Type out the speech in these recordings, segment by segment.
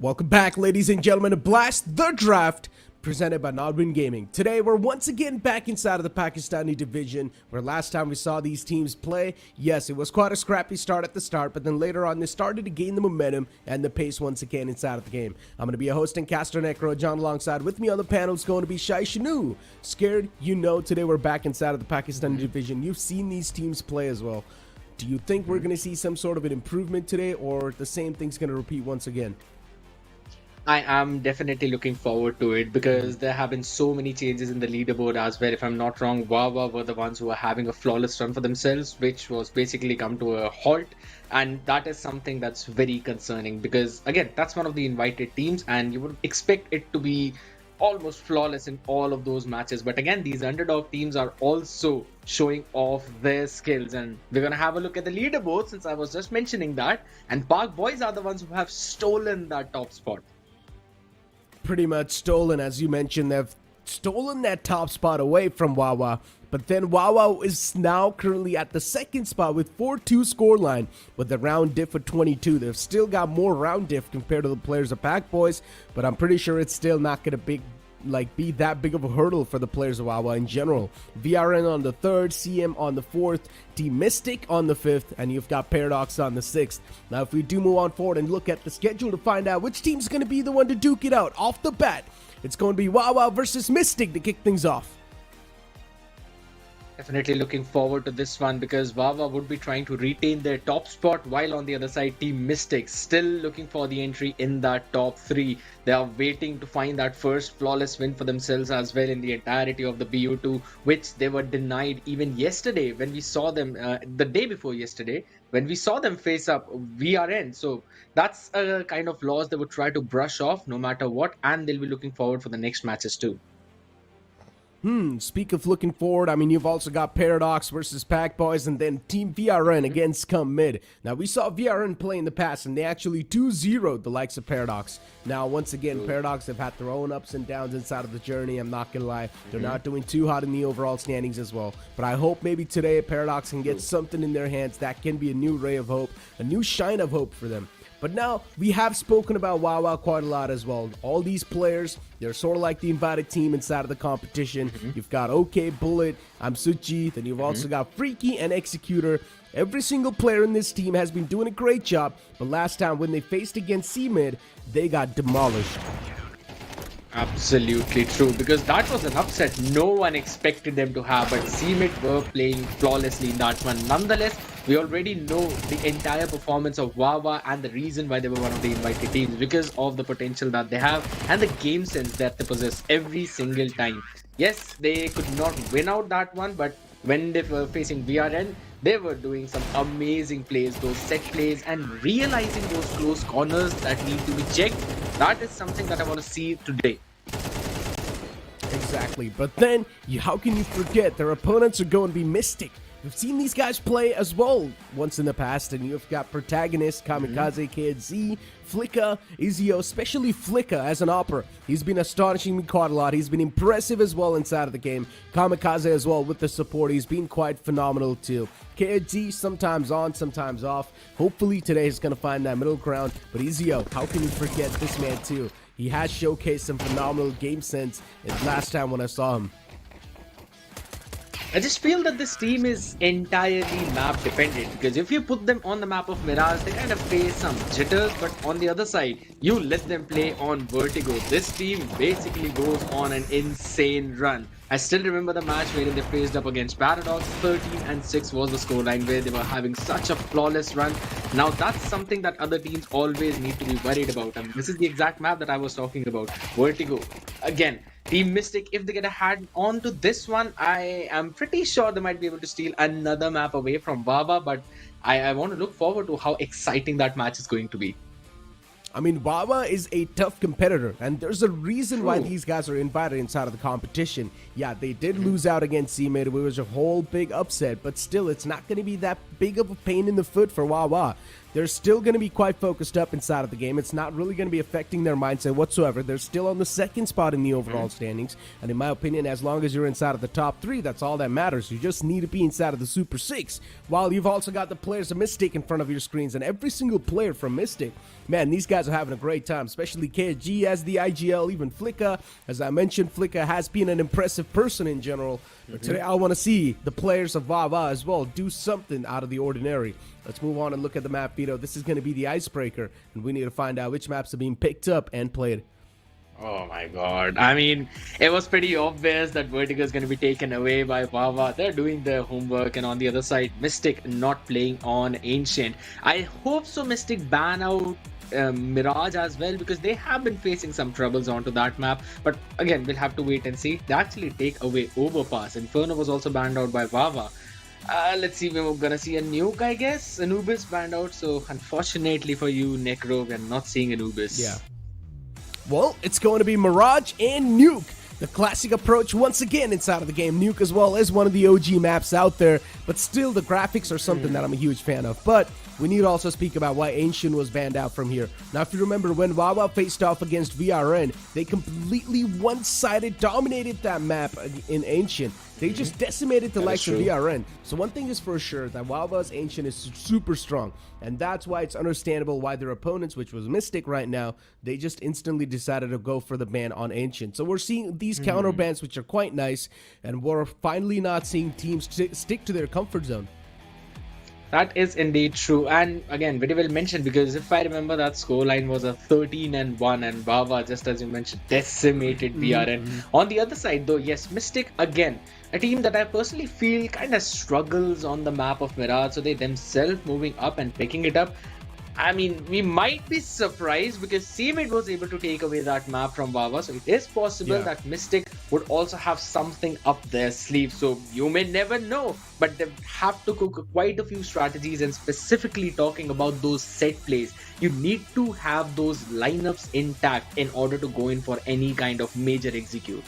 Welcome back, ladies and gentlemen, to Blast the Draft, presented by Nodwin Gaming. Today, we're once again back inside of the Pakistani division, where last time we saw these teams play, yes, it was quite a scrappy start at the start, but then later on, they started to gain the momentum and the pace once again inside of the game. I'm going to be a host and caster, Necro John, alongside with me on the panel is going to be Shai Shanu. Scared, you know, today we're back inside of the Pakistani division. You've seen these teams play as well. Do you think we're going to see some sort of an improvement today, or the same thing's going to repeat once again? I am definitely looking forward to it because there have been so many changes in the leaderboard as well. If I'm not wrong, Wawa were the ones who were having a flawless run for themselves, which was basically come to a halt. And that is something that's very concerning because, again, that's one of the invited teams and you would expect it to be almost flawless in all of those matches. But again, these underdog teams are also showing off their skills. And we're going to have a look at the leaderboard since I was just mentioning that. And Park Boys are the ones who have stolen that top spot. Pretty much stolen, as you mentioned. They've stolen that top spot away from Wawa, but then Wawa is now currently at the second spot with 4-2 scoreline with a round diff of 22. They've still got more round diff compared to the players of Pack Boys, but I'm pretty sure it's still not going to be that big of a hurdle for the players of Wawa in general. VRN on the 3rd, CM on the 4th, Team Mystic on the 5th, and you've got Paradox on the 6th. Now, if we do move on forward and look at the schedule to find out which team's going to be the one to duke it out off the bat, it's going to be Wawa versus Mystic to kick things off. Definitely looking forward to this one because Wawa would be trying to retain their top spot, while on the other side, Team Mystics still looking for the entry in that top 3. They are waiting to find that first flawless win for themselves as well in the entirety of the BO2, which they were denied even yesterday when we saw them, the day before yesterday, when we saw them face up VRN. So that's a kind of loss they would try to brush off no matter what, and they'll be looking forward for the next matches too. Speak of looking forward, I mean, you've also got Paradox versus Pack Boys and then Team VRN against Come Mid. Now, we saw VRN play in the past, and they actually 2-0'd the likes of Paradox. Now, once again, Paradox have had their own ups and downs inside of the journey. I'm not going to lie. They're not doing too hot in the overall standings as well. But I hope maybe today Paradox can get something in their hands that can be a new ray of hope, a new shine of hope for them. But now, we have spoken about Wawa quite a lot as well. All these players, they're sort of like the invited team inside of the competition. You've got OK, Bullet, Amsuchi, then you've also got Freaky and Executor. Every single player in this team has been doing a great job, but last time when they faced against C-Mid, they got demolished. Absolutely true, because that was an upset no one expected them to have, but C-Mid were playing flawlessly in that one. Nonetheless, we already know the entire performance of Wawa and the reason why they were one of the invited teams, because of the potential that they have and the game sense that they possess every single time. Yes, they could not win out that one, but when they were facing VRN, they were doing some amazing plays, those set plays, and realizing those close corners that need to be checked. That is something that I want to see today. Exactly, but then, how can you forget their opponents are going to be Mystic? We've seen these guys play as well once in the past, and you've got Protagonist, Kamikaze, KZ, Flicka, Izio, especially Flicka as an opera. He's been astonishing me quite a lot. He's been impressive as well inside of the game. Kamikaze as well with the support. He's been quite phenomenal too. KZ sometimes on, sometimes off. Hopefully today he's going to find that middle ground. But Izio, how can you forget this man too? He has showcased some phenomenal game sense last time when I saw him. I just feel that this team is entirely map dependent, because if you put them on the map of Mirage, they kind of face some jitters, but on the other side, you let them play on Vertigo. This team basically goes on an insane run. I still remember the match where they faced up against Paradox. 13-6 was the scoreline, where they were having such a flawless run. Now that's something that other teams always need to be worried about, and this is the exact map that I was talking about, Vertigo. Again, Team Mystic, if they get a hand on to this one, I am pretty sure they might be able to steal another map away from Wawa, but I want to look forward to how exciting that match is going to be. I mean, Wawa is a tough competitor, and there's a reason why these guys are invited inside of the competition. Yeah, they did lose out against C-Mid. It was a whole big upset, but still, it's not going to be that big of a pain in the foot for Wawa. they're still going to be quite focused up inside of the game. It's not really going to be affecting their mindset whatsoever. They're still on the second spot in the overall standings, and in my opinion, as long as you're inside of the top 3, that's all that matters. You just need to be inside of the Super 6, while you've also got the players of Mystic in front of your screens, and every single player from Mystic, man, these guys are having a great time, especially KG as the IGL, even Flicka. As I mentioned, Flicka has been an impressive person in general, but today I want to see the players of Vava as well do something out of the ordinary. Let's move on and look at the map, Veto. This is going to be the icebreaker, and we need to find out which maps are being picked up and played. Oh my god. I mean, it was pretty obvious that Vertigo is going to be taken away by Vava. They're doing their homework, and on the other side, Mystic not playing on Ancient. I hope so Mystic ban out Mirage as well, because they have been facing some troubles onto that map. But again, we'll have to wait and see. They actually take away Overpass. Inferno was also banned out by Vava. Let's see, we're gonna see a Nuke, I guess. Anubis banned out, so unfortunately for you, Necro, we're not seeing Anubis. Yeah. Well, it's going to be Mirage and Nuke. The classic approach once again inside of the game. Nuke as well is one of the OG maps out there, but still the graphics are something that I'm a huge fan of. But we need to also speak about why Ancient was banned out from here. Now, if you remember, when Wawa faced off against VRN, they completely one-sided dominated that map in Ancient. They just decimated the likes of VRN. So one thing is for sure, that Wawa's Ancient is super strong. And that's why it's understandable why their opponents, which was Mystic right now, they just instantly decided to go for the ban on Ancient. So we're seeing these counter bans, which are quite nice. And we're finally not seeing teams stick to their comfort zone. That is indeed true, and again, very well mentioned, because if I remember, that scoreline was a 13-1, and Bava, just as you mentioned, decimated VRN. On the other side, though, yes, Mystic, again, a team that I personally feel kind of struggles on the map of Mirage, so they themselves moving up and picking it up. I mean, we might be surprised because Seamid was able to take away that map from Vava, so it is possible that Mystic would also have something up their sleeve. So you may never know, but they have to cook quite a few strategies, and specifically talking about those set plays. You need to have those lineups intact in order to go in for any kind of major execute.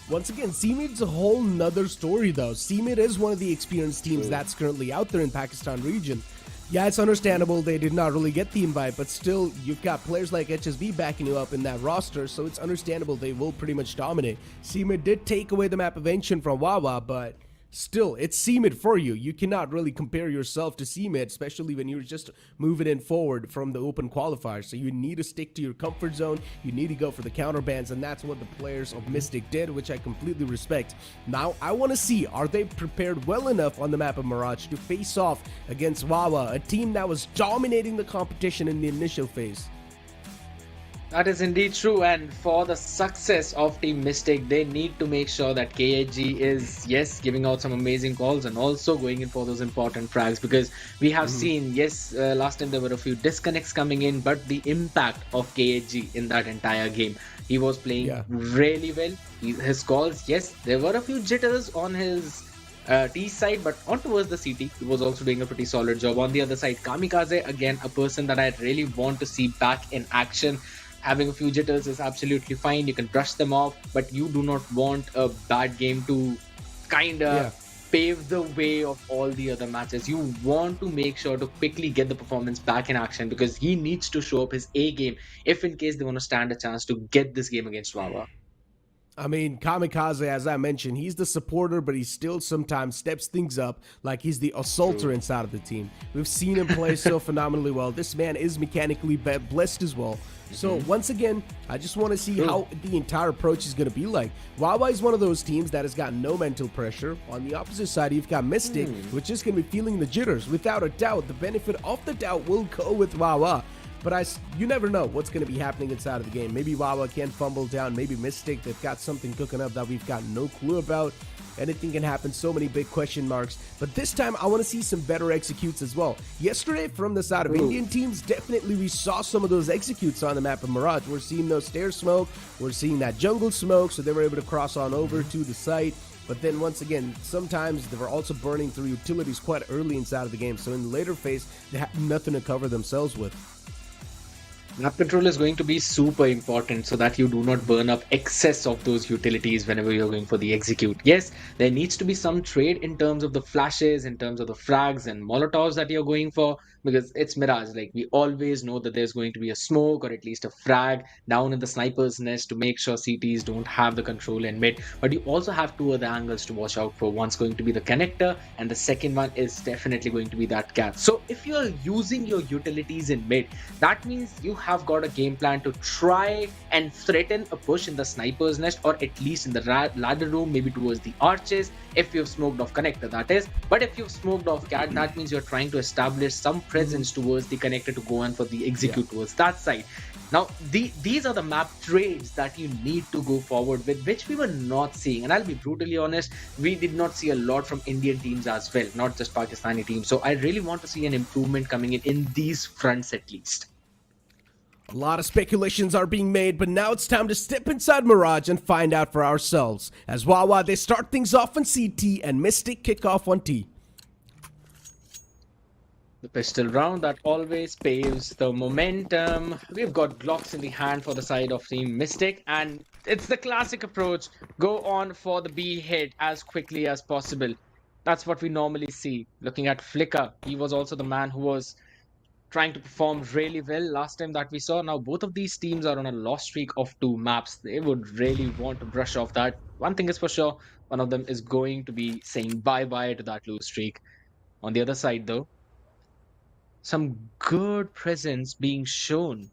Once again, Seamid's a whole nother story though. Seamid is one of the experienced teams that's currently out there in Pakistan region. Yeah, it's understandable they did not really get the invite, but still, you've got players like HSV backing you up in that roster, so it's understandable they will pretty much dominate. Seamid did take away the map of Ancient from Wawa, but still, it's Seamid for you. You cannot really compare yourself to Seamid, especially when you're just moving in forward from the open qualifiers. So you need to stick to your comfort zone. You need to go for the counter bans, and that's what the players of Mystic did, which I completely respect. Now, I want to see, are they prepared well enough on the map of Mirage to face off against Wawa, a team that was dominating the competition in the initial phase? That is indeed true, and for the success of Team Mystic, they need to make sure that KHG is, yes, giving out some amazing calls and also going in for those important frags, because we have seen, yes, last time there were a few disconnects coming in, but the impact of KHG in that entire game, he was playing really well. His calls, yes, there were a few jitters on his T side, but on towards the CT, he was also doing a pretty solid job. On the other side, Kamikaze, again, a person that I really want to see back in action. Having a few jitters is absolutely fine. You can brush them off, but you do not want a bad game to kind of pave the way of all the other matches. You want to make sure to quickly get the performance back in action, because he needs to show up his A game if in case they want to stand a chance to get this game against Wawa. I mean, Kamikaze, as I mentioned, he's the supporter, but he still sometimes steps things up like he's the assaulter inside of the team. We've seen him play so phenomenally well. This man is mechanically blessed as well. So once again, I just want to see how the entire approach is going to be like. Wawa is one of those teams that has got no mental pressure. On the opposite side, you've got Mystic, which is going to be feeling the jitters. Without a doubt, the benefit of the doubt will go with Wawa. But you never know what's going to be happening inside of the game. Maybe Wawa can fumble down. Maybe Mystic, they've got something cooking up that we've got no clue about. Anything can happen. So many big question marks. But this time, I want to see some better executes as well. Yesterday, from the side of Indian teams, definitely we saw some of those executes on the map of Mirage. We're seeing those stair smoke. We're seeing that jungle smoke. So they were able to cross on over to the site. But then once again, sometimes they were also burning through utilities quite early inside of the game. So in the later phase, they had nothing to cover themselves with. Map control is going to be super important so that you do not burn up excess of those utilities whenever you're going for the execute. Yes, there needs to be some trade in terms of the flashes, in terms of the frags and molotovs that you're going for, because it's Mirage. Like, we always know that there's going to be a smoke or at least a frag down in the sniper's nest to make sure CTs don't have the control in mid. But you also have two other angles to watch out for. One's going to be the connector, and the second one is definitely going to be that gap. So if you're using your utilities in mid, that means you have got a game plan to try and threaten a push in the sniper's nest, or at least in the ladder room, maybe towards the arches, if you've smoked off connector, that is. But if you've smoked off cat, that means you're trying to establish some presence towards the connector to go on for the execute towards that side. Now, these are the map trades that you need to go forward with, which we were not seeing. And I'll be brutally honest, we did not see a lot from Indian teams as well, not just Pakistani teams. So I really want to see an improvement coming in these fronts at least. A lot of speculations are being made, but now it's time to step inside Mirage and find out for ourselves. As Wawa, they start things off on CT and Mystic kick off on T. The pistol round that always paves the momentum. We've got Glocks in the hand for the side of Team Mystic, and it's the classic approach. Go on for the B hit as quickly as possible. That's what we normally see. Looking at Flicker, he was also the man who was trying to perform really well last time that we saw. Now both of these teams are on a loss streak of 2 maps. They would really want to brush off that. One thing is for sure, one of them is going to be saying bye-bye to that lose streak. On the other side though, some good presence being shown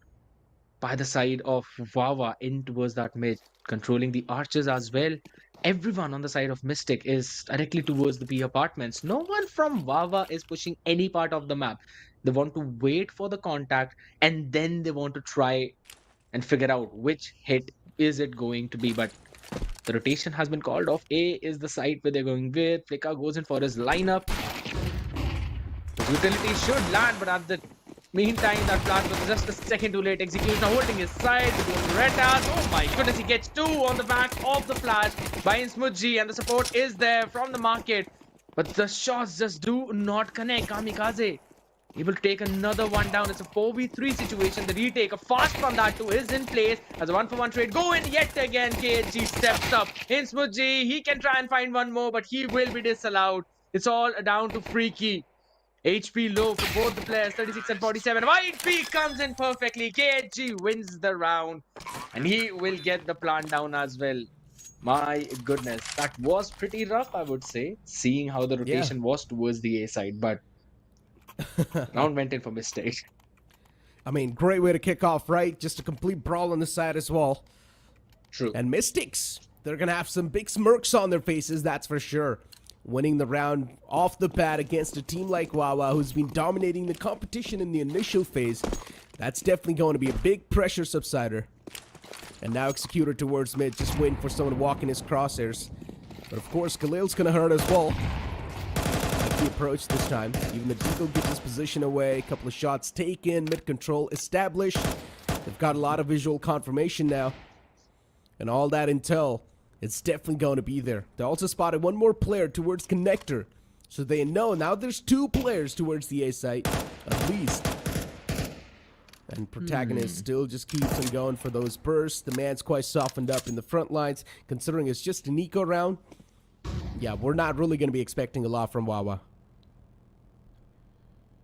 by the side of Wawa in towards that mid, controlling the archers as well. Everyone on the side of Mystic is directly towards the B apartments. No one from Wawa is pushing any part of the map. They want to wait for the contact, and then they want to try and figure out which hit is it going to be. But the rotation has been called off. A is the side where they're going with. Flicker goes in for his lineup. The utility should land, but at the meantime, that flash was just a second too late. Executioner holding his side. Retas. Oh my goodness, he gets 2 on the back of the flash by Insmudji, and the support is there from the market. But the shots just do not connect. Kamikaze able to take another one down. It's a 4v3 situation. The retake, a fast from that too, is in place as a 1-for-1 trade. Go in yet again. KHG steps up. Insmudji, he can try and find one more, but he will be disallowed. It's all down to Freaky. HP low for both the players, 36 and 47. White peak comes in perfectly. KHG wins the round, and he will get the plant down as well. My goodness, that was pretty rough, I would say, seeing how the rotation was towards the A side, but round went in for mistake. I mean, great way to kick off, right? Just a complete brawl on the side as well. True. And Mystics, they're going to have some big smirks on their faces, that's for sure. Winning the round off the bat against a team like Wawa, who's been dominating the competition in the initial phase. That's definitely going to be a big pressure subsider. And now Executor towards mid, just waiting for someone to walk in his crosshairs. But of course, Khalil's going to hurt as well. Like the approach this time. Even the Deagle gets his position away. A couple of shots taken, mid control established. They've got a lot of visual confirmation now. And all that intel, it's definitely going to be there. They also spotted one more player towards connector. So they know now there's 2 players towards the A site, at least. And Protagonist still just keeps on going for those bursts. The man's quite softened up in the front lines, considering it's just an eco round. Yeah, we're not really going to be expecting a lot from Wawa.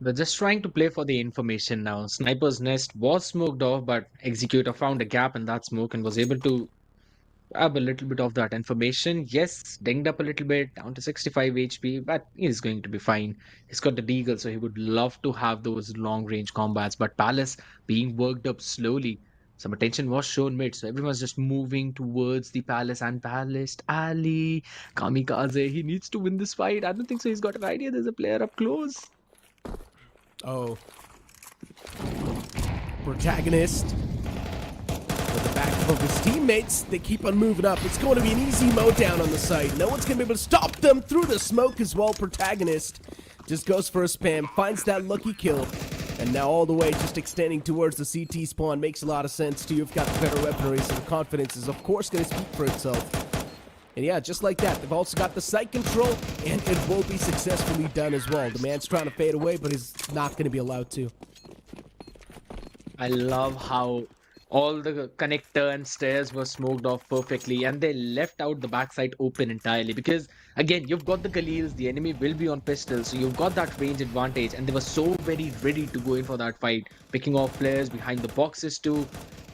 They're just trying to play for the information now. Sniper's nest was smoked off, but Executor found a gap in that smoke and was able to grab a little bit of that information. Yes, dinged up a little bit, down to 65 HP, but he's going to be fine. He's got the Deagle, so he would love to have those long-range combats. But Palace being worked up slowly. Some attention was shown mid, so everyone's just moving towards the Palace and Palace. Ali, Kamikaze, he needs to win this fight. I don't think so. He's got an idea. There's a player up close. Oh. Protagonist. With the back of his teammates, they keep on moving up. It's going to be an easy mow down on the side. No one's going to be able to stop them through the smoke as well. Protagonist just goes for a spam, finds that lucky kill. And now all the way just extending towards the CT spawn makes a lot of sense too. You've got the better weaponry, so the confidence is of course going to speak for itself. And yeah, just like that, they've also got the sight control, and it will be successfully done as well. The man's trying to fade away, but he's not going to be allowed to. I love how all the connector and stairs were smoked off perfectly and they left out the backside open entirely because again you've got the Khalils, the enemy will be on pistols, so you've got that range advantage and they were so very ready to go in for that fight, picking off players behind the boxes too,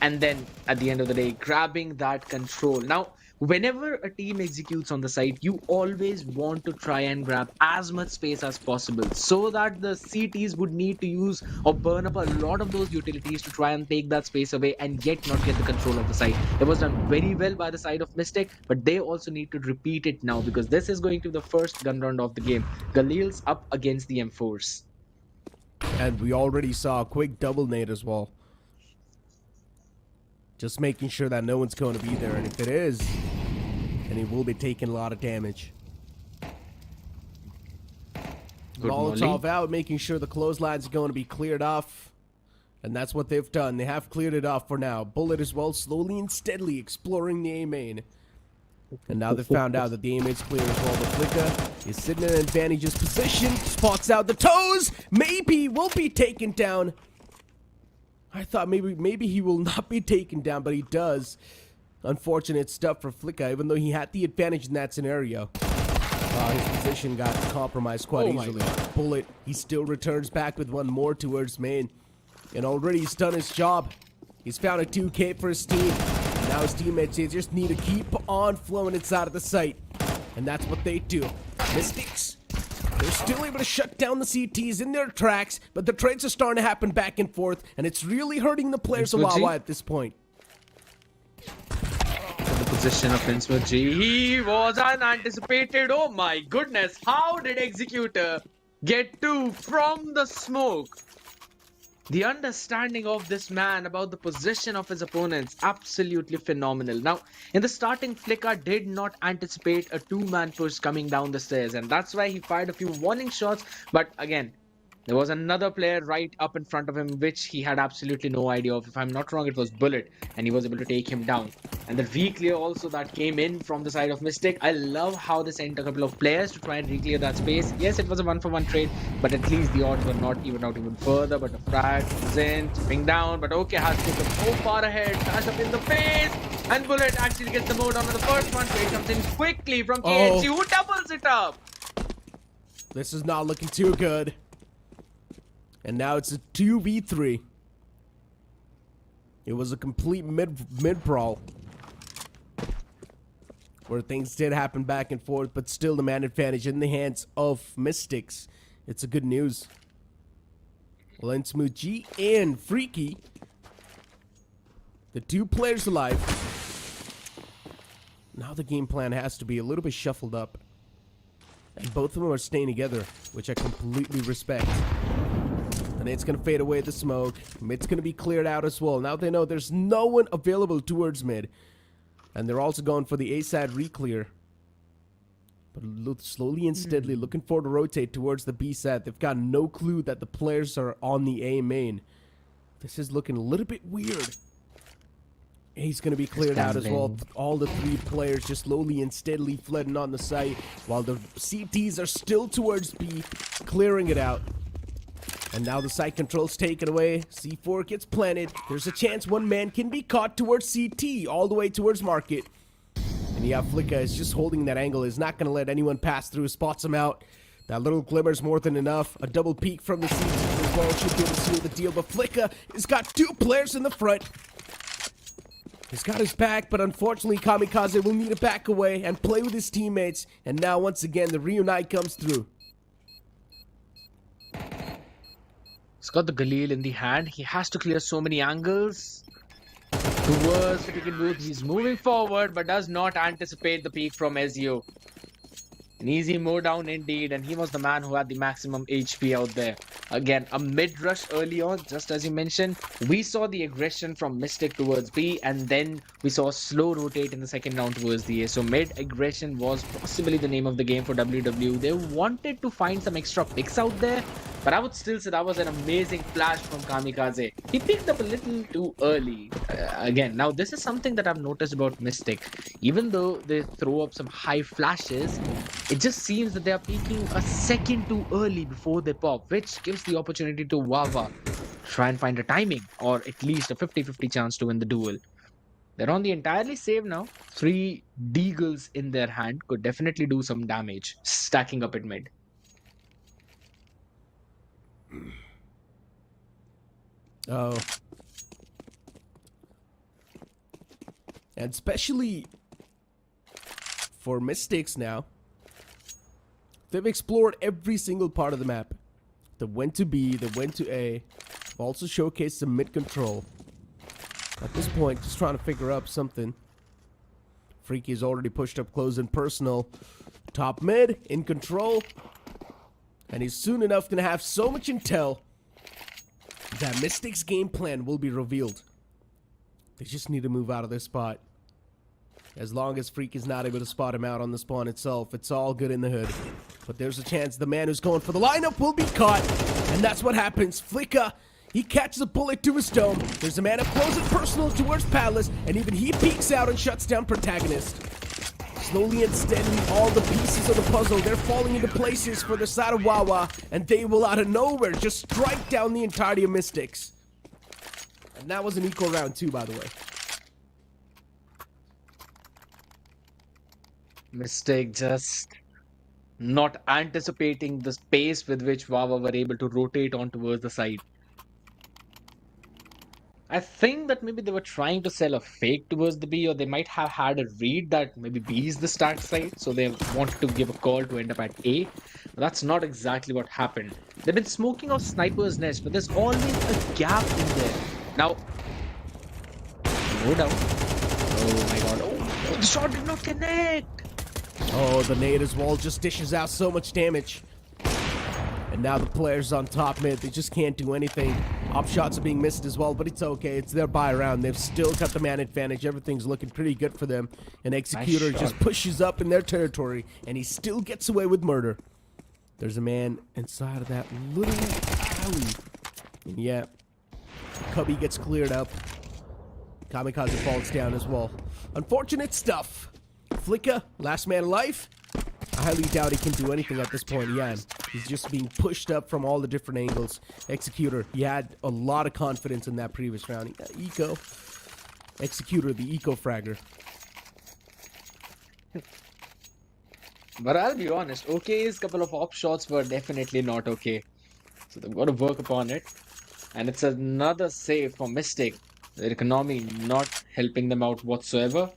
and then at the end of the day grabbing that control. Now whenever a team executes on the site, you always want to try and grab as much space as possible so that the CTs would need to use or burn up a lot of those utilities to try and take that space away and yet not get the control of the site. It was done very well by the side of Mystic, but they also need to repeat it now because this is going to be the first gun round of the game. Galil's up against the M4s. And we already saw a quick double nade as well. Just making sure that no one's going to be there, and if it is, then he will be taking a lot of damage. Molotov out, making sure the clotheslines are going to be cleared off. And that's what they've done. They have cleared it off for now. Bullet as well, slowly and steadily exploring the A main. And now they found out that the A main's clear as well. The Flicka is sitting in an advantageous position. Spots out the toes. Maybe will be taken down. I thought maybe he will not be taken down, but he does. Unfortunate stuff for Flicka, even though he had the advantage in that scenario. His position got compromised quite easily. Bullet, he still returns back with one more towards main. And already he's done his job. He's found a 2K for his team. And now his teammates, they just need to keep on flowing inside of the site. And that's what they do. Mystics, they're still able to shut down the CTs in their tracks, but the trades are starting to happen back and forth, and it's really hurting the players of Wawa at this point. The position of Inferno, he was unanticipated. Oh my goodness, how did Executor get two from the smoke? The understanding of this man about the position of his opponents, absolutely phenomenal. Now, in the starting, Flicka did not anticipate a two-man push coming down the stairs, and that's why he fired a few warning shots. But again, there was another player right up in front of him, which he had absolutely no idea of. If I'm not wrong, it was Bullet, and he was able to take him down. And the re-clear also that came in from the side of Mystic. I love how they sent a couple of players to try and re-clear that space. Yes, it was a 1-for-1 trade, but at least the odds were not even out even further. But the frag comes in, chipping down, but okay, has taken so far ahead, dash up in the face, and Bullet actually gets the mode on the first one. Trade comes in quickly from KHG, who doubles it up. This is not looking too good. And now it's a 2v3. It was a complete mid-brawl. Where things did happen back and forth, but still the man advantage in the hands of Mystics. It's a good news. Lensmu G and Freaky, the two players alive. Now the game plan has to be a little bit shuffled up. And both of them are staying together, which I completely respect. And it's going to fade away the smoke. Mid's going to be cleared out as well. Now they know there's no one available towards mid. And they're also going for the A side re-clear. But slowly and steadily looking for to rotate towards the B side. They've got no clue that the players are on the A main. This is looking a little bit weird. A's going to be cleared out as well. All the three players just slowly and steadily flooding on the site. While the CTs are still towards B, clearing it out. And now the site control's taken away. C4 gets planted. There's a chance one man can be caught towards CT, all the way towards market. And yeah, Flicka is just holding that angle. Is not going to let anyone pass through. Spots him out. That little glimmer's more than enough. A double peek from the CT as well should be able to seal the deal. But Flicka has got two players in the front. He's got his back, but unfortunately Kamikaze will need to back away and play with his teammates. And now once again the reunite comes through. He's got the Galil in the hand. He has to clear so many angles. Towards the ticket booth. He's moving forward, but does not anticipate the peak from Ezio. An easy mow down indeed, and he was the man who had the maximum HP out there. Again, a mid-rush early on, just as you mentioned. We saw the aggression from Mystic towards B, and then we saw a slow rotate in the second round towards the A. So mid-aggression was possibly the name of the game for WW. They wanted to find some extra picks out there, but I would still say that was an amazing flash from Kamikaze. He picked up a little too early. Again, now this is something that I've noticed about Mystic. Even though they throw up some high flashes, it just seems that they are peaking a second too early before they pop, which gives the opportunity to Wawa try and find a timing or at least a 50-50 chance to win the duel. They're on the entirely save now. 3 deagles in their hand could definitely do some damage, stacking up at mid. Oh. And especially for Mystics now. They've explored every single part of the map. They went to B, they went to A. Also showcased some mid control. At this point, just trying to figure out something. Freaky's already pushed up close and personal. Top mid, in control. And he's soon enough going to have so much intel that Mystic's game plan will be revealed. They just need to move out of their spot. As long as Freak is not able to spot him out on the spawn itself, it's all good in the hood. But there's a chance the man who's going for the lineup will be caught. And that's what happens. Flicka, he catches a bullet to his dome. There's a man up close and personal towards Palace, and even he peeks out and shuts down Protagonist. Slowly and steadily, all the pieces of the puzzle, they're falling into places for the side of Wawa, and they will out of nowhere just strike down the entirety of Mystics. And that was an equal round too, by the way. Mistake just not anticipating the pace with which Wawa were able to rotate on towards the side. I think that maybe they were trying to sell a fake towards the B, or they might have had a read that maybe B is the start side, so they wanted to give a call to end up at A. But that's not exactly what happened. They've been smoking off Sniper's Nest, but there's always a gap in there. Now, no doubt. Oh my god. Oh, the shot did not connect. Oh, the nade as well just dishes out so much damage. And now the players on top mid, they just can't do anything. Op shots are being missed as well, but it's okay. It's their buy round. They've still got the man advantage. Everything's looking pretty good for them. And Executor just pushes up in their territory, and he still gets away with murder. There's a man inside of that little alley. And yeah, Cubby gets cleared up. Kamikaze falls down as well. Unfortunate stuff. Flicka, last man alive. I highly doubt he can do anything at this point. Yeah, he's just being pushed up from all the different angles. Executor, he had a lot of confidence in that previous round. He got eco. Executor, the eco fragger. But I'll be honest, OK's couple of op shots were definitely not okay. So they've got to work upon it. And it's another save for Mystic. Their economy not helping them out whatsoever.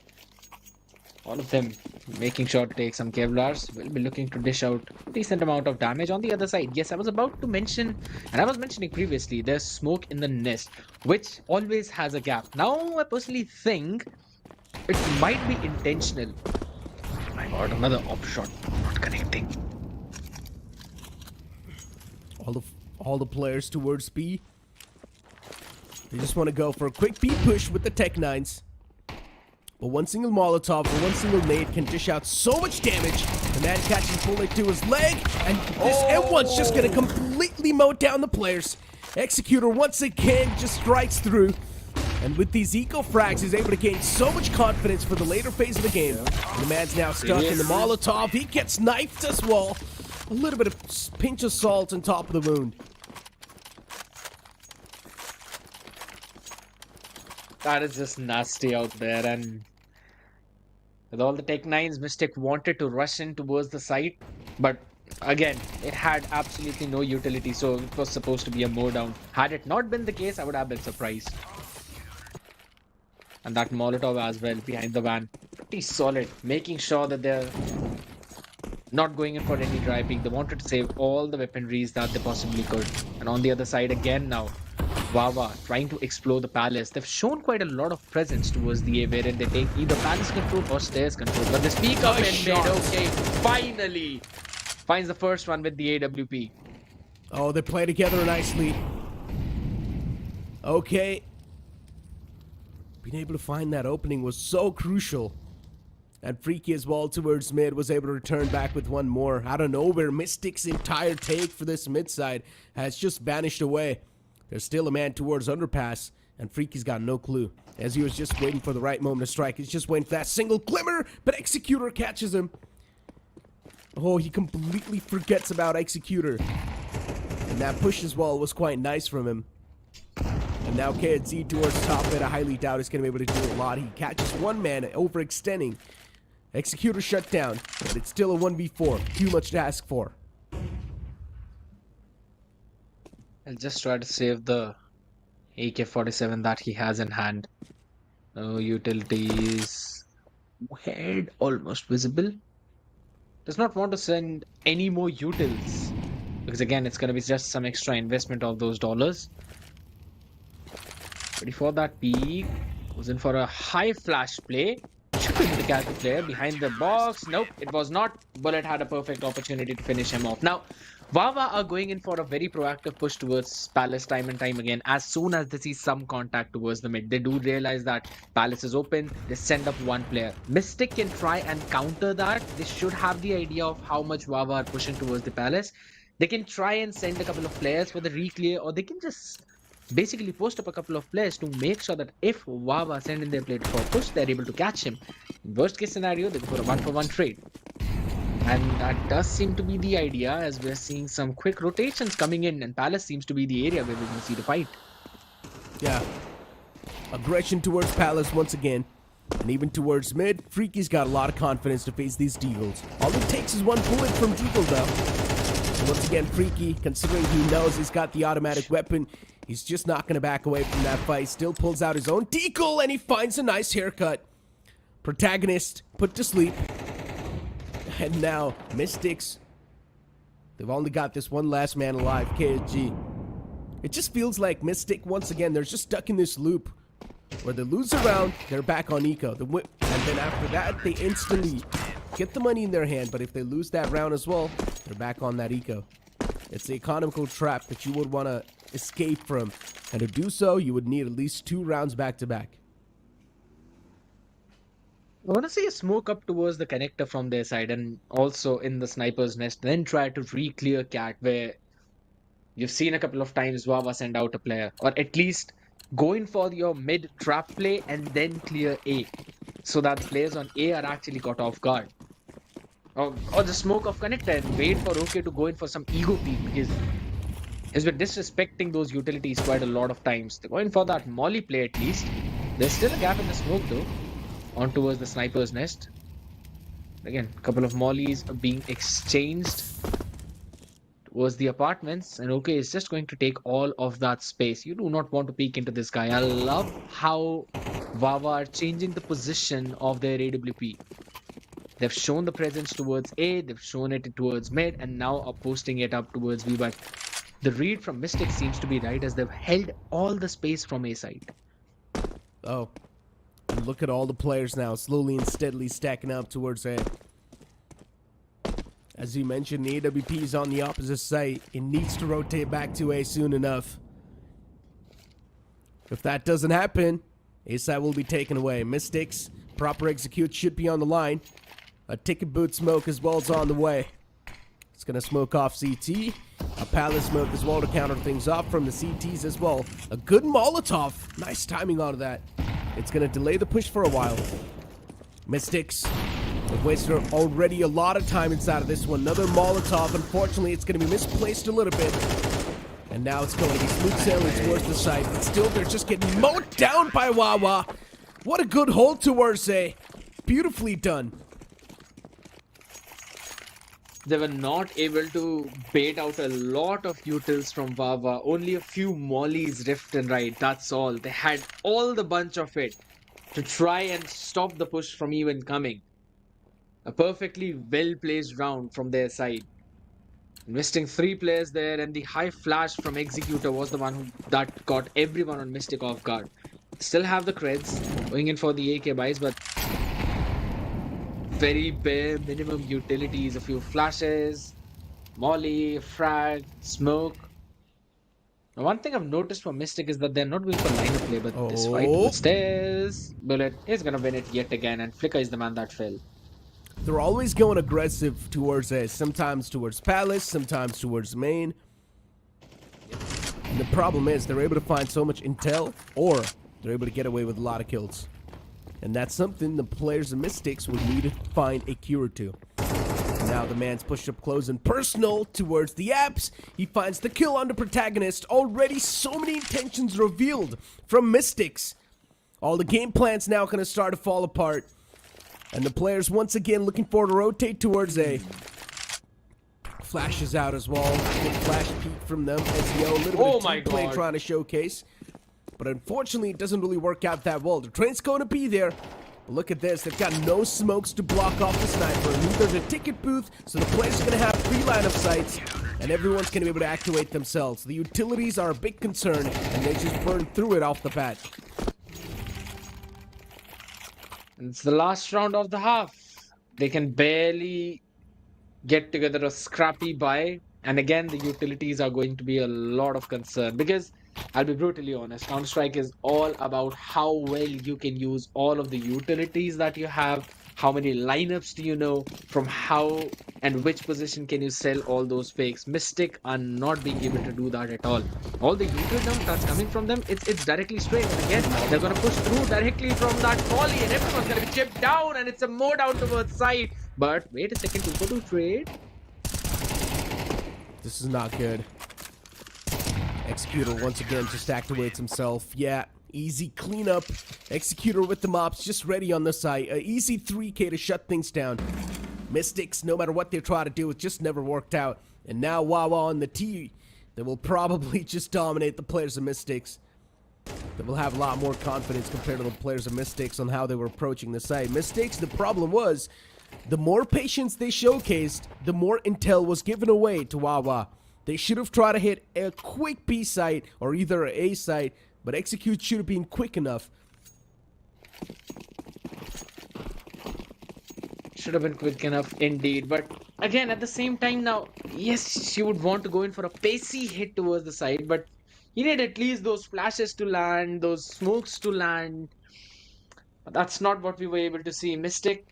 All of them making sure to take some Kevlars. Will be looking to dish out a decent amount of damage on the other side. Yes, I was about to mention, and I was mentioning previously, there's smoke in the nest, which always has a gap. Now, I personally think it might be intentional. Oh my god, another op shot not connecting. All the players towards B. They just want to go for a quick B push with the Tech 9s. But one single Molotov or one single nade can dish out so much damage. The man catches bullet to his leg, and this M1's just going to completely mow down the players. Executor once again just strikes through. And with these eco frags, he's able to gain so much confidence for the later phase of the game. And the man's now stuck in the Molotov. He gets knifed as well. A little bit of pinch of salt on top of the wound. That is just nasty out there, and with all the Tech 9s, Mystic wanted to rush in towards the site, but again, it had absolutely no utility, so it was supposed to be a mow down. Had it not been the case, I would have been surprised. And that Molotov as well behind the van, pretty solid, making sure that they're not going in for any dry peek. They wanted to save all the weaponries that they possibly could. And on the other side again now, Wawa trying to explore the palace. They've shown quite a lot of presence towards the A, wherein they take either palace control or stairs control. But they speak up and mid. Okay, finally finds the first one with the AWP. Oh, they play together nicely. Okay. Being able to find that opening was so crucial. And Freaky as well towards mid was able to return back with one more. Out of nowhere, Mystic's entire take for this mid side has just vanished away. There's still a man towards underpass, and Freaky's got no clue. As he was just waiting for the right moment to strike, he's just waiting for that single glimmer, but Executor catches him. Oh, he completely forgets about Executor. And that push as well was quite nice from him. And now KZ towards top mid. I highly doubt he's going to be able to do a lot. He catches one man overextending. Executor shut down, but it's still a 1v4. Too much to ask for. I'll just try to save the AK-47 that he has in hand. No utilities. Head almost visible. Does not want to send any more utils. Because again, it's going to be just some extra investment of those dollars. Ready for that peek. Was in for a high flash play. Should be able to catch the player behind the box. Nope, it was not. Bullet had a perfect opportunity to finish him off. Now, Wawa are going in for a very proactive push towards Palace time and time again. As soon as they see some contact towards the mid, they do realize that Palace is open. They send up one player. Mystic can try and counter that. They should have the idea of how much Wawa are pushing towards the Palace. They can try and send a couple of players for the reclear, or they can just basically post up a couple of players to make sure that if Wawa send in their player for a push, they're able to catch him. In worst case scenario, they go for a 1-for-1 trade. And that does seem to be the idea, as we're seeing some quick rotations coming in, and Palace seems to be the area where we're going to see the fight. Yeah. Aggression towards Palace once again. And even towards mid, Freaky's got a lot of confidence to face these Deagles. All it takes is one bullet from Deagle though. So once again, Freaky, considering he knows he's got the automatic weapon, he's just not going to back away from that fight. Still pulls out his own Deagle, and he finds a nice haircut. Protagonist put to sleep. And now, Mystics, they've only got this one last man alive, KSG. It just feels like Mystic, once again, they're just stuck in this loop where they lose a round, they're back on eco. And then after that, they instantly get the money in their hand. But if they lose that round as well, they're back on that eco. It's the economical trap that you would want to escape from. And to do so, you would need at least 2 rounds back to back. I want to see a smoke up towards the connector from their side and also in the sniper's nest. Then try to re-clear cat, where you've seen a couple of times Wawa send out a player. Or at least go in for your mid trap play and then clear A. So that the players on A are actually caught off guard. Or the smoke of connector and wait for OK to go in for some ego peek, because he's been disrespecting those utilities quite a lot of times. They're going for that molly play at least. There's still a gap in the smoke though. On towards the sniper's nest. Again, a couple of mollies are being exchanged towards the apartments, and OK is just going to take all of that space. You do not want to peek into this guy. I love how Wawa are changing the position of their AWP. They've shown the presence towards A, they've shown it towards mid, and now are posting it up towards B. But the read from Mystic seems to be right, as they've held all the space from A side. Oh. And look at all the players now, slowly and steadily stacking up towards A. As you mentioned, the AWP is on the opposite side. It needs to rotate back to A soon enough. If that doesn't happen, A side will be taken away. Mystics, proper execute should be on the line. A ticket boot smoke as well is on the way. It's going to smoke off CT. A Palace smoke as well to counter things off from the CTs as well. A good Molotov. Nice timing out of that. It's going to delay the push for a while. Mystics have wasted already a lot of time inside of this one. Another Molotov. Unfortunately, it's going to be misplaced a little bit. And now it's going to be smooth sailing towards the side. But still, they're just getting mowed down by Wawa. What a good hold towards A. Beautifully done. They were not able to bait out a lot of utils from Wawa. Only a few mollies left and right. That's all. They had all the bunch of it to try and stop the push from even coming. A perfectly well-placed round from their side. Investing 3 players there, and the high flash from Executor was the one that got everyone on Mystic off guard. Still have the creds going in for the AK buys, but very bare minimum utilities. A few flashes, molly, frag, smoke. Now, one thing I've noticed from Mystic is that they're not going for line of play, but this fight with Stairs, Bullet is going to win it yet again, and Flicker is the man that fell. They're always going aggressive towards A, sometimes towards Palace, sometimes towards main. And the problem is they're able to find so much intel, or they're able to get away with a lot of kills. And that's something the players of Mystics would need to find a cure to. Now the man's pushed up close and personal towards the apps. He finds the kill on the protagonist. Already so many intentions revealed from Mystics. All the game plans now going to start to fall apart. And the players once again looking for to rotate towards A. Flashes out as well. Good flash peek from them as a little bit of team play trying to showcase. But unfortunately, it doesn't really work out that well. The train's going to be there. But look at this. They've got no smokes to block off the sniper. There's a ticket booth, so the players are going to have free line of sights. And everyone's going to be able to activate themselves. The utilities are a big concern, and they just burn through it off the bat. It's the last round of the half. They can barely get together a scrappy buy. And again, the utilities are going to be a lot of concern. Because, I'll be brutally honest, Counter-Strike is all about how well you can use all of the utilities that you have. How many lineups do you know? From how and which position can you sell all those fakes? Mystic are not being able to do that at all. All the util that's coming from them, it's directly straight. And again, they're going to push through directly from that volley. And everyone's going to be chipped down. And it's a more down towards side. But wait a second, 2-for-2 trade. This is not good. Executor once again just activates himself. Yeah, easy cleanup. Executor with the mops just ready on the site. An easy 3K to shut things down. Mystics, no matter what they try to do, it just never worked out. And now Wawa on the T. They will probably just dominate the players of Mystics. They will have a lot more confidence compared to the players of Mystics on how they were approaching the site. Mystics, the problem was, the more patience they showcased, the more intel was given away to Wawa. They should have tried to hit a quick B site or either an A site, but execute should have been quick enough. Should have been quick enough indeed. But again, at the same time now, yes, you would want to go in for a pacey hit towards the side, but you need at least those flashes to land, those smokes to land. But that's not what we were able to see. Mystic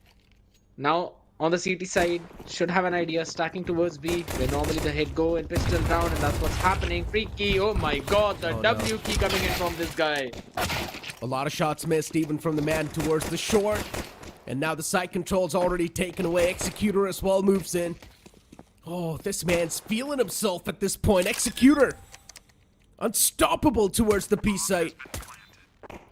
now on the CT side should have an idea, stacking towards B, where normally the hit go in pistol round, and that's what's happening. Free key, oh my god, the W key coming in from this guy. A lot of shots missed, even from the man towards the short. And now the side control's already taken away. Executor as well moves in. Oh, this man's feeling himself at this point. Executor, unstoppable towards the B site.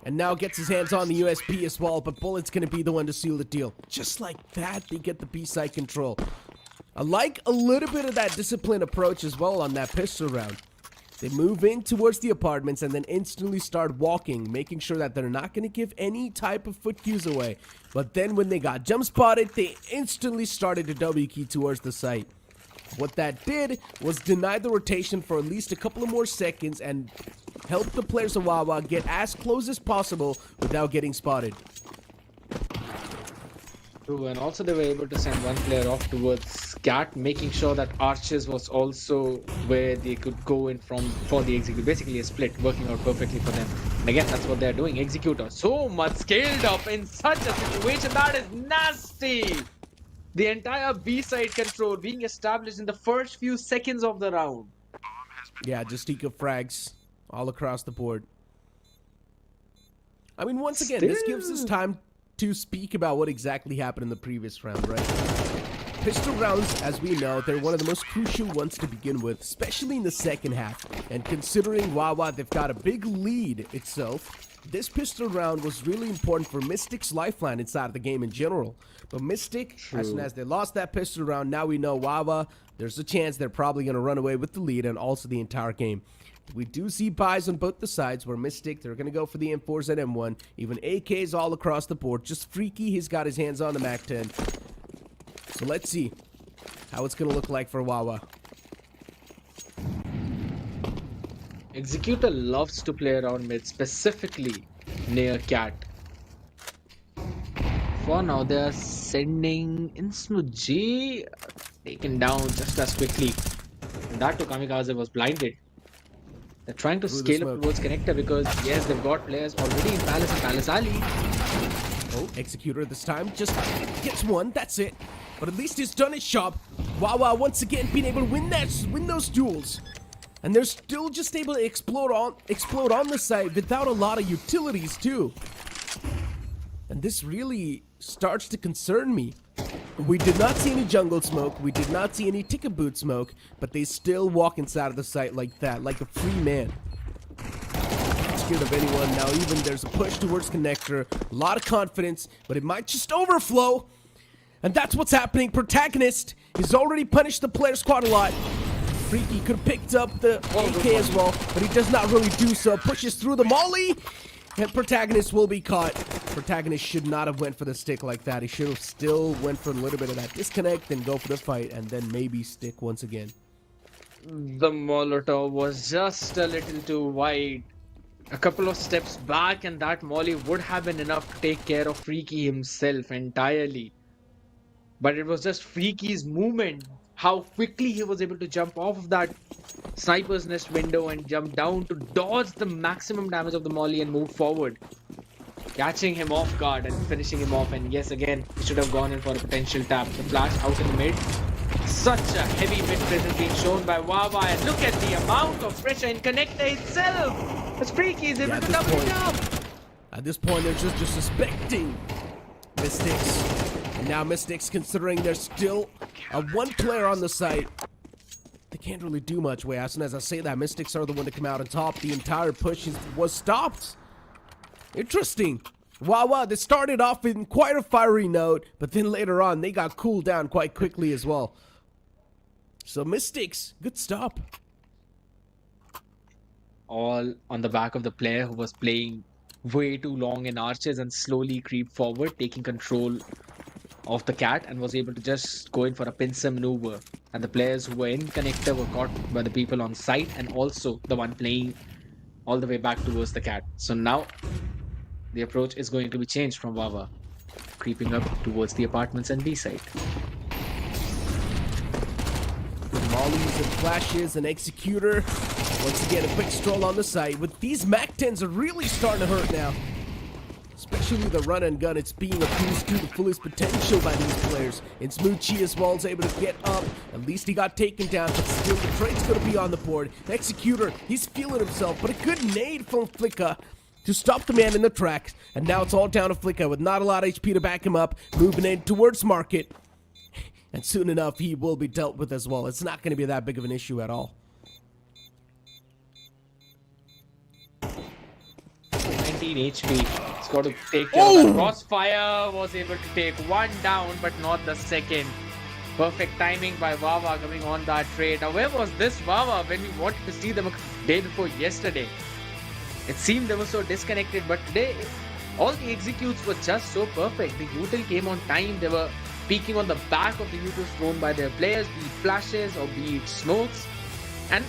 And now gets his hands on the USP as well, but Bullet's going to be the one to seal the deal. Just like that, they get the B-side control. I like a little bit of that disciplined approach as well on that pistol round. They move in towards the apartments and then instantly start walking, making sure that they're not going to give any type of foot cues away. But then when they got jump spotted, they instantly started to W key towards the site. What that did was deny the rotation for at least a couple of more seconds and help the players of Wawa get as close as possible without getting spotted. True, and also they were able to send one player off towards Cat, making sure that Arches was also where they could go in from for the execute. Basically a split, working out perfectly for them. And again, that's what they're doing. Executor so much scaled up in such a situation. That is nasty. The entire B-side control being established in the first few seconds of the round. Yeah, just eco frags all across the board. I mean, once again, this gives us time to speak about what exactly happened in the previous round, right? Pistol rounds, as we know, they're one of the most crucial ones to begin with, especially in the second half. And considering Wawa, they've got a big lead itself, this pistol round was really important for Mystic's lifeline inside of the game in general. But Mystic, as soon as they lost that pistol round, now we know Wawa, there's a chance they're probably going to run away with the lead and also the entire game. We do see buys on both the sides where Mystic, they're going to go for the M4s and M1. Even AKs all across the board. Just Freaky, he's got his hands on the MAC-10. So let's see how it's going to look like for Wawa. Executor loves to play around mid, specifically near Cat. For now, they are sending Insmu G taken down just as quickly. And that to Kamikaze was blinded. They're trying to scale up towards connector because, yes, they've got players already in Palace and Palace Alley. Oh, Executor this time just gets one, that's it. But at least he's done his job. Wawa once again being able to win those duels. And they're still just able to explode on the site without a lot of utilities too. And this really starts to concern me. We did not see any jungle smoke, we did not see any ticket boot smoke, but they still walk inside of the site like that, like a free man. Not scared of anyone. Now even there's a push towards connector, a lot of confidence, but it might just overflow. And that's what's happening. Protagonist has already punished the player squad a lot. Freaky could have picked up the AK as well, but he does not really do so. Pushes through the molly, and Protagonist will be caught. Protagonist should not have went for the stick like that. He should have still went for a little bit of that disconnect, then go for the fight, and then maybe stick once again. The Molotov was just a little too wide. A couple of steps back and that molly would have been enough to take care of Freaky himself entirely. But it was just Freaky's movement, how quickly he was able to jump off of that sniper's nest window and jump down to dodge the maximum damage of the molly and move forward. Catching him off guard and finishing him off, and yes, again, he should have gone in for a potential tap. The flash out in the mid. Such a heavy mid presence being shown by Wawa, and look at the amount of pressure in connector itself. As Freaky is able to double it up. At this point, they're just suspecting Mystics. And now Mystics, considering there's still a one player on the site, they can't really do much. Wait, as soon as I say that, Mystics are the one to come out on top. The entire push was stopped. Interesting. Wow, they started off in quite a fiery note, but then later on, they got cooled down quite quickly as well. So Mystics, good stop. All on the back of the player who was playing way too long in arches and slowly creep forward, taking control of the cat, and was able to just go in for a pincer maneuver. And the players who were in connector were caught by the people on site, and also the one playing all the way back towards the cat. So now the approach is going to be changed from Wawa, creeping up towards the apartments and B site. Mollies and flashes and executor. Once again, a quick stroll on the site. With these MAC-10s are really starting to hurt now. Especially the run and gun, it's being abused to the fullest potential by these players. And Smoochie as well is able to get up. At least he got taken down, but still the trade's going to be on the board. Executor, he's feeling himself, but a good nade from Flicka to stop the man in the tracks. And now it's all down to Flicka with not a lot of HP to back him up. Moving in towards Market. And soon enough, he will be dealt with as well. It's not going to be that big of an issue at all. 19 HP. It's got to take care of that. Crossfire was able to take one down, but not the second. Perfect timing by Wawa coming on that trade. Now, where was this Wawa when we wanted to see them a day before yesterday? It seemed they were so disconnected, but today, all the executes were just so perfect. The util came on time. They were peeking on the back of the utils thrown by their players, be it flashes or be it smokes. And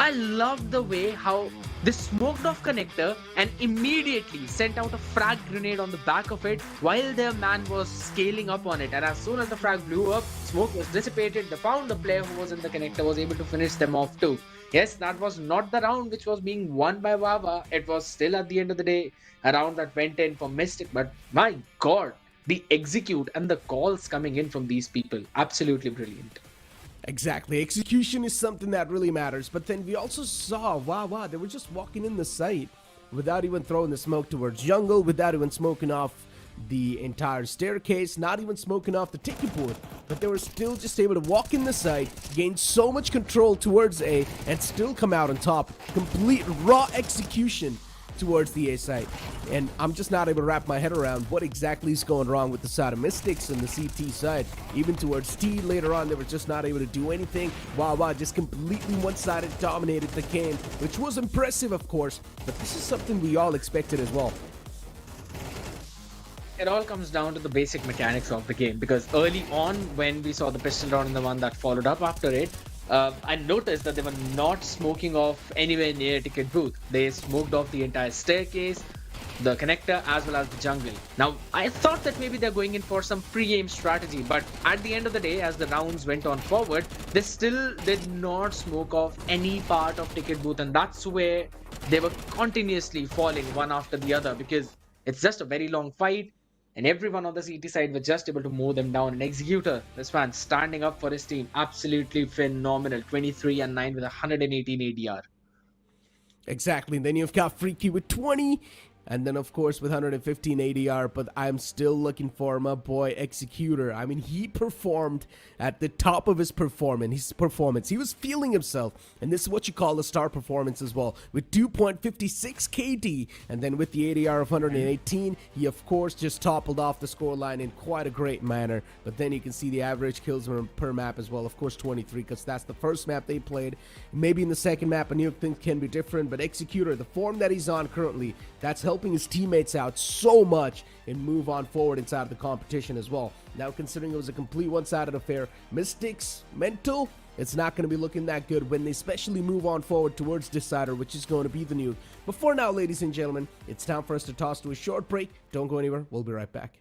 I loved the way how they smoked off connector and immediately sent out a frag grenade on the back of it while their man was scaling up on it. And as soon as the frag blew up, smoke was dissipated. They found the player who was in the connector, was able to finish them off too. Yes, that was not the round which was being won by Wawa. It was still at the end of the day a round that went in for Mystic. But my God, the execute and the calls coming in from these people, absolutely brilliant. Exactly. Execution is something that really matters. But then we also saw, wow, they were just walking in the site without even throwing the smoke towards jungle, without even smoking off the entire staircase, not even smoking off the ticket board. But they were still just able to walk in the site, gain so much control towards A, and still come out on top. Complete raw execution towards the A site. And I'm just not able to wrap my head around what exactly is going wrong with the side of Mystics and the CT side. Even towards T later on, they were just not able to do anything. Wow, just completely one-sided dominated the game, which was impressive, of course, but this is something we all expected as well. It all comes down to the basic mechanics of the game, because early on when we saw the pistol round and the one that followed up after it, I noticed that they were not smoking off anywhere near ticket booth. They smoked off the entire staircase, the connector, as well as the jungle. Now, I thought that maybe they're going in for some pre-game strategy, but at the end of the day, as the rounds went on forward, they still did not smoke off any part of ticket booth, and that's where they were continuously falling one after the other, because it's just a very long fight. And everyone on the CT side was just able to mow them down. And Executor, this man, standing up for his team, absolutely phenomenal. 23-9 with 118 ADR. Exactly. And then you've got Freaky with 20. and then of course with 115 ADR, but I'm still looking for my boy Executor. I mean, he performed at the top of his performance. He was feeling himself, and this is what you call a star performance as well, with 2.56 KD, and then with the ADR of 118, he of course just toppled off the scoreline in quite a great manner. But then you can see the average kills per map as well, of course 23, because that's the first map they played. Maybe in the second map a Nuke thing can be different, but Executor, the form that he's on currently, that's helping his teammates out so much and move on forward inside of the competition as well. Now, considering it was a complete one-sided affair, Mystics mental, it's not going to be looking that good when they especially move on forward towards Decider, which is going to be the Nuke. But for now, ladies and gentlemen, it's time for us to toss to a short break. Don't go anywhere. We'll be right back.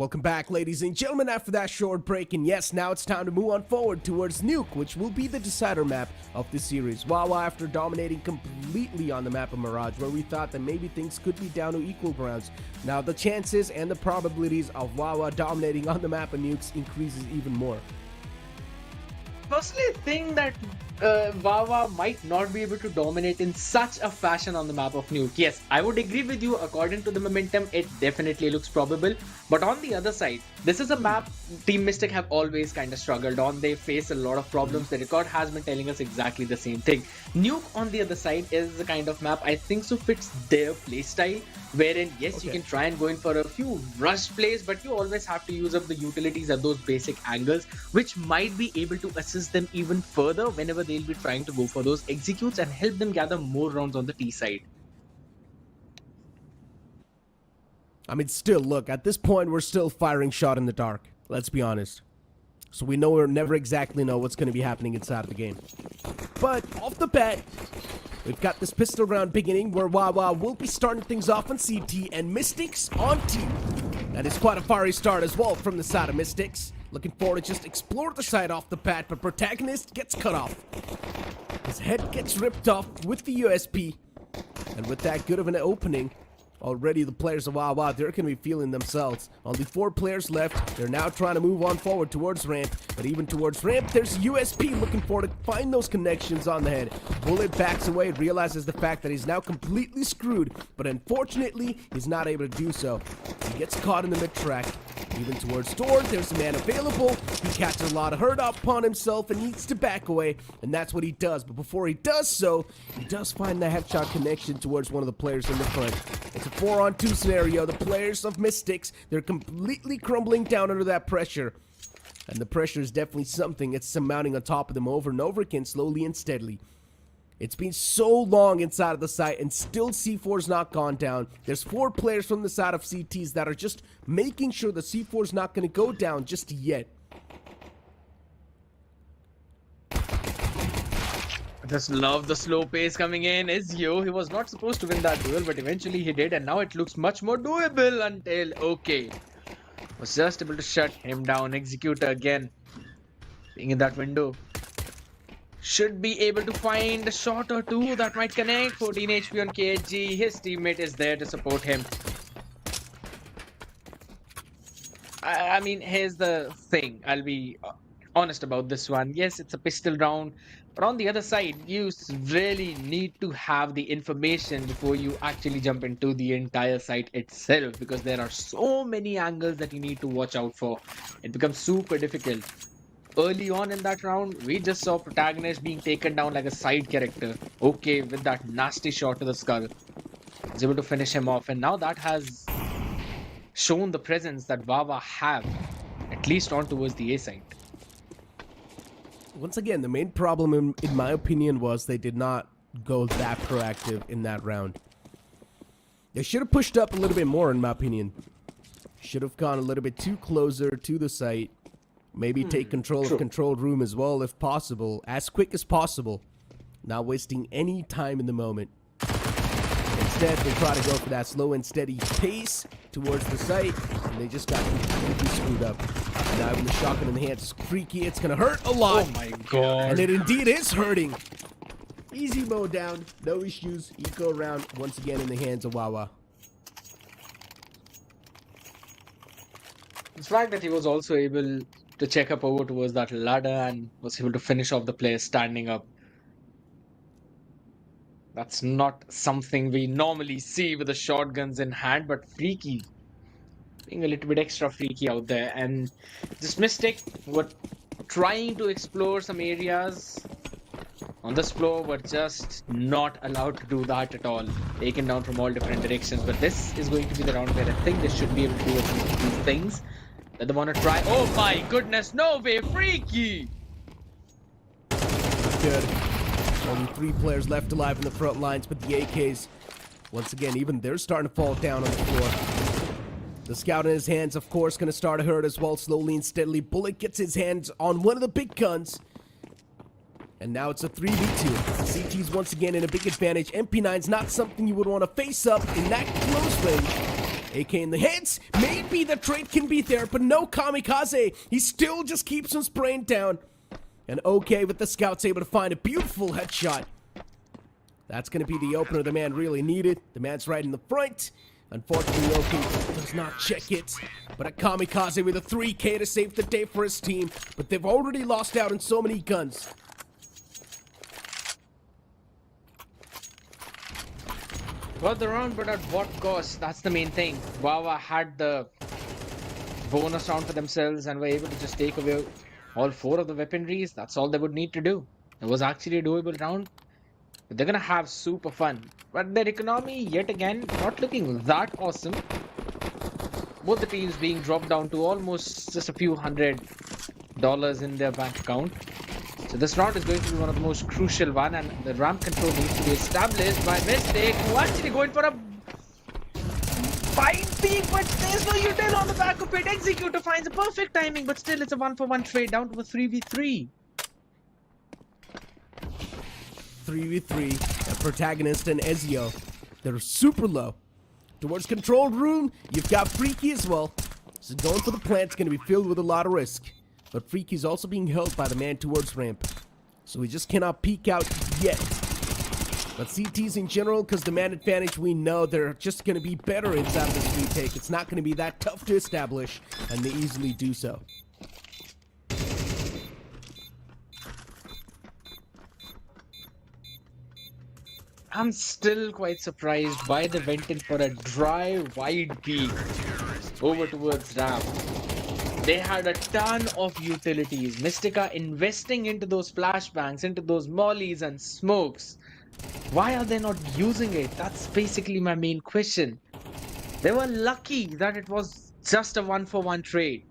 welcome back, ladies and gentlemen, after that short break. And yes, now it's time to move on forward towards Nuke, which will be the decider map of the series. Wawa, after dominating completely on the map of Mirage, where we thought that maybe things could be down to equal grounds, now the chances and the probabilities of Wawa dominating on the map of Nukes increases even more. Personally, I think that Wawa might not be able to dominate in such a fashion on the map of Nuke. Yes, I would agree with you. According to the momentum, it definitely looks probable. But on the other side, this is a map Team Mystic have always kind of struggled on. They face a lot of problems. The record has been telling us exactly the same thing. Nuke, on the other side, is the kind of map I think so fits their playstyle. Wherein, yes, you can try and go in for a few rush plays, but you always have to use up the utilities at those basic angles, which might be able to assist them even further whenever they'll be trying to go for those executes and help them gather more rounds on the T side. I mean, still, look, at this point, we're still firing shot in the dark. Let's be honest. So we never exactly know what's going to be happening inside of the game. But off the bat, we've got this pistol round beginning where Wawa will be starting things off on CT and Mystics on T. That is quite a fiery start as well from the side of Mystics. Looking forward to just explore the side off the bat, but Protagonist gets cut off. His head gets ripped off with the USP. And with that good of an opening, already the players of Wawa, they're going to be feeling themselves. Only 4 players left. They're now trying to move on forward towards ramp. But even towards ramp, there's USP looking forward to find those connections on the head. Bullet backs away, realizes the fact that he's now completely screwed. But unfortunately, he's not able to do so. He gets caught in the mid-track. Even towards door, there's a man available. He catches a lot of hurt upon himself and needs to back away. And that's what he does. But before he does so, he does find the headshot connection towards one of the players in the front. It's a 4-on-2 scenario. The players of Mystics, they're completely crumbling down under that pressure. And the pressure is definitely something that's surmounting on top of them over and over again, slowly and steadily. It's been so long inside of the site and still C4's not gone down. There's 4 players from the side of CTs that are just making sure the C4's not going to go down just yet. I just love the slow pace coming in. Ezio, he was not supposed to win that duel, but eventually he did, and now it looks much more doable until, okay, was just able to shut him down. Executor again, being in that window. Should be able to find a shot or two that might connect. 14 HP on KHG. His teammate is there to support him. I mean, here's the thing. I'll be honest about this one. Yes, it's a pistol round. But on the other side, you really need to have the information before you actually jump into the entire site itself. Because there are so many angles that you need to watch out for. It becomes super difficult. Early on in that round, we just saw Protagonist being taken down like a side character. Okay, with that nasty shot to the skull. Was able to finish him off, and now that has shown the presence that Wawa have, at least on towards the A side. Once again, the main problem, in my opinion, was they did not go that proactive in that round. They should have pushed up a little bit more, in my opinion. Should have gone a little bit too closer to the site. Maybe take control of controlled room as well, if possible, as quick as possible. Not wasting any time in the moment. Instead, they try to go for that slow and steady pace towards the site, and they just got completely screwed up. Now with the shotgun in the hands, it's freaky. It's gonna hurt a lot. Oh my god! And it indeed is hurting. Easy mode down, no issues. Eco round once again in the hands of Wawa. The fact that he was also able to check up over towards that ladder and was able to finish off the player standing up. That's not something we normally see with the shotguns in hand, but freaky. Being a little bit extra freaky out there. And this Mystic were trying to explore some areas on this floor, but just not allowed to do that at all. Taken down from all different directions. But this is going to be the round where I think they should be able to do these things that they want to try. Oh my goodness, no way, freaky! Good. Only 3 players left alive in the front lines, but the AKs, once again, even they're starting to fall down on the floor. The scout in his hands, of course, going to start to hurt as well, slowly and steadily. Bullet gets his hands on one of the big guns. And now it's a 3v2. CT's once again in a big advantage. MP9's not something you would want to face up in that close range. AK in the hands. Maybe the trade can be there, but no kamikaze. He still just keeps him spraying down. And okay with the scouts able to find a beautiful headshot. That's going to be the opener the man really needed. The man's right in the front. Unfortunately, OK does not check it. But a kamikaze with a 3K to save the day for his team. But they've already lost out on so many guns. Got the round, but at what cost? That's the main thing. Wawa had the bonus round for themselves and were able to just take away all 4 of the weaponries. That's all they would need to do. It was actually a doable round. But they're gonna have super fun. But their economy, yet again, not looking that awesome. Both the teams being dropped down to almost just a few $100 in their bank account. So this round is going to be one of the most crucial one, and the ramp control needs to be established by Mistake, who actually going for a fine peak, but there's no util on the back of it. Executor finds a perfect timing, but still it's a 1-for-1 trade down to a 3v3. 3v3, a protagonist and Ezio. They're super low. Towards controlled room, you've got Freaky as well. So going for the plant's going to be filled with a lot of risk. But Freaky's also being held by the man towards ramp. So he just cannot peek out yet. But CTs in general, because the man advantage, we know they're just going to be better inside of this retake. It's not going to be that tough to establish, and they easily do so. I'm still quite surprised by the went in for a dry wide peak over towards ramp. They had a ton of utilities. Mystica investing into those flashbangs, into those mollies and smokes. Why are they not using it? That's basically my main question. They were lucky that it was just a 1-for-1 trade.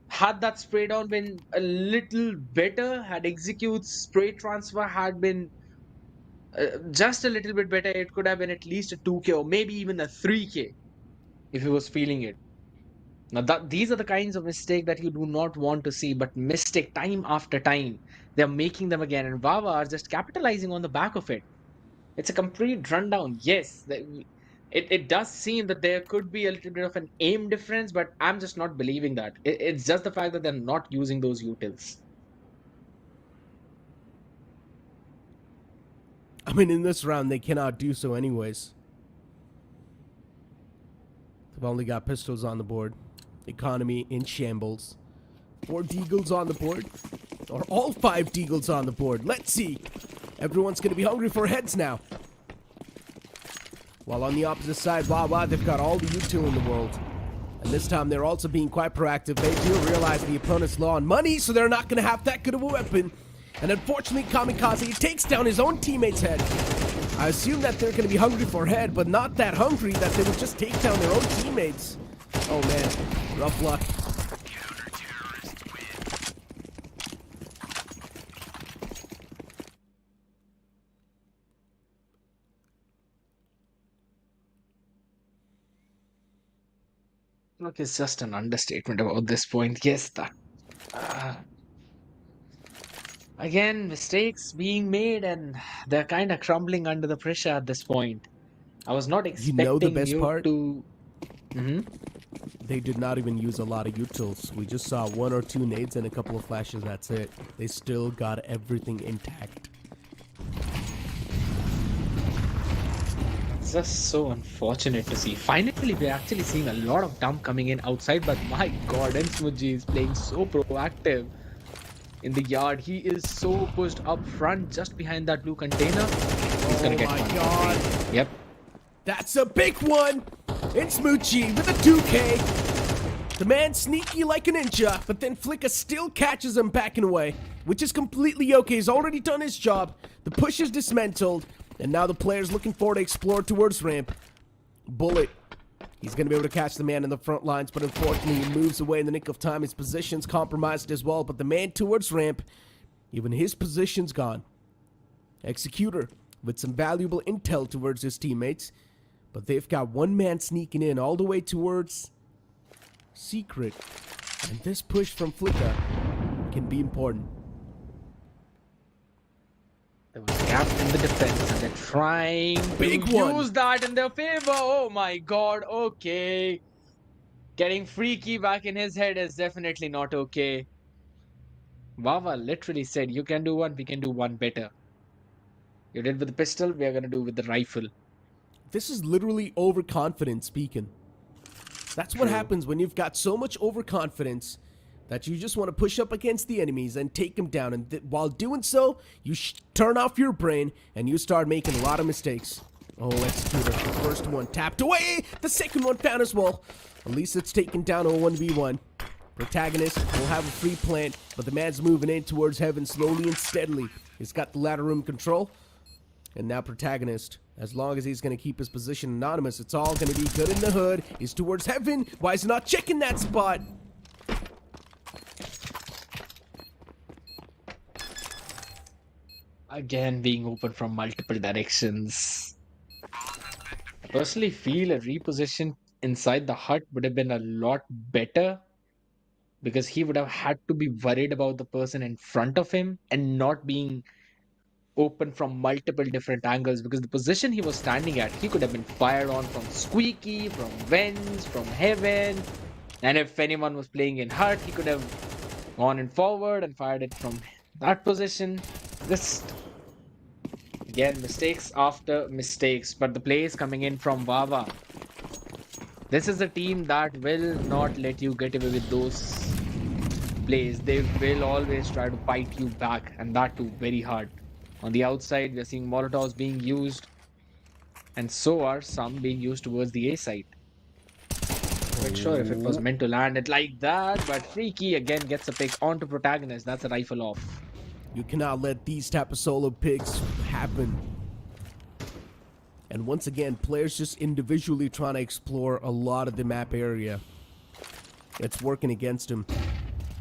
Had that spray down been a little better, had executes spray transfer had been just a little bit better, it could have been at least a 2K or maybe even a 3K if he was feeling it. Now these are the kinds of mistake that you do not want to see, but mistake time after time, they're making them again, and Wawa are just capitalizing on the back of it. It's a complete rundown. Yes, it does seem that there could be a little bit of an aim difference, but I'm just not believing that. It's just the fact that they're not using those utils. I mean, in this round, they cannot do so anyways. They've only got pistols on the board. Economy in shambles. 4 deagles on the board. Or all 5 deagles on the board. Let's see. Everyone's going to be hungry for heads now. While on the opposite side, Wawa, they've got all the util in the world. And this time, they're also being quite proactive. They do realize the opponent's low on money, so they're not going to have that good of a weapon. And unfortunately, Kamikaze takes down his own teammate's head. I assume that they're going to be hungry for head, but not that hungry that they would just take down their own teammates. Oh man, rough luck. Look, it's just an understatement about this point. Yes, that. Again, mistakes being made, and they're kind of crumbling under the pressure at this point. I was not expecting the best Nuke part? to. They did not even use a lot of utils. We just saw 1 or 2 nades and a couple of flashes, that's it. They still got everything intact. It's just so unfortunate to see. Finally, we're actually seeing a lot of dump coming in outside, but my god, Ensmuji is playing so proactive in the yard. He is so pushed up front, just behind that blue container. He's gonna get one. Oh my god. Yep. That's a big one! Ensmuji with a 2K. The man sneaky like a ninja, but then Flicka still catches him backing away, which is completely okay. He's already done his job. The push is dismantled, and now the player's looking forward to explore towards ramp. Bullet. He's going to be able to catch the man in the front lines, but unfortunately he moves away in the nick of time. His position's compromised as well, but the man towards ramp, even his position's gone. Executor with some valuable intel towards his teammates, but they've got one man sneaking in all the way towards Secret, and this push from Flicka can be important. There was a gap in the defense, and they're trying Big to one. use that in their favor. Oh my god, okay. Getting freaky back in his head is definitely not okay. Wawa literally said, you can do one, we can do one better. You did with the pistol, we are gonna do with the rifle. This is literally overconfidence speaking. That's what True. happens when you've got so much overconfidence that you just want to push up against the enemies and take them down. And while doing so, you turn off your brain and you start making a lot of mistakes. Oh, Executor. The first one tapped away. The second one found as well. At least it's taken down a 1v1. Protagonist will have a free plant, but the man's moving in towards heaven slowly and steadily. He's got the ladder room control. And now Protagonist, as long as he's going to keep his position anonymous, it's all going to be good in the hood. He's towards heaven. Why is he not checking that spot? Again, being open from multiple directions. I personally feel a reposition inside the hut would have been a lot better, because he would have had to be worried about the person in front of him and not being open from multiple different angles, because the position he was standing at, he could have been fired on from squeaky, from vents, from heaven. And if anyone was playing in hut, he could have gone in forward and fired it from that position. Just again, mistakes after mistakes, but the play is coming in from Wawa. This is a team that will not let you get away with those plays. They will always try to bite you back, and that too very hard. On the outside, we are seeing Molotovs being used, and so are some being used towards the A side. Quite sure if it was meant to land it like that, but Freaky again gets a pick onto Protagonist. That's a rifle off. You cannot let these type of solo picks happen. And once again, players just individually trying to explore a lot of the map area. It's working against him.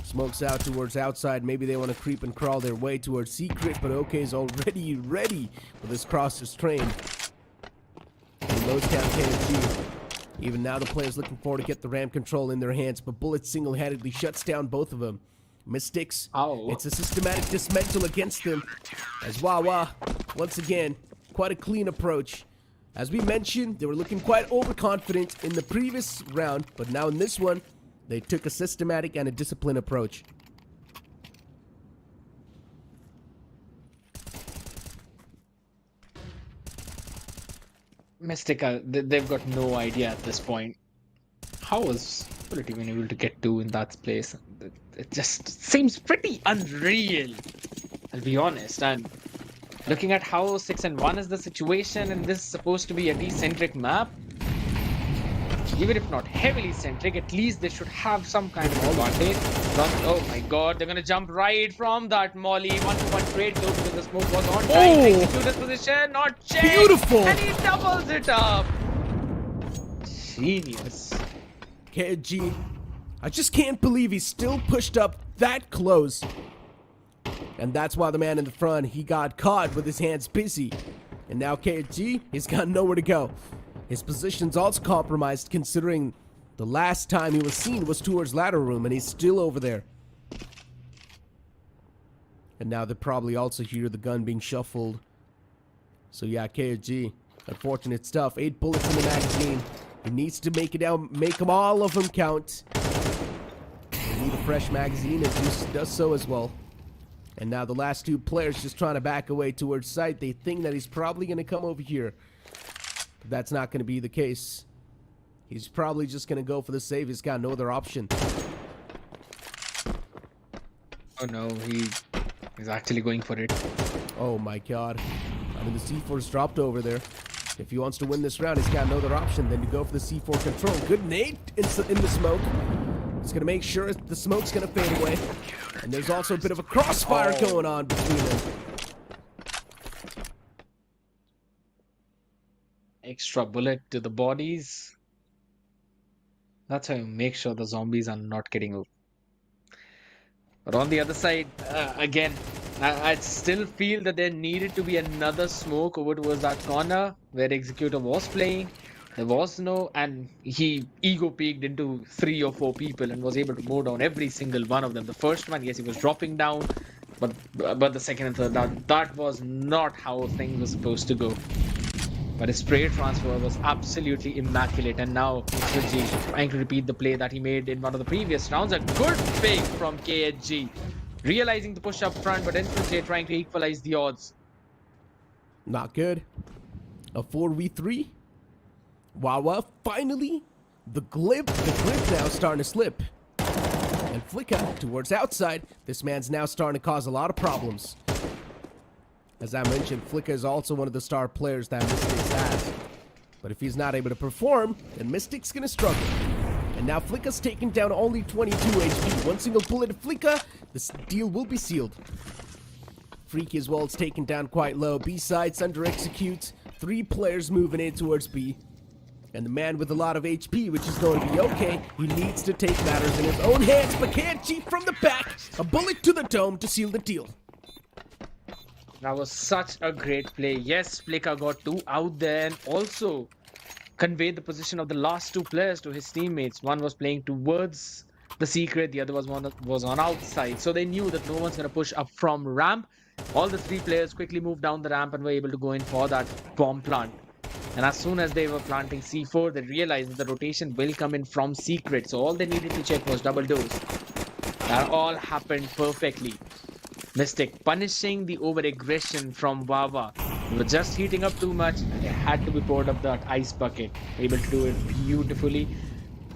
Smokes out towards outside. Maybe they want to creep and crawl their way towards secret, but OK is already ready with his crosses trained. And those count KFG. Even now, the players looking forward to get the ramp control in their hands, but Bullet single-handedly shuts down both of them. Mystics, it's a systematic dismantle against them. As Wawa, once again, quite a clean approach. As we mentioned, they were looking quite overconfident in the previous round, but now in this one, they took a systematic and a disciplined approach. Mystica, they've got no idea at this point. How was Bullet even able to get two in that place? It just seems pretty unreal, I'll be honest. And looking at how 6 and 1 is the situation, and this is supposed to be a D-centric map, even if not heavily centric, at least they should have some kind of advantage. Oh my god, they're gonna jump right from that molly. 1-to-1 trade though, because the smoke was on time to execute this position, not checked. Beautiful! And he doubles it up. Genius. KG, I just can't believe he's still pushed up that close. And that's why the man in the front, he got caught with his hands busy. And now KG, he's got nowhere to go. His position's also compromised, considering the last time he was seen was towards ladder room, and he's still over there. And now they probably also hear the gun being shuffled. So yeah, KG, unfortunate stuff. 8 bullets in the magazine. He needs to make it out, make them all of them count. They need a fresh magazine, and Juice does so as well. And now the last 2 players just trying to back away towards site. They think that he's probably going to come over here. But that's not going to be the case. He's probably just going to go for the save. He's got no other option. Oh no, he's actually going for it. Oh my god. I mean, the C4's dropped over there. If he wants to win this round, he's got no other option than to go for the C4 control. Good nade in the smoke. He's going to make sure the smoke's going to fade away. And there's also a bit of a crossfire going on between them. Extra bullet to the bodies. That's how you make sure the zombies are not getting over. But on the other side, again, I still feel that there needed to be another smoke over towards that corner where Executor was playing. There was no, and he ego peeked into 3 or 4 people and was able to mow down every single one of them. The first one, yes, he was dropping down. But the second and third, that was not how things were supposed to go. But his spray transfer was absolutely immaculate, and now KHG trying to repeat the play that he made in one of the previous rounds. A good fake from KHG, realizing to push up front, but Inferno trying to equalize the odds. Not good. A 4v3. Wawa, finally, the grip now starting to slip. And Flicka towards outside. This man's now starting to cause a lot of problems. As I mentioned, Flicka is also one of the star players that Mystics has. But if he's not able to perform, then Mystics gonna struggle. And now Flicka's taking down only 22 HP. One single bullet of Flicka, this deal will be sealed. Freaky as well is taken down quite low. B sides under execute. 3 players moving in towards B. And the man with a lot of HP, which is going to be okay, he needs to take matters in his own hands, but can't cheat from the back. A bullet to the dome to seal the deal. That was such a great play. Yes, Flicka got 2 out there and also conveyed the position of the last 2 players to his teammates. One was playing towards the secret, the other was on outside. So they knew that no one's going to push up from ramp. All the 3 players quickly moved down the ramp and were able to go in for that bomb plant. And as soon as they were planting C4, they realized that the rotation will come in from secret. So all they needed to check was double doors. That all happened perfectly. Mystic punishing the over-aggression from Wawa. They were just heating up too much and they had to be poured up that ice bucket. Able to do it beautifully.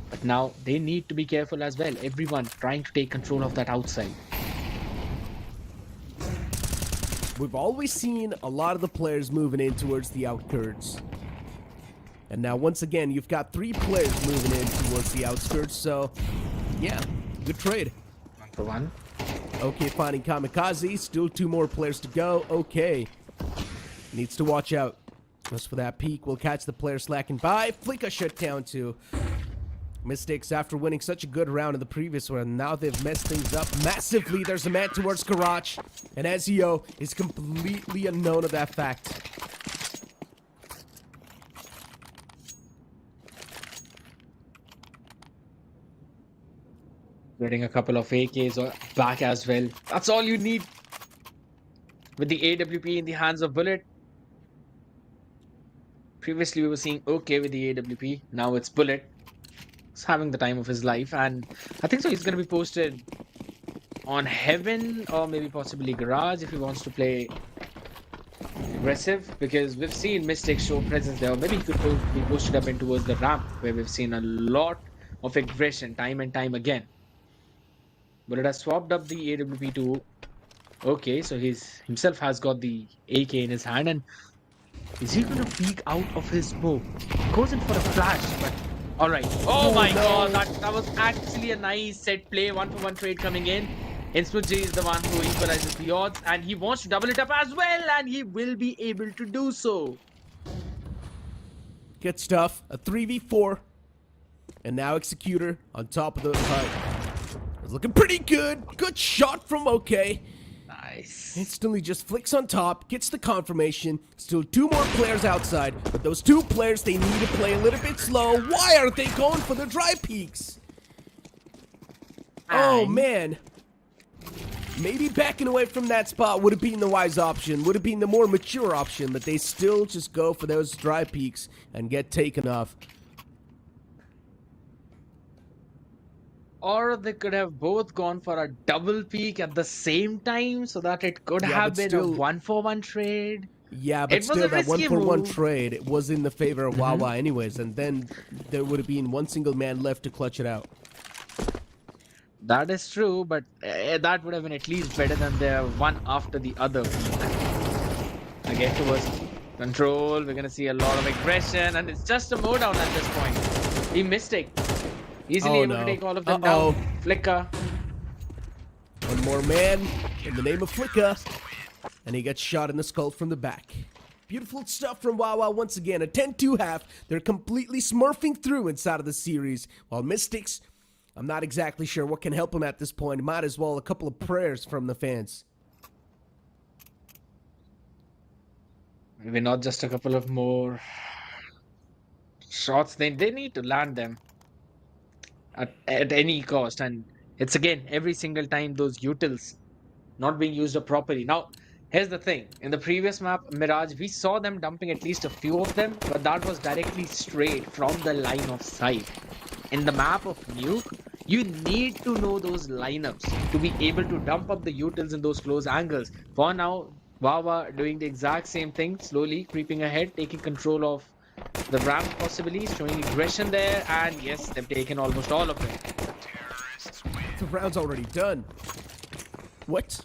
But now they need to be careful as well. Everyone trying to take control of that outside. We've always seen a lot of the players moving in towards the outskirts. And now once again, you've got 3 players moving in towards the outskirts. So, yeah, good trade. 1 for 1. Okay, finding Kamikaze. Still 2 more players to go. Okay. Needs to watch out. As for that peek, we'll catch the player slacking by. Flicka shut down too. Mystics, after winning such a good round in the previous one, now they've messed things up massively. There's a man towards Garage. And Ezio is completely unknown of that fact. Getting a couple of AKs back as well. That's all you need. With the AWP in the hands of Bullet. Previously we were seeing okay with the AWP. Now it's Bullet. He's having the time of his life. And I think so he's going to be posted on Heaven or maybe possibly Garage if he wants to play aggressive. Because we've seen Mystics show presence there. Or maybe he could be posted up in towards the ramp where we've seen a lot of aggression time and time again. But it has swapped up the AWP to... Okay, so he's himself has got the AK in his hand. And is he going to peek out of his smoke? Goes in for a flash, but... Alright. Oh my god, that was actually a nice set play. 1-for-1 trade coming in. Inspj is the one who equalizes the odds. And he wants to double it up as well. And he will be able to do so. Good stuff. A 3v4. And now Executor on top of the HUD. It's looking pretty good. Good shot from OK. Nice. Instantly just flicks on top, gets the confirmation. Still 2 more players outside, but those 2 players, they need to play a little bit slow. Why aren't they going for the dry peaks? Oh man. Maybe backing away from that spot would have been the wise option, would have been the more mature option, but they still just go for those dry peaks and get taken off. Or they could have both gone for a double peak at the same time so that it could have been a 1-for-1 trade. Yeah, but still that 1-for-1 trade, it was in the favor of Wawa anyways, and then there would have been 1 single man left to clutch it out. That is true, but that would have been at least better than the one after the other. Again towards control, we're going to see a lot of aggression, and it's just a mowdown at this point. He missed it. Easily able to take all of them down. Flicka. 1 more man in the name of Flicka. And he gets shot in the skull from the back. Beautiful stuff from Wawa once again. A 10-2 half. They're completely smurfing through inside of the series. While Mystics, I'm not exactly sure what can help them at this point. Might as well a couple of prayers from the fans. Maybe not just a couple of more shots. They need to land them. At any cost, and it's again every single time those utils not being used up properly. Now, here's the thing. In the previous map, Mirage, we saw them dumping at least a few of them, but that was directly straight from the line of sight. In the map of Nuke, you need to know those lineups to be able to dump up the utils in those close angles. For now, Wawa doing the exact same thing, slowly creeping ahead, taking control of the ramp possibly, showing aggression there, and yes, they've taken almost all of it. The round's already done. What?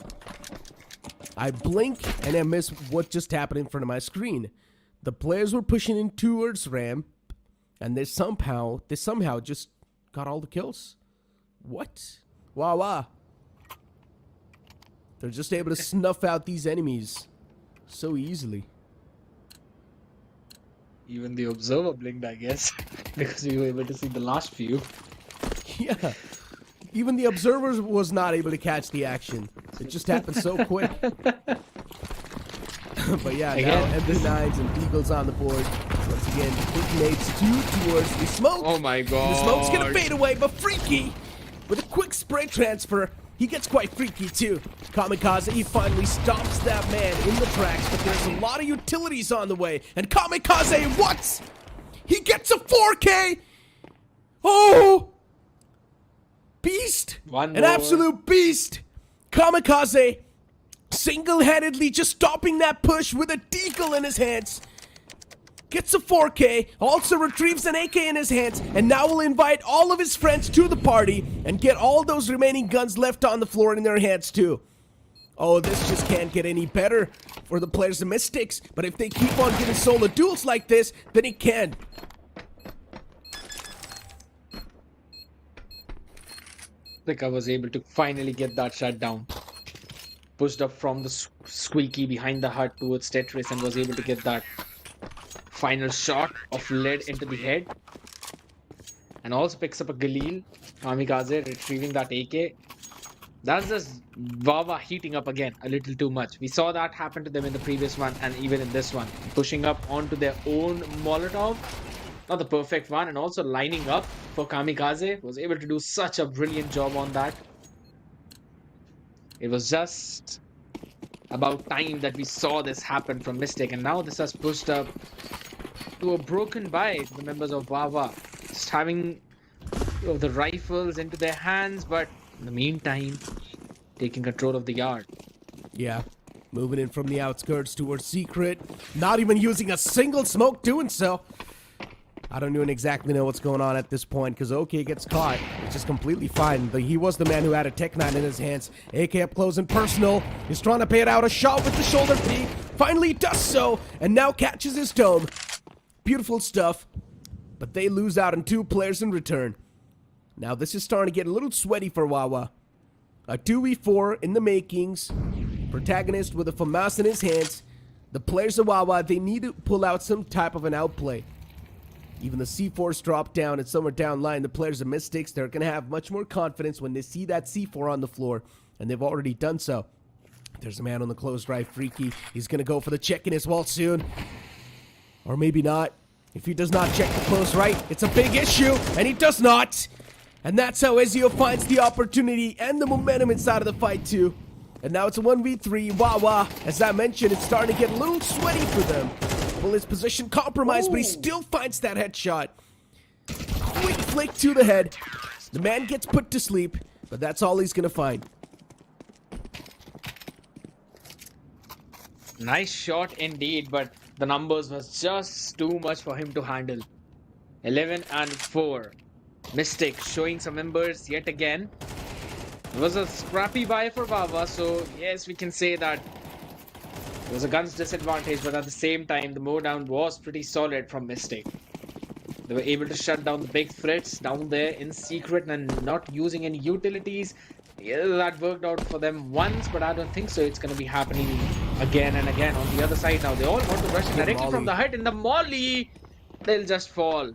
I blink and I miss what just happened in front of my screen. The players were pushing in towards ramp, and they somehow just got all the kills. What? Wow. They're just able to snuff out these enemies so easily. Even the observer blinked, I guess, because we were able to see the last few. Yeah. Even the observer was not able to catch the action. It just happened so quick. But yeah, Again, now MP9s and Deagles on the board. Once again, quick nades two towards the smoke. Oh my god. The smoke's gonna fade away, but Freaky, with a quick spray transfer, he gets quite freaky too. Kamikaze, he finally stomps that man in the tracks, but there's a lot of utilities on the way. And Kamikaze, what? He gets a 4K! Oh! Beast! One An more. absolute beast! Kamikaze single-handedly just stopping that push with a deagle in his hands. Gets a 4K, also retrieves an AK in his hands, and now will invite all of his friends to the party and get all those remaining guns left on the floor in their hands too. Oh, this just can't get any better for the players of Mystics, but if they keep on getting solo duels like this, then it can. I was able to finally get that shut down. Pushed up from the squeaky behind the hut towards Tetris and was able to get that final shot of lead into the head. And also picks up a Galil. Kamikaze retrieving that AK. That's just Wawa heating up again a little too much. We saw that happen to them in the previous one and even in this one. Pushing up onto their own Molotov. Not the perfect one, and also lining up for Kamikaze. Was able to do such a brilliant job on that. It was just about time that we saw this happen from Mystic, and now this has pushed up to a broken by the members of Wawa. Just having the rifles into their hands, but in the meantime, taking control of the yard. Yeah, moving in from the outskirts towards Secret. Not even using a single smoke doing so. I don't even exactly know what's going on at this point because OK gets caught, which is completely fine. But he was the man who had a Tech 9 in his hands. AK up close and personal. He's trying to pay it out. A shot with the shoulder P. Finally does so and now catches his dome. Beautiful stuff. But they lose out on 2 players in return. Now this is starting to get a little sweaty for Wawa. A 2v4 in the makings. Protagonist with a FAMAS in his hands. The players of Wawa, they need to pull out some type of an outplay. Even the C4's drop down and somewhere down line, the players of Mystics, they're going to have much more confidence when they see that C4 on the floor, and they've already done so. There's a man on the closed right, Freaky. He's going to go for the check in his wall soon. Or maybe not. If he does not check the close right, it's a big issue, and he does not. And that's how Ezio finds the opportunity and the momentum inside of the fight too. And now it's a 1v3. Wawa, as I mentioned, it's starting to get a little sweaty for them. Well, his position compromised, but he still finds that headshot. Quick flick to the head. The man gets put to sleep, but that's all he's gonna find. Nice shot indeed, but the numbers was just too much for him to handle. 11 and 4. Mystic showing some members yet again. It was a scrappy buy for Wawa, so yes, we can say that it was a gun's disadvantage, but at the same time, the mowdown was pretty solid from Mystic. They were able to shut down the big threats down there in secret and not using any utilities. Yeah, that worked out for them once, but I don't think so. It's going to be happening again and again on the other side now. They all want to rush directly from the height in the molly. They'll just fall.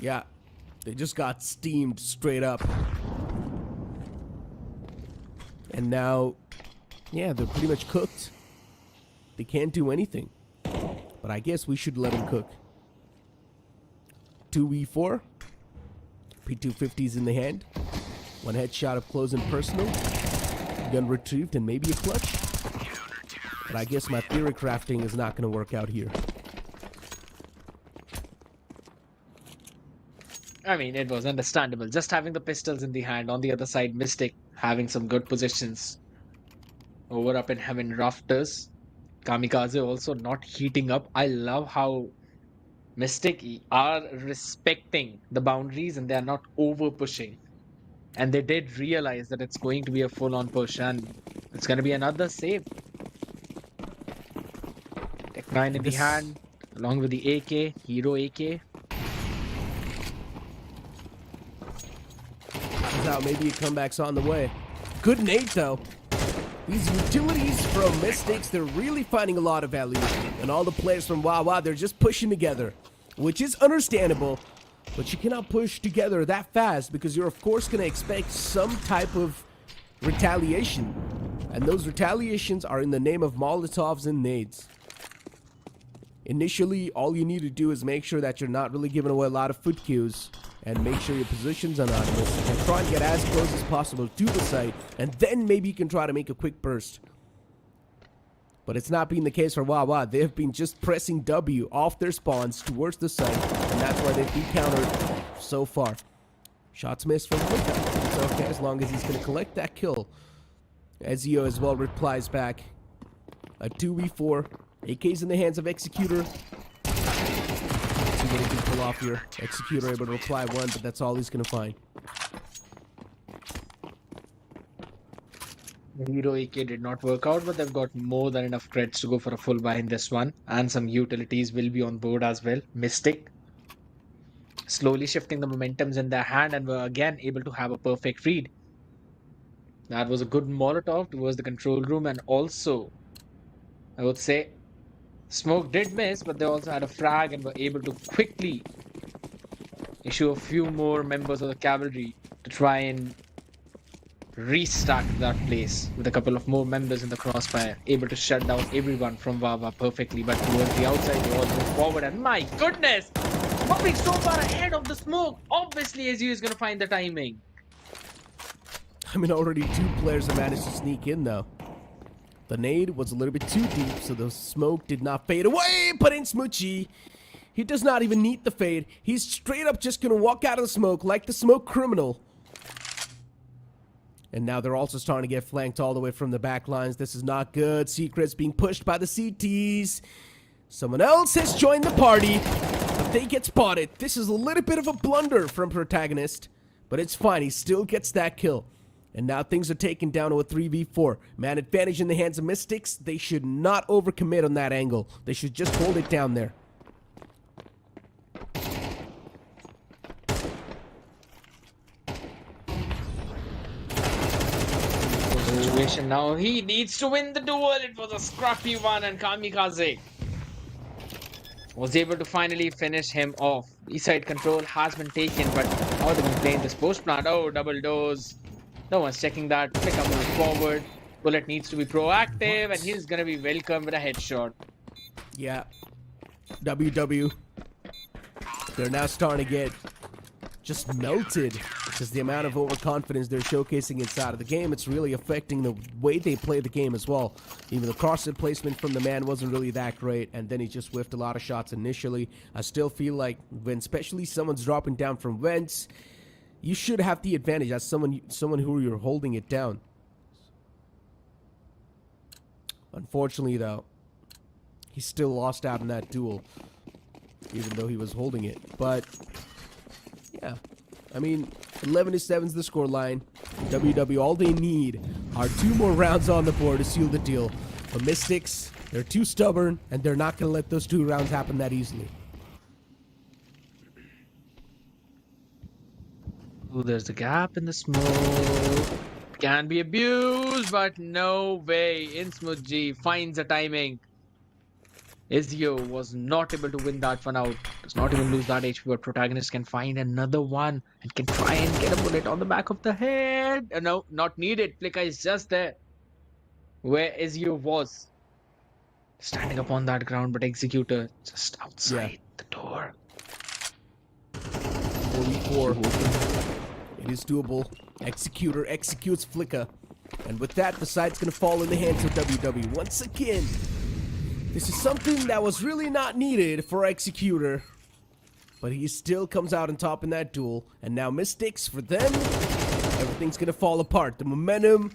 Yeah, they just got steamed straight up. And now, yeah, they're pretty much cooked. They can't do anything. But I guess we should let them cook. 2v4. P250's in the hand. One headshot up close and personal. gun retrieved and maybe a clutch. But I guess my theory crafting is not going to work out here. I mean, it was understandable. Just having the pistols in the hand. On the other side, Mystic having some good positions. Over up in heaven rafters. Kamikaze also not heating up. I love how Mystic are respecting the boundaries and they are not over pushing. And they did realize that it's going to be a full-on push and it's going to be another save. Tech 9 in the hand, along with the AK, Hero AK. Out, maybe a comeback's on the way. Good nade though. These utilities from Mystics, they're really finding a lot of value. And all the players from Wawa, they're just pushing together. Which is understandable. But you cannot push together that fast because you're of course going to expect some type of retaliation. And those retaliations are in the name of Molotovs and nades. Initially, all you need to do is make sure that you're not really giving away a lot of foot cues. And make sure your position's anonymous. And try and get as close as possible to the site. And then maybe you can try to make a quick burst. But it's not been the case for Wawa. They have been just pressing W off their spawns towards the site. And that's why they've been countered so far. Shots missed from Flicka. It's okay as long as he's going to collect that kill. Ezio as well replies back. A 2v4. AK's in the hands of Executor. See what he can pull off here. Executor able to reply one, but that's all he's going to find. The Hero AK did not work out, but they've got more than enough creds to go for a full buy in this one. And some utilities will be on board as well. Mystic slowly shifting the momentums in their hand and were again able to have a perfect read. That was a good Molotov towards the control room, and also, I would say, Smoke did miss, but they also had a frag and were able to quickly issue a few more members of the cavalry to try and restack that place with a couple of more members in the crossfire, able to shut down everyone from Wawa perfectly. But towards the outside, they all move forward, and my goodness, hopping so far ahead of the Smoke. Obviously, Ezio is going to find the timing. I mean, already two players have managed to sneak in though. The nade was a little bit too deep, so the smoke did not fade away. But in Smoochie, he does not even need the fade. He's straight up just going to walk out of the smoke like the smoke criminal. And now they're also starting to get flanked all the way from the back lines. This is not good. Secrets being pushed by the CTs. Someone else has joined the party, but they get spotted. This is a little bit of a blunder from Protagonist, but it's fine. He still gets that kill. And now things are taken down to a 3v4. Man advantage in the hands of Mystics. They should not overcommit on that angle. They should just hold it down there. Situation now. He needs to win the duel. It was a scrappy one, and Kamikaze was able to finally finish him off. East-side control has been taken, but how do we play in this post plant? Oh, double doors. No one's checking that. Flicker moves forward. Bullet needs to be proactive, and he's gonna be welcome with a headshot. Yeah. WW. They're now starting to get just melted because the amount of overconfidence they're showcasing inside of the game, it's really affecting the way they play the game as well. Even the cross-hit placement from the man wasn't really that great, and then he just whiffed a lot of shots initially. I still feel like when especially someone's dropping down from vents, you should have the advantage as someone who you're holding it down. Unfortunately, though, he still lost out in that duel, even though he was holding it. But yeah, I mean, 11-7 is the scoreline. WW, all they need are 2 more rounds on the board to seal the deal. But Mystics, they're too stubborn, and they're not going to let those 2 rounds happen that easily. Oh, there's a gap in the smoke. Can be abused, but no way. Insmooji finds the timing. Ezio was not able to win that one out. Does not even lose that HP, but Protagonist can find another one and can try and get a bullet on the back of the head. No, not needed. Flicker is just there where Ezio was. Standing upon that ground, but Executor just outside the door. 44. It is doable. Executor executes Flicker. And with that, the side's going to fall in the hands of WW. Once again, this is something that was really not needed for Executor. But he still comes out on top in that duel. And now Mystics, for them, everything's going to fall apart. The momentum,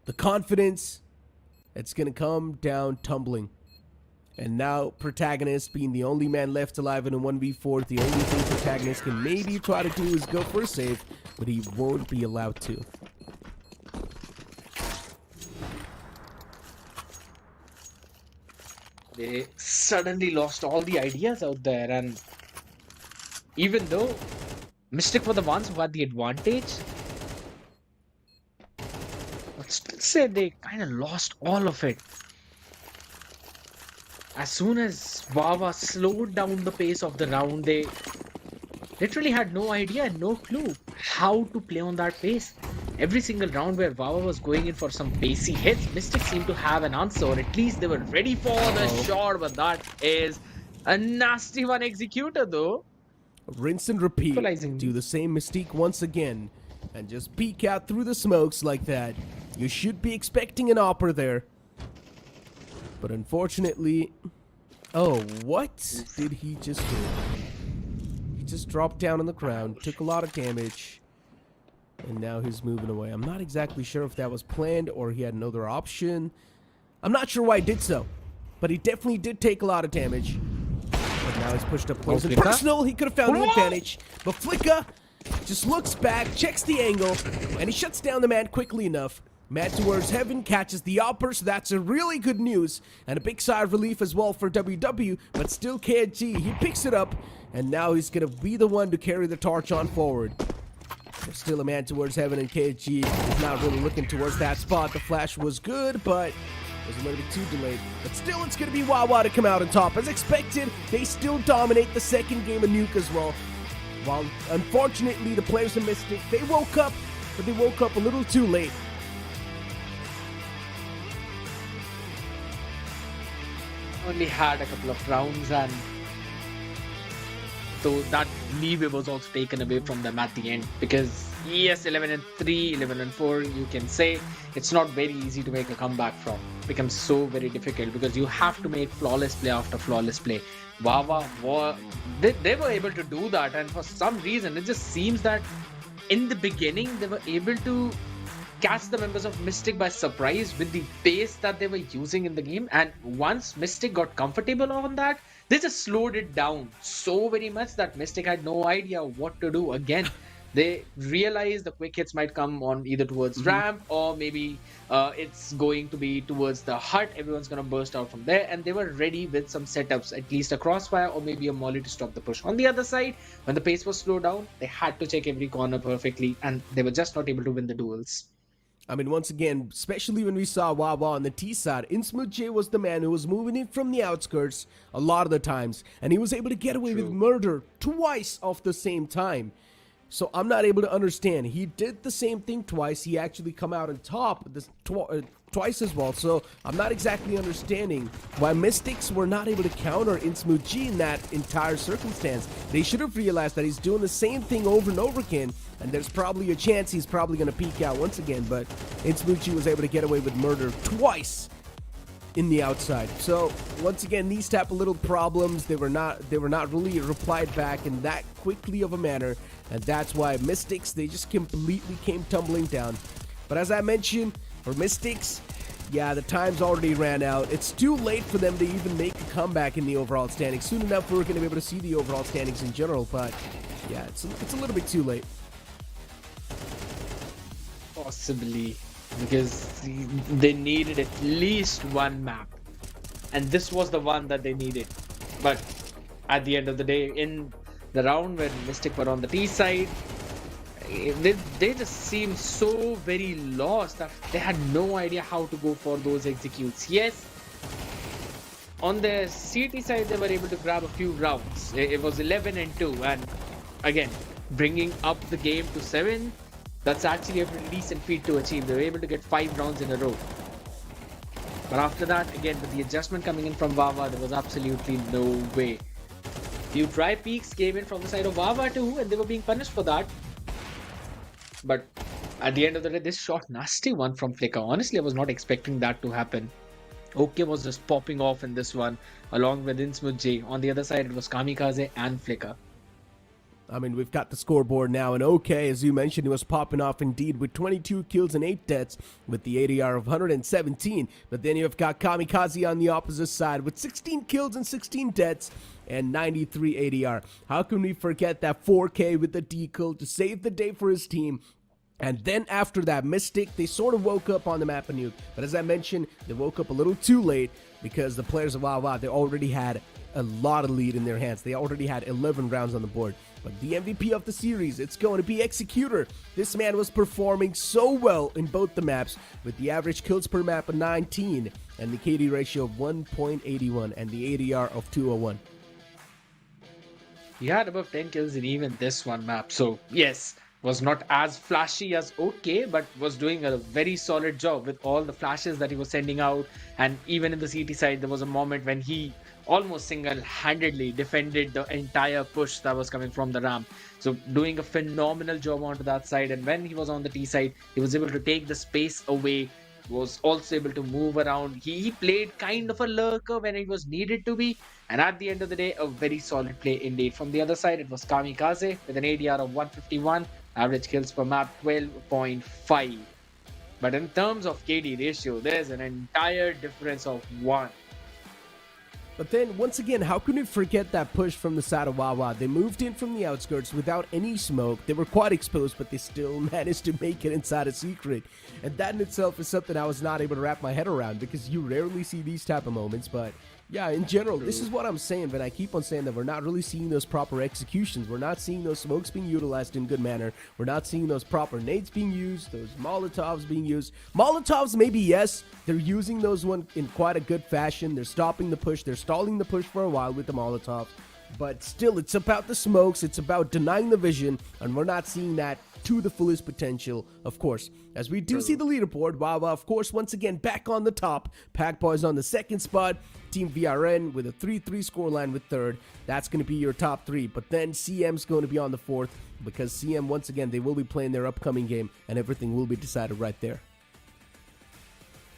the confidence, it's going to come down tumbling. And now Protagonist, being the only man left alive in a 1v4, the only thing Protagonist can maybe try to do is go for a save, but he won't be allowed to. They suddenly lost all the ideas out there, and even though Mystic were the ones who had the advantage, but still say they kind of lost all of it. As soon as Wawa slowed down the pace of the round, they literally had no idea, no clue how to play on that pace. Every single round where Wawa was going in for some pacey hits, Mystic seemed to have an answer, or at least they were ready for the shot, but that is a nasty one. Executor though. Rinse and repeat. Equalizing. Do the same Mystique once again, and just peek out through the smokes like that. You should be expecting an opera there. But unfortunately... Oh, what did he just do? He just dropped down on the ground, took a lot of damage, and now he's moving away. I'm not exactly sure if that was planned or he had another option. I'm not sure why he did so, but he definitely did take a lot of damage. But now he's pushed up close and personal. He could have found the advantage, but Flicka just looks back, checks the angle, and he shuts down the man quickly enough. Mad Towards Heaven catches the upper, so that's a really good news. And a big sigh of relief as well for WW, but still KG, he picks it up, and now he's going to be the one to carry the torch on forward. There's still a Mad Towards Heaven, and KG is not really looking towards that spot. The flash was good, but it was a little bit too delayed. But still, it's going to be Wawa to come out on top. As expected, they still dominate the second game of Nuke as well. While, unfortunately, the players of Mystic, they woke up, but they woke up a little too late. Only had a couple of rounds, and so that leeway was also taken away from them at the end, because yes, 11-3, 11-4, you can say it's not very easy to make a comeback from. It becomes so very difficult because you have to make flawless play after flawless play. Wawa, they were able to do that, and for some reason it just seems that in the beginning they were able to catch the members of Mystic by surprise with the pace that they were using in the game, and once Mystic got comfortable on that, they just slowed it down so very much that Mystic had no idea what to do. Again, they realized the quick hits might come on either towards ramp, or maybe it's going to be towards the hut. Everyone's gonna burst out from there, and they were ready with some setups, at least a crossfire or maybe a molly to stop the push. On the other side, when the pace was slowed down, they had to check every corner perfectly, and they were just not able to win the duels. I mean, once again, especially when we saw Wawa on the T side, InSmoothJ was the man who was moving in from the outskirts a lot of the times, and he was able to get away with murder twice off the same time. So I'm not able to understand. He did the same thing twice. He actually come out on top twice as well. So I'm not exactly understanding why Mystics were not able to counter InSmoothJ in that entire circumstance. They should have realized that he's doing the same thing over and over again, and there's probably a chance he's probably going to peek out once again. But InSmoothJ was able to get away with murder twice in the outside. So once again, these type of little problems, they were not really replied back in that quickly of a manner, and that's why Mystics, they just completely came tumbling down. But as I mentioned, for Mystics, yeah, the time's already ran out. It's too late for them to even make a comeback in the overall standings. Soon enough, we're going to be able to see the overall standings in general, but yeah, it's a little bit too late. Possibly, because they needed at least one map, and this was the one that they needed. But at the end of the day, in the round when Mystic were on the T side, they just seemed so very lost that they had no idea how to go for those executes. Yes, on the CT side, they were able to grab a few rounds. It was 11-2, and again, bringing up the game to 7. That's actually a pretty decent feat to achieve. They were able to get 5 rounds in a row. But after that, again, with the adjustment coming in from Wawa, there was absolutely no way. Few dry peaks came in from the side of Wawa too, and they were being punished for that. But At the end of the day, this shot nasty one from Flicker. Honestly, I was not expecting that to happen. OK was just popping off in this one, along with Innsmouth J. On the other side, it was Kamikaze and Flicker. I mean, we've got the scoreboard now, and OK, as you mentioned, he was popping off indeed with 22 kills and 8 deaths with the ADR of 117. But then you've got Kamikaze on the opposite side with 16 kills and 16 deaths and 93 ADR. How can we forget that 4K with the dekill to save the day for his team? And then after that Mystic, they sort of woke up on the map of Nuke. But as I mentioned, they woke up a little too late because the players of WoW, they already had a lot of lead in their hands. They already had 11 rounds on the board. But the MVP of the series, it's going to be Executor. This man was performing so well in both the maps with the average kills per map of 19 and the KD ratio of 1.81 and the ADR of 201. He had above 10 kills in even this one map. So yes, was not as flashy as OK, but was doing a very solid job with all the flashes that he was sending out. And even in the CT side, there was a moment when he almost single-handedly defended the entire push that was coming from the ramp. So doing a phenomenal job onto that side. And when he was on the T side, he was able to take the space away, was also able to move around. He played kind of a lurker when it was needed to be. And at the end of the day, a very solid play indeed. From the other side, it was Kamikaze with an ADR of 151, average kills per map 12.5. But in terms of KD ratio, there's an entire difference of 1. But then, once again, how can we forget that push from the side of Wawa? They moved in from the outskirts without any smoke. They were quite exposed, but they still managed to make it inside a secret. And that in itself is something I was not able to wrap my head around because you rarely see these type of moments. But yeah, in general, this is what I'm saying, but I keep on saying that we're not really seeing those proper executions. We're not seeing those smokes being utilized in good manner. We're not seeing those proper nades being used, those Molotovs being used. Molotovs, maybe yes, they're using those one in quite a good fashion. They're stopping the push. They're stalling the push for a while with the Molotovs. But still, it's about the smokes. It's about denying the vision, and we're not seeing that to the fullest potential, of course. As we do see the leaderboard, Wawa, of course, once again, back on the top. Pack Boys on the second spot. Team VRN with a 3-3 scoreline with third. That's going to be your top 3. But then CM's going to be on the fourth because CM, once again, they will be playing their upcoming game, and everything will be decided right there.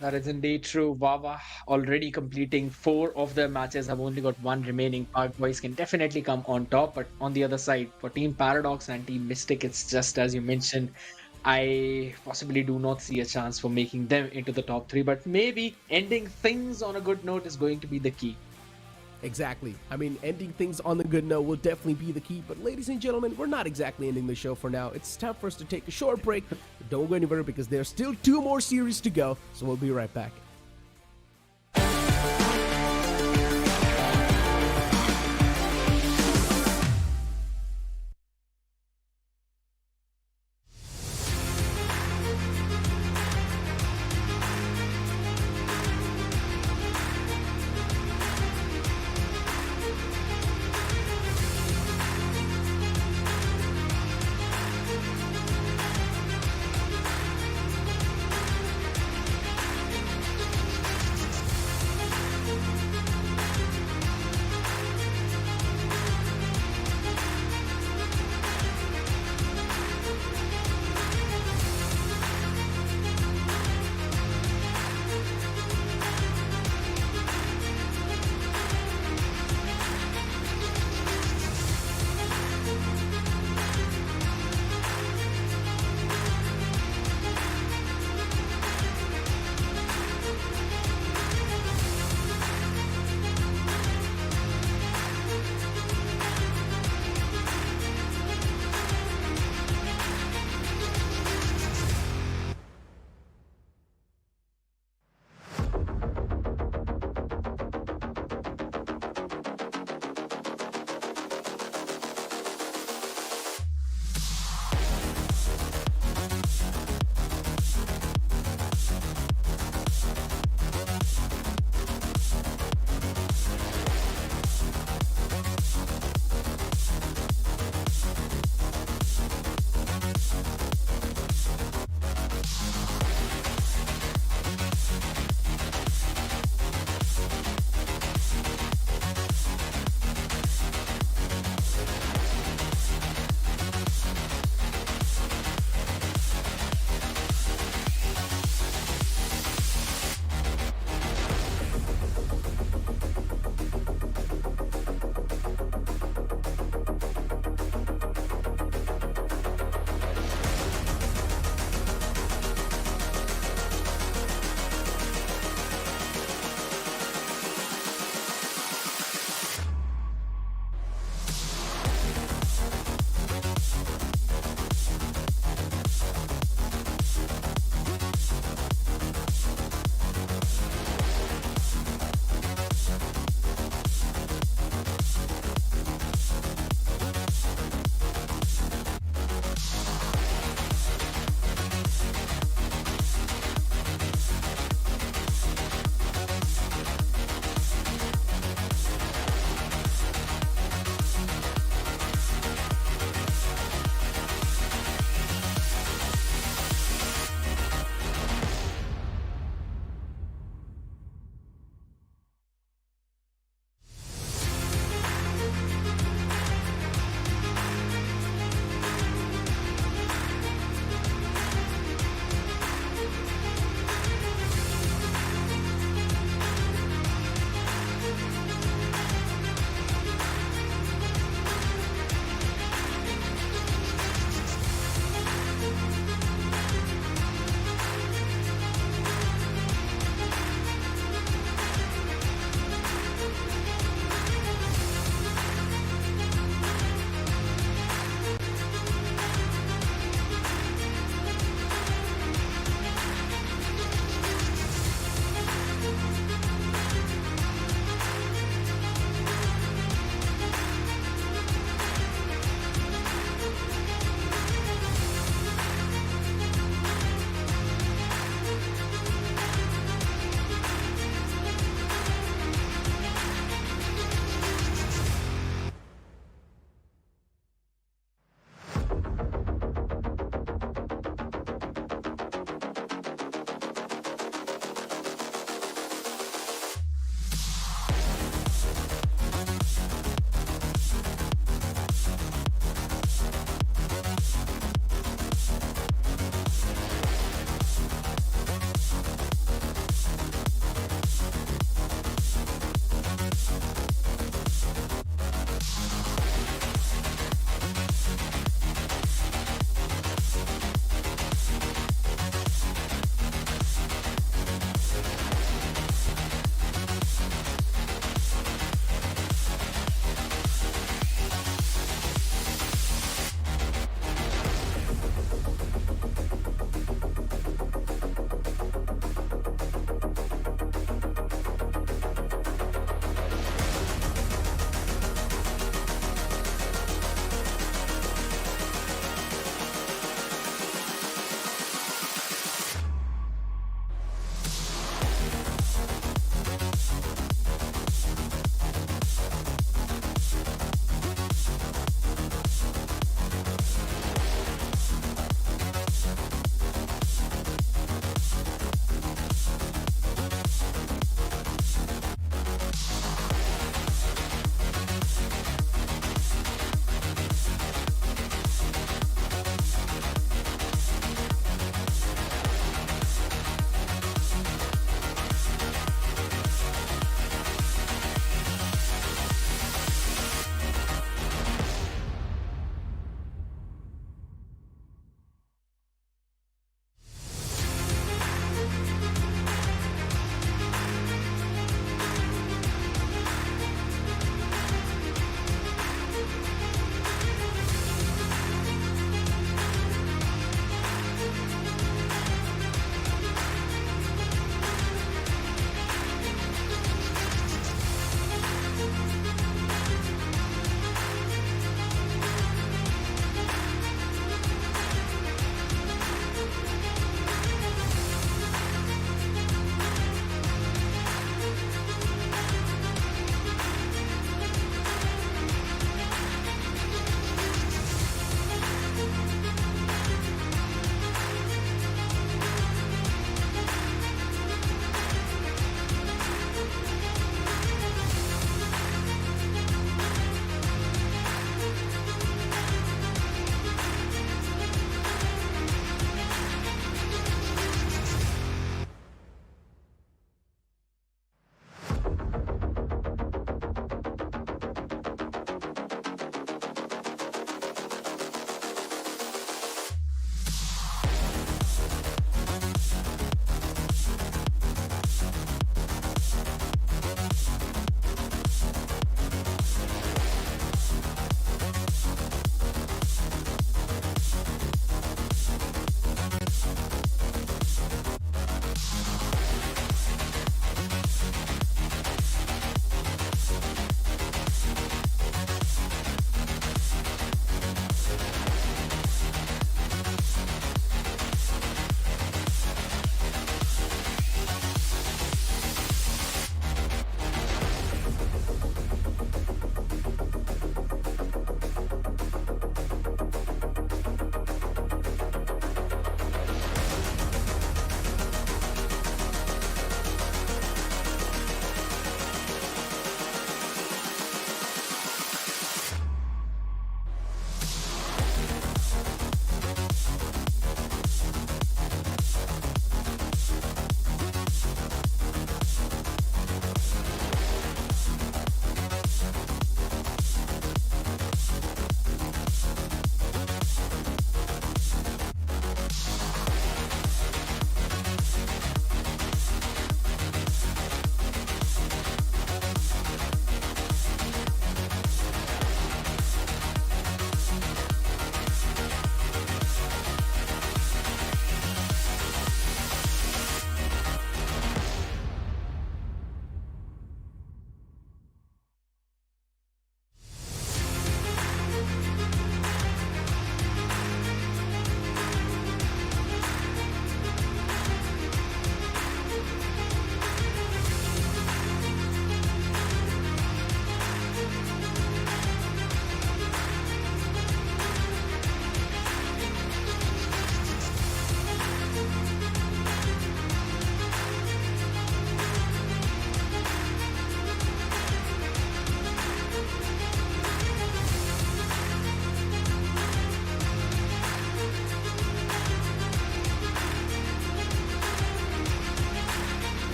That is indeed true. Wawa already completing 4 of their matches, have only got 1 remaining. Park Boys can definitely come on top, but on the other side, for Team Paradox and Team Mystic, it's just as you mentioned. I possibly do not see a chance for making them into the top 3, but maybe ending things on a good note is going to be the key. Exactly. I mean, ending things on the good note will definitely be the key. But ladies and gentlemen, we're not exactly ending the show for now. It's time for us to take a short break. Don't go anywhere because there's still 2 more series to go. So we'll be right back.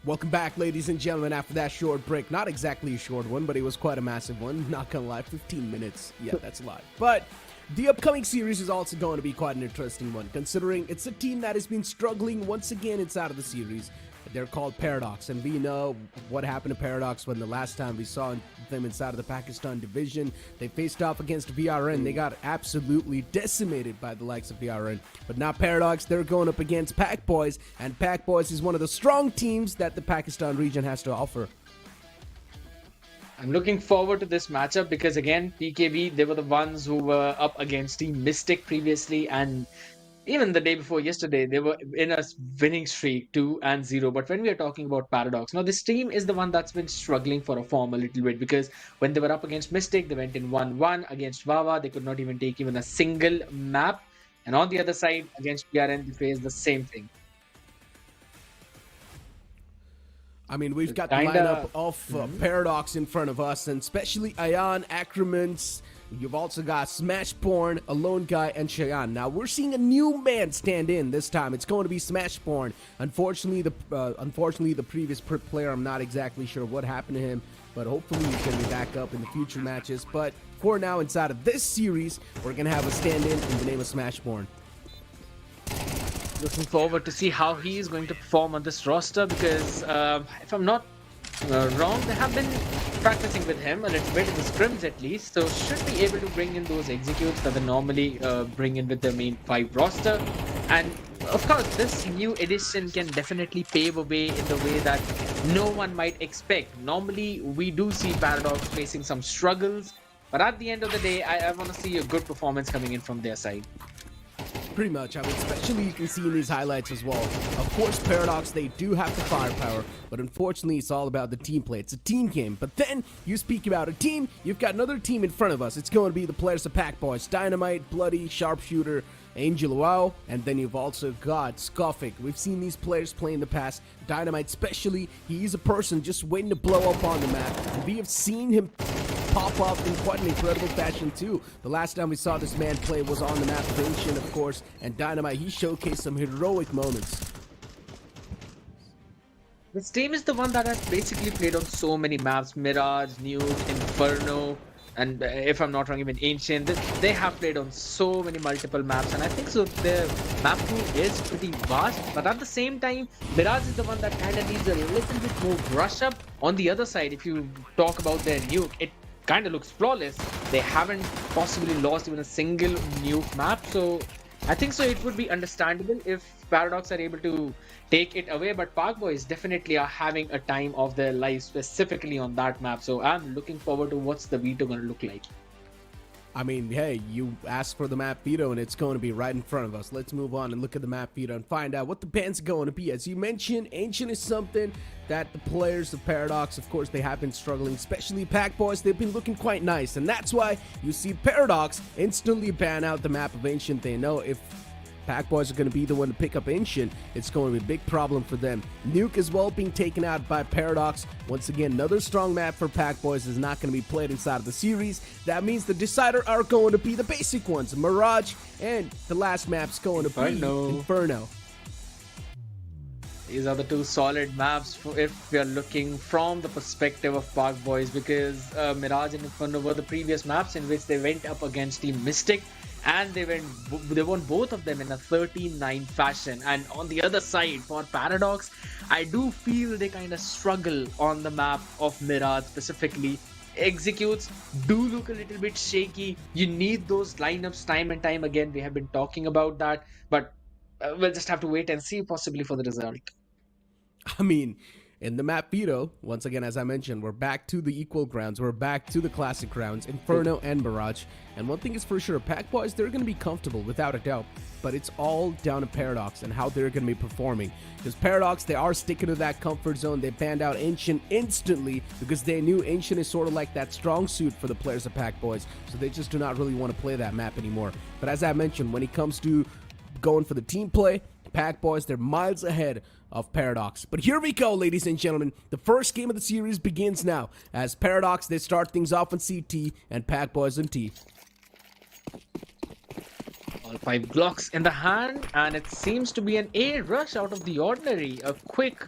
Welcome back, ladies and gentlemen, after that short break. Not exactly a short one, but it was quite a massive one. Not gonna lie, 15 minutes. Yeah, that's a lot. But the upcoming series is also going to be quite an interesting one, considering it's a team that has been struggling once again inside of the series. They're called Paradox, and we know what happened to Paradox when the last time we saw them inside of the Pakistan division. They faced off against VRN. They got absolutely decimated by the likes of VRN. But now Paradox, they're going up against Pac Boys, and Pac Boys is one of the strong teams that the Pakistan region has to offer. I'm looking forward to this matchup because, again, PKB, they were the ones who were up against Team Mystic previously, and even the day before yesterday, they were in a winning streak, 2-0. But when we are talking about Paradox, now this team is the one that's been struggling for a form a little bit, because when they were up against Mystic, they went in 1-1 against Wawa. They could not even take even a single map. And on the other side, against PRN, they faced the same thing. I mean, we've got the lineup of Paradox in front of us, and especially Ayan, Acromans. You've also got Smashporn, Alone Guy, and Cheyenne. Now, we're seeing a new man stand in this time. It's going to be Smashporn. Unfortunately, the previous player, I'm not exactly sure what happened to him, but hopefully he's going to be back up in the future matches. But for now, inside of this series, we're going to have a stand-in the name of Smashporn. Looking forward to see how he is going to perform on this roster, because if I'm not wrong, they have been practicing with him a little bit in the scrims at least, so should be able to bring in those executes that they normally bring in with their main 5 roster. And of course, this new edition can definitely pave a way in the way that no one might expect. Normally, we do see Paradox facing some struggles, but at the end of the day, I want to see a good performance coming in from their side. Pretty much. I mean, especially you can see in these highlights as well. Of course, Paradox, they do have the firepower, but unfortunately, it's all about the team play. It's a team game. But then, you speak about a team, you've got another team in front of us. It's going to be the players of Pac Boys. Dynamite, Bloody, Sharpshooter, Angel Wow, and then you've also got Skoffic. We've seen these players play in the past. Dynamite especially, he's a person just waiting to blow up on the map. And we have seen him pop up in quite an incredible fashion too. The last time we saw this man play was on the map of Ancient, of course, and Dynamite, he showcased some heroic moments. This team is the one that has basically played on so many maps: Mirage, Nuke, Inferno, and if I'm not wrong, even Ancient. They have played on so many multiple maps, and I think so their map pool is pretty vast. But at the same time, Mirage is the one that kind of needs a little bit more brush up. On the other side, if you talk about their Nuke, it kind of looks flawless. They haven't possibly lost even a single Nuke map, so I think so it would be understandable if Paradox are able to take it away, but Pac Boys definitely are having a time of their life specifically on that map, so I'm looking forward to what's the veto going to look like. I mean, hey, you asked for the map veto and it's going to be right in front of us. Let's move on and look at the map veto and find out what the ban's going to be. As you mentioned, Ancient is something that the players of Paradox, of course, they have been struggling, especially Pac Boys. They've been looking quite nice, and that's why you see Paradox instantly ban out the map of Ancient. They know if Pac Boys are going to be the one to pick up Ancient, it's going to be a big problem for them. Nuke as well being taken out by Paradox. Once again, another strong map for Pac Boys is not going to be played inside of the series. That means the decider are going to be the basic ones, Mirage, and the last map's going to be Inferno. These are the two solid maps if we are looking from the perspective of Pac Boys, because Mirage and Inferno were the previous maps in which they went up against Team Mystic, and they won both of them in a 13-9 fashion. And on the other side, for Paradox, I do feel they kind of struggle on the map of Mirage specifically. Executes do look a little bit shaky. You need those lineups time and time again. We have been talking about that, but we'll just have to wait and see possibly for the result. I mean, in the map veto, once again, as I mentioned, we're back to the equal grounds. We're back to the classic grounds, Inferno and Mirage. And one thing is for sure, Pac Boys, they're going to be comfortable without a doubt. But it's all down to Paradox and how they're going to be performing. Because Paradox, they are sticking to that comfort zone. They banned out Ancient instantly because they knew Ancient is sort of like that strong suit for the players of Pac Boys. So they just do not really want to play that map anymore. But as I mentioned, when it comes to going for the team play, Pac Boys, they're miles ahead of Paradox. But here we go, ladies and gentlemen. The first game of the series begins now, as Paradox, they start things off on CT and Pac Boys on T. All 5 Glocks in the hand, and it seems to be an A rush out of the ordinary. A quick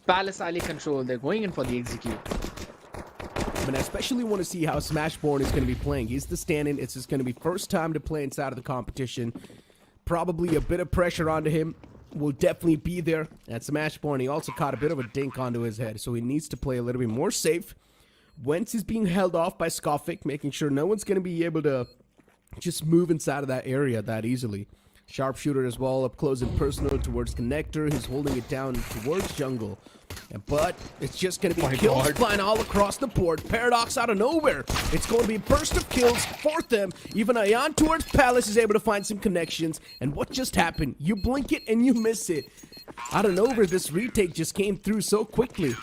Palace alley control. They're going in for the execute. I mean, I especially want to see how Smashborn is going to be playing. He's the stand-in. It's just going to be first time to play inside of the competition. Probably a bit of pressure onto him will definitely be there at Smashborn. He also caught a bit of a dink onto his head, so he needs to play a little bit more safe. Wentz is being held off by Skofik, making sure no one's going to be able to just move inside of that area that easily. Sharpshooter as well, up close and personal towards Connector. He's holding it down towards Jungle. But it's just going to be kills flying all across the board. Paradox out of nowhere. It's going to be a burst of kills for them. Even Ayan towards Palace is able to find some connections. And what just happened? You blink it and you miss it. Out of nowhere, this retake just came through so quickly.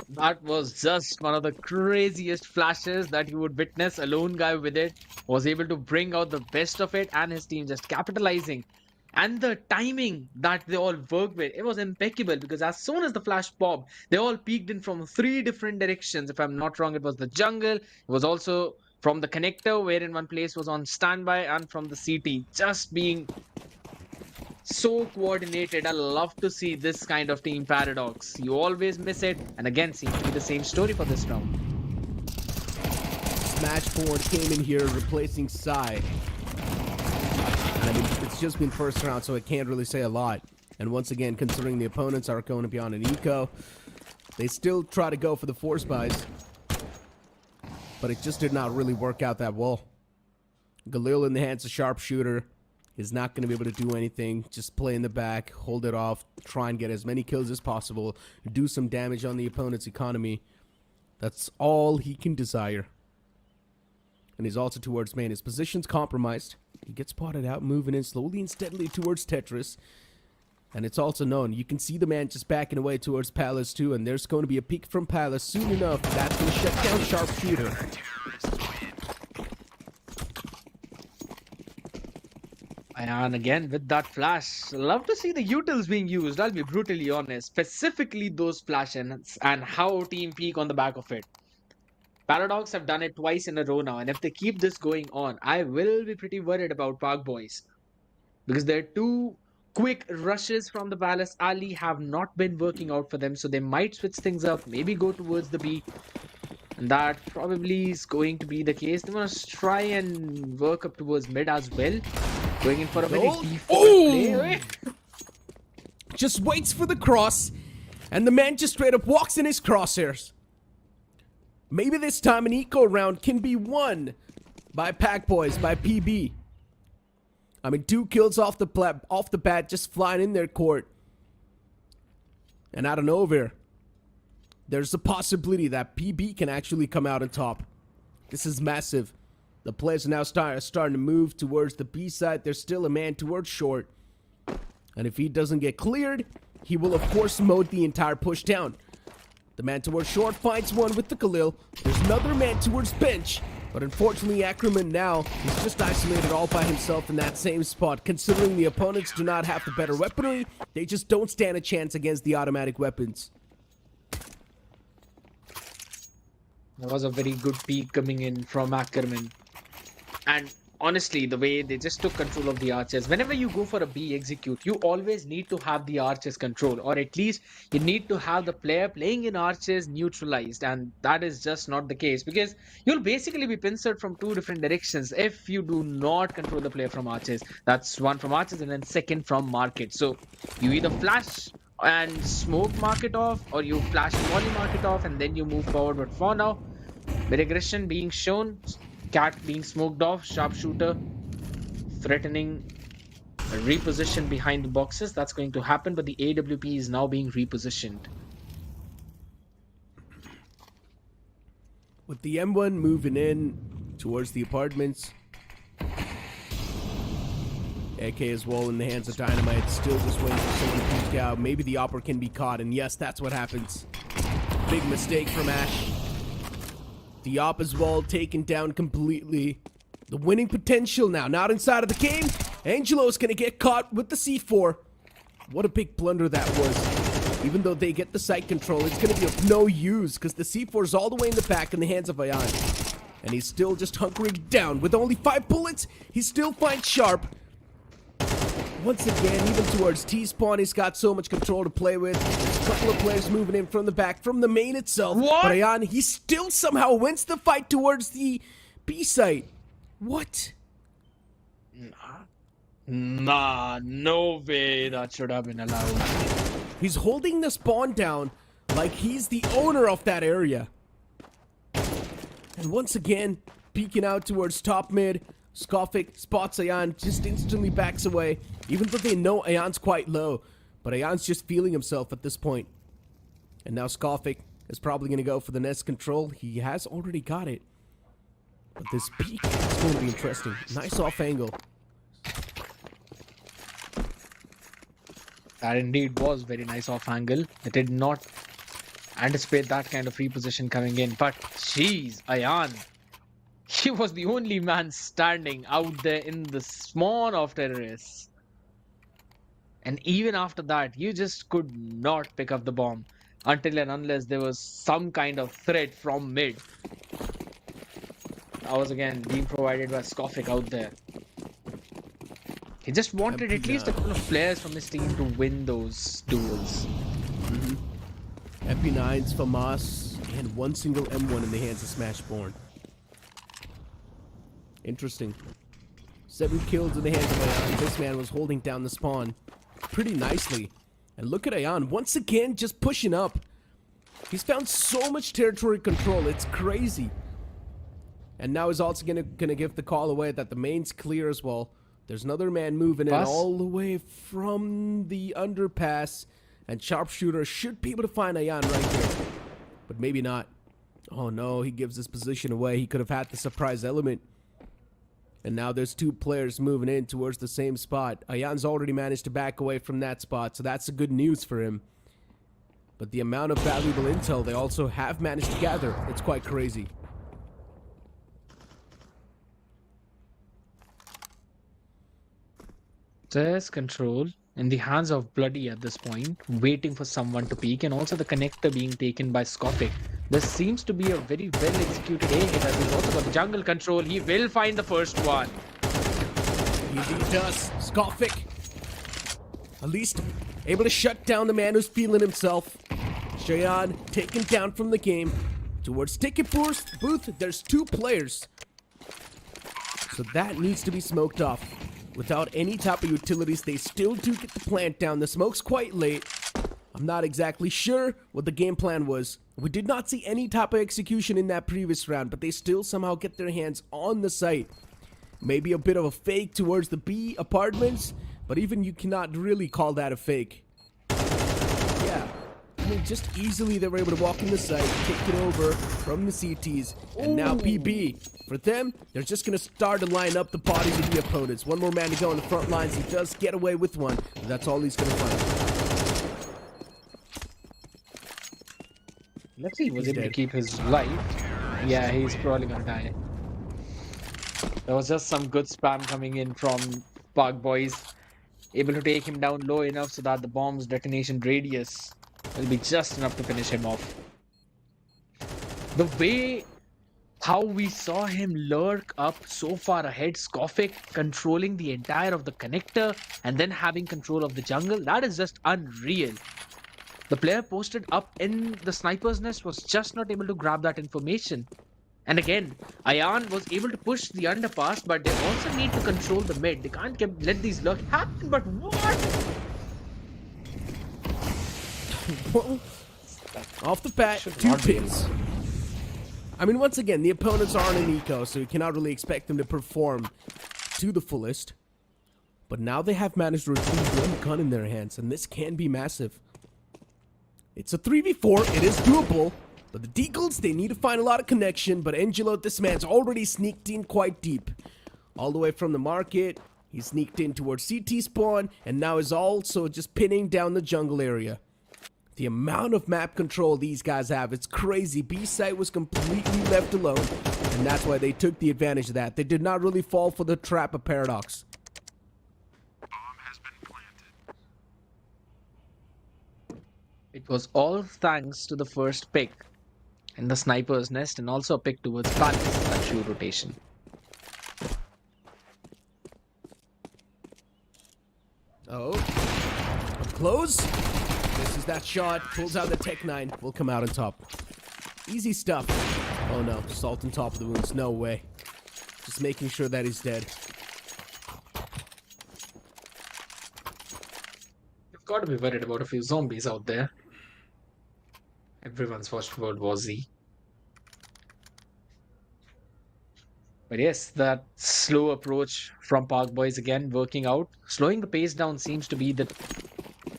That was just one of the craziest flashes that you would witness. A lone guy with it was able to bring out the best of it, and his team just capitalizing. And the timing that they all worked with, it was impeccable, because as soon as the flash popped, they all peeked in from 3 different directions. If I'm not wrong, it was the jungle, it was also from the connector, where in one place was on standby, and from the CT, just being so coordinated. I love to see this kind of team, Paradox. You always miss it, and again, seems to be the same story for this round. Smashborn came in here replacing Psy. I mean, it's just been first round, so I can't really say a lot. And once again, considering the opponents are going to be on an eco, they still try to go for the force buys. But it just did not really work out that well. Galil in the hands of Sharpshooter is not going to be able to do anything. Just play in the back, hold it off, try and get as many kills as possible, do some damage on the opponent's economy. That's all he can desire. And he's also towards main. His position's compromised. He gets spotted out, moving in slowly and steadily towards Tetris. And it's also known. You can see the man just backing away towards Palace too. And there's going to be a peek from Palace soon enough. That's going to shut down Sharpshooter. And again, with that flash, love to see the utils being used, I'll be brutally honest. Specifically those flashes and how team peak on the back of it. Paradox have done it twice in a row now, and if they keep this going on, I will be pretty worried about Park Boys. Because their 2 quick rushes from the Palace alley have not been working out for them, so they might switch things up, maybe go towards the B. And that probably is going to be the case. They want to try and work up towards mid as well. Going in for a very default play. Just waits for the cross, and the man just straight up walks in his crosshairs. Maybe this time an eco round can be won by Pack Boys, by PB. I mean, 2 kills off the bat, just flying in their court. And out of nowhere, there's a possibility that PB can actually come out on top. This is massive. The players are now starting to move towards the B side. There's still a man towards short. And if he doesn't get cleared, he will of course mode the entire push down. The man towards short finds one with the Khalil. There's another man towards bench. But unfortunately, Ackerman now is just isolated all by himself in that same spot. Considering the opponents do not have the better weaponry, they just don't stand a chance against the automatic weapons. That was a very good peak coming in from Ackerman. And honestly, the way they just took control of the archers. Whenever you go for a B execute, you always need to have the archers control, or at least you need to have the player playing in archers neutralized, and that is just not the case, because you'll basically be pincered from 2 different directions if you do not control the player from archers. That's one from archers and then second from market. So you either flash and smoke market off, or you flash volley market off and then you move forward. But for now, with aggression being shown, Cat being smoked off, Sharpshooter threatening a reposition behind the boxes. That's going to happen, but the AWP is now being repositioned. With the M1 moving in towards the apartments. AK as well in the hands of Dynamite. Still just waiting for someone to peek out. Maybe the Opera can be caught, and yes, that's what happens. Big mistake from Ash. The op as well taken down completely. The winning potential now, not inside of the game. Angelo's gonna get caught with the C4. What a big blunder that was. Even though they get the site control, it's gonna be of no use because the C4 is all the way in the back in the hands of Ayan. And he's still just hunkering down. With only 5 bullets, he still finds Sharp. Once again, even towards T-spawn, he's got so much control to play with. There's a couple of players moving in from the back, from the main itself. What? But Ayan, he still somehow wins the fight towards the B site. What? Nah, no way that should have been allowed. He's holding the spawn down like he's the owner of that area. And once again, peeking out towards top mid. Skofik spots Ayan, just instantly backs away, even though they know Ayan's quite low. But Ayan's just feeling himself at this point. And now Skofik is probably going to go for the nest control. He has already got it. But this peek is going to be interesting. Nice off angle. That indeed was very nice off angle. I did not anticipate that kind of reposition coming in. But jeez, Ayan. He was the only man standing out there in the spawn of terrorists. And even after that, you just could not pick up the bomb until and unless there was some kind of threat from mid. That was again being provided by Skofik out there. He just wanted at least a couple of players from his team to win those duels. MP9's FAMAS and one single M1 in the hands of Smashborn. Interesting. 7 kills in the hands of Ayan. This man was holding down the spawn pretty nicely. And look at Ayan, once again, just pushing up. He's found so much territory control, it's crazy. And now he's also gonna give the call away that the main's clear as well. There's another man moving in all the way from the underpass. And Sharpshooter should be able to find Ayan right here. But maybe not. Oh no, he gives his position away. He could have had the surprise element. And now there's 2 players moving in towards the same spot. Ayan's already managed to back away from that spot, so that's the good news for him. But the amount of valuable intel they also have managed to gather, it's quite crazy. There's control in the hands of Bloody at this point, waiting for someone to peek, and also the connector being taken by Skofik. This seems to be a very well executed A hit as he's also got the jungle control. He will find the first one. He does. Skofik, at least able to shut down the man who's feeling himself. Shayan taken down from the game. Towards ticket booth, there's 2 players. So that needs to be smoked off. Without any type of utilities, they still do get the plant down. The smoke's quite late. I'm not exactly sure what the game plan was. We did not see any type of execution in that previous round, but they still somehow get their hands on the site. Maybe a bit of a fake towards the B apartments, but even you cannot really call that a fake. Yeah, I mean, just easily they were able to walk in the site, take it over from the CTs, and now PB. For them, they're just going to start to line up the bodies of the opponents. One more man to go on the front lines. He does get away with one, but that's all he's going to find. Let's see, he was able to keep his life. Yeah, he's probably going to die. There was just some good spam coming in from Park Boys. Able to take him down low enough so that the bomb's detonation radius will be just enough to finish him off. The way how we saw him lurk up so far ahead, Skofik controlling the entire of the connector and then having control of the jungle, that is just unreal. The player posted up in the sniper's nest was just not able to grab that information. And again, Ayan was able to push the underpass, but they also need to control the mid. They can't let these lurks happen, but what? Well, off the bat, 2 picks. I mean, once again, the opponents aren't an eco, so you cannot really expect them to perform to the fullest. But now they have managed to retrieve 1 gun in their hands, and this can be massive. It's a 3v4, it is doable, but the Deagles, they need to find a lot of connection, but Angelo, this man's already sneaked in quite deep. All the way from the market, he sneaked in towards CT spawn, and now is also just pinning down the jungle area. The amount of map control these guys have, it's crazy. B-site was completely left alone, and that's why they took the advantage of that. They did not really fall for the trap of Paradox. Bomb has been planted. It was all thanks to the first pick in the sniper's nest and also a pick towards Palace, that shoe rotation. close. This is that shot. Pulls out the Tech 9. Will come out on top. Easy stuff. Oh no. Salt on top of the wounds. No way. Just making sure that he's dead. You've got to be worried about a few zombies out there. Everyone's first word was Z. But yes, that slow approach from Park Boys again working out. Slowing the pace down seems to be the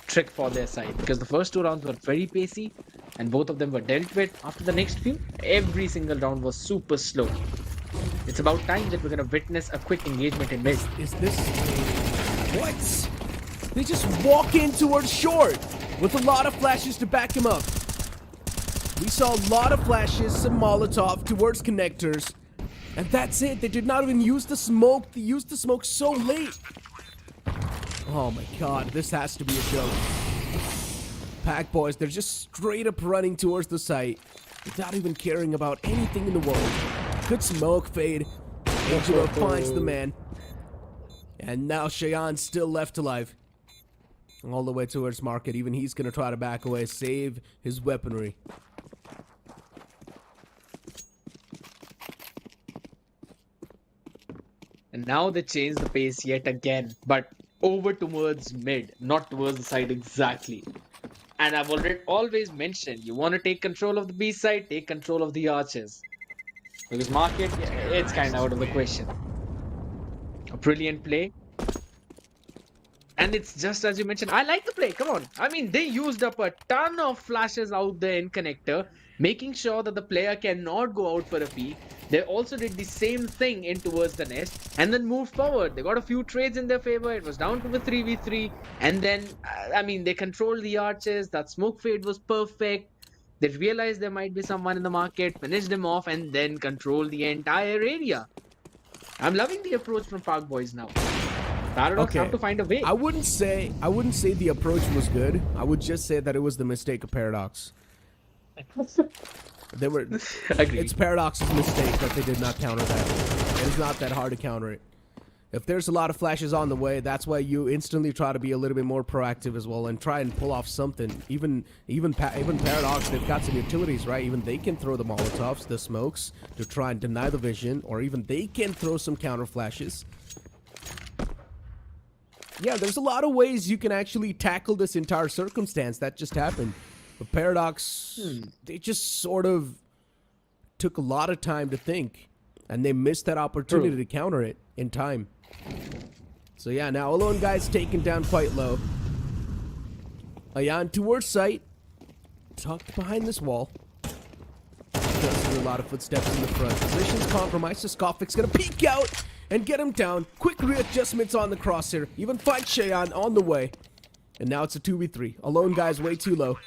trick for their side, because the first 2 rounds were very pacey and both of them were dealt with. After the next few, every single round was super slow. It's about time that we're going to witness a quick engagement in mid. Is this... What? They just walk in towards short with a lot of flashes to back him up. We saw a lot of flashes, some Molotov towards connectors. And that's it. They did not even use the smoke. They used the smoke so late. Oh my god, this has to be a joke. Pack Boys, they're just straight up running towards the site without even caring about anything in the world. Good smoke fade. Angelo finds the man. And now Cheyenne's still left alive. All the way towards market. Even he's going to try to back away, save his weaponry. And now they change the pace yet again, but over towards mid, not towards the side exactly. And I've always mentioned, you want to take control of the B side, take control of the arches. Because market, it's kind of out of the question. A brilliant play. And it's just as you mentioned, I like the play, come on. I mean, they used up a ton of flashes out there in connector, making sure that the player cannot go out for a peek. They also did the same thing in towards the nest and then moved forward. They got a few trades in their favor. It was down to a 3v3. And then, I mean, they controlled the arches. That smoke fade was perfect. They realized there might be someone in the market, finished them off, and then controlled the entire area. I'm loving the approach from Park Boys now. Paradox have to find a way. I wouldn't say the approach was good. I would just say that it was the mistake of Paradox. They were. It's Paradox's mistake that they did not counter that. It's not that hard to counter it. If there's a lot of flashes on the way, that's why you instantly try to be a little bit more proactive as well and try and pull off something. Even Paradox, they've got some utilities, right? Even they can throw the Molotovs, the smokes, to try and deny the vision, or even they can throw some counter flashes. Yeah, there's a lot of ways you can actually tackle this entire circumstance that just happened. But Paradox, they just sort of took a lot of time to think, and they missed that opportunity to counter it in time. So yeah, now Alone Guy's taken down quite low. Ayan towards site, tucked behind this wall. Does hear a lot of footsteps in the front. Position's compromised, so Scoffix gonna peek out and get him down. Quick readjustments on the crosshair. Even find Cheyenne on the way. And now it's a 2v3. Alone Guy's way too low.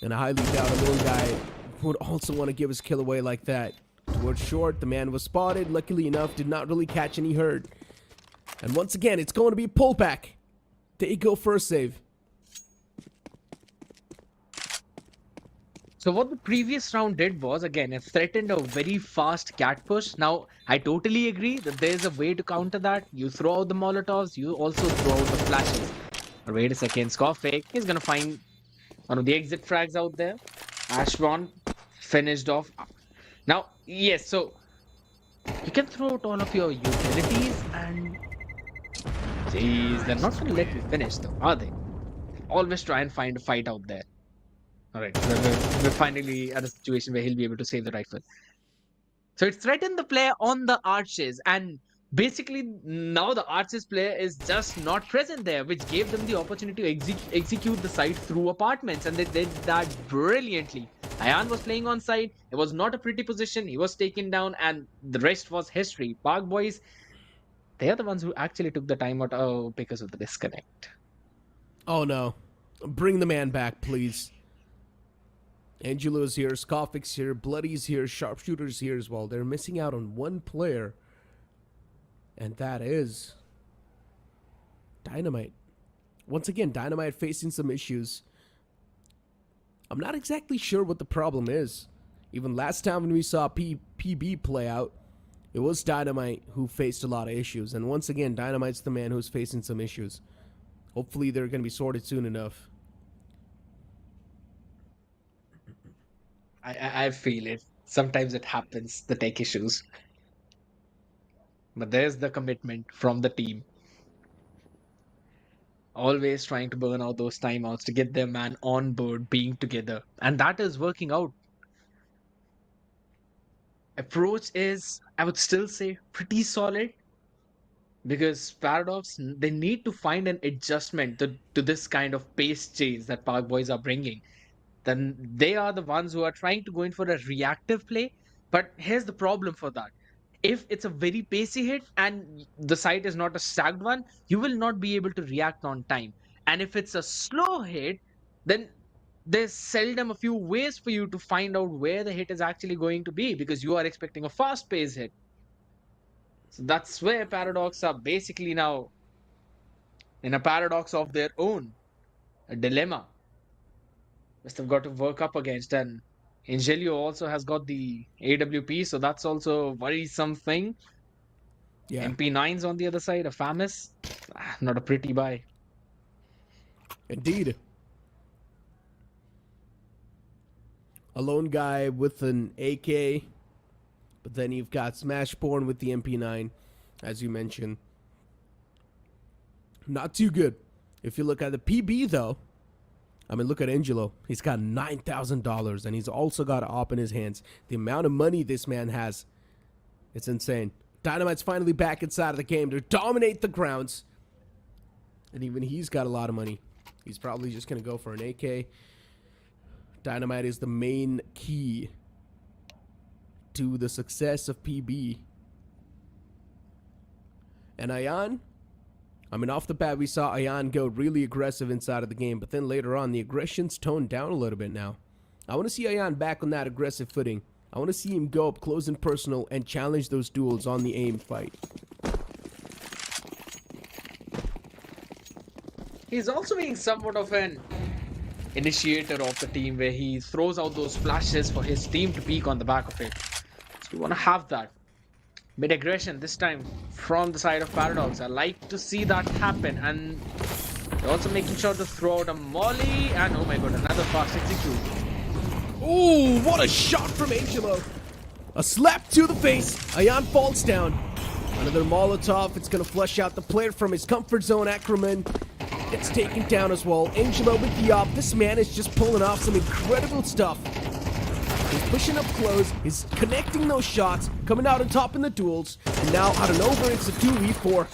And I highly doubt Alone Guy would also want to give his kill away like that. Towards short, the man was spotted. Luckily enough, did not really catch any hurt. And once again, it's going to be pullback. They go for a save. So what the previous round did was, again, it threatened a very fast cat push. Now, I totally agree that there's a way to counter that. You throw out the Molotovs, you also throw out the flashes. But wait a second, Scarfake is going to find one of the exit frags out there. Ashron finished off. Now, yes, so you can throw out all of your utilities and... Jeez, they're not going to let you finish though, are they? Always try and find a fight out there. Alright, we're finally at a situation where he'll be able to save the rifle. So it threatened the player on the arches, and basically now the arches player is just not present there, which gave them the opportunity to execute the site through apartments, and they did that brilliantly. Ayan was playing on site, it was not a pretty position, he was taken down, and the rest was history. Park Boys, they are the ones who actually took the time out because of the disconnect. Oh no. Bring the man back, please. Angelo's here, Scoffix here, Bloody's here, Sharpshooter's here as well. They're missing out on one player. And that is Dynamite. Once again, Dynamite facing some issues. I'm not exactly sure what the problem is. Even last time when we saw PB play out, it was Dynamite who faced a lot of issues. And once again, Dynamite's the man who's facing some issues. Hopefully they're going to be sorted soon enough. I feel it. Sometimes it happens, the tech issues. But there's the commitment from the team. Always trying to burn out those timeouts to get their man on board, being together. And that is working out. Approach is, I would still say, pretty solid. Because Paradox, they need to find an adjustment to this kind of pace change that Park Boys are bringing. Then they are the ones who are trying to go in for a reactive play. But here's the problem for that. If it's a very pacey hit and the site is not a stacked one, you will not be able to react on time. And if it's a slow hit, then there's seldom a few ways for you to find out where the hit is actually going to be because you are expecting a fast paced hit. So that's where Paradox are basically now in a paradox of their own, a dilemma which they've got to work up against. And Angelio also has got the AWP, so that's also a worrisome thing. Yeah, MP9's on the other side, a Famis. Not a pretty buy. indeed. A lone guy with an AK, but then you've got Smashborn with the MP9, as you mentioned. Not too good. If you look at the PB, though, I mean, look at Angelo. He's got $9,000, and he's also got an op in his hands. The amount of money this man has, it's insane. Dynamite's finally back inside of the game to dominate the grounds. And even he's got a lot of money. He's probably just going to go for an AK. Dynamite is the main key to the success of PB. And Ayan, I mean, off the bat, we saw Ayan go really aggressive inside of the game, but then later on, the aggression's toned down a little bit now. I want to see Ayan back on that aggressive footing. I want to see him go up close and personal and challenge those duels on the aim fight. He's also being somewhat of an initiator of the team where he throws out those flashes for his team to peek on the back of it. So we want to have that. Mid aggression this time from the side of Paradox. I like to see that happen, and they're also making sure to throw out a molly, and oh my god, another fast execute. Ooh, what a shot from Angelo. A slap to the face. Ayan falls down. Another Molotov. It's going to flush out the player from his comfort zone. Ackerman gets taken down as well. Angelo with the op. This man is just pulling off some incredible stuff. He's pushing up close. He's connecting those shots. Coming out on top in the duels. And now out of nowhere, it's a 2v4.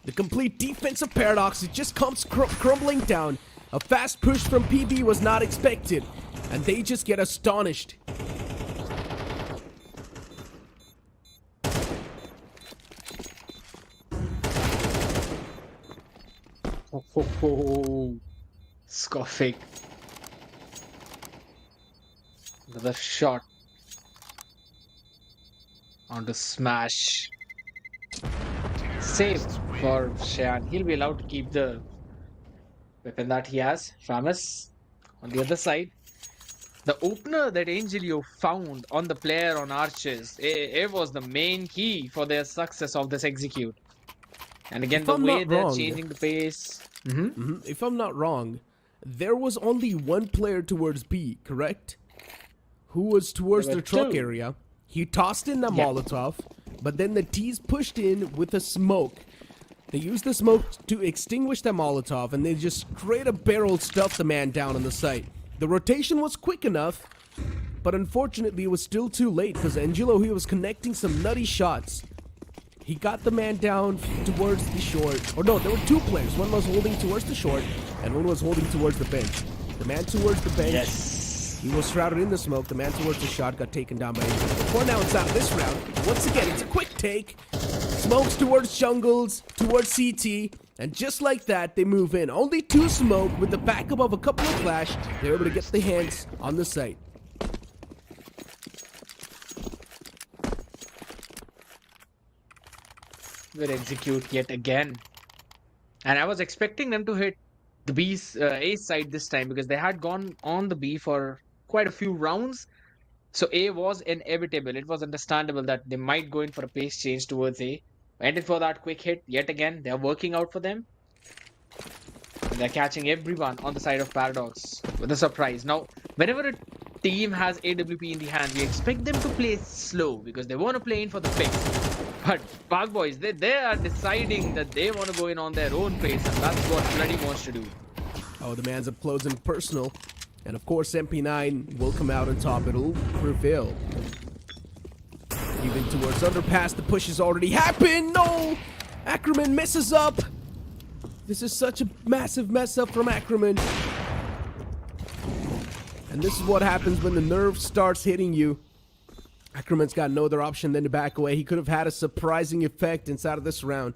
The complete defensive Paradox. It just comes crumbling down. A fast push from PB was not expected. And they just get astonished. Oh, Scoffing. Another shot. On to smash. Save for Shan. He'll be allowed to keep the weapon that he has. Famus on the other side. The opener that Angelio found on the player on Arches, it was the main key for their success of this execute. And again, the way they're changing the pace. If I'm not wrong, there was only one player towards B, correct? Who was towards the truck area. He tossed in the Molotov, but then the T's pushed in with a smoke. They used the smoke to extinguish the Molotov, and they just straight up barrel stuffed the man down on the site. The rotation was quick enough, but unfortunately it was still too late because Angelo, he was connecting some nutty shots. He got the man down towards the short. Or no, there were two players. One was holding towards the short, and one was holding towards the bench. The man towards the bench, he was shrouded in the smoke. The man towards the shot got taken down by Angelo. Before now it's out of this round. Once again, it's a quick take. Smokes towards jungles, towards CT. And just like that, they move in. Only two smoke with the backup of a couple of flash. They're able to get the hands on the site. Will execute yet again. And I was expecting them to hit the B's A side this time because they had gone on the B for quite a few rounds. So A was inevitable. It was understandable that they might go in for a pace change towards A. Went in for that quick hit yet again. They're working out for them. They're catching everyone on the side of Paradox with a surprise. Now, whenever a team has AWP in the hand, we expect them to play slow because they want to play in for the picks. But Park Boys, they are deciding that they want to go in on their own pace, and that's what Bloody wants to do. Oh, the man's up close and personal. And of course, MP9 will come out on top. It'll prevail. Moving towards underpass. The push has already happened. No! Ackerman messes up. This is such a massive mess up from Ackerman. And this is what happens when the nerve starts hitting you. Ackerman's got no other option than to back away. He could have had a surprising effect inside of this round.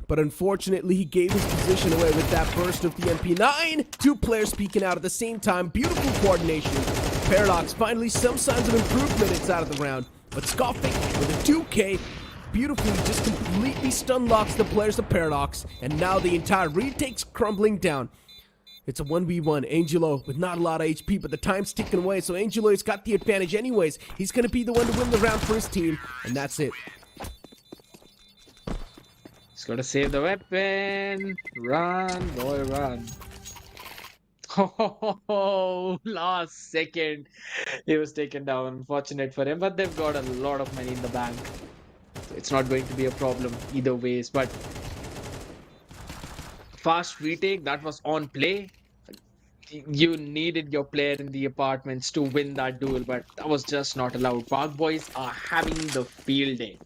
But unfortunately, he gave his position away with that burst of the MP9. Two players speaking out at the same time. Beautiful coordination. Paradox finally some signs of improvement inside of the round. But Skofik with a 2K beautifully just completely stun locks the players of Paradox. And now the entire retake's crumbling down. It's a 1v1. Angelo with not a lot of HP, but the time's ticking away. So Angelo's got the advantage anyways. He's going to be the one to win the round for his team. And that's it. He's got to save the weapon. Run, boy, run. Oh, last second. He was taken down. Unfortunate for him, but they've got a lot of money in the bank. So it's not going to be a problem either ways. But fast retake, that was on play. You needed your player in the apartments to win that duel, but that was just not allowed. Park Boys are having the field day.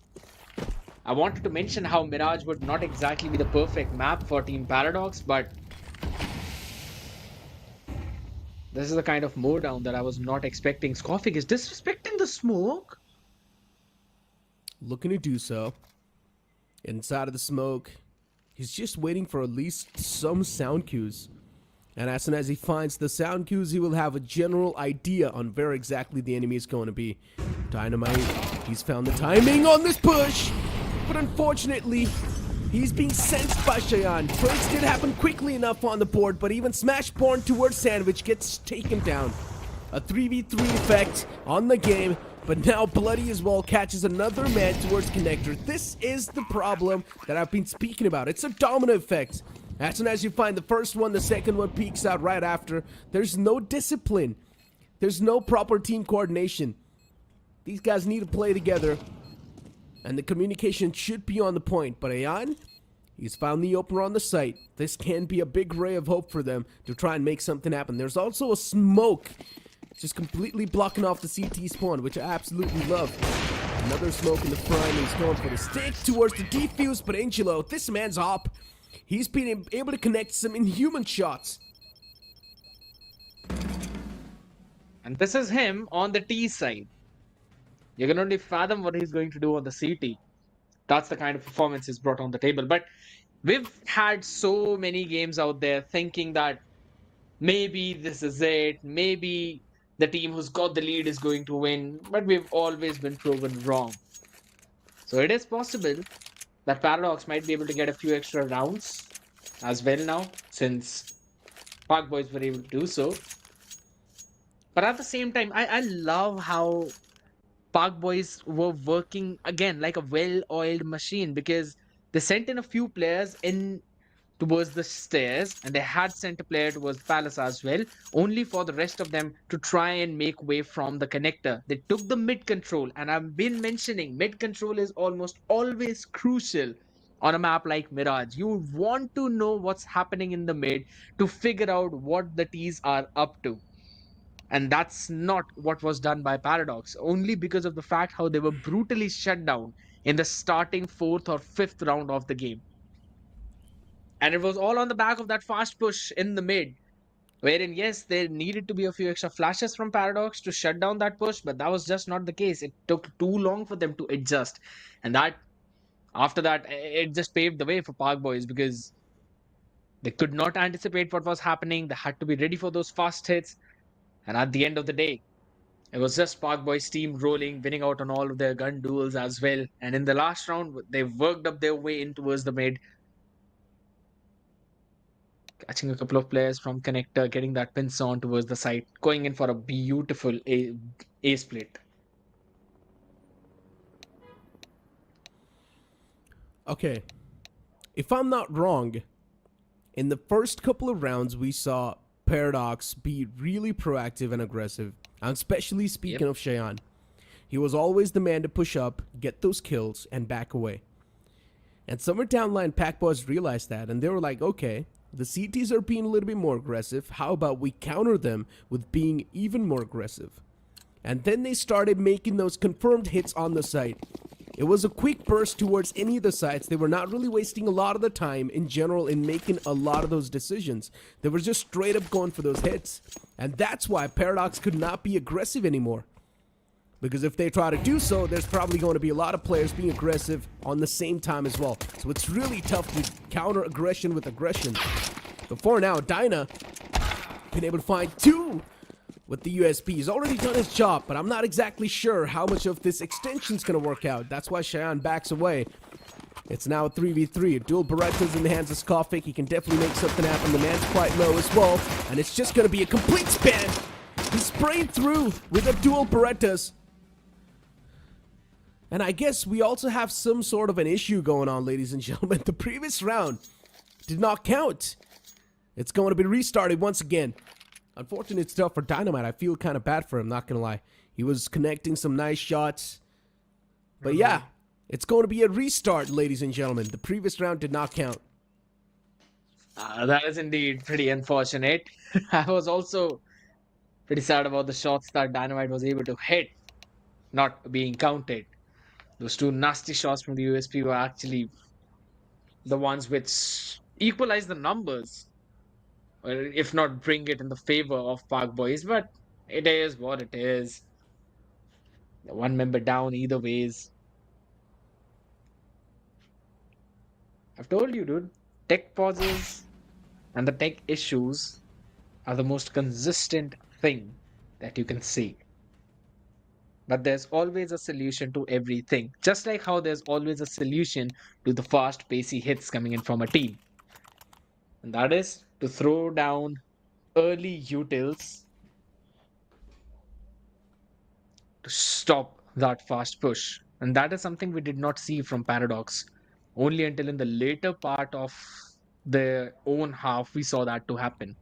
I wanted to mention how Mirage would not exactly be the perfect map for Team Paradox, but this is the kind of mow down that I was not expecting. Skofik is disrespecting the smoke. Looking to do so. Inside of the smoke. He's just waiting for at least some sound cues. And as soon as he finds the sound cues, he will have a general idea on where exactly the enemy is going to be. Dynamite, he's found the timing on this push. But unfortunately, he's being sensed by Cheyenne. Trades did happen quickly enough on the board, but even Smashborn towards Sandwich gets taken down. A 3v3 effect on the game, but now Bloody as well catches another man towards Connector. This is the problem that I've been speaking about. It's a domino effect. As soon as you find the first one, the second one peeks out right after. There's no discipline. There's no proper team coordination. These guys need to play together. And the communication should be on the point. But Ayan, he's found the opener on the site. This can be a big ray of hope for them to try and make something happen. There's also a smoke just completely blocking off the CT spawn, which I absolutely love. Another smoke in the front. He's going for the stick towards the defuse. But Angelo, this man's up. He's been able to connect some inhuman shots. And this is him on the T side. You can only fathom what he's going to do on the CT. That's the kind of performance he's brought on the table. But we've had so many games out there thinking that maybe this is it. Maybe the team who's got the lead is going to win. But we've always been proven wrong. So it is possible that Paradox might be able to get a few extra rounds as well now, since Park Boys were able to do so. But at the same time, I love how Park Boys were working again like a well-oiled machine, because they sent in a few players in towards the stairs, and they had sent a player towards the palace as well, only for the rest of them to try and make way from the connector. They took the mid control, and I've been mentioning mid control is almost always crucial on a map like Mirage. You want to know what's happening in the mid to figure out what the T's are up to. And that's not what was done by Paradox, only because of the fact how they were brutally shut down in the starting 4th or 5th round of the game. And it was all on the back of that fast push in the mid, wherein, yes, there needed to be a few extra flashes from Paradox to shut down that push, but that was just not the case. It took too long for them to adjust. And that, after that, it just paved the way for Park Boys, because they could not anticipate what was happening. They had to be ready for those fast hits. And at the end of the day, it was just Park Boys team rolling, winning out on all of their gun duels as well. And in the last round, they worked up their way in towards the mid, catching a couple of players from connector, getting that pincer on towards the side, going in for a beautiful A split. Okay, if I'm not wrong, In the first couple of rounds, we saw Paradox be really proactive and aggressive. I'm especially speaking of Cheyenne. He was always the man to push up, get those kills, and back away. And somewhere down the line, Pack Boys realized that, and they were like, okay, the CTs are being a little bit more aggressive. How about we counter them with being even more aggressive? And then they started making those confirmed hits on the site. It was a quick burst towards any of the sites. They were not really wasting a lot of the time in general in making a lot of those decisions. They were just straight up going for those hits. And that's why Paradox could not be aggressive anymore. Because if they try to do so, there's probably going to be a lot of players being aggressive on the same time as well. So it's really tough to counter aggression with aggression. But for now, Dyna been able to find 2 with the USP. He's already done his job, but I'm not exactly sure how much of this extension's going to work out. That's why Cheyenne backs away. It's now a 3v3. Dual Berettas in the hands of Skofik. He can definitely make something happen. The man's quite low as well. And it's just going to be a complete span. He sprayed through with the dual Berettas. And I guess we also have some sort of an issue going on, ladies and gentlemen. The previous round did not count. It's going to be restarted once again. Unfortunately, it's tough for Dynamite. I feel kind of bad for him, not going to lie. He was connecting some nice shots. But yeah, it's going to be a restart, ladies and gentlemen. The previous round did not count. That is indeed pretty unfortunate. I was also pretty sad about the shots that Dynamite was able to hit, not being counted. Those 2 nasty shots from the USP were actually the ones which equalize the numbers, or if not bring it in the favor of Park Boys. But it is what it is. 1 member down either ways. I've told you, dude. Tech pauses and the tech issues are the most consistent thing that you can see. But there's always a solution to everything. Just like how there's always a solution to the fast, pacey hits coming in from a team. And that is to throw down early utils to stop that fast push. And that is something we did not see from Paradox. Only until in the later part of their own half, we saw that to happen.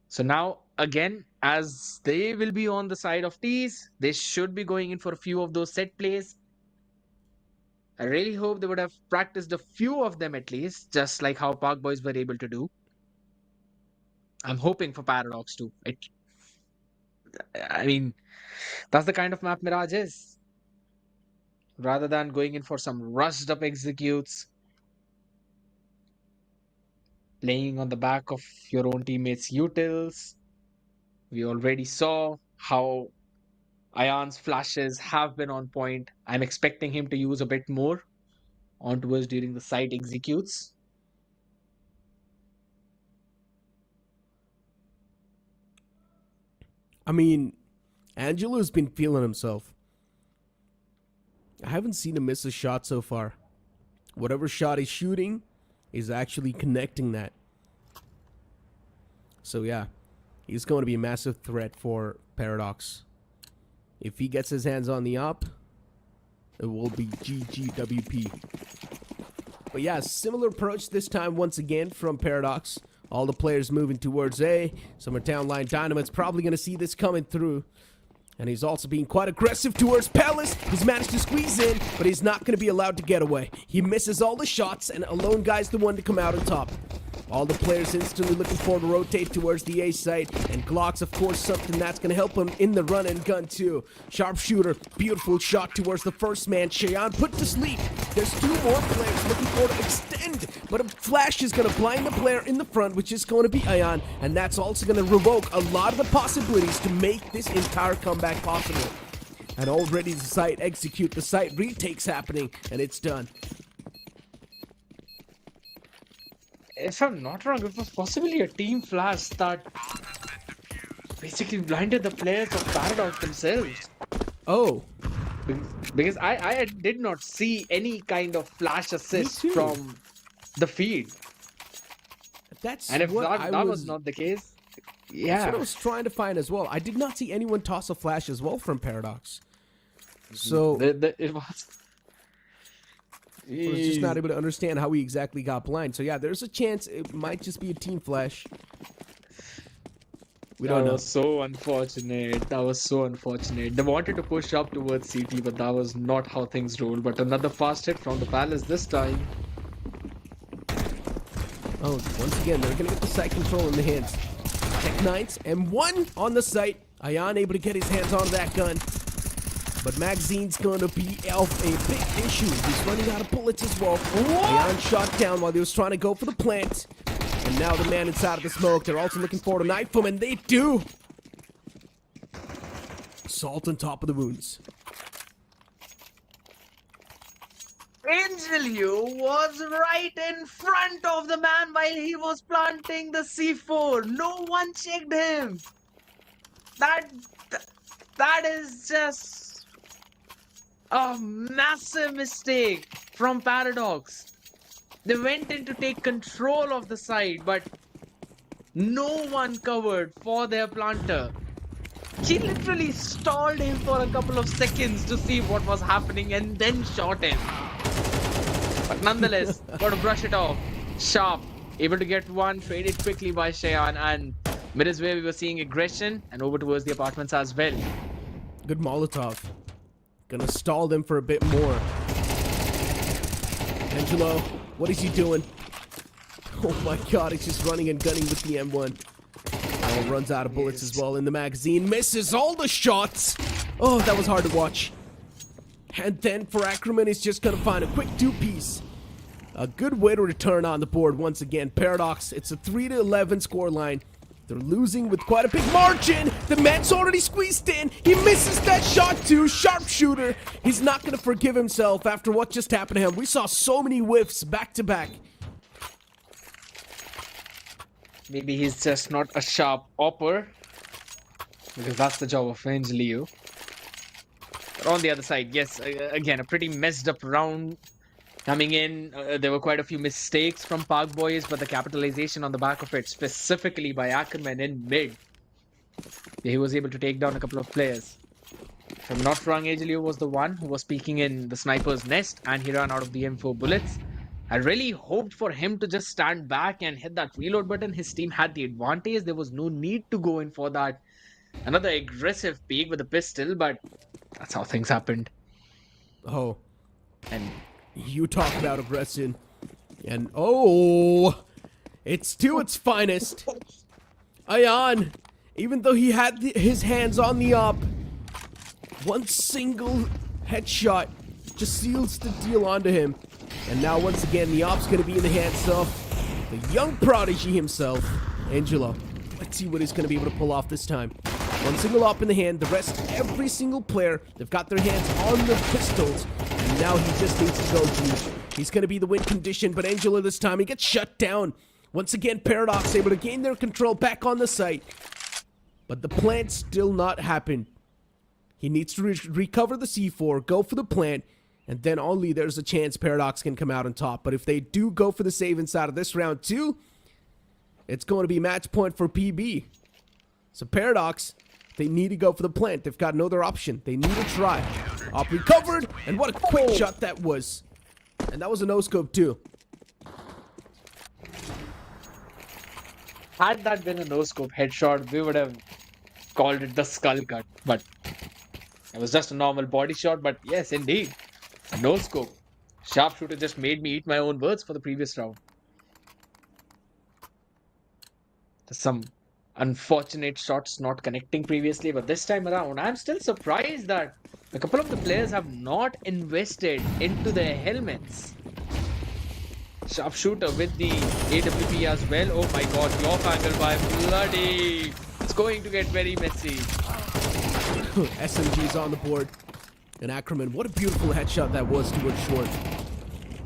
So now, again, as they will be on the side of T's, they should be going in for a few of those set plays. I really hope they would have practiced a few of them at least, just like how Park Boys were able to do. I'm hoping for Paradox too. I mean, that's the kind of map Mirage is. Rather than going in for some rushed up executes, playing on the back of your own teammates' utils. We already saw how Ayan's flashes have been on point. I'm expecting him to use a bit more onto us during the site executes. I mean, Angelo's been feeling himself. I haven't seen him miss a shot so far. Whatever shot he's shooting is actually connecting that. So yeah, he's going to be a massive threat for Paradox. If he gets his hands on the op, it will be GGWP. But yeah, similar approach this time once again from Paradox. All the players moving towards A. Summer Town Line Dynamite's probably going to see this coming through. And he's also being quite aggressive towards Palace. He's managed to squeeze in, but he's not going to be allowed to get away. He misses all the shots, and Alone Guy's the one to come out on top. All the players instantly looking forward to rotate towards the A site, and Glock's, of course, something that's going to help him in the run and gun, too. Sharpshooter, beautiful shot towards the first man. Cheyenne put to sleep. There's 2 more players looking forward to extend, but a flash is going to blind the player in the front, which is going to be Ayan, and that's also going to revoke a lot of the possibilities to make this entire comeback possible. And already the site execute, the site retakes happening, and it's done. If I'm not wrong, it was possibly a team flash that basically blinded the players of Paradox themselves. Oh. Because I did not see any kind of flash assist from the feed. And if that was not the case, yeah. That's what I was trying to find as well. I did not see anyone toss a flash as well from Paradox. So it was I was just not able to understand how he exactly got blind. So yeah, there's a chance it might just be a team flash. We don't know. That was so unfortunate. That was so unfortunate. They wanted to push up towards CT, but that was not how things rolled. But another fast hit from the Palace this time. Oh, once again, they're going to get the site control in the hands. Tech Knights, M1 on the site. Ayan able to get his hands onto that gun. But magazine's going to be a big issue. He's running out of bullets as well. Ayan shot down while he was trying to go for the plant. And now the man inside of the smoke. They're also looking for a knife him, and they do. Salt on top of the wounds. Angelio was right in front of the man while he was planting the C4. No one checked him. That is just a massive mistake from Paradox. They went in to take control of the site, but no one covered for their planter. He literally stalled him for a couple of seconds to see what was happening and then shot him. But nonetheless, got to brush it off. Sharp, able to get one, traded quickly by Shayan, and mid is where we were seeing aggression and over towards the apartments as well. Good Molotov. Gonna stall them for a bit more. Angelo, what is he doing? Oh my god, he's just running and gunning with the M1. Oh, runs out of bullets as well in the magazine. Misses all the shots. Oh, that was hard to watch. And then for Ackerman, he's just gonna find a quick two-piece. A good way to return on the board once again. Paradox, it's a 3-11 scoreline. They're losing with quite a big margin. The man's already squeezed in. He misses that shot too. Sharpshooter. He's not gonna forgive himself after what just happened to him. We saw so many whiffs back to back. Maybe he's just not a sharp opper, because that's the job of Angelio. But on the other side, yes, again, a pretty messed up round coming in. There were quite a few mistakes from Park Boys, but the capitalization on the back of it, specifically by Ackerman in mid, he was able to take down a couple of players. If I'm not wrong, Angelio was the one who was peeking in the sniper's nest, and he ran out of the M4 bullets. I really hoped for him to just stand back and hit that reload button. His team had the advantage. There was no need to go in for that. Another aggressive peek with a pistol, but that's how things happened. Oh, and you talk about aggression. And oh, it's to its finest. Ayan, even though he had his hands on the op, one single headshot just seals the deal onto him. And now once again, the op's going to be in the hands of the young prodigy himself, Angelo. Let's see what he's going to be able to pull off this time. One single op in the hand, the rest, every single player, they've got their hands on the pistols. And now he just needs to go huge. He's going to be the win condition, but Angelo this time, he gets shut down. Once again, Paradox able to gain their control back on the site. But the plant still not happened. He needs to recover the C4, go for the plant, and then only there's a chance Paradox can come out on top. But if they do go for the save inside of this round too, it's going to be match point for PB. So Paradox, they need to go for the plant. They've got no other option. They need to try. Op recovered, and what a quick shot that was. And that was a no-scope too. Had that been a no-scope headshot, we would have called it the skull cut. But it was just a normal body shot. But yes, indeed, a no-scope. Sharpshooter just made me eat my own words for the previous round. There's some unfortunate shots not connecting previously, but this time around, I'm still surprised that a couple of the players have not invested into their helmets. Sharpshooter with the AWP as well. Oh my god, the off angle by Bloody. It's going to get very messy. SMG's on the board. And Ackerman, what a beautiful headshot that was towards short.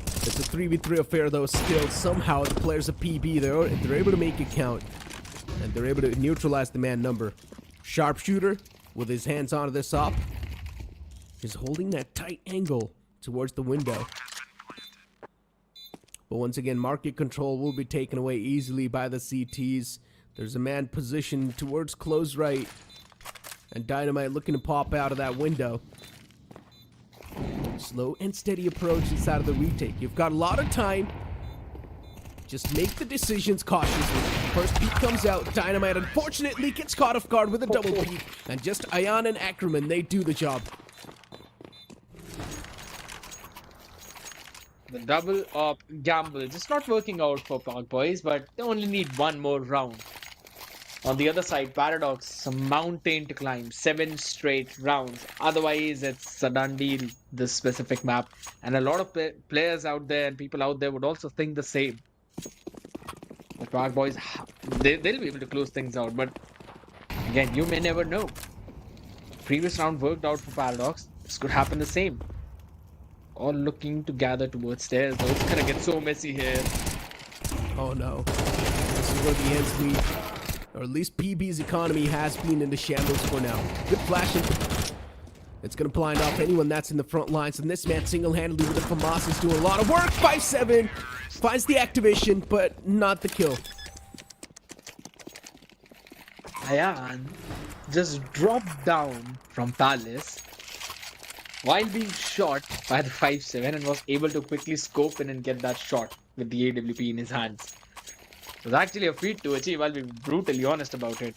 It's a 3v3 affair though. Still, somehow the players of PB, they're able to make it count. And they're able to neutralize the man number. Sharpshooter, with his hands onto this op, is holding that tight angle towards the window. But once again, market control will be taken away easily by the CTs. There's a man positioned towards close right. And Dynamite looking to pop out of that window. Just slow and steady approach inside of the retake. You've got a lot of time. Just make the decisions cautiously. First peek comes out. Dynamite unfortunately gets caught off guard with a double peek. And just Ayan and Ackerman, they do the job. The double up gamble just not working out for Park Boys, but they only need one more round. On the other side, Paradox, a mountain to climb, 7 straight rounds. Otherwise, it's a done deal, this specific map. And a lot of players out there and people out there would also think the same. The Park Boys, they'll be able to close things out. But again, you may never know. Previous round worked out for Paradox. This could happen the same. All looking to gather towards stairs, though. It's gonna get so messy here. Oh no. This is where the ends meet. Or at least PB's economy has been in the shambles for now. Good flashing. It's gonna blind off anyone that's in the front lines. And this man single-handedly with the FAMAS is doing a lot of work. 5-7. Finds the activation, but not the kill. Ayan just dropped down from Palace while being shot by the 5-7 and was able to quickly scope in and get that shot with the AWP in his hands. It was actually a feat to achieve, I'll be brutally honest about it.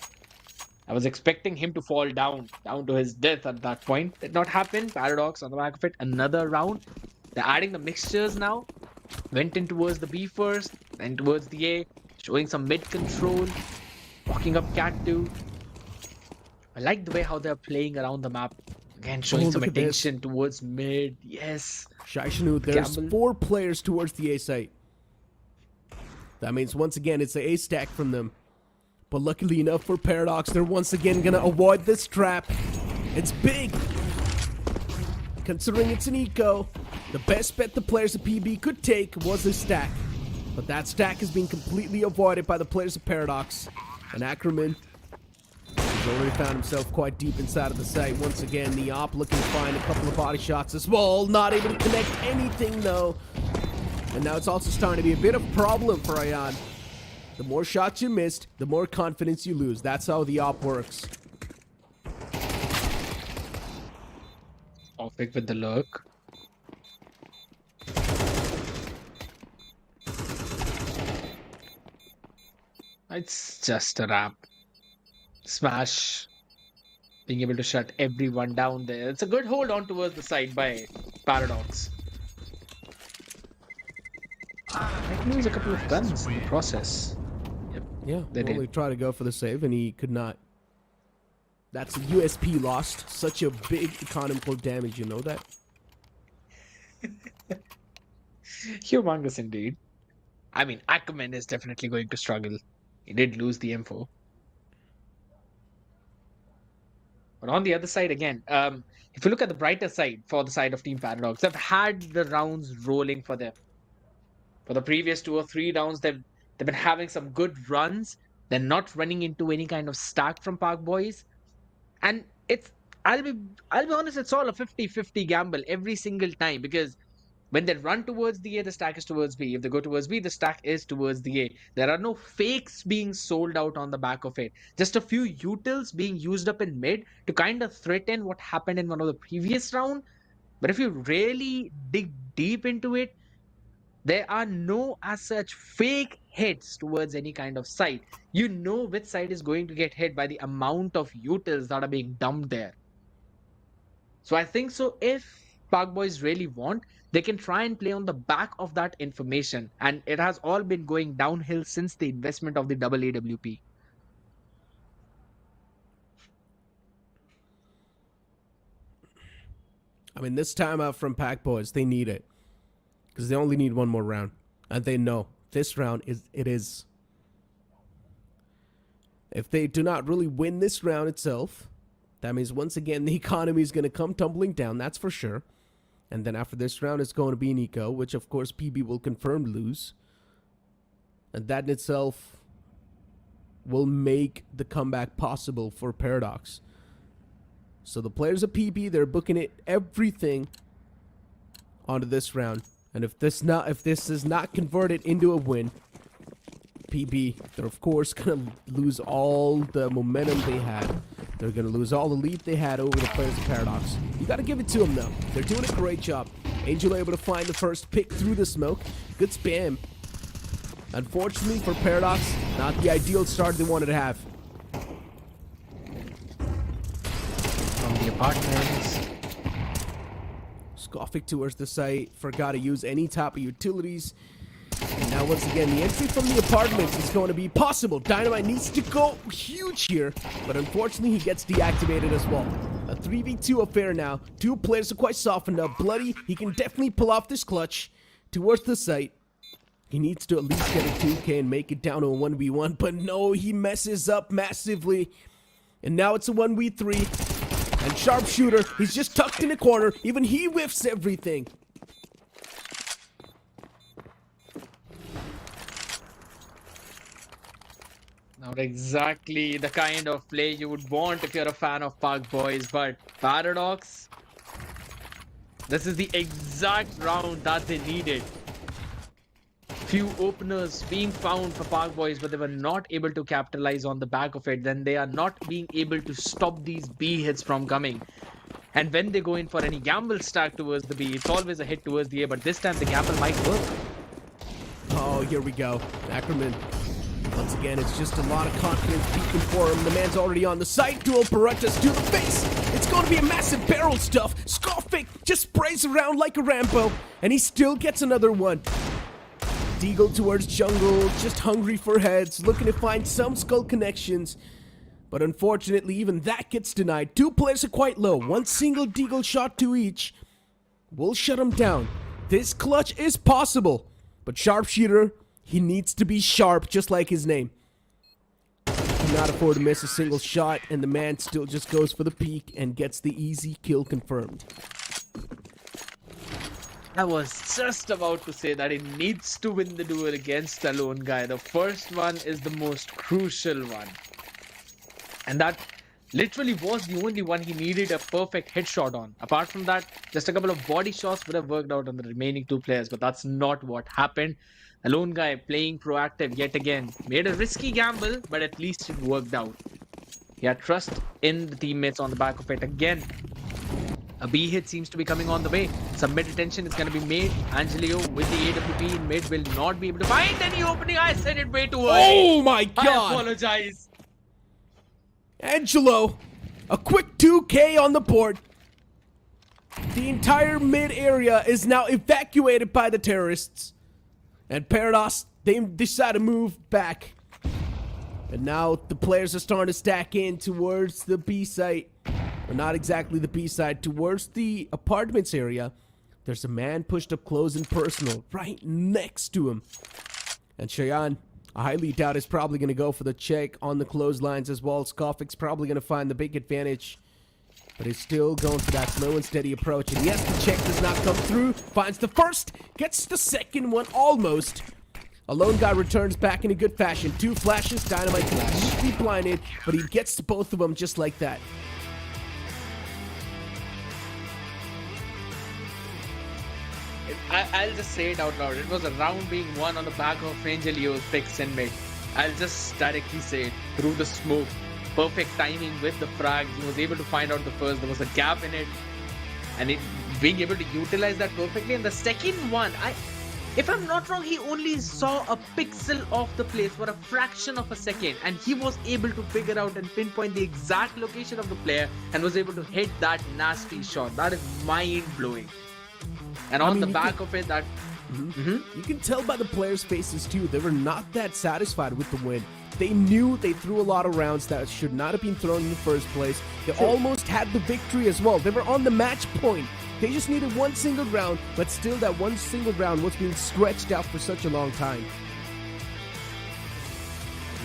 I was expecting him to fall down to his death at that point. Did not happen. Paradox on the back of it. Another round. They're adding the mixtures now. Went in towards the B first, then towards the A. Showing some mid control. Walking up Cat 2. I like the way how they're playing around the map. Again, showing some attention towards mid. Yes. Shaishanu, there's 4 players towards the A site. That means once again it's an A stack from them. But luckily enough for Paradox, they're once again gonna avoid this trap. It's big. Considering it's an eco, the best bet the players of PB could take was a stack. But that stack is being completely avoided by the players of Paradox. And Ackerman has already found himself quite deep inside of the site. Once again, the op looking to find a couple of body shots as well. Not able to connect anything though. And now it's also starting to be a bit of a problem for Ayan. The more shots you missed, the more confidence you lose. That's how the op works. Off pick with the lurk. It's just a wrap. Smash. Being able to shut everyone down there. It's a good hold on towards the side by Paradox. Might lose a couple of guns in the process. Yep. Yeah, they only did. tried to go for the save and he could not. That's a USP lost. Such a big economical damage, you know that? Humongous indeed. I mean, Ackerman is definitely going to struggle. He did lose the info. But on the other side again, if you look at the brighter side for the side of Team Paradox, they've had the rounds rolling for them. For the previous 2 or 3 rounds, they've been having some good runs. They're not running into any kind of stack from Park Boys. And I'll be honest, it's all a 50-50 gamble every single time, because when they run towards the A, the stack is towards B. If they go towards B, the stack is towards the A. There are no fakes being sold out on the back of it. Just a few utils being used up in mid to kind of threaten what happened in one of the previous round. But if you really dig deep into it, there are no as such fake hits towards any kind of side. You know which side is going to get hit by the amount of utils that are being dumped there. So I think so if Park Boys really want, they can try and play on the back of that information. And it has all been going downhill since the investment of the double AWP. I mean, this time out from Pack Boys, they need it. Because they only need one more round. And they know this round is. If they do not really win this round itself, that means once again the economy is going to come tumbling down, that's for sure. And then after this round, it's going to be an eco, which of course PB will confirm lose. And that in itself will make the comeback possible for Paradox. So the players of PB, they're booking it everything onto this round. And if this is not converted into a win, PB, they're of course gonna lose all the momentum they had. They're gonna lose all the lead they had over the players of Paradox. You gotta give it to them though. They're doing a great job. Angel able to find the first pick through the smoke. Good spam. Unfortunately for Paradox, not the ideal start they wanted to have. From the apartments. Scoffing towards the site, forgot to use any type of utilities. And now once again, the entry from the apartments is going to be possible. Dynamite needs to go huge here, but unfortunately he gets deactivated as well. A 3v2 affair now. Two players are quite softened up. Bloody, he can definitely pull off this clutch towards the site. He needs to at least get a 2k and make it down to a 1v1, but no, he messes up massively. And now it's a 1v3. And Sharpshooter, he's just tucked in a corner. Even he whiffs everything. Not exactly the kind of play you would want if you're a fan of Park Boys, but Paradox, this is the exact round that they needed. Few openers being found for Park Boys, but they were not able to capitalize on the back of it. Then they are not being able to stop these B hits from coming. And when they go in for any gamble stack towards the B, it's always a hit towards the A, but this time the gamble might work. Oh, here we go. Ackerman. Once again, it's just a lot of confidence peeking for him. The man's already on the site. Dual Berettas to the face. It's going to be a massive barrel stuff. Scoffing just sprays around like a Rambo. And he still gets another one. Deagle towards jungle, just hungry for heads, looking to find some skull connections. But unfortunately, even that gets denied. Two players are quite low. One single Deagle shot to each will shut him down. This clutch is possible. But Sharpshooter, he needs to be sharp, just like his name. Cannot afford to miss a single shot, and the man still just goes for the peek and gets the easy kill confirmed. I was just about to say that he needs to win the duel against the lone guy. The first one is the most crucial one. And that literally was the only one he needed a perfect headshot on. Apart from that, just a couple of body shots would have worked out on the remaining two players, but that's not what happened. A lone guy playing proactive yet again. Made a risky gamble, but at least it worked out. He had trust in the teammates on the back of it again. A B hit seems to be coming on the way. Some mid attention is going to be made. Angelio with the AWP in mid will not be able to find any opening. I said it way too early. Oh my god! I apologize. Angelo, a quick 2k on the board. The entire mid area is now evacuated by the terrorists. And Paradox, they decide to move back. And now the players are starting to stack in towards the B site. Or not exactly the B side, towards the apartments area. There's a man pushed up close and personal right next to him. And Cheyenne, I highly doubt is probably going to go for the check on the clotheslines as well. Skoffic's probably going to find the big advantage. But he's still going for that slow and steady approach. And yes, the check does not come through. Finds the first, gets the second one almost. A lone guy returns back in a good fashion. Two flashes, Dynamite completely blinded, but he gets to both of them just like that. I'll just say it out loud. It was a round being won on the back of Angelio's picks in mid. I'll just directly say it. Through the smoke. Perfect timing with the frag. He was able to find out the first. There was a gap in it. And being able to utilize that perfectly. And the second one, if I'm not wrong, he only saw a pixel of the place for a fraction of a second. And he was able to figure out and pinpoint the exact location of the player. And was able to hit that nasty shot. That is mind-blowing. And on the back of it, that... You can tell by the players' faces too, they were not that satisfied with the win. They knew they threw a lot of rounds that should not have been thrown in the first place. They almost had the victory as well. They were on the match point. They just needed one single round, but still that one single round was being stretched out for such a long time.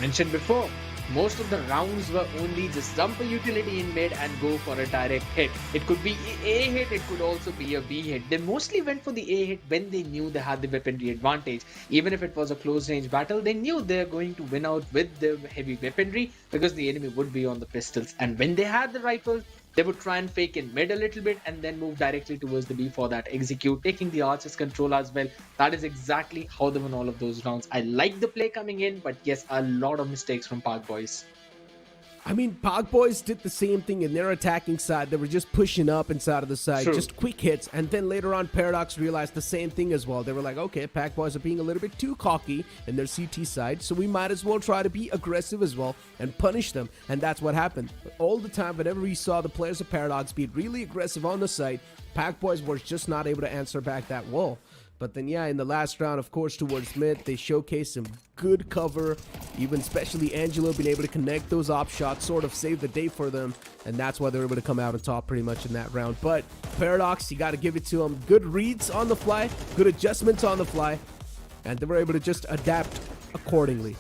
Mentioned before, most of the rounds were only just dump a utility in mid and go for a direct hit. It could be A hit, it could also be a B hit. They mostly went for the A hit when they knew they had the weaponry advantage. Even if it was a close range battle, they knew they're going to win out with the heavy weaponry because the enemy would be on the pistols. And when they had the rifles, they would try and fake in mid a little bit and then move directly towards the B for that execute, taking the archer's control as well. That is exactly how they won all of those rounds. I like the play coming in, but yes, a lot of mistakes from Park Boys. I mean, Pog Boys did the same thing in their attacking side. They were just pushing up inside of the side, True. just quick hits. And then later on, Paradox realized the same thing as well. They were like, okay, Pac Boys are being a little bit too cocky in their CT side, so we might as well try to be aggressive as well and punish them. And that's what happened. But all the time, whenever we saw the players of Paradox be really aggressive on the site, Pac Boys were just not able to answer back that wall. But then, yeah, in the last round, of course, towards mid, they showcased some good cover. Even especially Angelo being able to connect those op shots, sort of save the day for them. And that's why they were able to come out on top pretty much in that round. But Paradox, you got to give it to them. Good reads on the fly, good adjustments on the fly. And they were able to just adapt accordingly.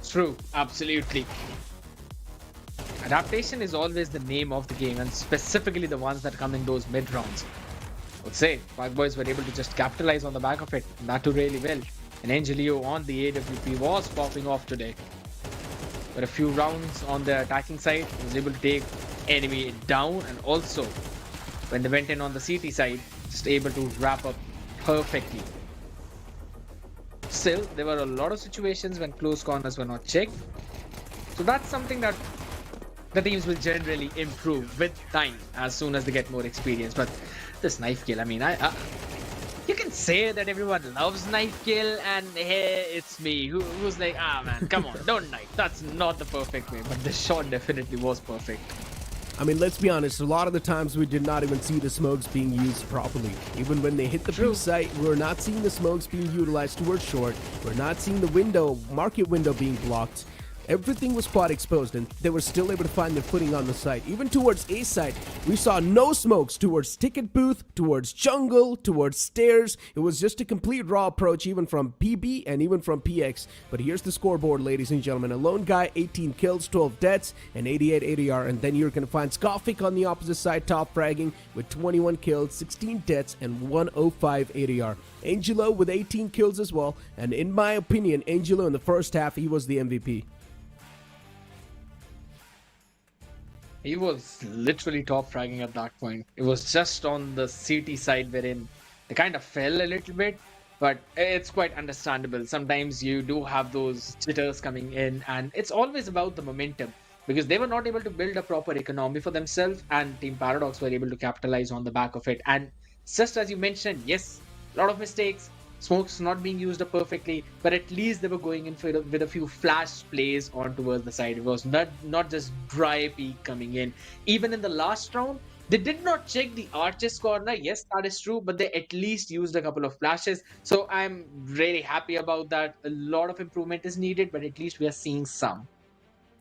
True, absolutely. Adaptation is always the name of the game, and specifically the ones that come in those mid rounds. I would say Pac Boys were able to just capitalize on the back of it, and that too really well. And Angelio on the AWP was popping off today. But a few rounds on the attacking side, he was able to take enemy down, and also when they went in on the CT side, just able to wrap up perfectly. Still, there were a lot of situations when close corners were not checked. So that's something that the teams will generally improve with time as soon as they get more experience. But this knife kill, I mean, you can say that everyone loves knife kill, and hey, it's me who's like, man, come on, don't knife. That's not the perfect way, but the shot definitely was perfect. I mean, let's be honest, a lot of the times we did not even see the smokes being used properly. Even when they hit the B site, we're not seeing the smokes being utilized towards short. We're not seeing the market window being blocked. Everything was quite exposed, and they were still able to find their footing on the site. Even towards A site, we saw no smokes towards ticket booth, towards jungle, towards stairs. It was just a complete raw approach, even from PB and even from PX. But here's the scoreboard, ladies and gentlemen. A lone guy, 18 kills, 12 deaths, and 88 ADR. And then you're going to find Skofik on the opposite side, top fragging with 21 kills, 16 deaths, and 105 ADR. Angelo with 18 kills as well. And in my opinion, Angelo in the first half, he was the MVP. He was literally top fragging at that point. It was just on the CT side wherein they kind of fell a little bit, but it's quite understandable. Sometimes you do have those jitters coming in, and it's always about the momentum because they were not able to build a proper economy for themselves, and Team Paradox were able to capitalize on the back of it. And just as you mentioned, yes, a lot of mistakes, smokes not being used up perfectly, but at least they were going in with a few flash plays on towards the side. It was not just dry peek coming in. Even in the last round, they did not check the arches corner. Yes, that is true, but they at least used a couple of flashes. So I'm really happy about that. A lot of improvement is needed, but at least we are seeing some.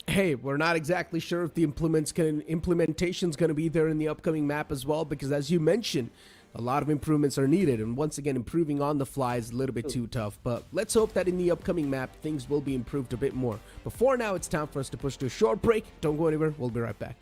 Hey, we're not exactly sure if the implementation's going to be there in the upcoming map as well, because as you mentioned, a lot of improvements are needed, and once again, improving on the fly is a little bit too tough. But let's hope that in the upcoming map, things will be improved a bit more. But for now, it's time for us to push to a short break. Don't go anywhere. We'll be right back.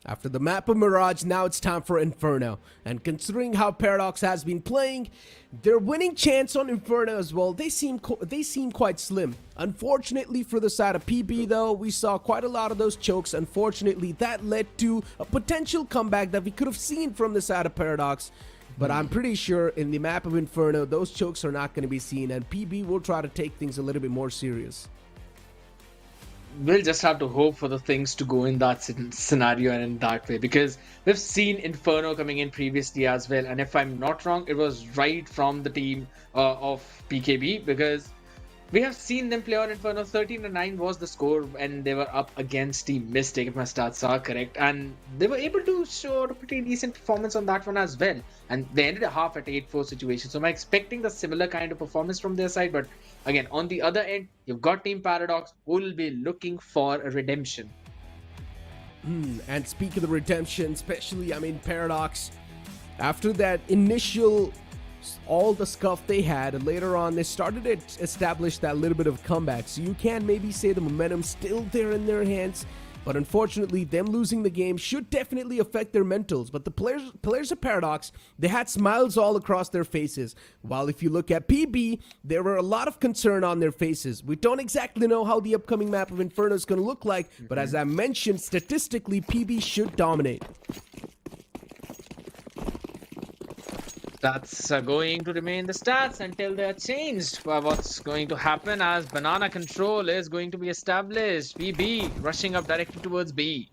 After the map of Mirage, now it's time for Inferno. And considering how Paradox has been playing, their winning chance on Inferno as well, they seem quite slim. Unfortunately for the side of PB though, we saw quite a lot of those chokes. Unfortunately, that led to a potential comeback that we could have seen from the side of Paradox. But I'm pretty sure in the map of Inferno, those chokes are not going to be seen, and PB will try to take things a little bit more serious. We'll just have to hope for the things to go in that scenario and in that way, because we've seen Inferno coming in previously as well, and if I'm not wrong, it was right from the team of PKB, because we have seen them play on Inferno. 13-9 was the score when they were up against Team Mystic, if my stats are correct, and they were able to show a pretty decent performance on that one as well, and they ended a half at 8-4 situation. So I'm expecting the similar kind of performance from their side, but again, on the other end, you've got Team Paradox, who will be looking for a redemption. And speak of the redemption, especially, Paradox, after that initial, all the scuff they had, later on they started to establish that little bit of comeback. So you can maybe say the momentum's still there in their hands, but unfortunately, them losing the game should definitely affect their mentals. But the players of Paradox, they had smiles all across their faces. While if you look at PB, there were a lot of concern on their faces. We don't exactly know how the upcoming map of Inferno is going to look like, but as I mentioned, statistically, PB should dominate. That's going to remain the stats until they're changed. What's going to happen as banana control is going to be established. PB rushing up directly towards B.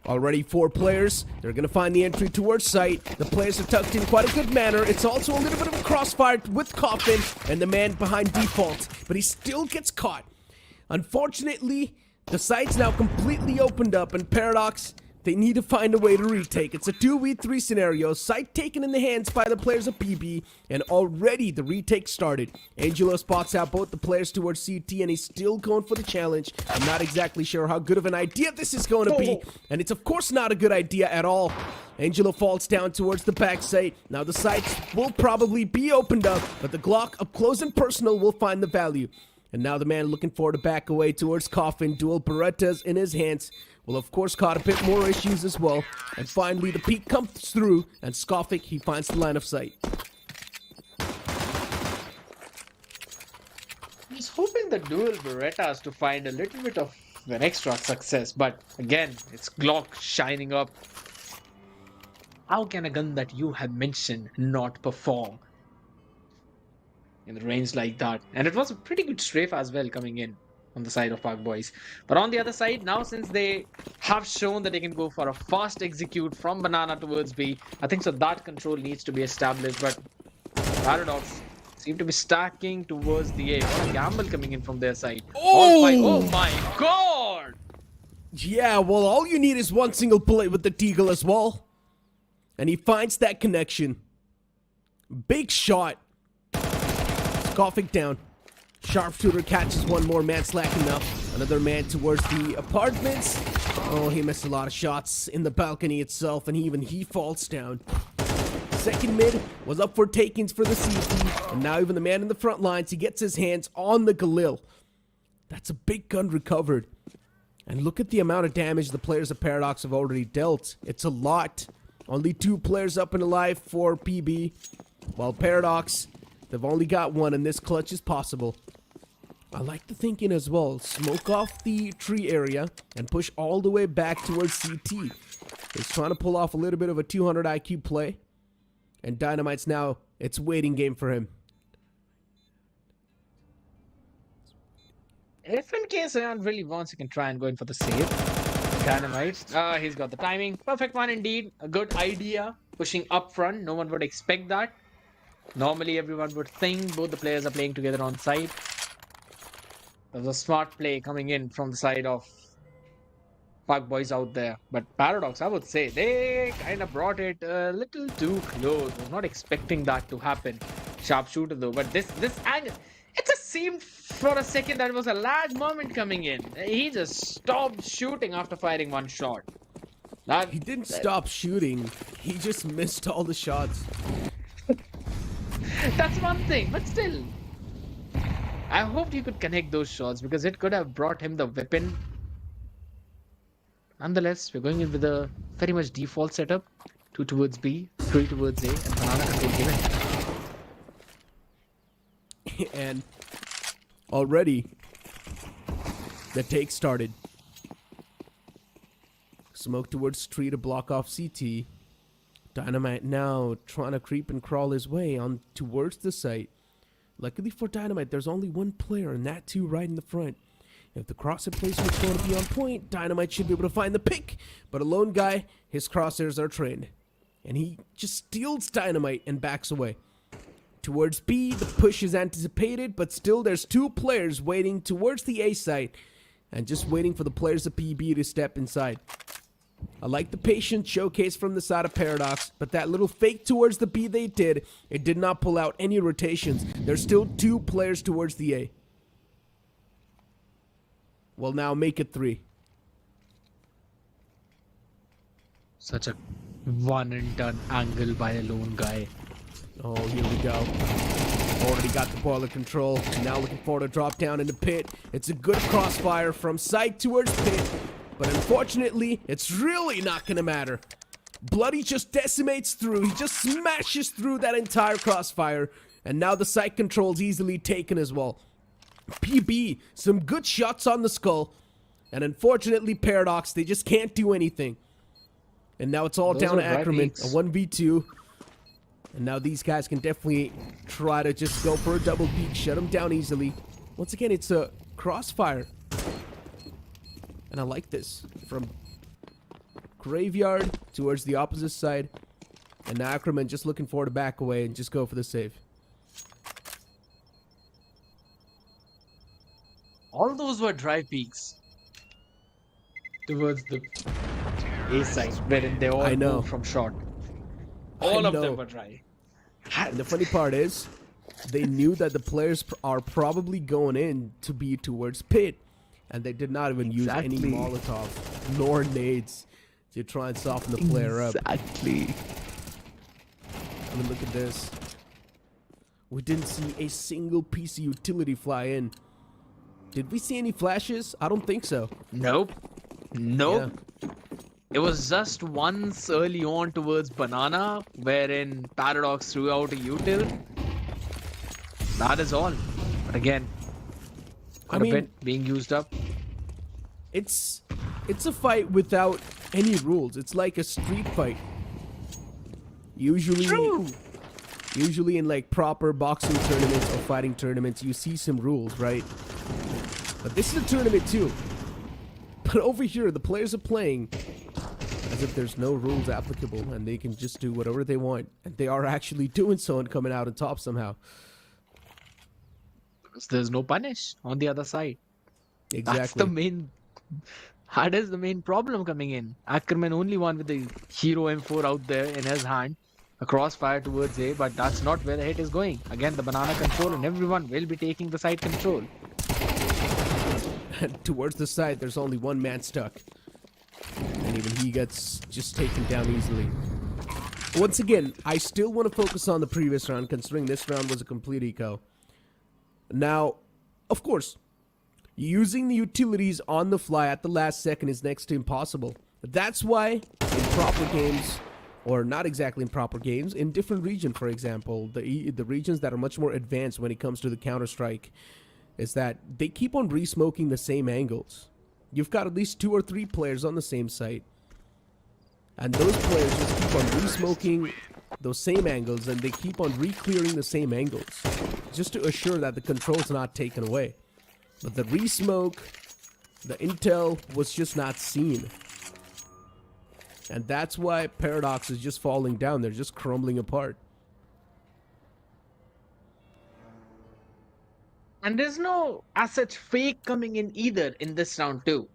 Already 4 players. They're going to find the entry towards site. The players are tucked in quite a good manner. It's also a little bit of a crossfire with Coffin and the man behind default, but he still gets caught. Unfortunately, the site's now completely opened up, and Paradox, they need to find a way to retake. It's a 2v3 scenario, site taken in the hands by the players of PB, and already the retake started. Angelo spots out both the players towards CT, and he's still going for the challenge. I'm not exactly sure how good of an idea this is going to be, and it's of course not a good idea at all. Angelo falls down towards the back site. Now the sites will probably be opened up, but the Glock up close and personal will find the value. And now the man looking for to back away towards Coffin. Dual Berettas in his hands. Will of course cause a bit more issues as well. And finally the peek comes through, and Skofik, he finds the line of sight. I was hoping the dual Berettas to find a little bit of an extra success, but again, it's Glock shining up. How can a gun that you have mentioned not perform in the range like that? And it was a pretty good strafe as well coming in on the side of Park Boys. But on the other side, now since they have shown that they can go for a fast execute from banana towards B, I think so that control needs to be established. But Paradox seem to be stacking towards the A. What a gamble coming in from their side. Oh my god! Yeah, well, all you need is one single bullet with the Deagle as well. And he finds that connection. Big shot. Skofik down. Sharpshooter catches one more man slacking up. Another man towards the apartments. Oh, he missed a lot of shots in the balcony itself, and even he falls down. Second mid was up for takings for the CT, and now even the man in the front lines, he gets his hands on the Galil. That's a big gun recovered. And look at the amount of damage the players of Paradox have already dealt. It's a lot. Only 2 players up and alive for PB, while Paradox, they've only got 1, and this clutch is possible. I like the thinking as well. Smoke off the tree area and push all the way back towards CT. He's trying to pull off a little bit of a 200 IQ play. And Dynamite's now, it's waiting game for him. If in case Ayan really wants, he can try and go in for the save. Dynamite. He's got the timing. Perfect one indeed. A good idea. Pushing up front. No one would expect that. Normally everyone would think both the players are playing together on site. There was a smart play coming in from the side of Park Boys out there. But Paradox, I would say, they kind of brought it a little too close. I was not expecting that to happen. Sharpshooter though. But this angle, it just seemed for a second that it was a lag moment coming in. He just stopped shooting after firing one shot. He didn't stop shooting. He just missed all the shots. That's one thing, but still. I hoped he could connect those shots because it could have brought him the weapon Nonetheless, we're going in with a very much default setup. 2 towards B, 3 towards A, and banana control given. And already the take started. Smoke towards tree to block off CT. Dynamite now trying to creep and crawl his way on towards the site. Luckily for Dynamite, there's only one player, and that too right in the front. If the crosshair placement's going to be on point, Dynamite should be able to find the pick. But a lone guy, his crosshairs are trained. And he just steals Dynamite and backs away. Towards B, the push is anticipated, but still there's 2 players waiting towards the A site. And just waiting for the players of PB to step inside. I like the patient showcase from the side of Paradox, but that little fake towards the B they did, it did not pull out any rotations. There's still 2 players towards the A. Well, now make it 3. Such a one and done angle by a lone guy. Oh, here we go. Already got the boiler control. Now looking for the drop down in the pit. It's a good crossfire from site towards pit. But unfortunately, it's really not going to matter. Bloody just decimates through. He just smashes through that entire crossfire. And now the site control's easily taken as well. PB, some good shots on the skull. And unfortunately, Paradox, they just can't do anything. And now it's all Those down to are right Ackerman. peaks. A 1v2. And now these guys can definitely try to just go for a double peek. Shut them down easily. Once again, it's a crossfire. And I like this. From Graveyard towards the opposite side. And now Ackerman just looking for to back away and just go for the save. All those were dry peaks towards the A side, wherein they all I know. moved from short. All of know. them were dry. And the funny part is, they knew that the players are probably going in to be towards pit. And they did not even use any Exactly. Molotov nor nades to try and soften the player up. Exactly. I mean, look at this. We didn't see a single piece of utility fly in. Did we see any flashes? I don't think so. Nope. Nope. It was just once early on towards Banana, wherein Paradox threw out a util. That is all. But again, quite I mean- a bit being used up. It's a fight without any rules. It's like a street fight. Usually in like proper boxing tournaments or fighting tournaments, you see some rules, right? But this is a tournament too. But over here, the players are playing as if there's no rules applicable and they can just do whatever they want. And they are actually doing so and coming out on top somehow. Because there's no punish on the other side. Exactly. That is the main problem coming in. Ackerman only one with the Hero M4 out there in his hand. A crossfire towards A, but that's not where the hit is going. Again, the banana control, and everyone will be taking the side control. And towards the side, there's only one man stuck. And even he gets just taken down easily. Once again, I still want to focus on the previous round, considering this round was a complete eco. Now, of course, using the utilities on the fly at the last second is next to impossible. That's why in proper games, or not exactly in proper games, in different regions, for example, the regions that are much more advanced when it comes to the Counter-Strike, is that they keep on re-smoking the same angles. You've got at least 2 or 3 players on the same site. And those players just keep on re-smoking those same angles, and they keep on re-clearing the same angles, just to assure that the control's not taken away. But the re-smoke, the intel was just not seen. And that's why Paradox is just falling down. They're just crumbling apart. And there's no as such fake coming in either in this round too.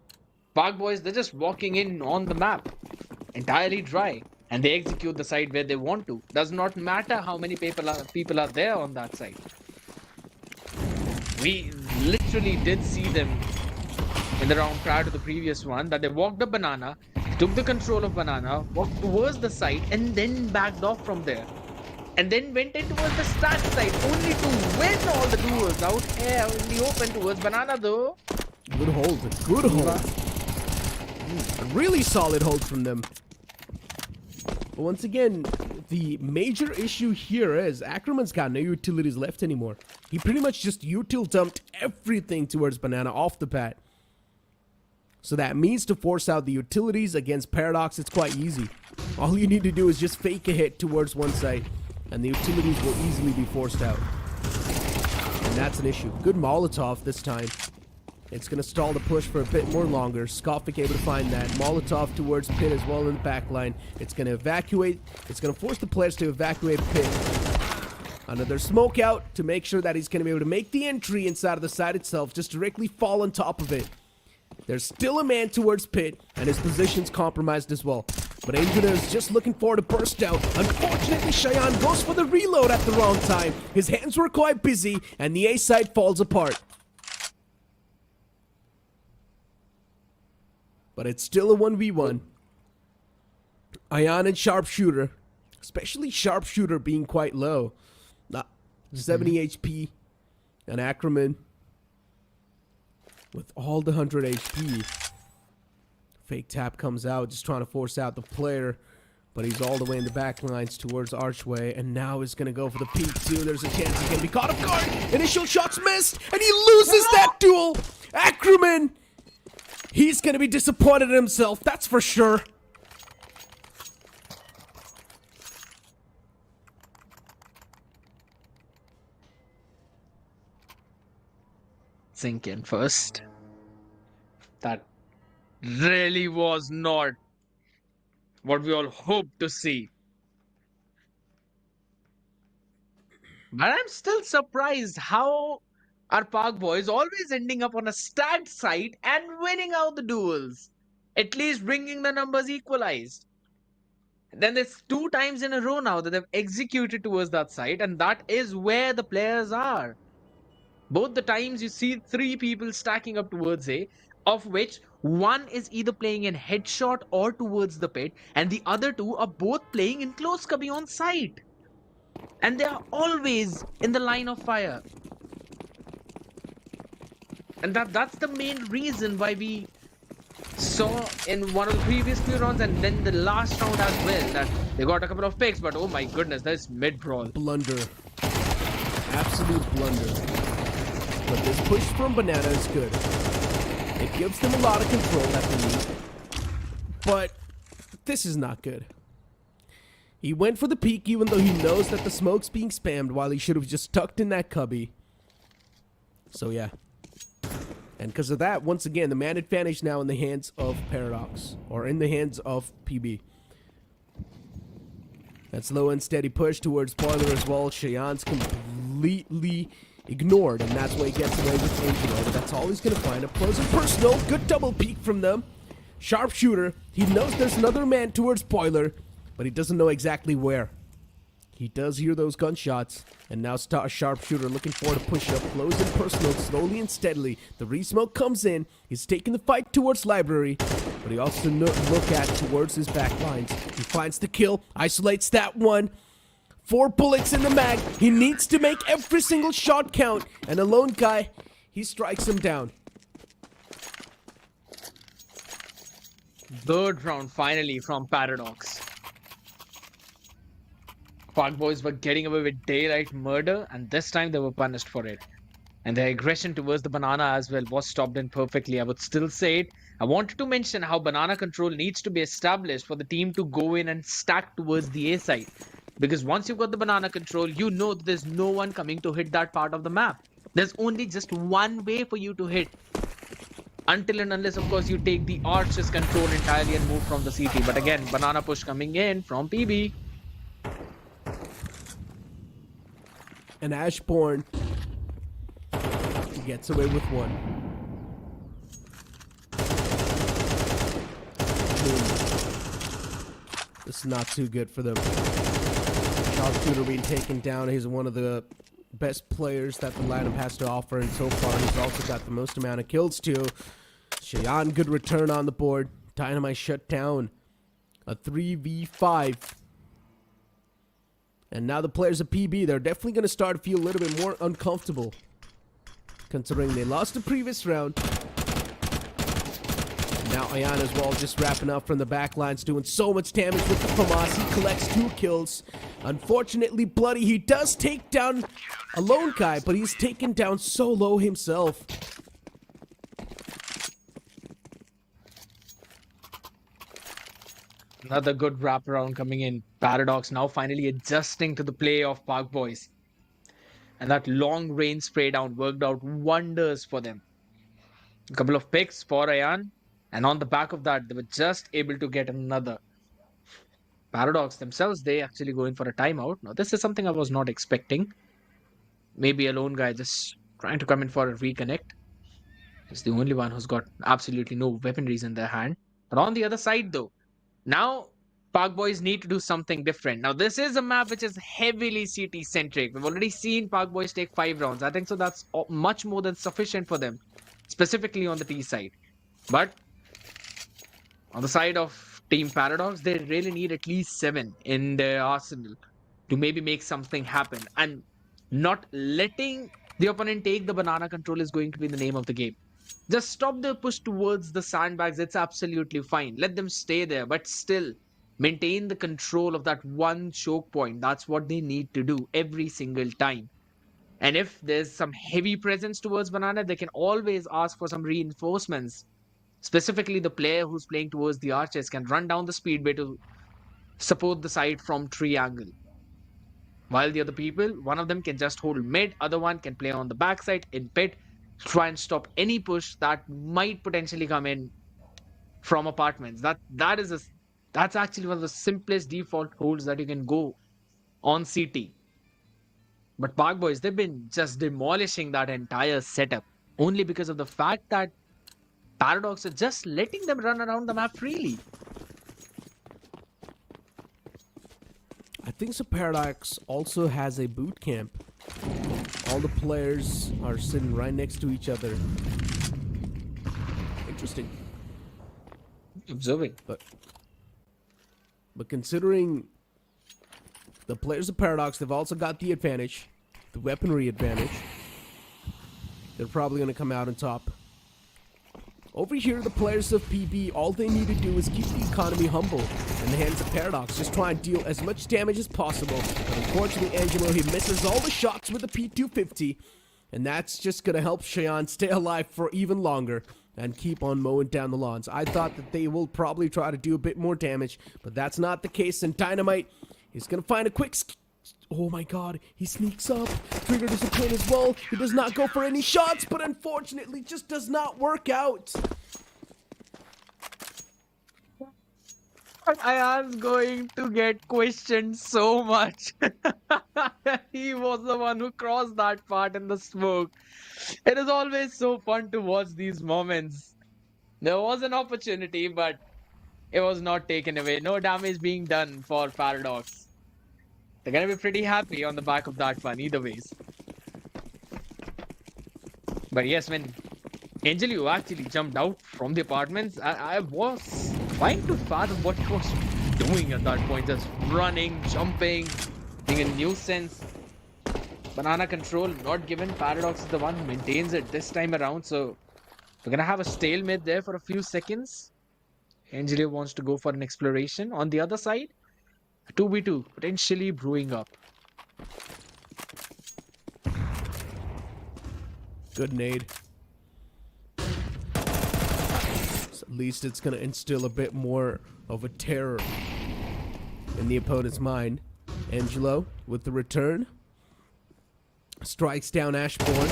Park Boys, they're just walking in on the map, entirely dry, and they execute the side where they want to. Does not matter how many people are there on that side. We literally did see them in the round prior to the previous one, that they walked up Banana, took the control of Banana, walked towards the site, and then backed off from there. And then went in towards the start side, only to win all the duels out here in the open towards Banana though. Good hold. Good hold. Really solid hold from them. But once again, the major issue here is Ackerman's got no utilities left anymore. He pretty much just util dumped everything towards Banana off the bat. So that means to force out the utilities against Paradox, it's quite easy. All you need to do is just fake a hit towards one site, and the utilities will easily be forced out. And that's an issue. Good Molotov this time. It's going to stall the push for a bit more longer. Skopik able to find that. Molotov towards Pit as well in the back line. It's going to evacuate. It's going to force the players to evacuate Pit. Another smoke out to make sure that he's going to be able to make the entry inside of the side itself. Just directly fall on top of it. There's still a man towards Pit, and his position's compromised as well. But Engineer is just looking for to burst out. Unfortunately, Cheyenne goes for the reload at the wrong time. His hands were quite busy, and the A side falls apart. But it's still a 1v1. Ion and Sharpshooter, especially Sharpshooter being quite low. 70 HP, and Ackerman with all the 100 HP. Fake tap comes out, just trying to force out the player, but he's all the way in the back lines towards Archway, and now he's going to go for the peek too. There's a chance he can be caught off guard. Initial shots missed, and he loses that duel. Ackerman, he's going to be disappointed in himself, that's for sure. Sink in first. That really was not what we all hoped to see. But I'm still surprised how our Park boys always ending up on a stacked site and winning out the duels. At least bringing the numbers equalized. Then there's 2 times in a row now that they've executed towards that site, and that is where the players are. Both the times you see 3 people stacking up towards A, of which one is either playing in headshot or towards the pit, and the other 2 are both playing in close cubby on site. And they are always in the line of fire. And that's the main reason why we saw in one of the previous few rounds and then the last round as well that they got a couple of picks, but oh my goodness, that's mid-brawl. Blunder. Absolute blunder. But this push from Banana is good. It gives them a lot of control that they need. But this is not good. He went for the peek even though he knows that the smoke's being spammed while he should have just tucked in that cubby. So yeah. And because of that, once again, the man advantage now in the hands of Paradox. Or in the hands of PB. That slow and steady push towards Boiler as well. Cheyenne's completely ignored, and that's why he gets away with Engineer. But that's all he's going to find. Up close and personal. Good double peek from them. Sharpshooter. He knows there's another man towards Boiler, but he doesn't know exactly where. He does hear those gunshots, and now Sharpshooter looking for to push up close and personal, slowly and steadily. The resmoke comes in. He's taking the fight towards Library, but he also look at towards his back lines. He finds the kill, isolates that one. 4 bullets in the mag. He needs to make every single shot count, and a lone guy, he strikes him down. 3rd round finally from Paradox. Park boys were getting away with daylight murder, and this time they were punished for it. And their aggression towards the Banana as well was stopped in perfectly. I would still say it. I wanted to mention how Banana control needs to be established for the team to go in and stack towards the A side. Because once you've got the Banana control, you know that there's no one coming to hit that part of the map. There's only just one way for you to hit. Until and unless, of course, you take the Arch's control entirely and move from the CT. But again, Banana push coming in from PB. And Ashbourne gets away with one. This is not too good for them. Sharpshooter being taken down. He's one of the best players that the lineup has to offer, and so far he's also got the most amount of kills too. Cheyenne, good return on the board. Dynamite shut down. A 3v5. And now the players of PB, they're definitely going to start to feel a little bit more uncomfortable, considering they lost the previous round. And Now Ayan as well, just wrapping up from the back lines, doing so much damage with the FAMAS. He collects 2 kills. Unfortunately, Bloody, he does take down a lone guy, but he's taken down so low himself. Another good wraparound coming in. Paradox now finally adjusting to the play of Park Boys. And that long range spray down worked out wonders for them. A couple of picks for Ayan. And on the back of that, they were just able to get another. Paradox themselves, they actually going for a timeout. Now, this is something I was not expecting. Maybe a lone guy just trying to come in for a reconnect. He's the only one who's got absolutely no weaponries in their hand. But on the other side, though, now Park Boys need to do something different. Now, this is a map which is heavily CT centric. We've already seen Park Boys take 5 rounds. I think so that's much more than sufficient for them, specifically on the T side. But on the side of Team Paradox, they really need at least 7 in their arsenal to maybe make something happen. And not letting the opponent take the banana control is going to be the name of the game. Just stop their push towards the sandbags. It's absolutely fine. Let them stay there, but still maintain the control of that one choke point. That's what they need to do every single time. And if there's some heavy presence towards banana, they can always ask for some reinforcements. Specifically, the player who's playing towards the archers can run down the speedway to support the side from triangle. While the other people, one of them can just hold mid, other one can play on the backside in pit, try and stop any push that might potentially come in from apartments. That's actually one of the simplest default holds that you can go on CT. But Park Boys, they've been just demolishing that entire setup only because of the fact that Paradox are just letting them run around the map freely. I think so Paradox also has a boot camp. All the players are sitting right next to each other. Interesting. Observing. But considering the players of Paradox, they've also got the advantage, the weaponry advantage. They're probably going to come out on top. Over here, the players of PB, all they need to do is keep the economy humble in the hands of Paradox. Just try and deal as much damage as possible. But unfortunately, Angelo, he misses all the shots with the P250. And that's just going to help Cheyenne stay alive for even longer and keep on mowing down the lawns. I thought that they will probably try to do a bit more damage, but that's not the case. And Dynamite is going to find a quick... Oh my god, he sneaks up. Trigger discipline as well. He does not go for any shots, but unfortunately just does not work out. I was going to get questioned so much. He was the one who crossed that part in the smoke. It is always so fun to watch these moments. There was an opportunity, but it was not taken away. No damage being done for Paradox. They're gonna be pretty happy on the back of that one, either ways. But yes, when Angelo actually jumped out from the apartments, I was trying to fathom what he was doing at that point. Just running, jumping, being a nuisance. Banana control not given. Paradox is the one who maintains it this time around. So we're gonna have a stalemate there for a few seconds. Angelo wants to go for an exploration. On the other side, 2v2 potentially brewing up. Good nade. So at least it's going to instill a bit more of a terror in the opponent's mind. Angelo with the return. Strikes down Ashbourne.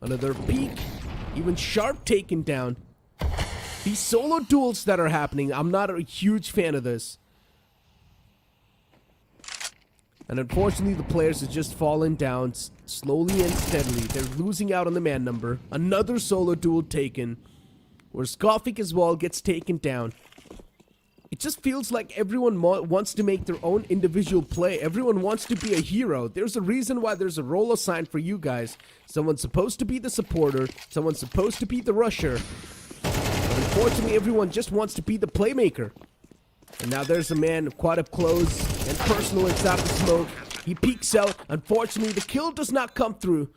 Another peek. Even Sharp taken down. These solo duels that are happening, I'm not a huge fan of this. And unfortunately, the players have just fallen down slowly and steadily. They're losing out on the man number. Another solo duel taken, where Skofik as well gets taken down. It just feels like everyone wants to make their own individual play. Everyone wants to be a hero. There's a reason why there's a role assigned for you guys. Someone's supposed to be the supporter. Someone's supposed to be the rusher. But unfortunately, everyone just wants to be the playmaker. And now there's a man quite up close and personal inside the smoke. He peeks out. Unfortunately, the kill does not come through.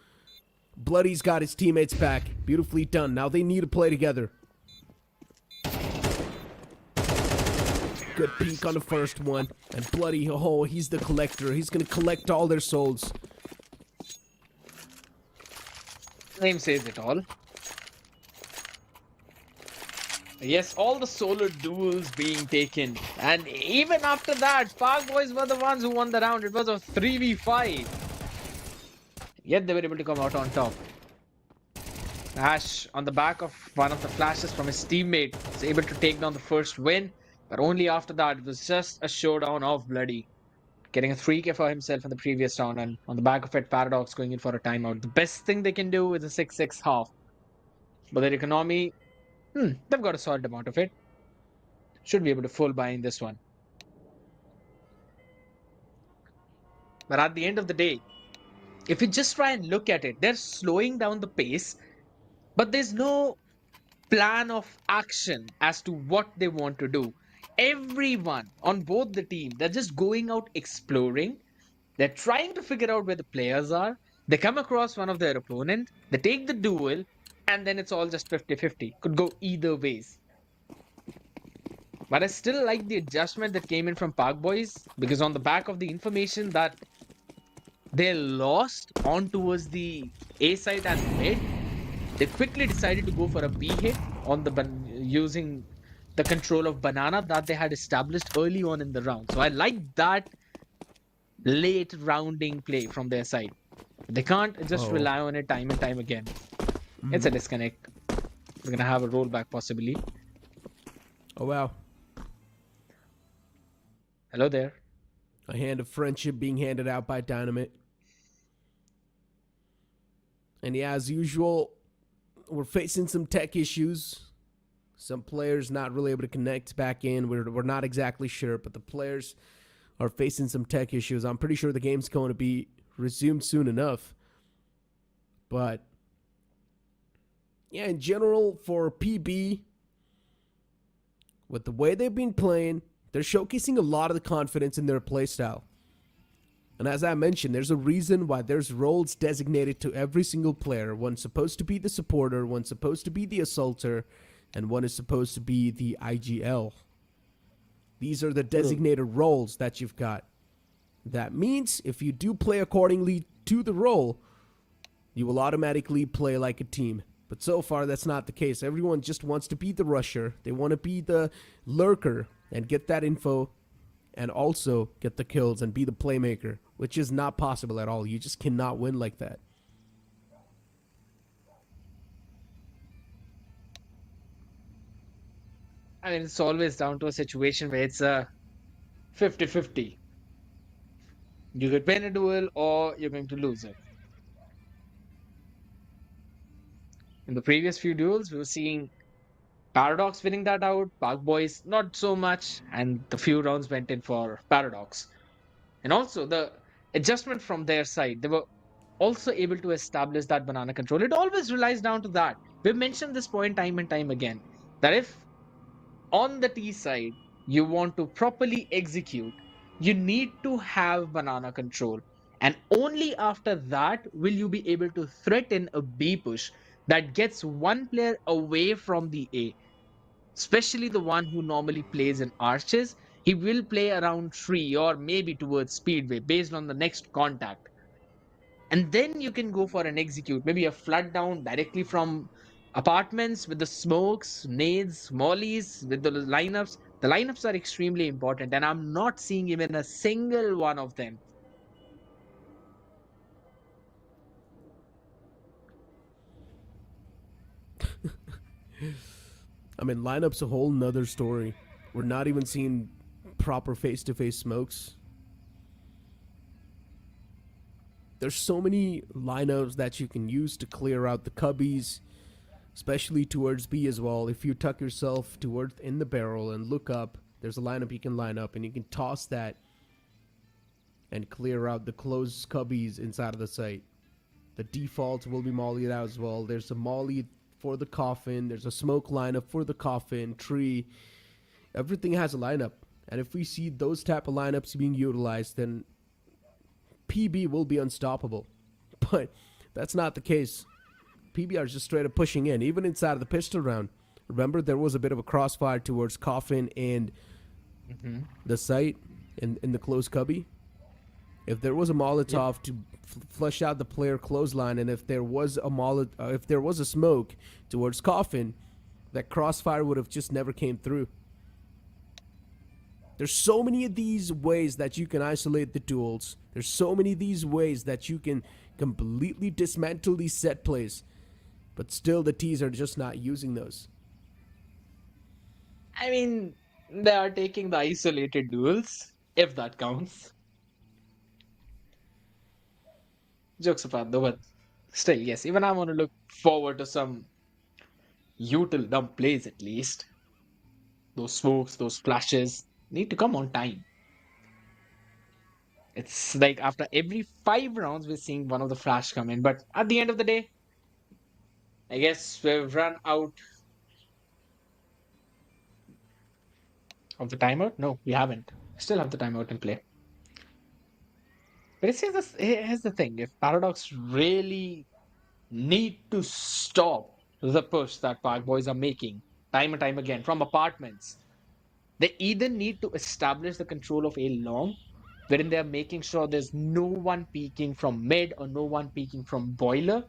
Bloody's got his teammates back. Beautifully done. Now they need to play together. Good peek on the first one. And Bloody, oh, he's the collector. He's gonna collect all their souls. Name says it all. Yes, all the solo duels being taken. And even after that, Park Boys were the ones who won the round. It was a 3v5. Yet they were able to come out on top. Ash, on the back of one of the flashes from his teammate, was able to take down the first win. But only after that, it was just a showdown of Bloody. Getting a 3k for himself in the previous round. And on the back of it, Paradox going in for a timeout. The best thing they can do is a 6-6 half. But their economy, they've got a solid amount of it. Should be able to full buy in this one. But at the end of the day, if you just try and look at it, they're slowing down the pace. But there's no plan of action as to what they want to do. Everyone on both the team, they're just going out exploring. They're trying to figure out where the players are. They come across one of their opponent. They take the duel. And then it's all just 50-50. Could go either ways. But I still like the adjustment that came in from Park Boys. Because on the back of the information that they lost on towards the A side and mid, they quickly decided to go for a B hit on the using the control of Banana that they had established early on in the round. So I like that late rounding play from their side. They can't just rely on it time and time again. It's a disconnect. We're gonna have a rollback possibly. Oh wow. Hello there. A hand of friendship being handed out by Dynamite. And yeah, as usual, we're facing some tech issues. Some players not really able to connect back in. We're not exactly sure, but the players are facing some tech issues. I'm pretty sure the game's going to be resumed soon enough. But yeah, in general, for PB, with the way they've been playing, they're showcasing a lot of the confidence in their playstyle. And as I mentioned, there's a reason why there's roles designated to every single player. One's supposed to be the supporter, one's supposed to be the assaulter, and one is supposed to be the IGL. These are the designated roles that you've got. That means if you do play accordingly to the role, you will automatically play like a team. But so far, that's not the case. Everyone just wants to be the rusher. They want to be the lurker and get that info and also get the kills and be the playmaker, which is not possible at all. You just cannot win like that. I mean, it's always down to a situation where it's a 50-50. You could win a duel or you're going to lose it. In the previous few duels, we were seeing Paradox winning that out, Park Boys not so much, and the few rounds went in for Paradox. And also the adjustment from their side, they were also able to establish that banana control. It always relies down to that. We've mentioned this point time and time again, that if on the T side you want to properly execute, you need to have banana control. And only after that will you be able to threaten a B push that gets one player away from the A. Especially the one who normally plays in arches. He will play around tree or maybe towards speedway based on the next contact. And then you can go for an execute, maybe a flood down directly from apartments with the smokes, nades, mollies, with the lineups. The lineups are extremely important, and I'm not seeing even a single one of them. I mean, lineup's a whole nother story. We're not even seeing proper face-to-face smokes. There's so many lineups that you can use to clear out the cubbies, especially towards B as well. If you tuck yourself towards in the barrel and look up, there's a lineup you can line up, and you can toss that and clear out the closed cubbies inside of the site. The default will be mollied out as well. There's a molly for the coffin. There's a smoke lineup for the coffin, tree. Everything has a lineup. And if we see those type of lineups being utilized, then PB will be unstoppable. But that's not the case. PB are just straight up pushing in, even inside of the pistol round. Remember, there was a bit of a crossfire towards Coffin and the site in the closed cubby. If there was a Molotov to flush out the player clothesline, and if there was a smoke towards coffin, that crossfire would have just never came through. There's so many of these ways that you can isolate the duels. There's so many of these ways that you can completely dismantle these set plays. But still, the T's are just not using those. I mean, they are taking the isolated duels, if that counts. Jokes apart though, but still, yes, even I want to look forward to some util dumb plays at least. Those smokes, those flashes need to come on time. It's like after every 5 rounds, we're seeing one of the flash come in. But at the end of the day, I guess we've run out of the timeout. No, we haven't. Still have the timeout in play. But here's the thing. If Paradox really need to stop the push that Park Boys are making time and time again from apartments, they either need to establish the control of A long, wherein they are making sure there's no one peeking from mid or no one peeking from boiler.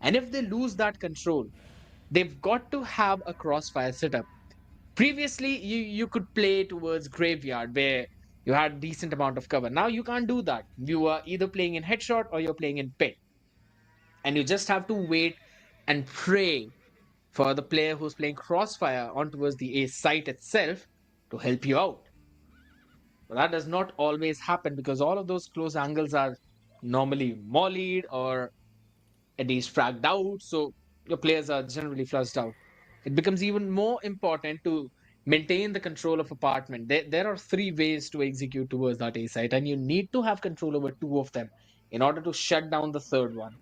And if they lose that control, they've got to have a crossfire setup. Previously, you could play towards graveyard where you had decent amount of cover. Now you can't do that. You are either playing in headshot or you're playing in pit. And you just have to wait and pray for the player who's playing crossfire on towards the A site itself to help you out. But that does not always happen because all of those close angles are normally mollied or at least fragged out, so your players are generally flushed out. It becomes even more important to maintain the control of apartment. There are 3 ways to execute towards that A site, and you need to have control over 2 of them in order to shut down the third one.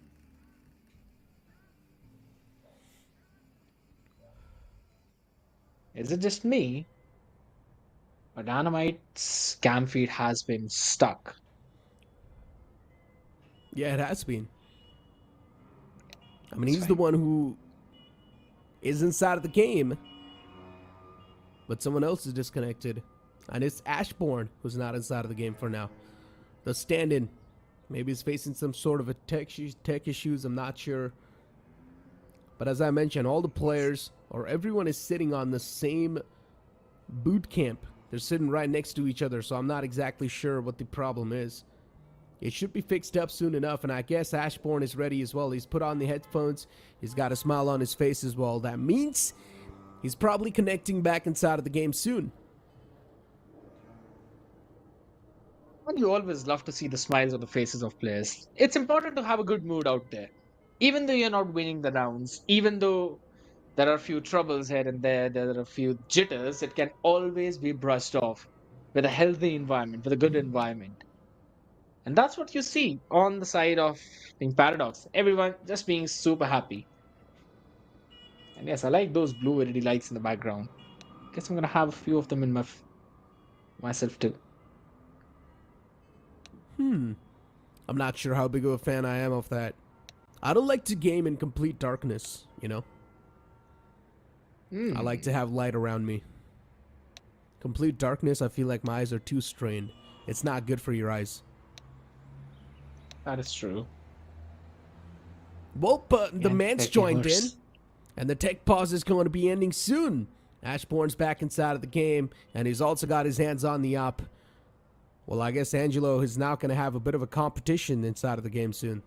Is it just me? Or Dynamite's cam feed has been stuck? Yeah, it has been. I mean, he's the one who is inside of the game, but someone else is disconnected. And it's Ashbourne who's not inside of the game for now. The stand-in. Maybe he's facing some sort of a tech issues, I'm not sure. But as I mentioned, all the players, or everyone is sitting on the same boot camp. They're sitting right next to each other, so I'm not exactly sure what the problem is. It should be fixed up soon enough, and I guess Ashbourne is ready as well. He's put on the headphones. He's got a smile on his face as well. That means he's probably connecting back inside of the game soon. And you always love to see the smiles on the faces of players. It's important to have a good mood out there. Even though you're not winning the rounds, even though there are a few troubles here and there are a few jitters, it can always be brushed off with a healthy environment, with a good environment. And that's what you see on the side of being Paradox. Everyone just being super happy. And yes, I like those blue LED lights in the background. Guess I'm gonna have a few of them in myself too. I'm not sure how big of a fan I am of that. I don't like to game in complete darkness, you know? I like to have light around me. Complete darkness, I feel like my eyes are too strained. It's not good for your eyes. That is true. Well, but the man's techie joined in, horse. and the tech pause is going to be ending soon. Ashbourne's back inside of the game, and he's also got his hands on the up. Well, I guess Angelo is now going to have a bit of a competition inside of the game soon.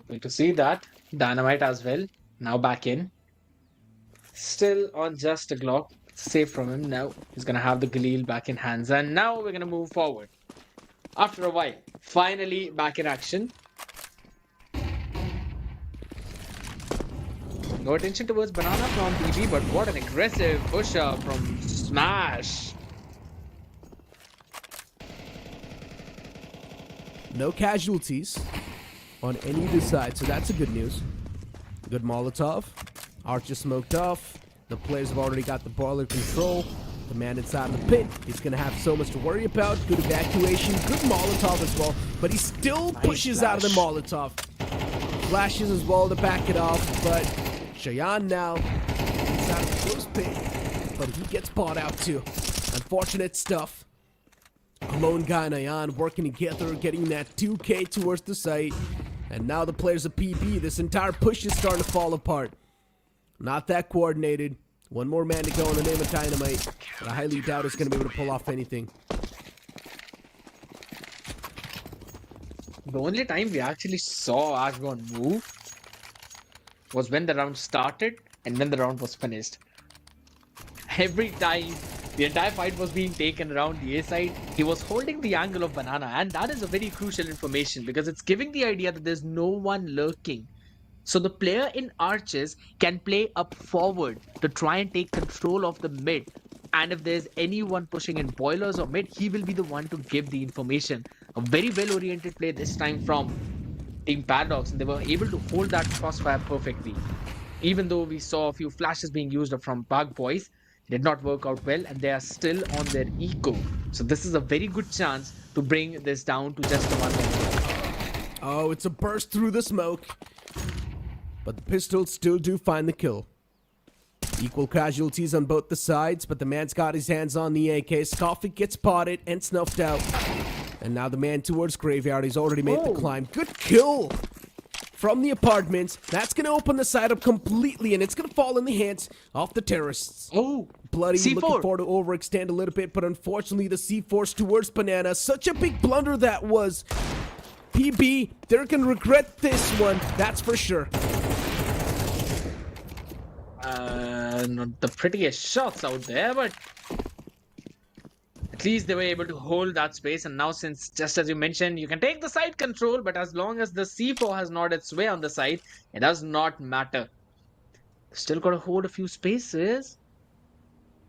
Good to see that. Dynamite as well. Now back in. Still on just a Glock. Safe from him now. He's going to have the Galil back in hands. And now we're going to move forward. After a while. Finally back in action. No attention towards Banana from BB, but what an aggressive push-up from Smash. No casualties on any of the sides, so that's a good news. Good Molotov. Arch is smoked off. The players have already got the boiler control. The man inside the pit, he's going to have so much to worry about. Good evacuation, good Molotov as well, but he still pushes out of the Molotov. Flashes as well to back it off, but Cheyenne now inside of the close pit. but he gets bought out too. Unfortunate stuff. Alone guy and Ayan working together, getting that 2K towards the site. And now the players of PB, this entire push is starting to fall apart. Not that coordinated. One more man to go in the name of Dynamite. But I highly doubt it's going to be able to pull off anything. The only time we actually saw Ashborn move was when the round started and when the round was finished. Every time the entire fight was being taken around the A side, he was holding the angle of Banana, and that is a very crucial information because it's giving the idea that there's no one lurking. So the player in arches can play up forward to try and take control of the mid. And if there's anyone pushing in boilers or mid, he will be the one to give the information. A very well-oriented play this time from Team Paradox, and they were able to hold that crossfire perfectly. Even though we saw a few flashes being used from Bug Boys, it did not work out well, and they are still on their eco. So this is a very good chance to bring this down to just the 1-1. Oh, it's a burst through the smoke. But the pistols still do find the kill. Equal casualties on both the sides, but the man's got his hands on the AK. Scoffy gets spotted and snuffed out. And now the man towards Graveyard, he's already made the climb. Good kill from the apartments. That's going to open the side up completely, and it's going to fall in the hands of the terrorists. Oh, Bloody C4. looking forward to overextend a little bit, but unfortunately the C-Force towards Banana. Such a big blunder that was. PB, they're going to regret this one, that's for sure. Not the prettiest shots out there, but at least they were able to hold that space. And now, since just as you mentioned, you can take the side control, but as long as the C4 has not its way on the side, it does not matter. Still got to hold a few spaces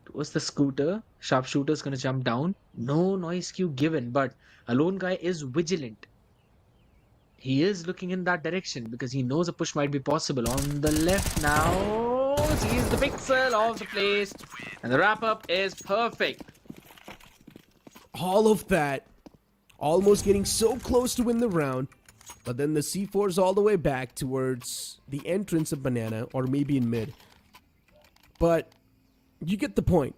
towards the scooter. Sharpshooter's gonna jump down. No noise cue given, but Alone Guy is vigilant. He is looking in that direction because he knows a push might be possible. On the left now, sees the pixel of the place, and the wrap-up is perfect. All of that, almost getting so close to win the round, but then the C4 is all the way back towards the entrance of Banana, or maybe in mid. But you get the point.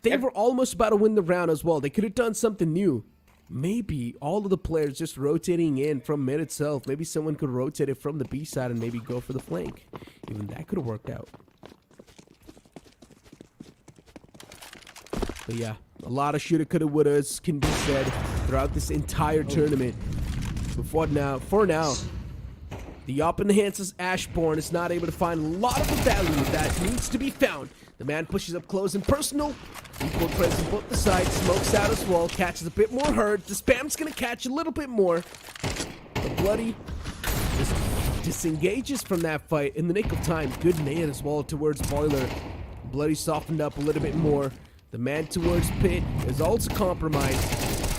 They were almost about to win the round as well. They could have done something new. Maybe all of the players just rotating in from mid itself. Maybe someone could rotate it from the B side and maybe go for the flank. Even that could have worked out. But yeah, a lot of shoulda, coulda, wouldas can be said throughout this entire tournament. But for now, the up in the hands of Ashborn is not able to find a lot of the value that needs to be found. The man pushes up close and personal. Equal presence both the sides. Smokes out as well. Catches a bit more hurt. The spam's gonna catch a little bit more. The Bloody just disengages from that fight in the nick of time. Good nade as well towards Boiler. Bloody softened up a little bit more. The man towards Pit is also compromised,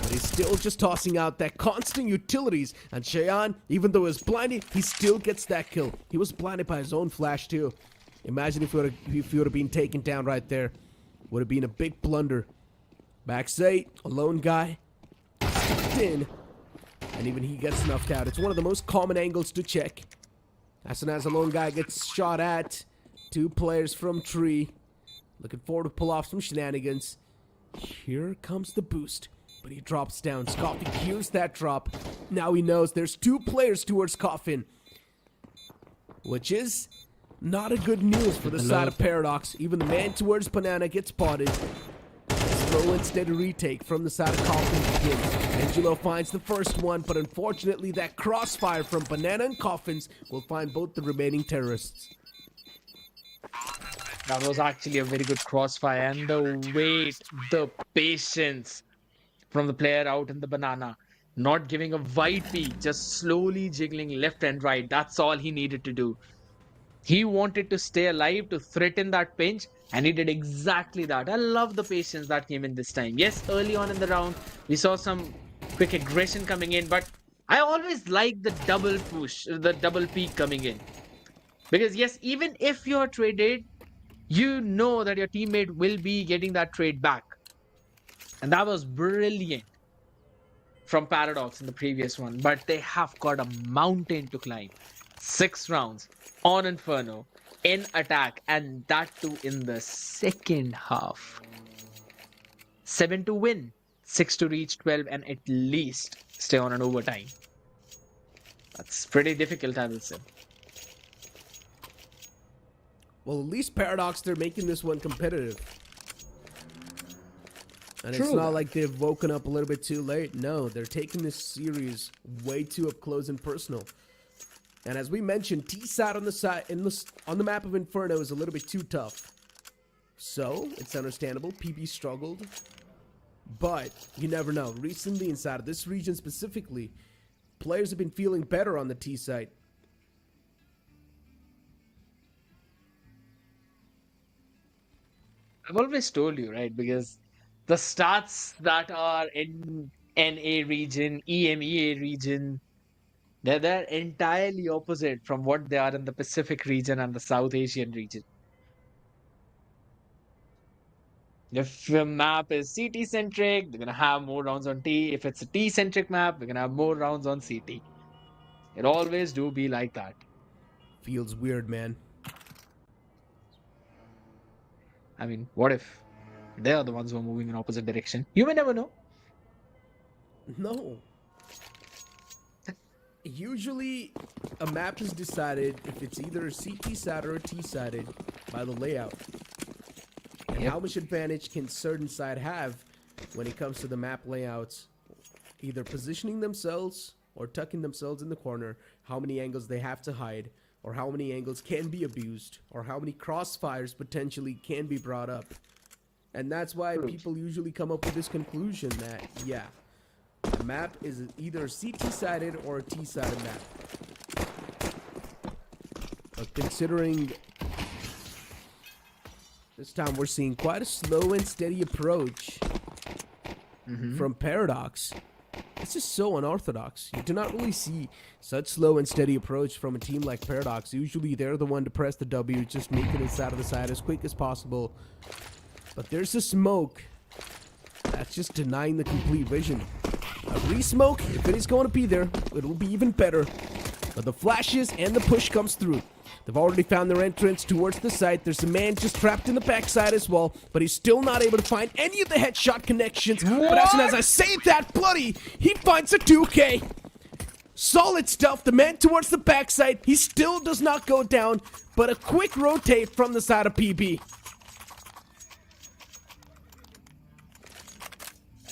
but he's still just tossing out that constant utilities. And Cheyenne, even though he's blinded, he still gets that kill. He was blinded by his own flash too. Imagine if he would have been taken down right there. Would have been a big blunder. Backside, Alone Guy. In. And even he gets snuffed out. It's one of the most common angles to check. As soon as Alone Guy gets shot at, two players from tree. Looking forward to pull off some shenanigans. Here comes the boost. But he drops down. Scoffy hears that drop. Now he knows there's two players towards Coffin. Which is not a good news for the side of Paradox. Even the man towards Banana gets spotted. Slow and steady retake from the side of Coffin begins. Angelo finds the first one, but unfortunately that crossfire from Banana and Coffins will find both the remaining terrorists. That was actually a very good crossfire, and the wait, the patience from the player out in the Banana. Not giving a wide peek, just slowly jiggling left and right. That's all he needed to do. He wanted to stay alive to threaten that pinch, and he did exactly that. I love the patience that came in this time. Yes, early on in the round, we saw some quick aggression coming in, but I always like the double push, the double peek coming in. Because yes, even if you're traded, you know that your teammate will be getting that trade back. And that was brilliant from Paradox in the previous one, but they have got a mountain to climb. 6 rounds on Inferno in attack, and that too in the second half. 7 to win, 6 to reach 12, and at least stay on an overtime. That's pretty difficult, I will say. Well, at least Paradox, they're making this one competitive. And it's True. not like they've woken up a little bit too late. No, they're taking this series way too up close and personal. And as we mentioned, T-side on the side on the map of Inferno is a little bit too tough. So it's understandable. PB struggled, but you never know. Recently, inside of this region specifically, players have been feeling better on the T side. I've always told you, right? Because the stats that are in NA region, EMEA region, they're entirely opposite from what they are in the Pacific region and the South Asian region. If a map is CT centric, they're gonna have more rounds on T. If it's a T centric map, we're gonna have more rounds on CT. It always do be like that. Feels weird, man. I mean, what if they are the ones who are moving in opposite direction? You may never know. No. Usually, a map is decided if it's either a CT-sided or a T-sided by the layout. And Yep. how much advantage can certain side have when it comes to the map layouts? Either positioning themselves or tucking themselves in the corner, how many angles they have to hide, or how many angles can be abused, or how many crossfires potentially can be brought up. And that's why people usually come up with this conclusion that, yeah, the map is either a CT-sided or a T-sided map. But considering this time we're seeing quite a slow and steady approach from Paradox. This is so unorthodox. You do not really see such slow and steady approach from a team like Paradox. Usually they're the one to press the W, just making it out of the side as quick as possible. But there's a smoke that's just denying the complete vision. A re-smoke, if it is going to be there, it will be even better. But the flashes and the push comes through. They've already found their entrance towards the site. There's a man just trapped in the backside as well, but he's still not able to find any of the headshot connections. But as soon as I say that, bloody, he finds a 2K. Solid stuff. The man towards the backside, he still does not go down, but a quick rotate from the side of PB.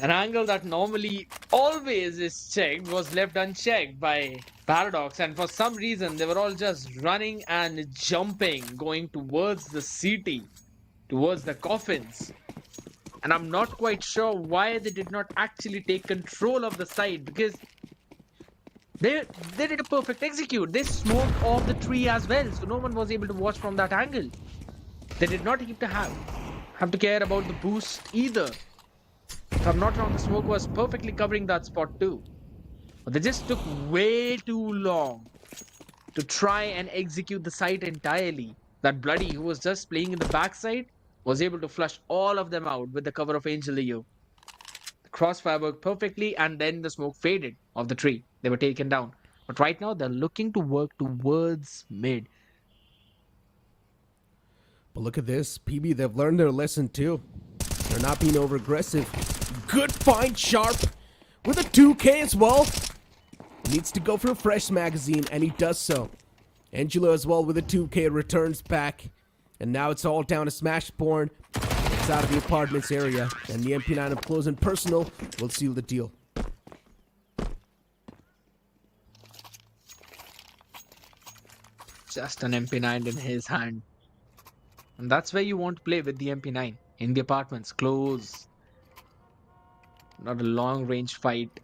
An angle that normally always is checked was left unchecked by Paradox, and for some reason they were all just running and jumping, going towards the CT, towards the coffins. And I'm not quite sure why they did not actually take control of the site, because they did a perfect execute. They smoked off the tree as well, so no one was able to watch from that angle. They did not even have to care about the boost either. If I'm not wrong, the smoke was perfectly covering that spot too. But they just took way too long to try and execute the site entirely. That bloody who was just playing in the backside was able to flush all of them out with the cover of Angel Leo. The crossfire worked perfectly, and then the smoke faded off the tree. They were taken down. But right now they're looking to work towards mid. But look at this. PB, they've learned their lesson too. They're not being over aggressive. Good find, Sharp, with a 2K as well. Needs to go for a fresh magazine, and he does so. Angelo as well with a 2K returns back. And now it's all down to Smashborn. It's out of the apartments area. And the MP9 up close and personal will seal the deal. Just an MP9 in his hand. And that's where you want to play with the MP9. In the apartments, close. Not a long range fight.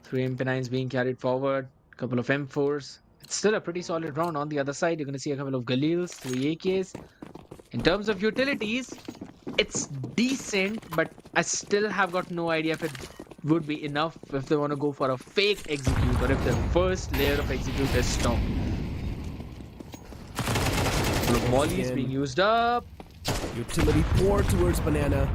3 MP9s being carried forward. A couple of M4s. It's still a pretty solid round. On the other side, you're going to see a couple of Galils, 3 AKs. In terms of utilities, it's decent, but I still have got no idea if it would be enough if they want to go for a fake execute, or if the first layer of execute is stopped. Molly's being used up. Utility pour towards Banana.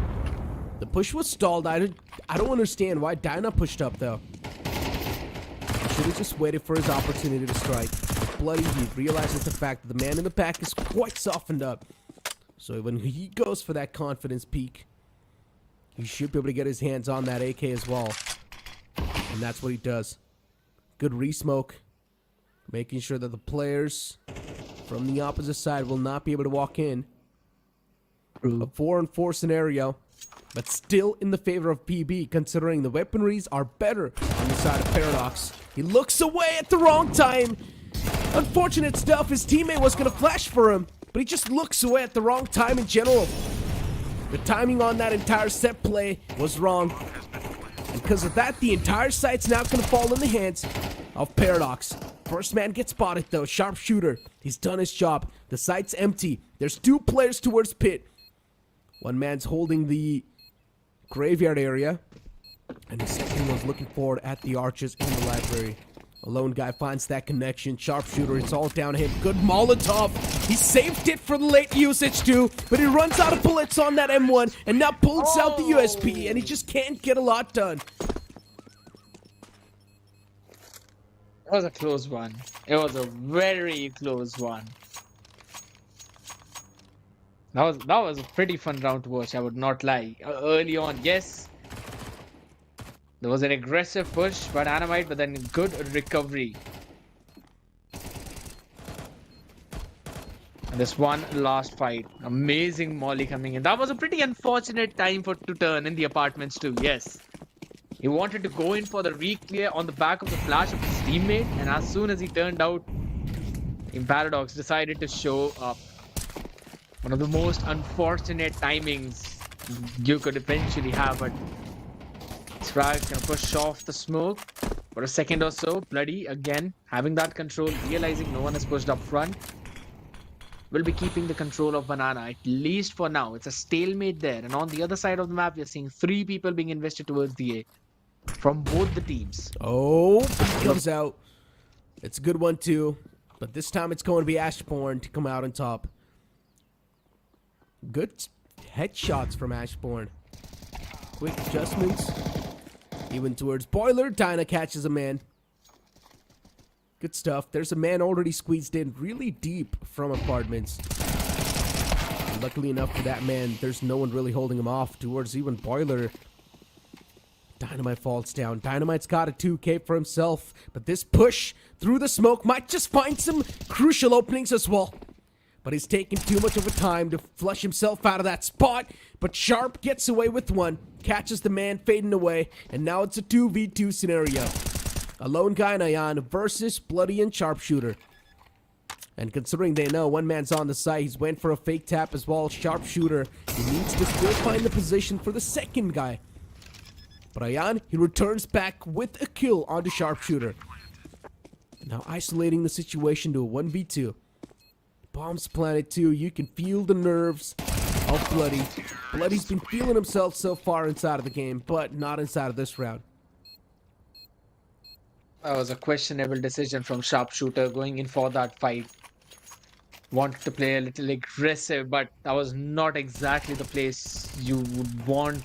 The push was stalled. I don't understand why Dyna pushed up though. He should have just waited for his opportunity to strike. Bloody, he realizes the fact that the man in the back is quite softened up. So when he goes for that confidence peak, he should be able to get his hands on that AK as well. And that's what he does. Good re-smoke. Making sure that the players from the opposite side will not be able to walk in. A 4-on-4 scenario, but still in the favor of PB, considering the weaponries are better on the side of Paradox. He looks away at the wrong time. Unfortunate stuff. His teammate was going to flash for him, but he just looks away at the wrong time in general. The timing on that entire set play was wrong. Because of that, the entire site's now going to fall in the hands of Paradox. First man gets spotted though. Sharpshooter. He's done his job. The site's empty. There's 2 players towards pit. One man's holding the graveyard area. And the second one's looking forward at the arches in the library. A lone guy finds that connection. Sharpshooter, it's all down to him. Good Molotov. He saved it for the late usage too. But he runs out of bullets on that M1. And now pulls out the USP. And he just can't get a lot done. It was a close one. It was a very close one. That was a pretty fun round to watch, I would not lie. Early on, yes. There was an aggressive push by Dynamite, but then good recovery. And this one last fight. Amazing molly coming in. That was a pretty unfortunate time to turn in the apartments too, yes. He wanted to go in for the re-clear on the back of the flash of his teammate, and as soon as he turned out, Paradox decided to show up. One of the most unfortunate timings you could eventually have, but Sprag's gonna push off the smoke for a second or so. Bloody, again, having that control, realizing no one has pushed up front, will be keeping the control of Banana, at least for now. It's a stalemate there, and on the other side of the map, we're seeing 3 people being invested towards the A from both the teams. Oh, he comes out. It's a good one too, but this time it's going to be Ashbourne to come out on top. Good headshots from Ashbourne. Quick adjustments. Even towards Boiler, Dyna catches a man. Good stuff. There's a man already squeezed in really deep from apartments. And luckily enough for that man, there's no one really holding him off towards even Boiler. Dynamite falls down. Dynamite's got a 2K for himself, but this push through the smoke might just find some crucial openings as well. But he's taking too much of a time to flush himself out of that spot. But Sharp gets away with one, catches the man fading away, and now it's a 2v2 scenario. A lone guy in Ayan versus Bloody and Sharpshooter. And considering they know one man's on the side, he's went for a fake tap as well. Sharpshooter, he needs to still find the position for the second guy. But Ayan, he returns back with a kill onto Sharpshooter. Now isolating the situation to a 1v2. Bombs planted too. You can feel the nerves of Bloody. Bloody's been feeling himself so far inside of the game, but not inside of this round. That was a questionable decision from Sharpshooter going in for that fight. Wanted to play a little aggressive, but that was not exactly the place you would want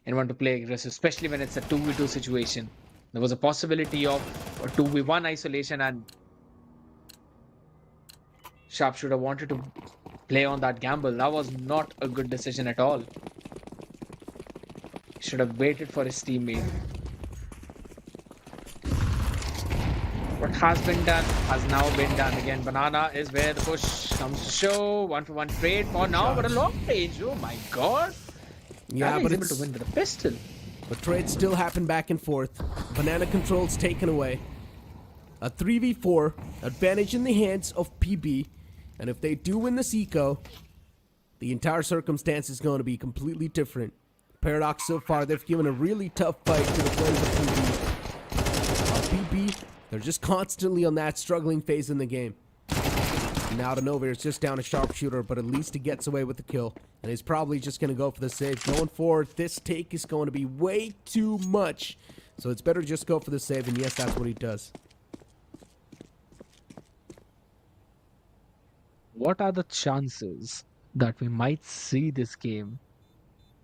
anyone to play aggressive, especially when it's a 2v2 situation. There was a possibility of a 2v1 isolation, and Sharpshooter wanted to play on that gamble. That was not a good decision at all. He should have waited for his teammate. What has been done has now been done. Again, Banana is where the push comes to show. 1-for-1 trade for now, but a long range. Oh my god. Yeah, but but able to win with a pistol. But trades still happen back and forth. Banana control's taken away. A 3v4, advantage in the hands of PB. And if they do win this eco, the entire circumstance is going to be completely different. Paradox so far, they've given a really tough fight to the players of PB. PB, they're just constantly on that struggling phase in the game. And now to nowhere, it's just down to Sharpshooter, but at least he gets away with the kill. And he's probably just going to go for the save. Going forward, this take is going to be way too much. So it's better just go for the save, and yes, that's what he does. What are the chances that we might see this game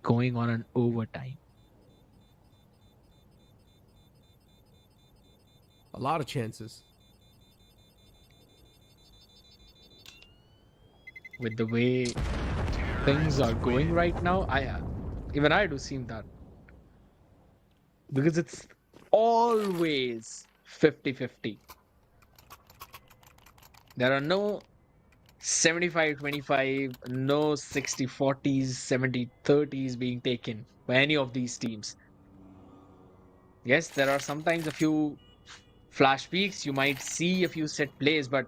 going on an overtime? A lot of chances. with the way things are going right now, even I do seem that. Because it's always 50-50. There are no 75-25, no 60-40s, 70-30s being taken by any of these teams. Yes, there are sometimes a few flash peaks, you might see a few set plays, but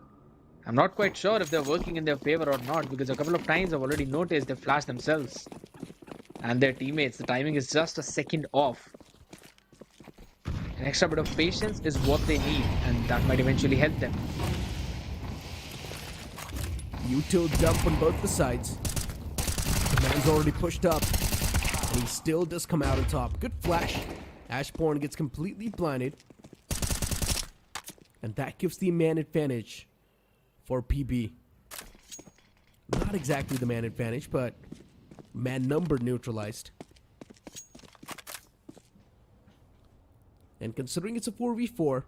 I'm not quite sure if they're working in their favor or not, because a couple of times I've already noticed they flash themselves and their teammates. The timing is just a second off. An extra bit of patience is what they need, and that might eventually help them. Util dump on both the sides. The man's already pushed up, and he still does come out on top. Good flash. Ashbourne gets completely blinded, and that gives the man advantage for PB. Not exactly the man advantage, but man number neutralized. And considering it's a 4v4,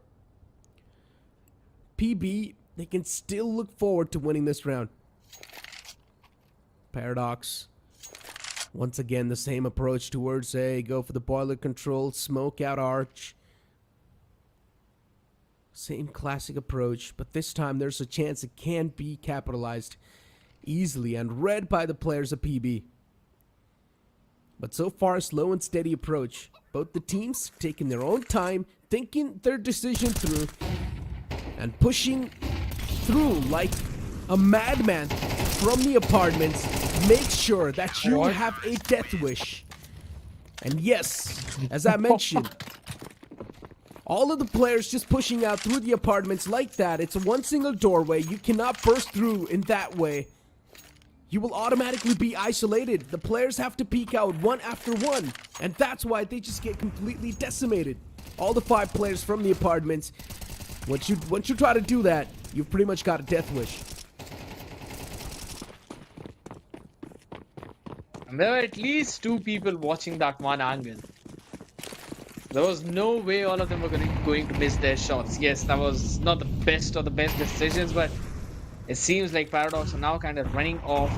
PB, they can still look forward to winning this round. Paradox. Once again, the same approach towards A. Go for the boiler control, smoke out arch. Same classic approach, but this time there's a chance it can be capitalized easily and read by the players of PB. But so far, slow and steady approach. Both the teams taking their own time, thinking their decision through, and pushing through like a madman from the apartments. Make sure that you have a death wish. And yes, as I mentioned, all of the players just pushing out through the apartments like that. It's a one single doorway. You cannot burst through in that way. You will automatically be isolated. The players have to peek out one after one. And that's why they just get completely decimated. All the 5 players from the apartments. Once you try to do that, you've pretty much got a death wish. And there were at least 2 people watching that one angle. There was no way all of them were going to miss their shots. Yes, that was not the best of the best decisions, but it seems like Paradox are now kind of running off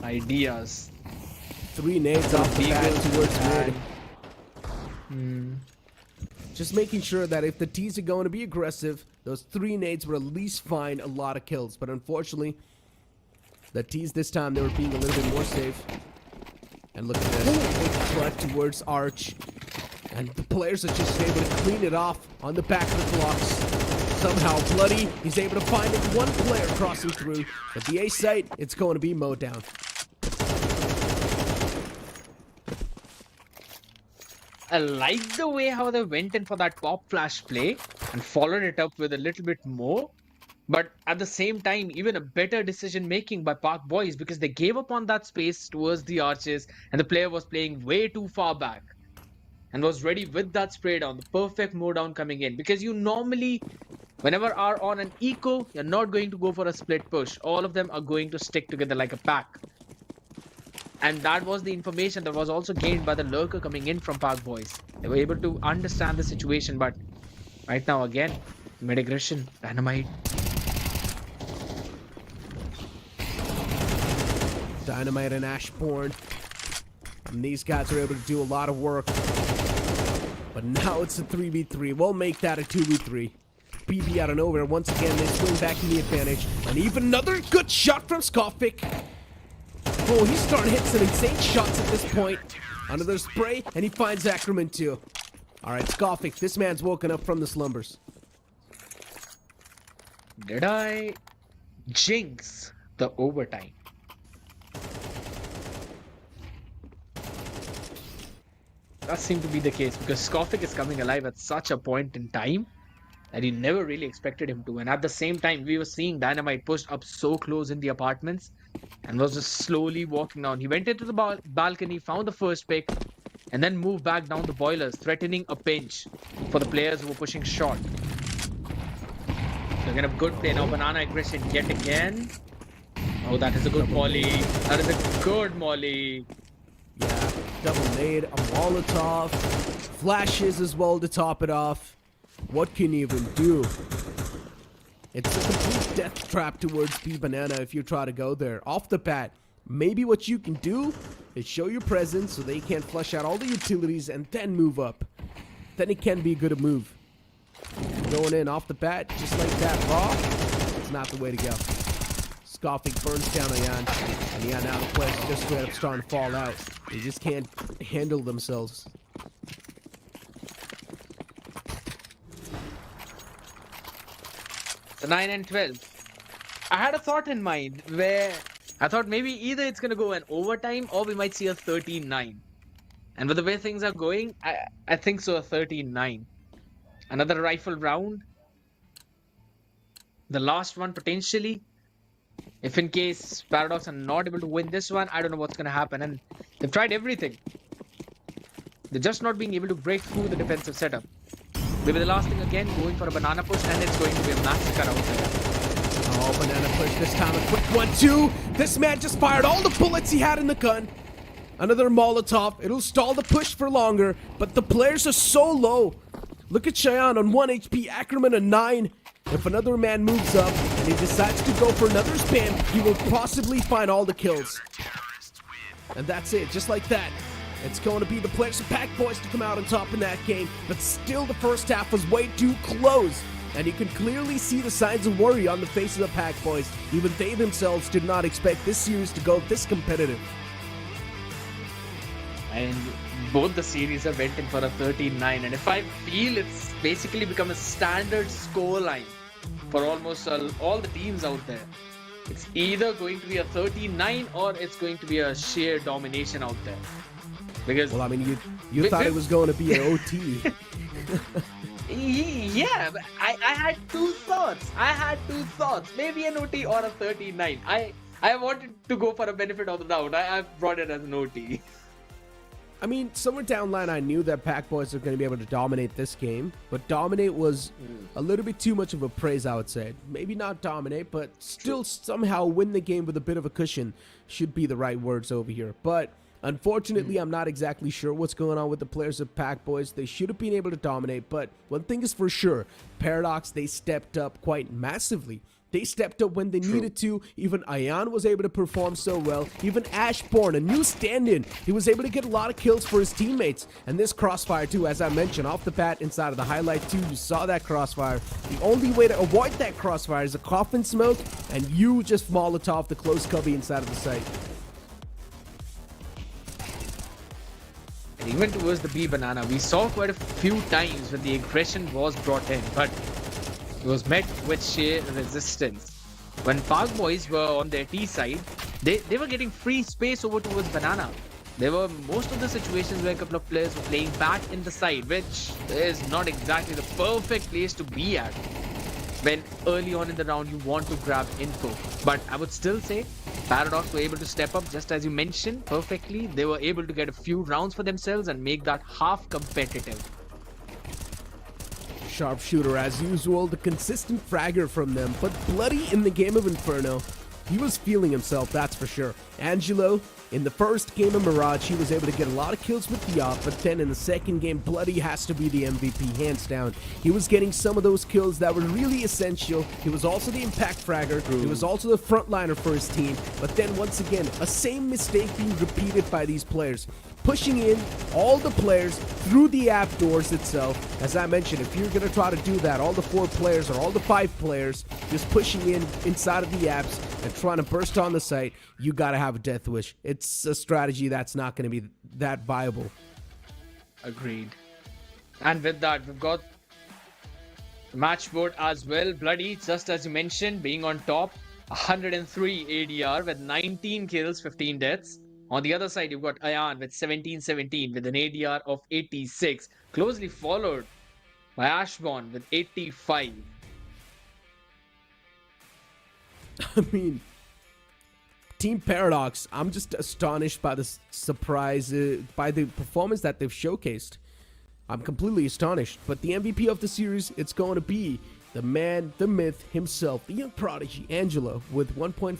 ideas. 3 nades off the bat towards mid. Hmm. Just making sure that if the T's are going to be aggressive, those 3 nades will at least find a lot of kills. But unfortunately, the T's this time, they were being a little bit more safe. And look at this. Big flood towards Arch. And the players are just able to clean it off on the back of the blocks. Somehow, Bloody, he's able to find it. 1 player crossing through. At the A site, it's going to be mowed down. I like the way how they went in for that pop flash play and followed it up with a little bit more. But at the same time, even a better decision making by Park Boys, because they gave up on that space towards the arches and the player was playing way too far back and was ready with that spray down, the perfect mow down coming in. Because you normally, whenever are on an eco, you're not going to go for a split push. All of them are going to stick together like a pack. And that was the information that was also gained by the lurker coming in from Park Boys. They were able to understand the situation, but right now again, mid aggression, dynamite. Dynamite and Ashbourne. And these guys are able to do a lot of work. But now it's a 3v3. We'll make that a 2v3. PB out of nowhere. Once again, they swing back in the advantage. And even another good shot from Skofik. Oh, he's starting to hit some insane shots at this point. Another spray, and he finds Ackerman too. Alright, Skofik, this man's woken up from the slumbers. Did I jinx the overtime? That seemed to be the case, because Skofik is coming alive at such a point in time that you never really expected him to. And at the same time, we were seeing Dynamite pushed up so close in the apartments and was just slowly walking down. He went into the balcony, found the first pick, and then moved back down the boilers, threatening a pinch for the players who were pushing short. So again, a good play now. Banana aggression yet again. Oh, that is a good molly. That is a good molly. Yeah, double nade, a Molotov, flashes as well to top it off. What can you even do? It's a complete death trap towards B Banana if you try to go there. Off the bat, maybe what you can do is show your presence so they can't flush out all the utilities and then move up. Then it can be a good move. Going in off the bat, just like that raw, it's not the way to go. Scoffing burns down Ayan. And yeah, now the players are just straight up starting to fall out. They just can't handle themselves. So 9 and 12. I had a thought in mind where I thought maybe either it's going to go an overtime or we might see a 13-9. And with the way things are going, I think so, a 13-9. Another rifle round. The last one potentially. If in case Paradox are not able to win this one, I don't know what's going to happen. And they've tried everything. They're just not being able to break through the defensive setup. Maybe the last thing again, going for a banana push, and it's going to be a massacre out there. Oh, banana push this time. A quick 1-2. This man just fired all the bullets he had in the gun. Another Molotov. It'll stall the push for longer, but the players are so low. Look at Cheyenne on 1 HP, Ackerman on 9. If another man moves up and he decides to go for another spam, he will possibly find all the kills. And that's it, just like that. It's going to be the players of Pack Boys to come out on top in that game, but still the first half was way too close. And you can clearly see the signs of worry on the faces of Pack Boys. Even they themselves did not expect this series to go this competitive. And both the series are went in for a 13-9, and if I feel it's basically become a standard scoreline for almost all the teams out there. It's either going to be a 13-9 or it's going to be a sheer domination out there. Because well, I mean, you thought it was going to be an OT. Yeah, but I had two thoughts. Maybe an OT or a 13-9. I wanted to go for a benefit of the doubt. I brought it as an OT. I mean, somewhere down the line, I knew that Pack Boys are going to be able to dominate this game, but dominate was a little bit too much of a praise, I would say. Maybe not dominate, but still somehow win the game with a bit of a cushion should be the right words over here. But unfortunately, I'm not exactly sure what's going on with the players of Pack Boys. They should have been able to dominate, but one thing is for sure, Paradox, they stepped up quite massively. They stepped up when they needed to. Even Ayan was able to perform so well. Even Ashbourne, a new stand-in, he was able to get a lot of kills for his teammates. And this crossfire too, as I mentioned, off the bat inside of the highlight too, you saw that crossfire. The only way to avoid that crossfire is a coffin smoke, and you just Molotov the close cubby inside of the site. And even towards the B banana, we saw quite a few times when the aggression was brought in, but it was met with sheer resistance. When Park Boys were on their T side, they were getting free space over towards banana. There were most of the situations where a couple of players were playing back in the side, which is not exactly the perfect place to be at when early on in the round you want to grab info. But I would still say Paradox were able to step up, just as you mentioned perfectly. They were able to get a few rounds for themselves and make that half competitive. Sharpshooter as usual, the consistent fragger from them, but Bloody in the game of Inferno, he was feeling himself, that's for sure. Angelo, in the first game of Mirage, he was able to get a lot of kills with the op, but then in the second game, Bloody has to be the MVP, hands down. He was getting some of those kills that were really essential. He was also the impact fragger, he was also the frontliner for his team, but then once again, a same mistake being repeated by these players. Pushing in all the players through the app doors itself. As I mentioned, if you're going to try to do that, all the 4 players or all the 5 players just pushing in inside of the apps and trying to burst on the site, you got to have a death wish. It's a strategy that's not going to be that viable. Agreed. And with that, we've got the match board as well. Bloody, just as you mentioned, being on top, 103 ADR with 19 kills, 15 deaths. On the other side, you've got Ayan with 17-17 with an ADR of 86, closely followed by Ashbourne with 85. I mean, Team Paradox, I'm just astonished by the surprise, by the performance that they've showcased. I'm completely astonished. But the MVP of the series, it's going to be the man, the myth himself, the young prodigy, Angelo, with 1.57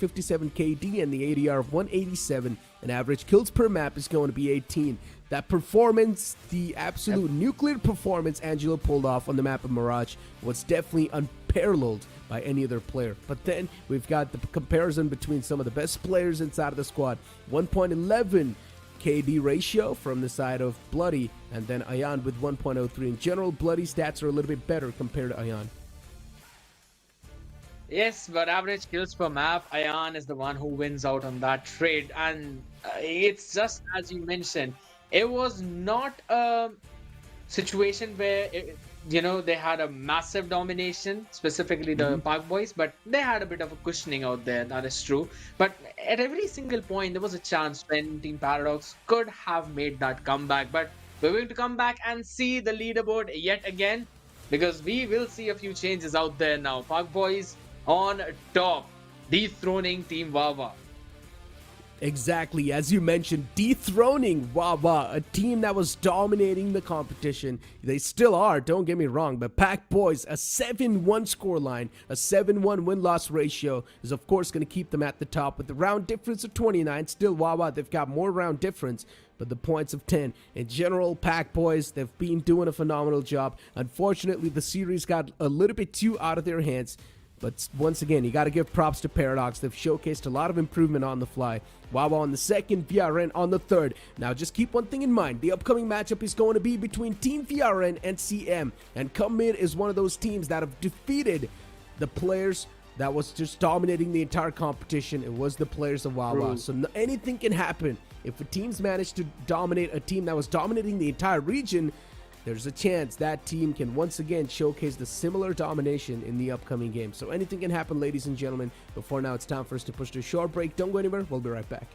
KD and the ADR of 187. And average kills per map is going to be 18. That performance, the absolute nuclear performance Angelo pulled off on the map of Mirage was definitely unparalleled by any other player. But then we've got the comparison between some of the best players inside of the squad. 1.11 KD ratio from the side of Bloody, and then Ayan with 1.03. In general, Bloody stats are a little bit better compared to Ayan. Yes, but average kills per map, Ayan is the one who wins out on that trade. And it's just as you mentioned, it was not a situation where they had a massive domination, specifically the Park Boys, but they had a bit of a cushioning out there. That is true. But at every single point, there was a chance when Team Paradox could have made that comeback. But we're going to come back and see the leaderboard yet again, because we will see a few changes out there now. Park Boys on top, dethroning Team Wawa. Exactly, as you mentioned, dethroning Wawa, a team that was dominating the competition. They still are, don't get me wrong, but Pack Boys, a 7-1 scoreline, a 7-1 win-loss ratio is of course going to keep them at the top with the round difference of 29. Still Wawa, they've got more round difference, but the points of 10. In general, Pack Boys, they've been doing a phenomenal job. Unfortunately, the series got a little bit too out of their hands. But once again, you got to give props to Paradox. They've showcased a lot of improvement on the fly. Wawa on the second, VRN on the third. Now, just keep one thing in mind. The upcoming matchup is going to be between Team VRN and CM. And Come Mid is one of those teams that have defeated the players that was just dominating the entire competition. It was the players of Wawa. So anything can happen. If a team's managed to dominate a team that was dominating the entire region, there's a chance that team can once again showcase the similar domination in the upcoming game. So anything can happen, ladies and gentlemen. But for now, it's time for us to push to a short break. Don't go anywhere. We'll be right back.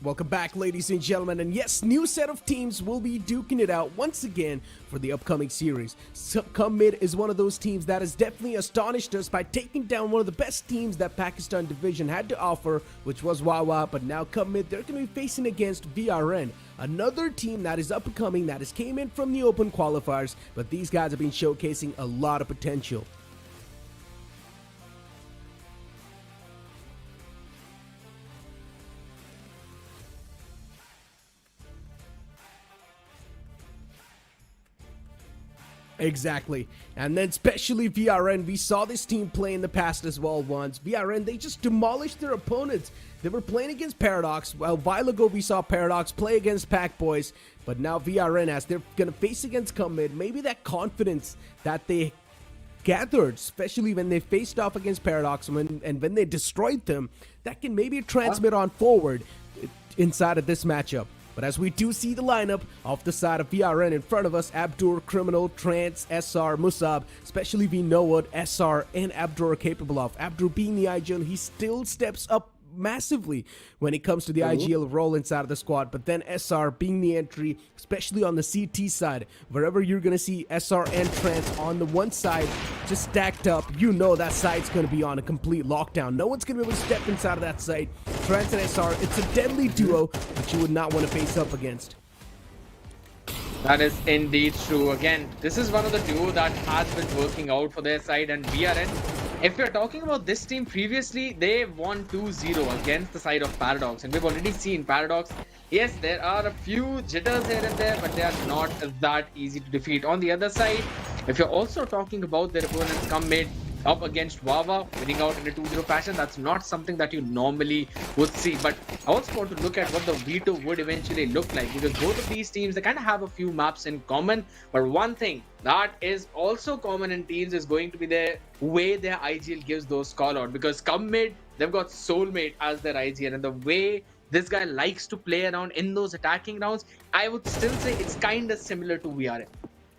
Welcome back, ladies and gentlemen, and yes, new set of teams will be duking it out once again for the upcoming series. Come Mid is one of those teams that has definitely astonished us by taking down one of the best teams that Pakistan Division had to offer, which was Wawa, but now Come Mid, they're going to be facing against VRN, another team that is up and coming, that has came in from the open qualifiers, but these guys have been showcasing a lot of potential. Exactly. And then especially VRN, we saw this team play in the past as well once. VRN, they just demolished their opponents. They were playing against Paradox. Well, a while ago we saw Paradox play against Pack Boys, but now VRN, as they're going to face against Come Mid, maybe that confidence that they gathered, especially when they faced off against Paradox and when they destroyed them, that can maybe transmit on forward inside of this matchup. But as we do see the lineup off the side of VRN in front of us, Abdur, Criminal, Trance, SR, Musab, especially we know what SR and Abdur are capable of. Abdur being the IGL, he still steps up massively when it comes to the IGL role inside of the squad, but then SR being the entry, especially on the CT side, wherever you're going to see SR and Trance on the one side just stacked up, you know that side's going to be on a complete lockdown. No one's going to be able to step inside of that site. Trance and SR, it's a deadly duo that you would not want to face up against. That is indeed true. Again, this is one of the duo that has been working out for their side, and VRN, if we're talking about this team previously, they won 2-0 against the side of Paradox, and we've already seen Paradox. Yes, there are a few jitters here and there, but they are not that easy to defeat. On the other side, if you're also talking about their opponents Come Mid up against Wawa, winning out in a 2-0 fashion, that's not something that you normally would see. But I also want to look at what the veto would eventually look like, because both of these teams, they kind of have a few maps in common, but one thing that is also common in teams is going to be the way their IGL gives those call out, because Come Mid, they've got Soulmate as their IGL, and the way this guy likes to play around in those attacking rounds, I would still say it's kind of similar to VRN.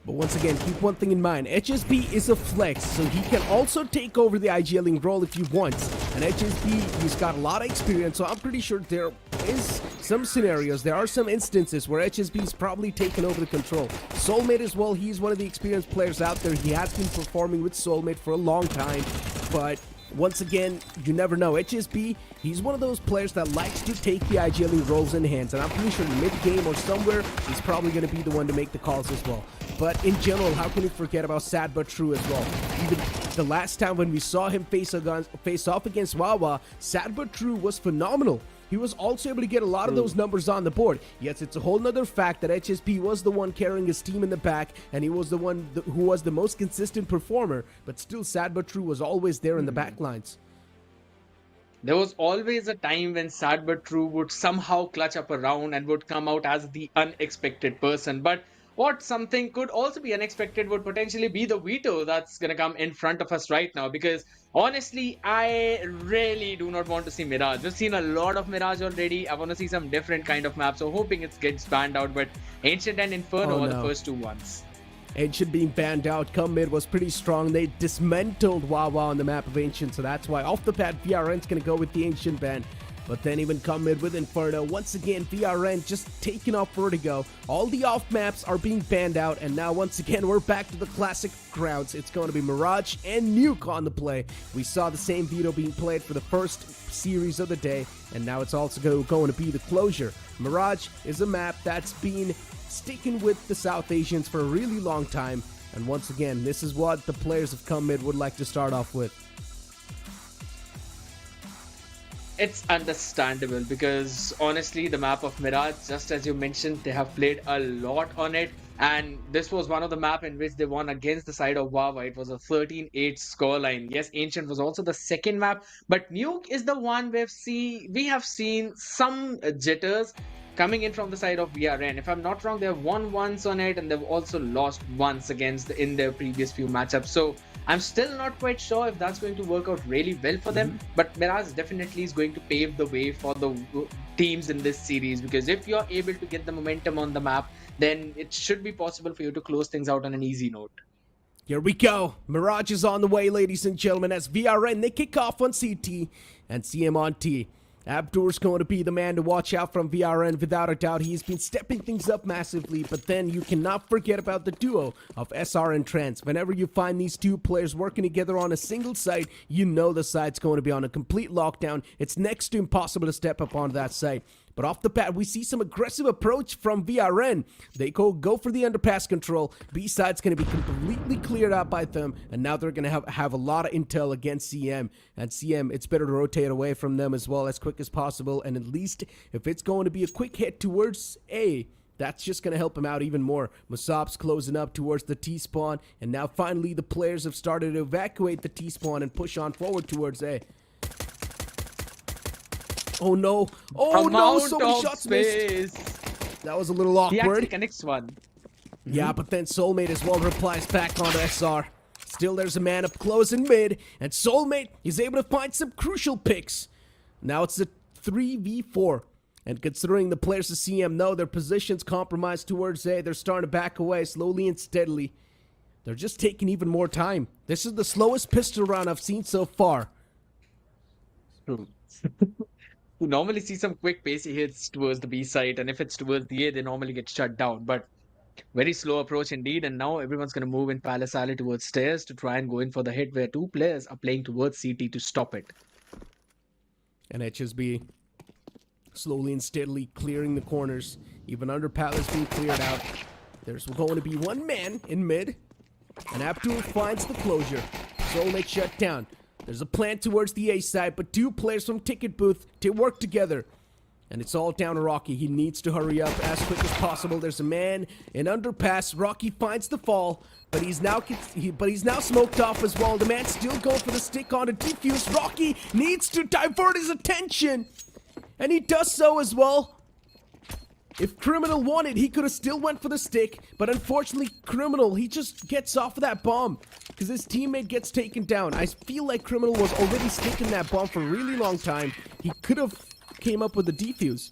But once again, keep one thing in mind, HSB is a flex, so he can also take over the IGLing role if he wants. And HSB, he's got a lot of experience, so I'm pretty sure there is some scenarios, there are some instances where HSB is probably taken over the control. Soulmate as well, he's one of the experienced players out there. He has been performing with Soulmate for a long time, but once again, you never know. HSB, he's one of those players that likes to take the IGLing roles in hands, and I'm pretty sure mid-game or somewhere, he's probably going to be the one to make the calls as well. But in general, how can we forget about Sad But True as well? Even the last time when we saw him face off against Wawa, Sad But True was phenomenal. He was also able to get a lot of those numbers on the board. Yes, it's a whole nother fact that HSP was the one carrying his team in the back, and he was the one who was the most consistent performer, but still Sad But True was always there in the back lines. There was always a time when Sad But True would somehow clutch up a round and would come out as the unexpected person. But what something could also be unexpected would potentially be the veto that's going to come in front of us right now, because honestly, I really do not want to see Mirage. We've seen a lot of Mirage already. I want to see some different kind of maps, so hoping it gets banned out, but Ancient and Inferno are the first two ones. Ancient being banned out, Come Mid was pretty strong. They dismantled Wawa on the map of Ancient, so that's why off the pad VRN's going to go with the Ancient ban. But then even Come Mid with Inferno. Once again, VRN just taking off Vertigo. All the off maps are being banned out, and now once again we're back to the classic grounds. It's going to be Mirage and Nuke on the play. We saw the same veto being played for the first series of the day, and now it's also going to be the closure. Mirage is a map that's been sticking with the South Asians for a really long time, and once again, this is what the players of Come Mid would like to start off with. It's understandable, because honestly, the map of Mirage, just as you mentioned, they have played a lot on it, and this was one of the map in which they won against the side of Wawa. It was a 13-8 scoreline. Yes, Ancient was also the second map, but Nuke is the one we have seen some jitters coming in from the side of VRN. If I'm not wrong, they've won once on it, and they've also lost once against in their previous few matchups. So I'm still not quite sure if that's going to work out really well for them, but Mirage definitely is going to pave the way for the teams in this series, because if you're able to get the momentum on the map, then it should be possible for you to close things out on an easy note. Here we go. Mirage is on the way, ladies and gentlemen, as VRN, they kick off on CT and CM on T. Abdur's going to be the man to watch out from VRN. Without a doubt, he's been stepping things up massively, but then you cannot forget about the duo of SR and Trance. Whenever you find these two players working together on a single site, you know the site's going to be on a complete lockdown. It's next to impossible to step up onto that site. But off the bat, we see some aggressive approach from VRN. They go for the underpass control. B side's going to be completely cleared out by them, and now they're going to have a lot of intel against CM. And CM, it's better to rotate away from them as well as quick as possible. And at least if it's going to be a quick hit towards A, that's just going to help him out even more. Musab's closing up towards the T-spawn, and now finally the players have started to evacuate the T-spawn and push on forward towards A. Oh no! Oh no! So many shots missed. That was a little He actually awkward. connects one. Yeah, but then Soulmate as well replies back onto SR. Still, there's a man up close in mid, and Soulmate is able to find some crucial picks. Now it's a 3v4, and considering the players of CM know their positions compromised towards A, they're starting to back away slowly and steadily. They're just taking even more time. This is the slowest pistol round I've seen so far. True. Who normally see some quick pacey hits towards the B side, and if it's towards the A, they normally get shut down. But very slow approach indeed, and now everyone's going to move in Palace Alley towards stairs to try and go in for the hit where two players are playing towards CT to stop it. And HSB slowly and steadily clearing the corners. Even under Palace being cleared out. There's going to be one man in mid. And Abdul finds the closure. Soulmate shut down. There's a plan towards the A side, but two players from Ticket Booth to work together. And it's all down to Rocky. He needs to hurry up as quick as possible. There's a man in underpass. Rocky finds the fall, but he's now smoked off as well. The man's still going for the stick on a defuse. Rocky needs to divert his attention, and he does so as well. If Criminal wanted, he could have still went for the stick, but unfortunately, Criminal, he just gets off of that bomb because his teammate gets taken down. I feel like Criminal was already sticking that bomb for a really long time. He could have came up with the defuse.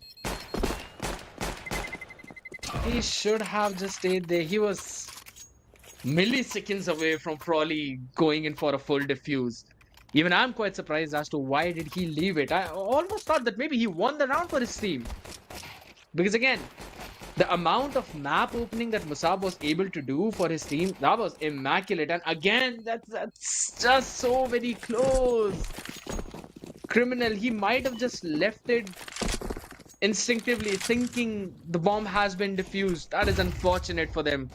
He should have just stayed there. He was milliseconds away from probably going in for a full defuse. Even I'm quite surprised as to why did he leave it. I almost thought that maybe he won the round for his team. Because again, the amount of map opening that Musab was able to do for his team, that was immaculate. And again, that's just so very close. Criminal, he might have just left it instinctively, thinking the bomb has been defused. That is unfortunate for them.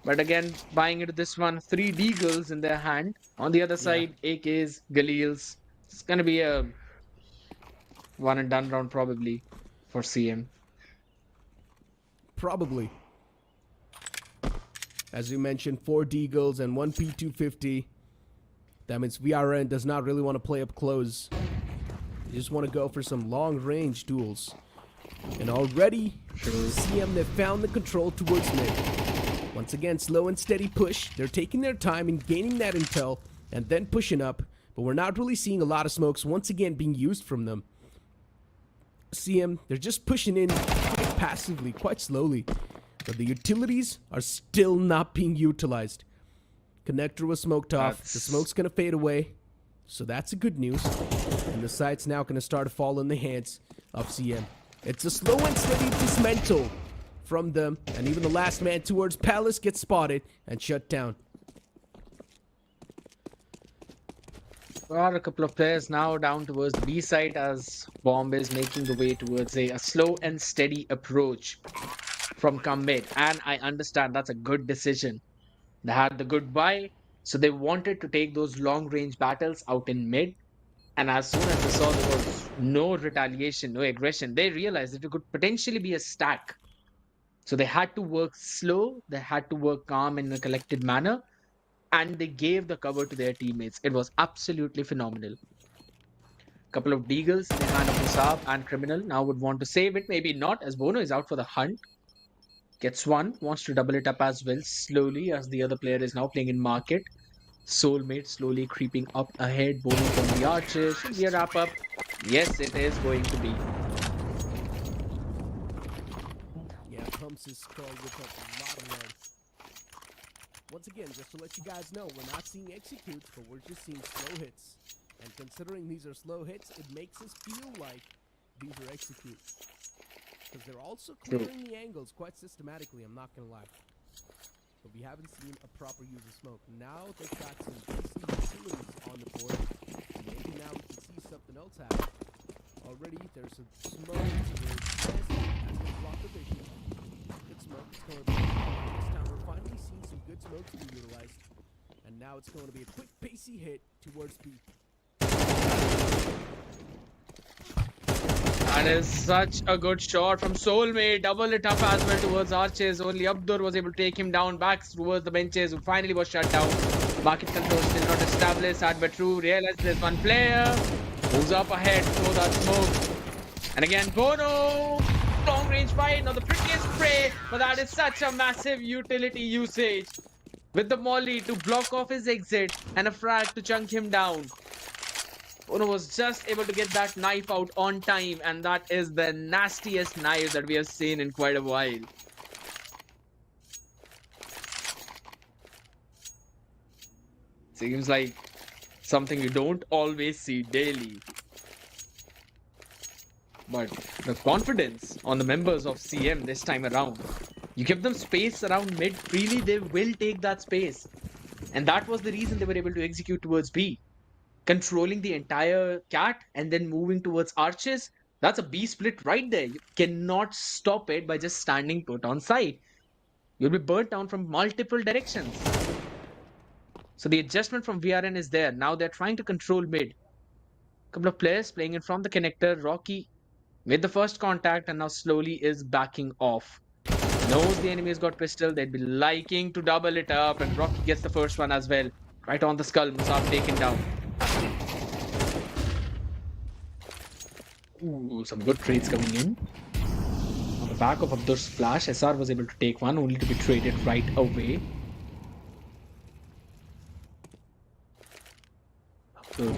But again, buying into this one, 3 Deagles in their hand. On the other side, AKs, Galils. It's going to be a one and done round probably for CM. Probably. As you mentioned, 4 Deagles and 1 P250. That means VRN does not really want to play up close. They just want to go for some long-range duels. And already, CM, they found the control towards mid. Once again, slow and steady push. They're taking their time in gaining that intel and then pushing up. But we're not really seeing a lot of smokes once again being used from them. CM, they're just pushing in quite passively, quite slowly. But the utilities are still not being utilized. Connector was smoked off. The smoke's going to fade away. So that's a good news. And the site's now going to start to fall in the hands of CM. It's a slow and steady dismantle from them. And even the last man towards Palace gets spotted and shut down. There are a couple of players now down towards the B side as Bomb is making the way towards a slow and steady approach from come mid. And I understand that's a good decision. They had the good buy, so they wanted to take those long range battles out in mid. And as soon as they saw there was no retaliation, no aggression, they realized that it could potentially be a stack. So they had to work slow, they had to work calm in a collected manner. And they gave the cover to their teammates. It was absolutely phenomenal. Couple of Deagles in the hand of Musab and Criminal now would want to save it. Maybe not, as Bono is out for the hunt. Gets one, wants to double it up as well, slowly, as the other player is now playing in market. Soulmate slowly creeping up ahead. Bono from the arches. Should be a wrap up. Yes, it is going to be. Yeah, Pumps is called with a lot of red. Once again, just to let you guys know, we're not seeing executes, but we're just seeing slow hits. And considering these are slow hits, it makes us feel like these are executes. Because they're also clearing the angles quite systematically, I'm not going to lie. But we haven't seen a proper use of smoke. Now they've got some decent utilities on the board. Maybe now we can see something else happen. Already there's a smoke to the west. That's going to block the vision. Good smoke. It's going to be this time we're finally seeing some good smokes being utilized. And now it's going to be a quick pacey hit towards B. That is such a good shot from Soulmate. Double it up as well towards Arches. Only Abdur was able to take him down back towards the benches, who finally was shut down. Market control still not established. Adbetru realized there's one player. Moves up ahead, throw that smoke. And again, Bono. Long range fight, not the prettiest spray, but that is such a massive utility usage. With the molly to block off his exit and a frag to chunk him down. Bono was just able to get that knife out on time, and that is the nastiest knife that we have seen in quite a while. Seems like something you don't always see daily. But the confidence on the members of CM this time around. You give them space around mid freely, they will take that space. And that was the reason they were able to execute towards B. Controlling the entire cat and then moving towards Arches. That's a B split right there. You cannot stop it by just standing put on site. You'll be burnt down from multiple directions. So the adjustment from VRN is there. Now they're trying to control mid. Couple of players playing in from the connector. Rocky made the first contact and now slowly is backing off. Knows the enemy has got pistol. They'd be liking to double it up, and Rocky gets the first one as well. Right on the skull. Musab taken down. Ooh, some good trades coming in. On the back of Abdur's flash, SR was able to take one, only to be traded right away. Abdur.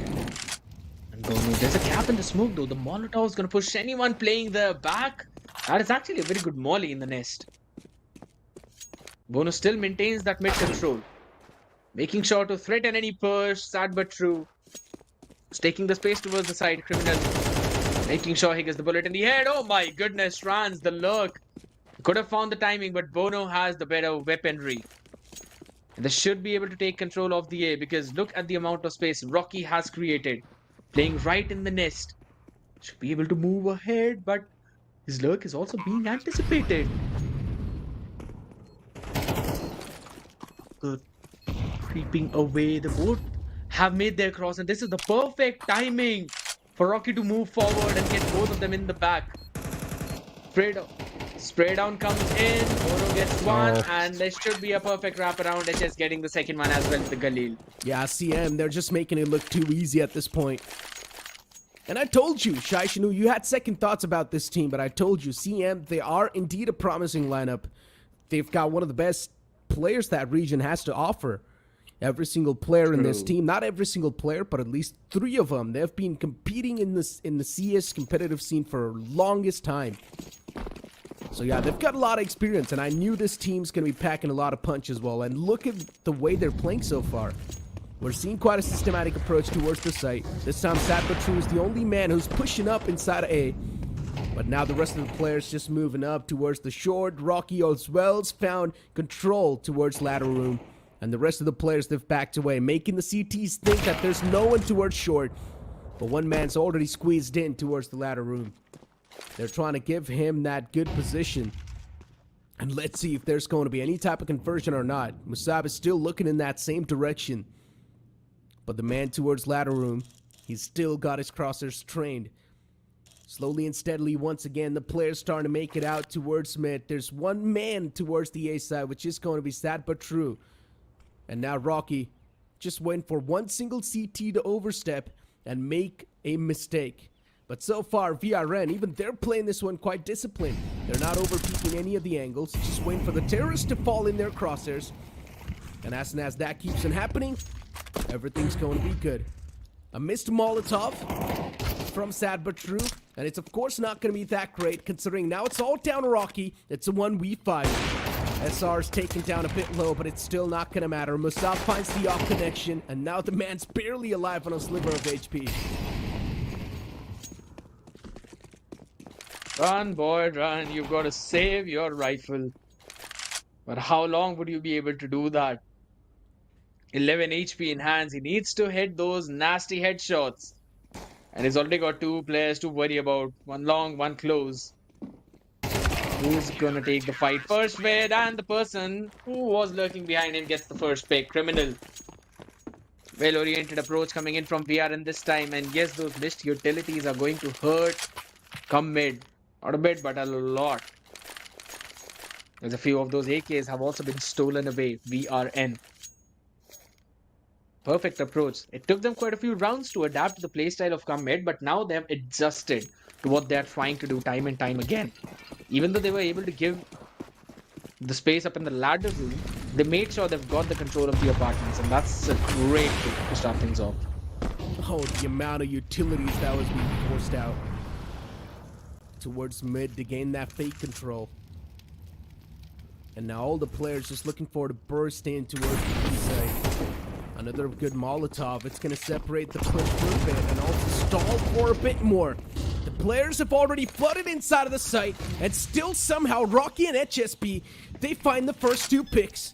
And Bono. There's a gap in the smoke though. The Molotov is going to push anyone playing the back. That is actually a very good molly in the nest. Bono still maintains that mid control. Making sure to threaten any push. Sad but true. He's taking the space towards the side. Criminal. Making sure he gets the bullet in the head. Oh my goodness, Rans, the lurk. Could have found the timing, but Bono has the better weaponry. And they should be able to take control of the A, because look at the amount of space Rocky has created. Playing right in the nest. Should be able to move ahead, but his lurk is also being anticipated. Good. Creeping away. The both have made their cross, and this is the perfect timing for Rocky to move forward and get both of them in the back. Spray down comes in. Bono gets one, and there should be a perfect wraparound. They're just getting the second one as well with the Galil. Yeah, CM, they're just making it look too easy at this point. And I told you, Shai Shanu, you had second thoughts about this team, but I told you, CM, they are indeed a promising lineup. They've got one of the best players that region has to offer. Every single player in this team, not every single player, but at least 3 of them, they've been competing in the CS competitive scene for longest time. So yeah, they've got a lot of experience, and I knew this team's going to be packing a lot of punch as well. And look at the way they're playing so far. We're seeing quite a systematic approach towards the site. This time, Satbatru is the only man who's pushing up inside A. But now the rest of the players just moving up towards the short. Rocky as well's found control towards ladder room. And the rest of the players, they've backed away, making the CTs think that there's no one towards short. But one man's already squeezed in towards the ladder room. They're trying to give him that good position. And let's see if there's going to be any type of conversion or not. Musab is still looking in that same direction. But the man towards ladder room, he's still got his crosshairs trained. Slowly and steadily, once again, the players starting to make it out towards mid. There's one man towards the A side, which is going to be sad but true. And now Rocky just went for one single CT to overstep and make a mistake. But so far, VRN, even they're playing this one quite disciplined. They're not overpeaking any of the angles, just waiting for the terrorists to fall in their crosshairs. And as soon as that keeps on happening, everything's going to be good. A missed Molotov from Sad But True, and it's of course not going to be that great, considering now it's all down to Rocky. It's a 1v5. SR's taken down a bit low, but it's still not gonna matter. Musab finds the off connection, and now the man's barely alive on a sliver of HP. Run, boy, run. You've got to save your rifle. But how long would you be able to do that? 11 HP in hands. He needs to hit those nasty headshots. And he's already got 2 players to worry about. One long, one close. Who's gonna take the fight first? Wade, and the person who was lurking behind him gets the first pick. Criminal. Well-oriented approach coming in from VRN this time. And yes, those missed utilities are going to hurt come mid. Not a bit, but a lot. There's a few of those AKs have also been stolen away. VRN. Perfect approach. It took them quite a few rounds to adapt to the playstyle of come mid, but now they have adjusted to what they are trying to do time and time again. Even though they were able to give the space up in the ladder room, they made sure they've got the control of the apartments, and that's a great way to start things off. Oh, the amount of utilities that was being forced out towards mid to gain that fake control. And now all the players just looking forward to burst in towards the B side. Another good Molotov. It's going to separate the push for a bit and also stall for a bit more. The players have already flooded inside of the site, and still somehow Rocky and HSB, they find the first 2 picks.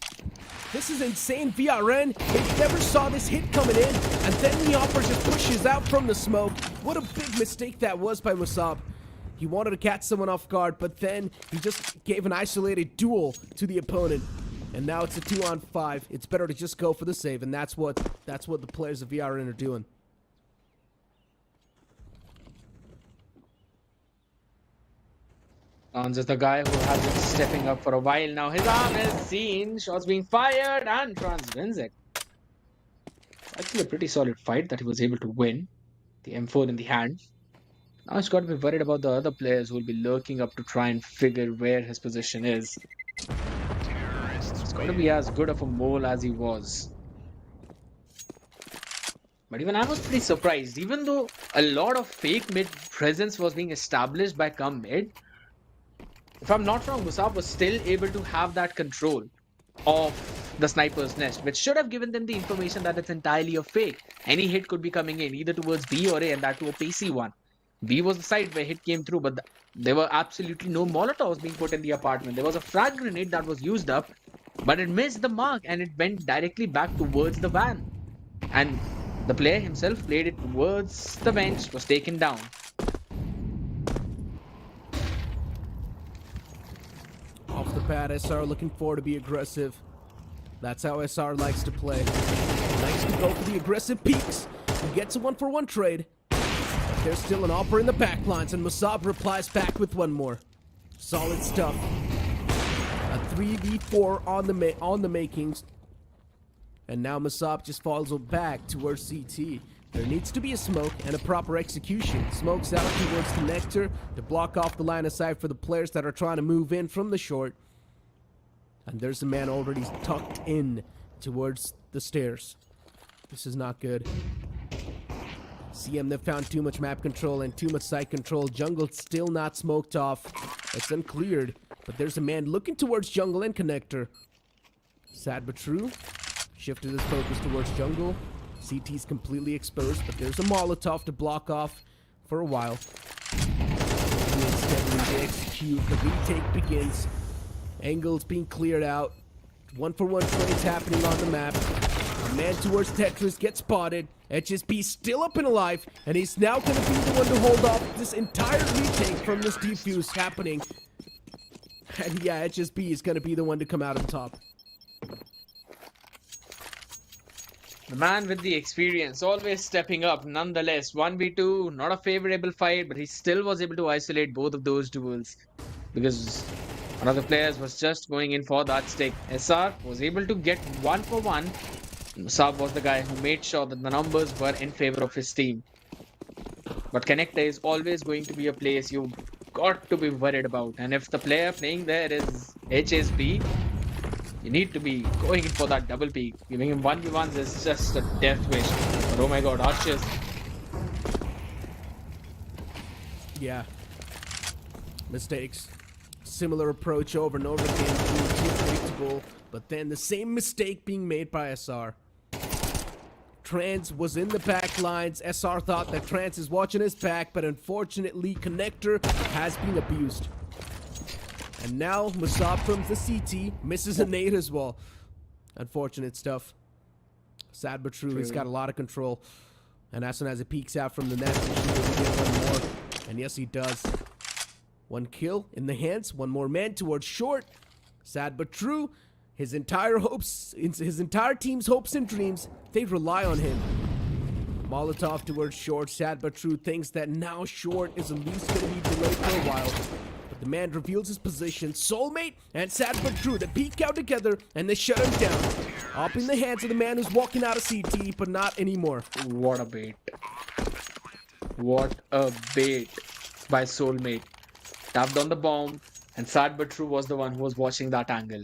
This is insane. VRN, they never saw this hit coming in, and then the offer just pushes out from the smoke. What a big mistake that was by Musab. He wanted to catch someone off guard, but then he just gave an isolated duel to the opponent. And now it's a 2-on-5. It's better to just go for the save, and that's what the players of VRN are doing. Hans is the guy who has been stepping up for a while now. His arm is seen. Shots being fired, and Franz wins it. Actually a pretty solid fight that he was able to win. The M4 in the hand. Now he's got to be worried about the other players who will be lurking up to try and figure where his position is. He's got to be as good of a mole as he was. But even I was pretty surprised. Even though a lot of fake mid presence was being established by come mid, if I'm not wrong, Musab was still able to have that control of the sniper's nest, which should have given them the information that it's entirely a fake. Any hit could be coming in either towards B or A, and that to a PC one. B was the side where hit came through, but there were absolutely no Molotovs being put in the apartment. There was a frag grenade that was used up, but it missed the mark and it went directly back towards the van. And the player himself played it towards the bench, was taken down. Off the bat, SR looking forward to be aggressive. That's how SR likes to play. Likes to go for the aggressive peaks. He gets a 1-for-1 trade. There's still an offer in the backlines, and Musab replies back with one more. Solid stuff. A 3v4 on the makings. And now Musab just falls back towards CT. There needs to be a smoke and a proper execution. Smokes out towards connector to block off the line of sight for the players that are trying to move in from the short. And there's a man already tucked in towards the stairs. This is not good. CM, they've found too much map control and too much site control. Jungle still not smoked off. It's uncleared, but there's a man looking towards jungle and connector. Sad but true. Shifted his focus towards jungle. CT's completely exposed, but there's a Molotov to block off for a while. Steadily execute. The retake begins. Angles being cleared out. 1-for-1 trades happening on the map. A man towards Tetris gets spotted. HSB still up and alive, and he's now going to be the one to hold off this entire retake from this defuse happening. And yeah, HSB is going to be the one to come out on top. The man with the experience, always stepping up. Nonetheless, 1v2, not a favorable fight, but he still was able to isolate both of those duels. Because one of the players was just going in for that stick. SR was able to get 1-for-1. Musab was the guy who made sure that the numbers were in favor of his team. But connector is always going to be a place you've got to be worried about. And if the player playing there is HSB, you need to be going in for that double peak. Giving him 1v1s is just a death wish. But oh my god, Archers. Yeah. Mistakes. Similar approach over and over again, too predictable, but then the same mistake being made by SR. Trans was in the back lines. SR thought that Trans is watching his back, but unfortunately, Connector has been abused. And now, Musab from the CT misses a nade as well. Unfortunate stuff. Sad but true, he's got a lot of control. And as soon as it peeks out from the net, he should be able to get one more. And yes, he does. One kill in the hands, one more man towards short. Sad but true. His entire team's hopes and dreams, they rely on him. Molotov towards short. Sad but true thinks that now short is at least going to be delayed for a while. But the man reveals his position. Soulmate and sad but true, they peek out together and they shut him down. Up in the hands of the man who's walking out of CT, but not anymore. What a bait. What a bait by Soulmate. Tapped on the bomb, and sad but true was the one who was watching that angle.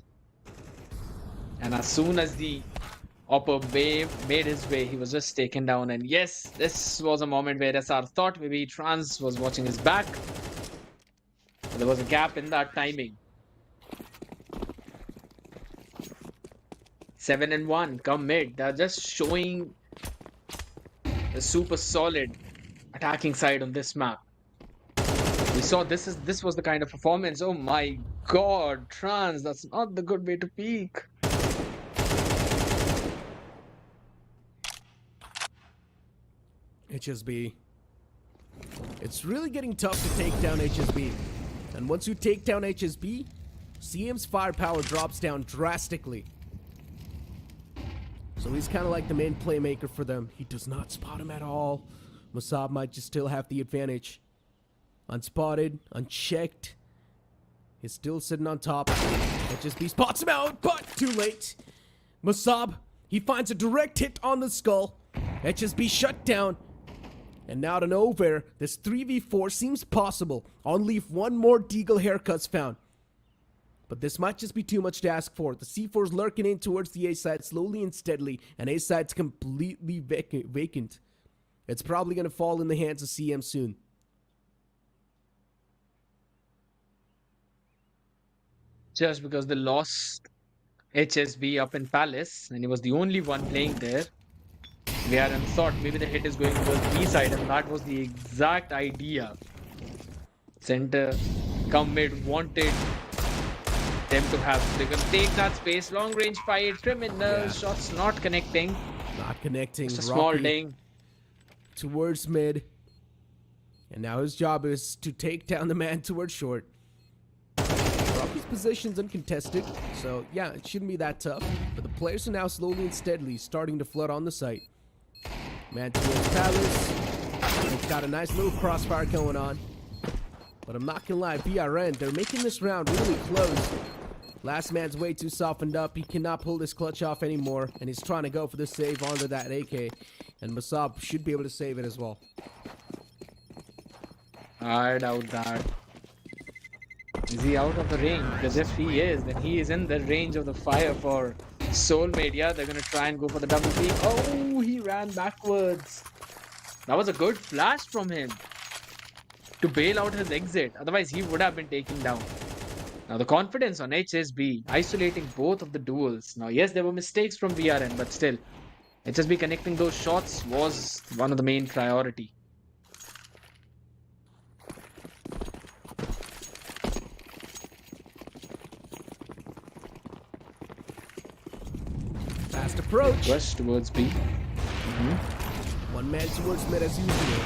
And as soon as the upper wave made his way, he was just taken down. And yes, this was a moment where SR thought maybe Trans was watching his back. But there was a gap in that timing. 7 and 1 come mid. They're just showing the super solid attacking side on this map. We saw this was the kind of performance. Oh my god, Trans, that's not the good way to peak. HSB. It's really getting tough to take down HSB. And once you take down HSB, CM's firepower drops down drastically. So he's kind of like the main playmaker for them. He does not spot him at all. Musab might just still have the advantage. Unspotted, unchecked. He's still sitting on top. HSB spots him out, but too late. Musab, he finds a direct hit on the skull. HSB shut down. And now to nowhere, this 3v4 seems possible. Only if one more Deagle haircut's found. But this might just be too much to ask for. The C4's lurking in towards the A side slowly and steadily. And A side's completely vacant. It's probably going to fall in the hands of CM soon. Just because they lost HSB up in Palace, and he was the only one playing there. Viren thought maybe the hit is going towards B side, and that was the exact idea. Center, come mid, wanted them to have. They can take that space, long range fight, criminal shots not connecting. Not connecting. Just a small ding. Towards mid. And now his job is to take down the man towards short. Rocky's position's uncontested, so yeah, it shouldn't be that tough. But the players are now slowly and steadily starting to flood on the site. Man towards Palace. He's got a nice little crossfire going on. But I'm not gonna lie, BRN, they're making this round really close. Last man's way too softened up. He cannot pull this clutch off anymore. And he's trying to go for the save onto that AK. And Musab should be able to save it as well. I doubt that. Is he out of the range? Because if he is, then he is in the range of the fire for Soulmate. Yeah, they're gonna try and go for the double peek. Oh, he ran backwards. That was a good flash from him to bail out his exit. Otherwise, he would have been taken down. Now, the confidence on HSB, isolating both of the duels. Now, yes, there were mistakes from VRN, but still, HSB connecting those shots was one of the main priority. Fast approach. Rush towards B. One man towards mid as usual.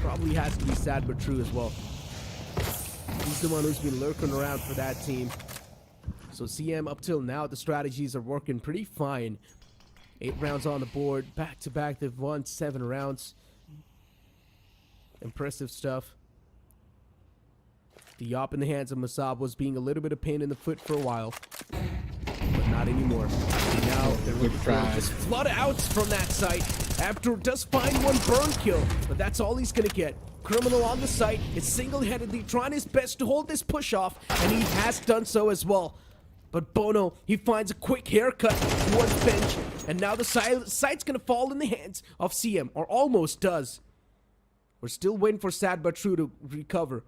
Probably has to be sad but true as well. He's the one who's been lurking around for that team. So CM up till now, the strategies are working pretty fine. 8 rounds on the board. Back to back, they've won 7 rounds. Impressive stuff. The Yop in the hands of Musab was being a little bit of pain in the foot for a while. But not anymore. And now they're looking for just flood outs from that site. After does find one burn kill, but that's all he's gonna get. Criminal on the site is single-handedly trying his best to hold this push off, and he has done so as well. But Bono, he finds a quick haircut towards bench, and now the site's gonna fall in the hands of CM, or almost does. We're still waiting for Sad but True to recover.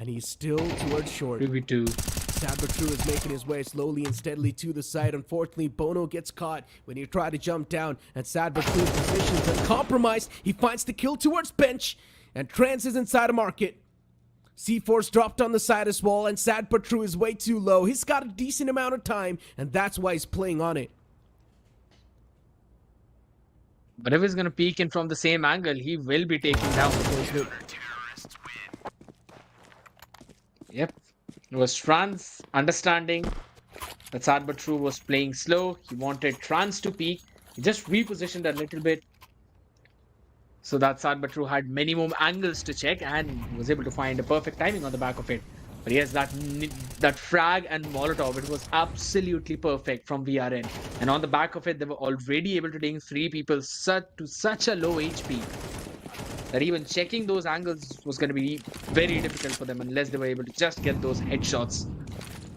And he's still towards short. 2v2. Sad but true is making his way slowly and steadily to the side. Unfortunately, Bono gets caught when he tried to jump down, and Sad but true's positions are compromised. He finds the kill towards bench, and Trans is inside a market. C4's dropped on the side as well, and Sad but true is way too low. He's got a decent amount of time, and that's why he's playing on it. But if he's gonna peek in from the same angle, he will be taken down. Terrorists win. Yep. It was Trans understanding that Sad but True was playing slow. He wanted Trans to peek. He just repositioned a little bit so that Sad but True had many more angles to check and was able to find a perfect timing on the back of it. But yes, that frag and Molotov, it was absolutely perfect from VRN. And on the back of it, they were already able to ding 3 people to such a low HP that even checking those angles was going to be very difficult for them unless they were able to just get those headshots,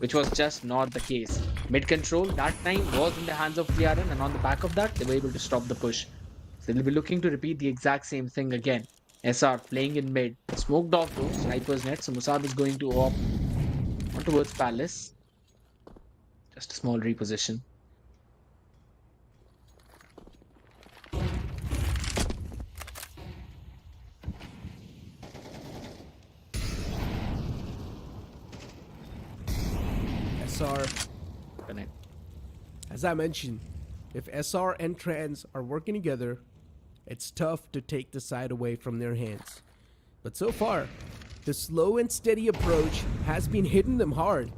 which was just not the case. Mid control that time was in the hands of VRN, and on the back of that, they were able to stop the push. So they'll be looking to repeat the exact same thing again. SR playing in mid. Smoked off though. Sniper's net. So Musab is going to op on towards Palace. Just a small reposition. SR, Connect. as I mentioned, if SR and Trans are working together, it's tough to take the side away from their hands. But so far, the slow and steady approach has been hitting them hard.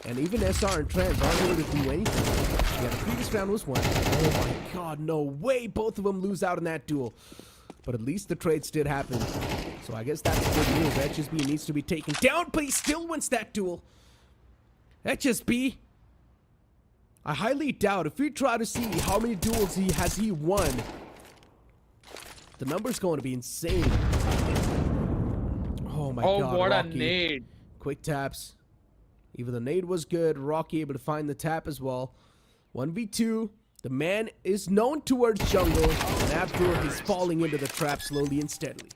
And even SR and Trans aren't able to do anything. Yeah, the previous round was won. Oh my god, no way both of them lose out in that duel. But at least the trades did happen. So I guess that's good news. HSB needs to be taken down, but he still wins that duel. HSB, I highly doubt if we try to see how many duels he has won, the number's going to be insane. Oh my god, what Rocky. a nade. Quick taps. Even the nade was good. Rocky able to find the tap as well. 1v2. The man is known towards jungle, and after he's falling into the trap slowly and steadily.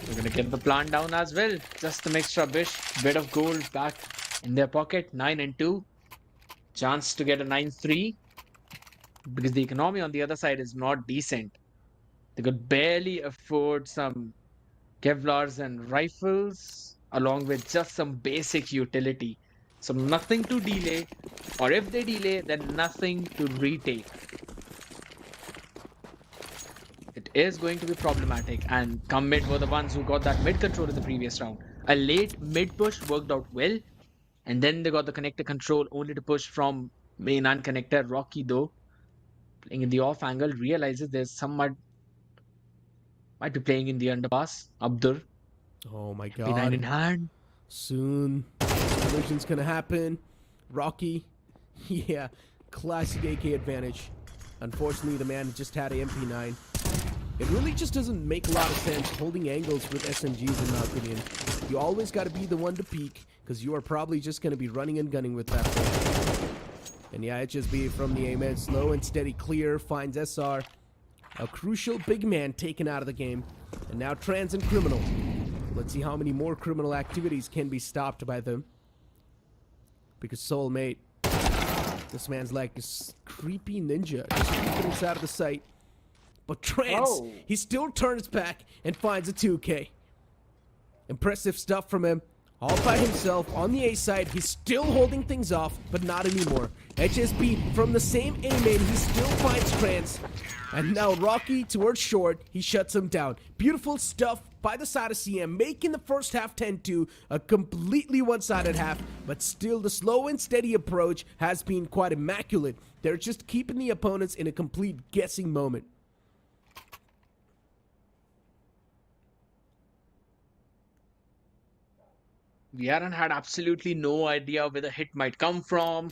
We're gonna get the plant down as well. Just some extra bit of gold back in their pocket. 9 and 2. Chance to get a 9-3. Because the economy on the other side is not decent. They could barely afford some Kevlars and rifles, along with just some basic utility. So nothing to delay, or if they delay, then nothing to retake. It is going to be problematic, and come mid were the ones who got that mid control in the previous round. A late mid push worked out well, and then they got the connector control only to push from main and connector. Rocky though, playing in the off angle, realizes there's some might be playing in the underpass. Abdur, Oh my P9 in god. hand. Soon, collision's gonna happen. Rocky, yeah, classic AK advantage. Unfortunately, the man just had a MP9. It really just doesn't make a lot of sense holding angles with SMGs in my opinion. You always gotta be the one to peek, because you are probably just gonna be running and gunning with that thing. And yeah, HSB from the amen, slow and steady clear, finds SR. A crucial big man taken out of the game. And now Trans and Criminal. Let's see how many more criminal activities can be stopped by them. Because Soulmate, this man's like this creepy ninja, just keeping inside of the sight. But Trans, he still turns back and finds a 2K. Impressive stuff from him. All by himself on the A side. He's still holding things off, but not anymore. HSB from the same A main, he still finds Trans. And now Rocky towards short, he shuts him down. Beautiful stuff by the side of CM, making the first half 10-2 a completely one-sided half, but still the slow and steady approach has been quite immaculate. They're just keeping the opponents in a complete guessing moment. Viaran had absolutely no idea where the hit might come from,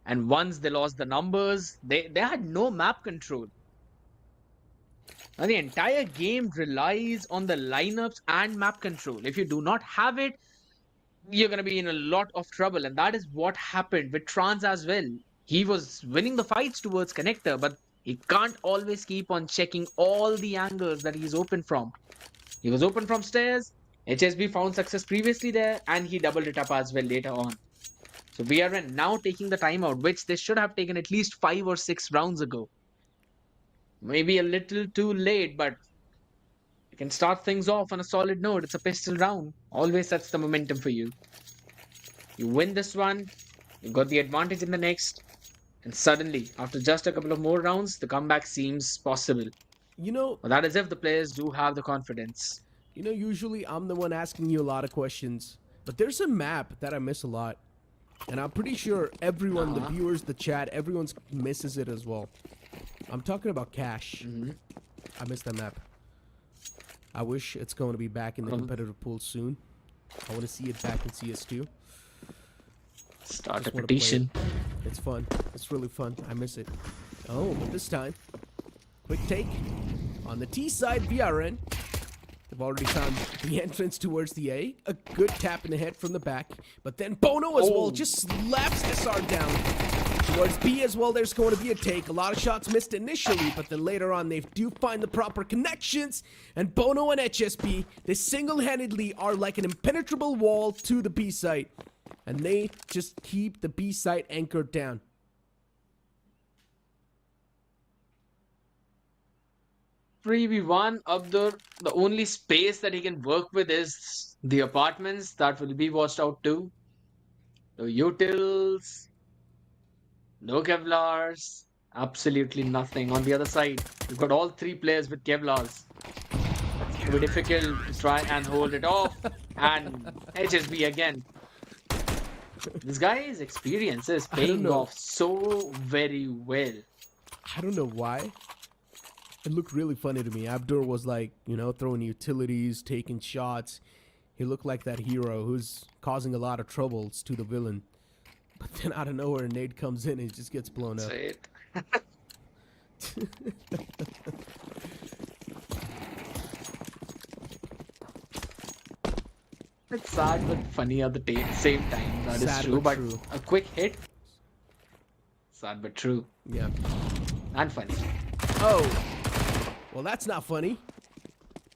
and once they lost the numbers, they had no map control. Now the entire game relies on the lineups and map control. If you do not have it, you're going to be in a lot of trouble, and that is what happened with Trans as well. He was winning the fights towards connector, but He can't always keep on checking all the angles that he's open from. He was open from stairs. HSB found success previously there, and he doubled it up as well later on. So VRN now taking the timeout, which they should have taken at least 5 or 6 rounds ago. Maybe a little too late, but you can start things off on a solid note. It's a pistol round. Always sets the momentum for you. You win this one, you got the advantage in the next, and suddenly, after just a couple of more rounds, the comeback seems possible. You know, But that is if the players do have the confidence. usually I'm the one asking you a lot of questions, but there's a map that I miss a lot. And I'm pretty sure everyone, the viewers, the chat, everyone misses it as well. I'm talking about Cash. I miss that map. I wish it's going to be back in the competitive pool soon. I want to see it back in CS2. Start a Just wanna play petition. it. It's fun. It's really fun. I miss it. Oh, but this time, quick take on the T side. VRN. They've already found the entrance towards the A. A good tap in the head from the back. But then Bono as well just slaps SR down. Towards B as well, there's going to be a take. A lot of shots missed initially, but then later on they do find the proper connections. And Bono and HSB, they single-handedly are like an impenetrable wall to the B site. And they just keep the B site anchored down. Three v one. Abdur, the only space that he can work with is the apartments that will be watched out too. No utils, no Kevlars, absolutely nothing. On the other side, you've got all 3 players with Kevlars. It's going to be difficult to try and hold it off. And HSB again. This guy's experience is paying know. off so very well. I don't know why. It looked really funny to me. Abdur was like, throwing utilities, taking shots. He looked like that hero who's causing a lot of troubles to the villain. But then out of nowhere, a nade comes in and he just gets blown up. Say it. It's sad but funny at the same time. That is Sad true, but but true. a quick hit. Sad but true. Yeah. And funny. Oh. Well, that's not funny.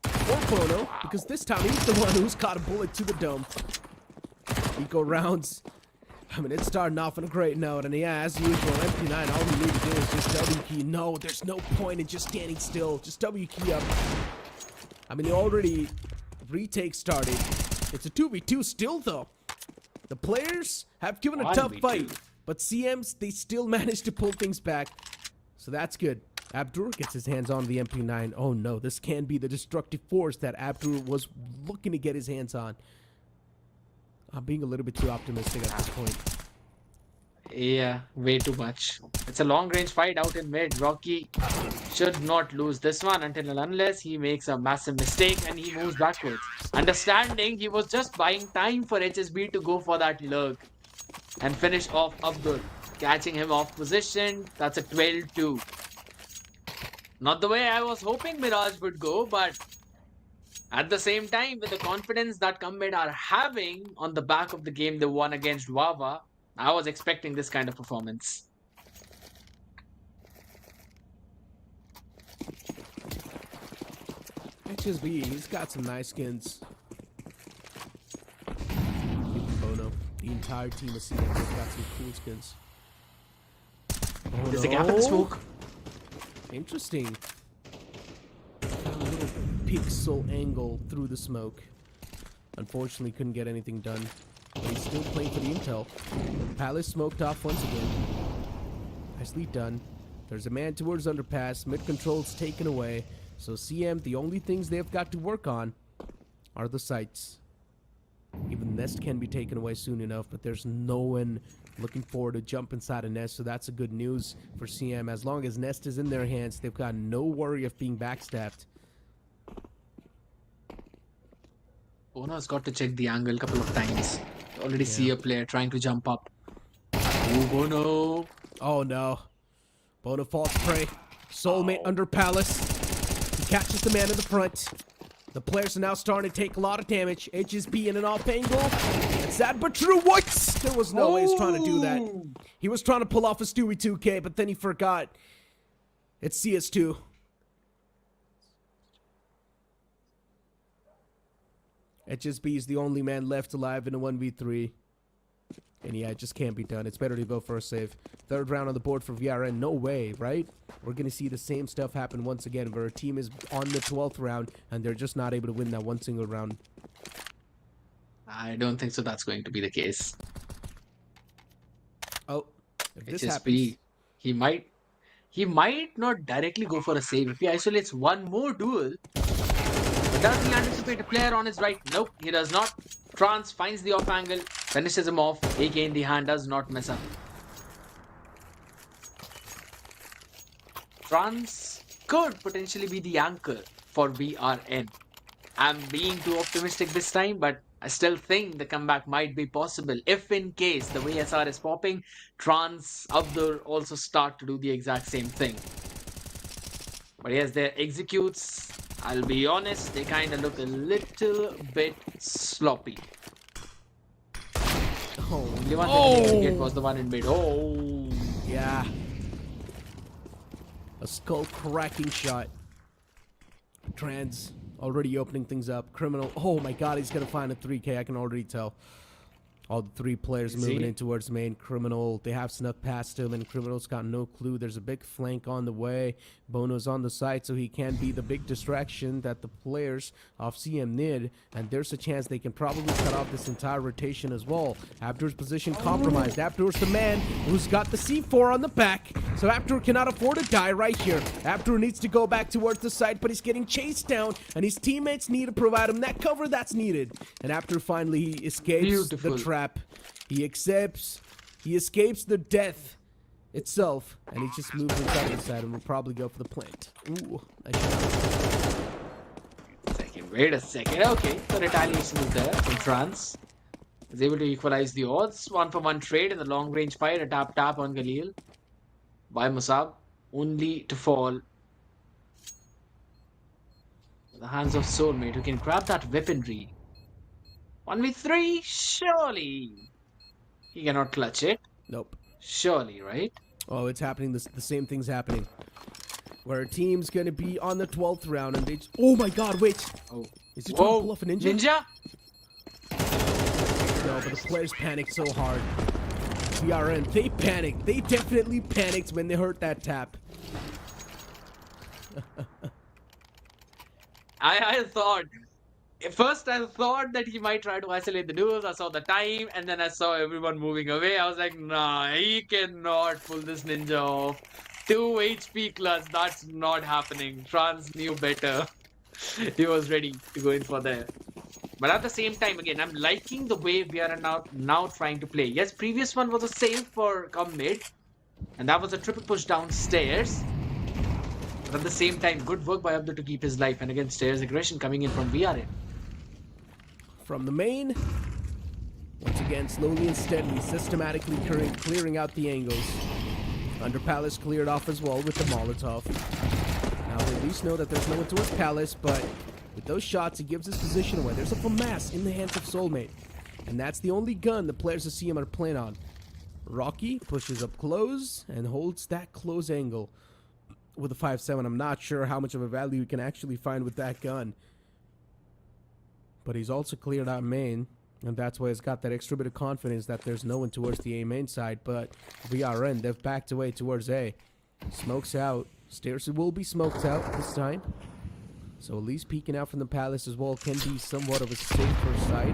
Or Bono, because this time he's the one who's caught a bullet to the dome. Eco rounds. I mean, it's starting off on a great note, and yeah, as usual, MP9, all we need to do is just W key. No, there's no point in just standing still. Just W key up. I mean, they already retake started. It's a 2v2 still, though. The players have given a tough 1v2. fight, but CMs, they still managed to pull things back. So that's good. Abdur gets his hands on the MP9. Oh no, this can be the destructive force that Abdur was looking to get his hands on. I'm being a little bit too optimistic at this point. Yeah, way too much. It's a long range fight out in mid. Rocky should not lose this one until and unless he makes a massive mistake and he moves backwards. Understanding he was just buying time for HSB to go for that lurk and finish off Abdul. Catching him off position. That's a 12-2. Not the way I was hoping Mirage would go, but at the same time, with the confidence that Commit are having on the back of the game they won against Wawa, I was expecting this kind of performance. HSB, he's got some nice skins. Even Bono, the entire team of CM has got some cool skins. Oh, There's a gap in the smoke. Interesting. A little pixel angle through the smoke. Unfortunately, couldn't get anything done. But he's still playing for the intel. Palace smoked off once again. Nicely done. There's a man towards underpass. Mid control's taken away. So CM, the only things they've got to work on are the sights. Even Nest can be taken away soon enough, but there's no one looking forward to jump inside a Nest, so that's a good news for CM. As long as Nest is in their hands, they've got no worry of being backstabbed. Bono's got to check the angle a couple of times. Already see a player trying to jump up. Oh, Bono. Oh no. Bono falls prey. Soulmate under Palace. He catches the man in the front. The players are now starting to take a lot of damage. HSB in an off angle. It's sad but true. What? There was no way he's trying to do that. He was trying to pull off a Stewie 2K, but then he forgot. It's CS2. HSB is the only man left alive in a 1v3. And yeah, it just can't be done. It's better to go for a save. Third round on the board for VRN. No way, right? We're going to see the same stuff happen once again, where a team is on the 12th round and they're just not able to win that one single round. I don't think so that's going to be the case. Oh, if this HSP, happens... he might not directly go for a save. If he isolates one more duel, but does he anticipate a player on his right? Nope, he does not. Trance finds the off angle, finishes him off. AK in the hand, does not mess up. Trance could potentially be the anchor for VRN. I'm being too optimistic this time, but I still think the comeback might be possible if in case the way SR is popping, Trance Abdur also start to do the exact same thing. But yes, their executes, I'll be honest, they kind of look a little bit sloppy. Oh, Only one thing he execute was the one in mid. Oh, yeah. A skull cracking shot. Trans already opening things up. Criminal. Oh my god, he's gonna find a 3K. I can already tell. All the three players moving in towards main. Criminal, they have snuck past him, and Criminal's got no clue. There's a big flank on the way. Bono's on the side, so he can be the big distraction that the players of CM need. And there's a chance they can probably cut off this entire rotation as well. Abdur's position compromised. Abdur's the man who's got the C4 on the back. So Abdur cannot afford to die right here. Abdur needs to go back towards the side, but he's getting chased down, and his teammates need to provide him that cover that's needed. And Abdur finally he escapes the trap. He escapes the death itself, and he just moves inside the side and will probably go for the plant. Ooh, nice shot. wait a second. Okay, the retaliation is there from Trance. Is able to equalize the odds. 1-for-1 trade in the long range fight. A tap on Galil by Musab, only to fall in the hands of Soulmate, who can grab that weaponry. 1v3, surely he cannot clutch it. Nope. Surely, right? Oh, it's happening. The same thing's happening. Where a team's gonna be on the 12th round and they just... Oh my god, wait! Oh. Is he trying to pull off a ninja? Ninja? No, but the players panicked so hard. VRN, they panicked. They definitely panicked when they heard that tap. I thought... First, I thought that he might try to isolate the duels. I saw the time, and then I saw everyone moving away. I was like, nah, he cannot pull this ninja off. 2 HP clutch, that's not happening. Trans knew better. He was ready to go in for there. But at the same time, again, I'm liking the way we are now trying to play. Yes, previous one was a save for come mid, and that was a triple push downstairs. But at the same time, good work by Abdur to keep his life. And again, stairs aggression coming in from VRN. From the main, once again, slowly and steadily, systematically clearing out the angles. Under Palace cleared off as well with the Molotov. Now they at least know that there's no one towards Palace, but with those shots, it gives his position away. There's a FAMAS in the hands of Soulmate, and that's the only gun the players of CM are playing on. Rocky pushes up close and holds that close angle with a 5.7. I'm not sure how much of a value you can actually find with that gun. But he's also cleared out main, and that's why he's got that extra bit of confidence that there's no one towards the A main side. But VRN, they've backed away towards A. Smokes out. Stairs will be smoked out this time. So at least peeking out from the Palace as well can be somewhat of a safer side.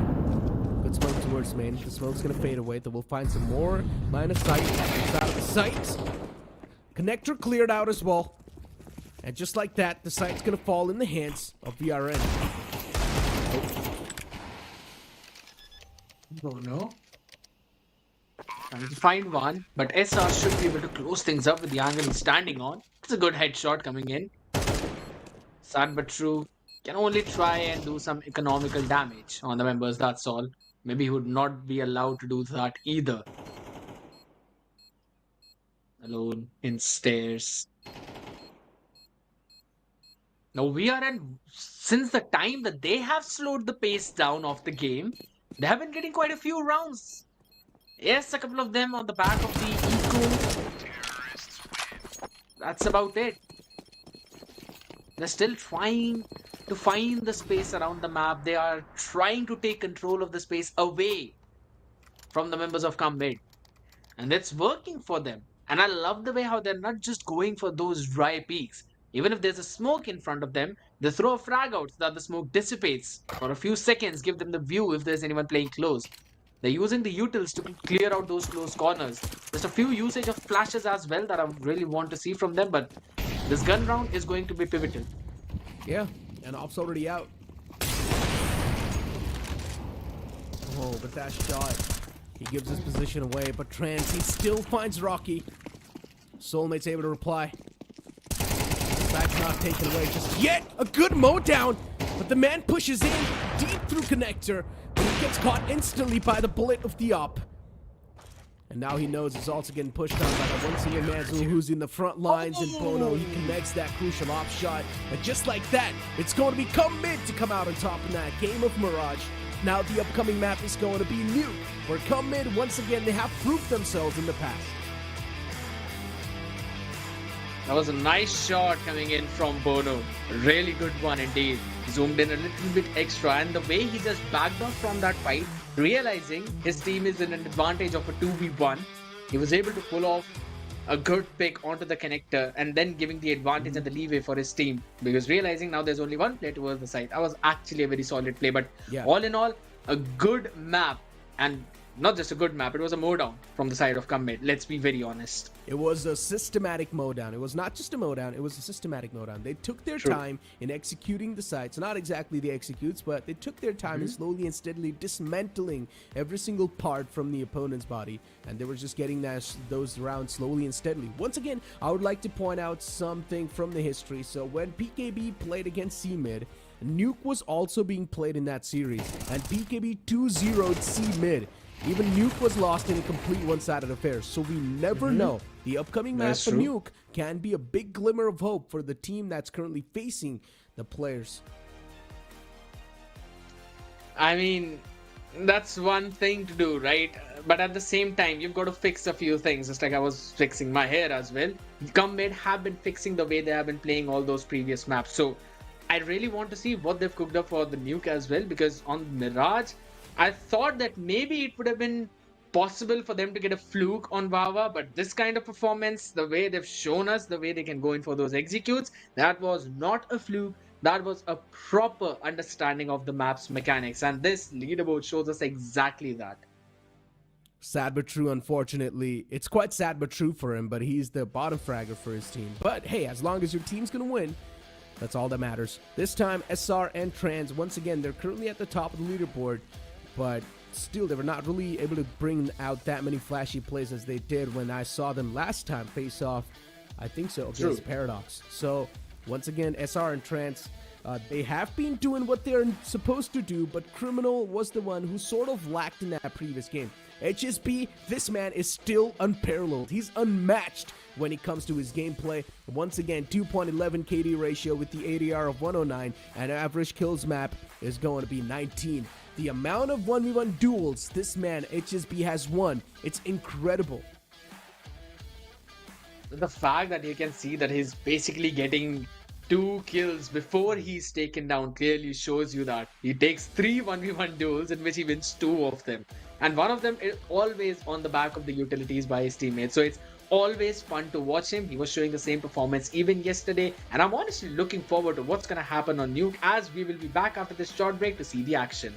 Good smoke towards main. The smoke's going to fade away. Then we'll find some more line of sight. It's out of the sight. Connector cleared out as well. And just like that, the sight's going to fall in the hands of VRN. Oh no. Trying to find one, but SR should be able to close things up with the angle he's standing on. It's a good headshot coming in. Sad but true. Can only try and do some economical damage on the members, that's all. Maybe he would not be allowed to do that either. Alone in stairs. Now VRN, since the time that they have slowed the pace down of the game, they have been getting quite a few rounds. Yes, a couple of them on the back of the eco. That's about it. They're still trying to find the space around the map. They are trying to take control of the space away from the members of Come Mid. And it's working for them. And I love the way how they're not just going for those dry peaks. Even if there's a smoke in front of them, they throw a frag out so that the smoke dissipates for a few seconds, give them the view if there's anyone playing close. They're using the utils to clear out those close corners. Just a few usage of flashes as well that I really want to see from them, but this gun round is going to be pivotal. Yeah, and Op's already out. Oh, but that shot, he gives his position away, but Trans, he still finds Rocky. Soulmate's able to reply. That's not taken away just yet. A good mow down, but the man pushes in deep through connector, but he gets caught instantly by the bullet of the Op. And now he knows he's also getting pushed down by that one single man who's in the front lines, and Bono, he connects that crucial Op shot. And just like that, it's going to become Mid to come out on top in that game of Mirage. Now the upcoming map is going to be Nuke, where Come Mid, once again, they have proved themselves in the past. That was a nice shot coming in from Bono. A really good one indeed. Zoomed in a little bit extra, and the way he just backed off from that fight, realizing his team is in an advantage of a 2v1, he was able to pull off a good pick onto the connector and then giving the advantage and the leeway for his team, because realizing now there's only one player towards the side. That was actually a very solid play, but yeah, all in all, a good map. And not just a good map, it was a mowdown from the side of Come Mid. Let's be very honest. It was a systematic mowdown. It was not just a mowdown, it was a systematic mowdown. They took their time in executing the sites. Not exactly the executes, but they took their time in slowly and steadily dismantling every single part from the opponent's body. And they were just getting those rounds slowly and steadily. Once again, I would like to point out something from the history. So when PKB played against C-Mid, Nuke was also being played in that series. And PKB 2-0'd C-Mid. Even Nuke was lost in a complete one-sided affair, so we never know. The upcoming match for Nuke can be a big glimmer of hope for the team that's currently facing the players. I mean, that's one thing to do, right? But at the same time, you've got to fix a few things, just like I was fixing my hair as well. Come Mid have been fixing the way they have been playing all those previous maps, so I really want to see what they've cooked up for the Nuke as well, because on Mirage, I thought that maybe it would have been possible for them to get a fluke on Wawa, but this kind of performance, the way they've shown us, the way they can go in for those executes, that was not a fluke. That was a proper understanding of the map's mechanics, and this leaderboard shows us exactly that. Sad but true, unfortunately. It's quite sad but true for him, but he's the bottom fragger for his team. But hey, as long as your team's gonna win, that's all that matters. This time, SR and Trans, once again, they're currently at the top of the leaderboard, but still, they were not really able to bring out that many flashy plays as they did when I saw them last time face off, I think so, against Paradox. So, once again, SR and Trance, they have been doing what they're supposed to do, but Criminal was the one who sort of lacked in that previous game. HSB, this man is still unparalleled. He's unmatched when it comes to his gameplay. Once again, 2.11 KD ratio with the ADR of 109, and average kills map is going to be 19. The amount of 1v1 duels this man, HSB, has won, it's incredible. The fact that you can see that he's basically getting 2 kills before he's taken down clearly shows you that he takes 3 1v1 duels in which he wins 2 of them. And one of them is always on the back of the utilities by his teammates. So it's always fun to watch him. He was showing the same performance even yesterday. And I'm honestly looking forward to what's going to happen on Nuke, as we will be back after this short break to see the action.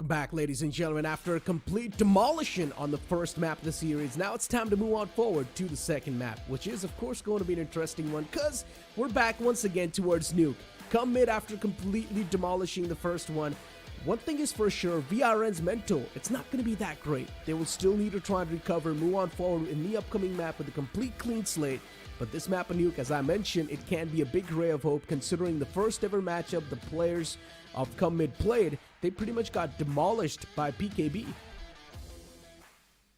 Welcome back, ladies and gentlemen. After a complete demolition on the first map of the series, now it's time to move on forward to the second map, which is, of course, going to be an interesting one because we're back once again towards Nuke. Come mid after completely demolishing the first one. One thing is for sure, VRN's mental, it's not going to be that great. They will still need to try and recover, move on forward in the upcoming map with a complete clean slate. But this map of Nuke, as I mentioned, it can be a big ray of hope considering the first ever matchup the players of Come Mid played, they pretty much got demolished by PKB.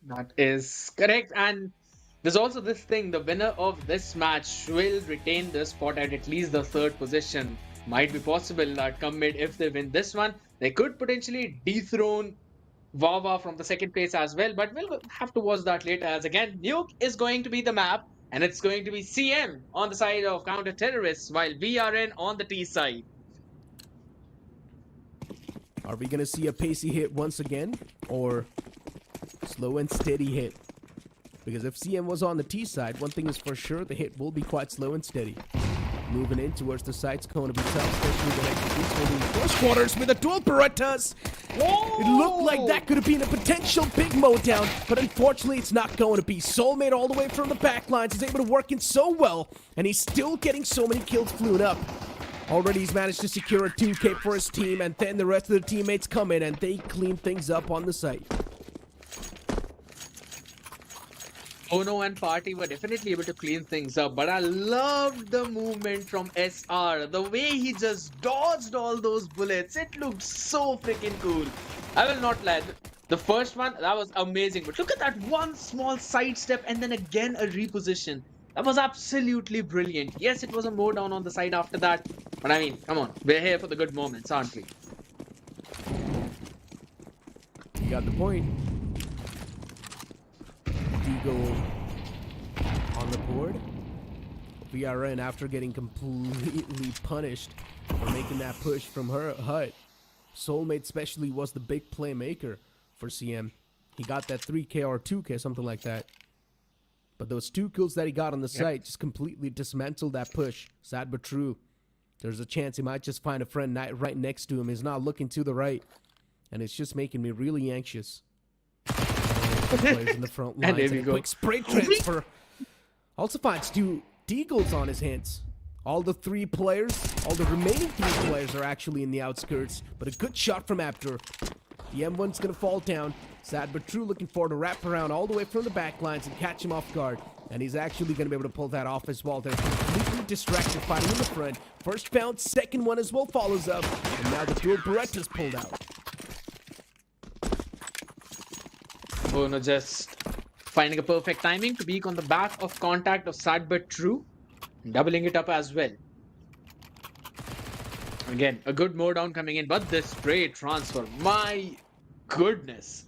That is correct. And there's also this thing, the winner of this match will retain the spot at least the third position. Might be possible that Come Mid, if they win this one, they could potentially dethrone Wawa from the second place as well. But we'll have to watch that later, as again, Nuke is going to be the map. And it's going to be CM on the side of counter-terrorists, while VRN on the T side. Are we going to see a pacey hit once again, or slow and steady hit? Because if CM was on the T side, one thing is for sure, the hit will be quite slow and steady. Moving in towards the site's going to be tough, especially the next piece holding the first quarters with a dual Berettas. It looked like that could have been a potential big mowdown, but unfortunately it's not going to be. Soulmate all the way from the back lines is able to work in so well, and he's still getting so many kills flew up. Already he's managed to secure a 2K for his team, and then the rest of the teammates come in and they clean things up on the site. Ono and Party were definitely able to clean things up, but I loved the movement from SR. The way he just dodged all those bullets, it looked so freaking cool. I will not lie. The first one, that was amazing, but look at that one small sidestep and then again a reposition. That was absolutely brilliant. Yes, it was a mow down on the side after that, but I mean, come on, we're here for the good moments, aren't we? You got the point. Deagle on the board. VRN, after getting completely punished for making that push from her hut. Soulmate especially was the big playmaker for CM. He got that 3K or 2K, something like that. But those 2 kills that he got on the site just completely dismantled that push. Sad but true. There's a chance he might just find a friend right next to him. He's not looking to the right. And it's just making me really anxious. Players in the front lines. And there we go. Quick spray transfer. Also finds 2 deagles on his hands. All the remaining 3 players are actually in the outskirts. But a good shot from Aptor. The M1's gonna fall down. Sad but true, looking forward to wrap around all the way from the back lines and catch him off guard. And he's actually gonna be able to pull that off as well. They're completely distracted fighting in the front. First found, second one as well follows up. And now the dual Beretta's pulled out. Ono just finding a perfect timing to peek on the back of contact of Sad but True, doubling it up as well. Again, a good mow down coming in, but this spray transfer, my goodness.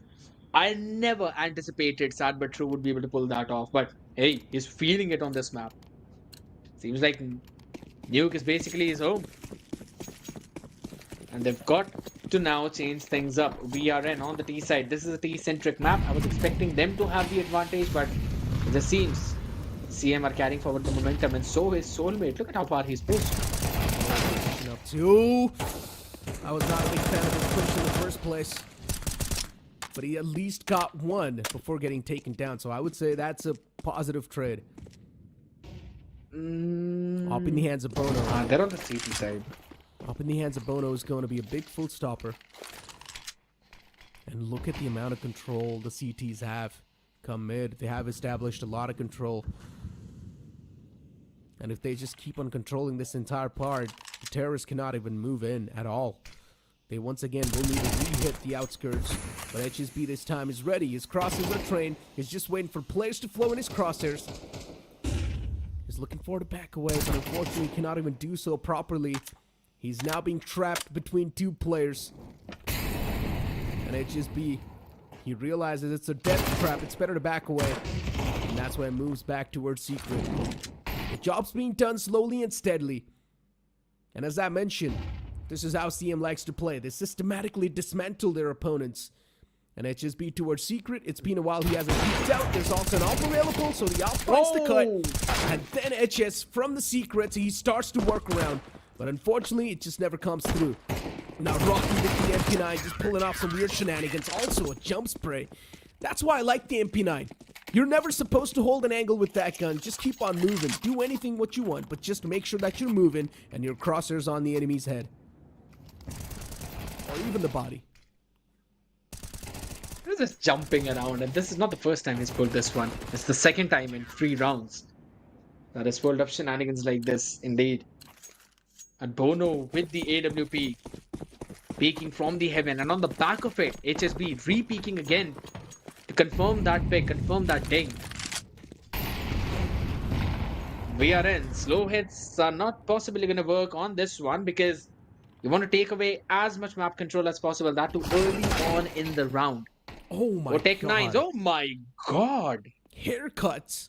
I never anticipated Sad but True would be able to pull that off, but hey, he's feeling it on this map. Seems like Nuke is basically his home. And they've got to now change things up. VRN on the T side. This is a T-centric map. I was expecting them to have the advantage, but it just seems CM are carrying forward the momentum, and so is Soulmate. Look at how far he's pushed. Up 2. I was not a big fan of his push in the first place. But he at least got 1 before getting taken down. So I would say that's a positive trade. Up in the hands of Bono. They're on the CT side. Up in the hands of Bono is going to be a big full stopper. And look at the amount of control the CTs have come mid. They have established a lot of control. And if they just keep on controlling this entire part, the terrorists cannot even move in at all. They once again will need to re-hit the outskirts. But HSB this time is ready. His crosshairs are trained. He's just waiting for players to flow in his crosshairs. He's looking for to back away, but unfortunately cannot even do so properly. He's now being trapped between 2 players. And HSB, he realizes it's a death trap. It's better to back away. And that's why he moves back towards Secret. The job's being done slowly and steadily. And as I mentioned, this is how CM likes to play. They systematically dismantle their opponents. And HSB towards Secret. It's been a while he hasn't peeked out. There's also an AWP available, so the AWP finds the cut. And then HS from the Secret, he starts to work around. But unfortunately, it just never comes through. Now Rocky with the MP9 just pulling off some weird shenanigans. Also a jump spray. That's why I like the MP9. You're never supposed to hold an angle with that gun. Just keep on moving. Do anything what you want, but just make sure that you're moving and your crosshairs on the enemy's head. Or even the body. He's just jumping around, and this is not the first time he's pulled this one. It's the second time in 3 rounds that he's pulled up shenanigans like this, indeed. And Bono with the AWP, peeking from the heaven, and on the back of it, HSB re-peeking again to confirm that pick, confirm that ding. VRN, slow hits are not possibly going to work on this one because you want to take away as much map control as possible, that too early on in the round. Oh my Tech god. 9s, oh my god. Haircuts.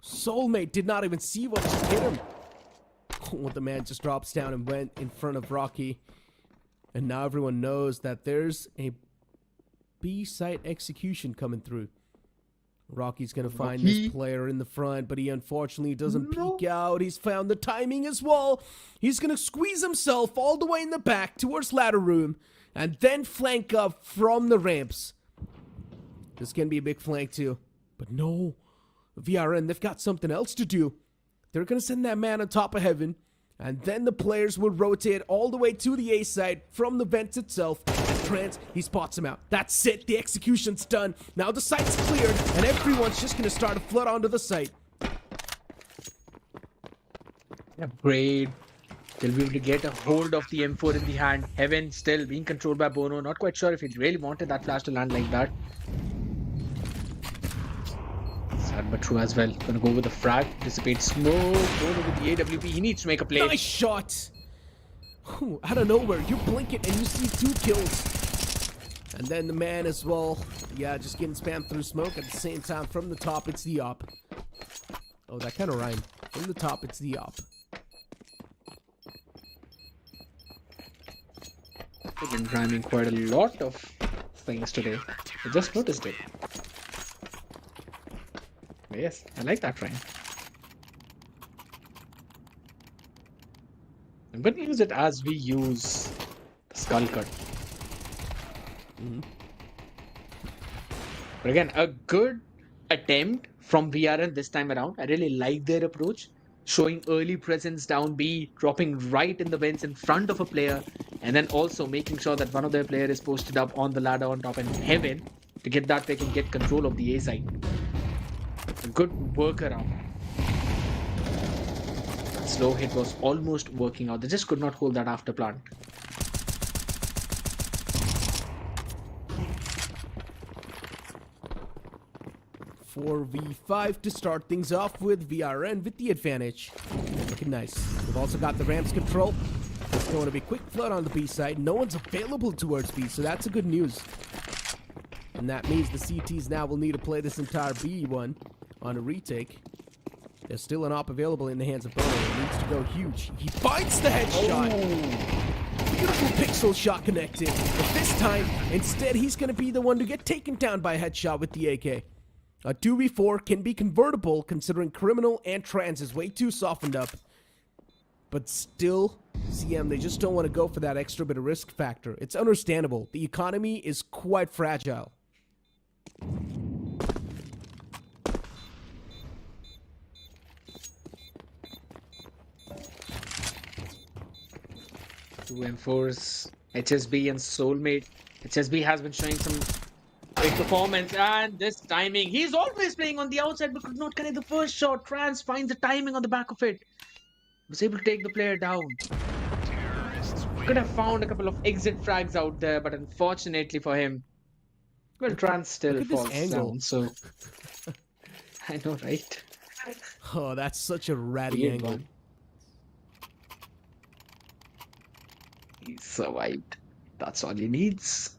Soulmate did not even see what just hit him. Oh, the man just drops down and went in front of Rocky. And now everyone knows that there's a B-site execution coming through. Rocky's going to find this player in the front, but he unfortunately doesn't peek out. He's found the timing as well. He's going to squeeze himself all the way in the back towards ladder room and then flank up from the ramps. This can be a big flank too. But no, VRN, they've got something else to do. They're going to send that man on top of heaven, and then the players will rotate all the way to the A side from the vents itself. Trans, he spots him out. That's it. The execution's done. Now the site's cleared, and everyone's just going to start to flood onto the site. Great. They'll be able to get a hold of the M4 in the hand. Heaven still being controlled by Bono. Not quite sure if he really wanted that flash to land like that. Sad but true as well. Gonna go with the frag. Dissipate smoke. Bono with the AWP. He needs to make a play. Nice shot. Ooh, out of nowhere, you blink it and you see 2 kills. And then the man as well. Yeah, just getting spammed through smoke. At the same time, from the top, it's the op. Oh, that kind of rhymed. From the top, it's the op. They've been rhyming quite a lot of things today. I just noticed it. Yes, I like that rhyme. I'm going to use it as we use the skull cut. But again, a good attempt from VRN this time around. I really like their approach. Showing early presence down B, dropping right in the vents in front of a player, and then also making sure that one of their players is posted up on the ladder on top in heaven to get that pick and get control of the A side. A good workaround. That slow hit was almost working out. They just could not hold that after plant. For V5 to start things off with VRN with the advantage. Looking nice. We've also got the ramps control. It's going to be quick flood on the B side. No one's available towards B, so that's a good news. And that means the CTs now will need to play this entire B one on a retake. There's still an op available in the hands of Bono. He needs to go huge. He finds the headshot. Oh. Beautiful pixel shot connected. But this time, instead, he's going to be the one to get taken down by a headshot with the AK. A 2v4 can be convertible considering criminal and trans is way too softened up. But still, CM, they just don't want to go for that extra bit of risk factor. It's understandable. The economy is quite fragile. Two M4s, HSB and Soulmate. HSB has been showing some great performance, and this timing. He's always playing on the outside but could not connect the first shot. Trans finds the timing on the back of it. Was able to take the player down. Could have found a couple of exit frags out there, but unfortunately for him, well, Trans still falls down. So I know, right? Oh, that's such a ratty angle. One. He survived. That's all he needs.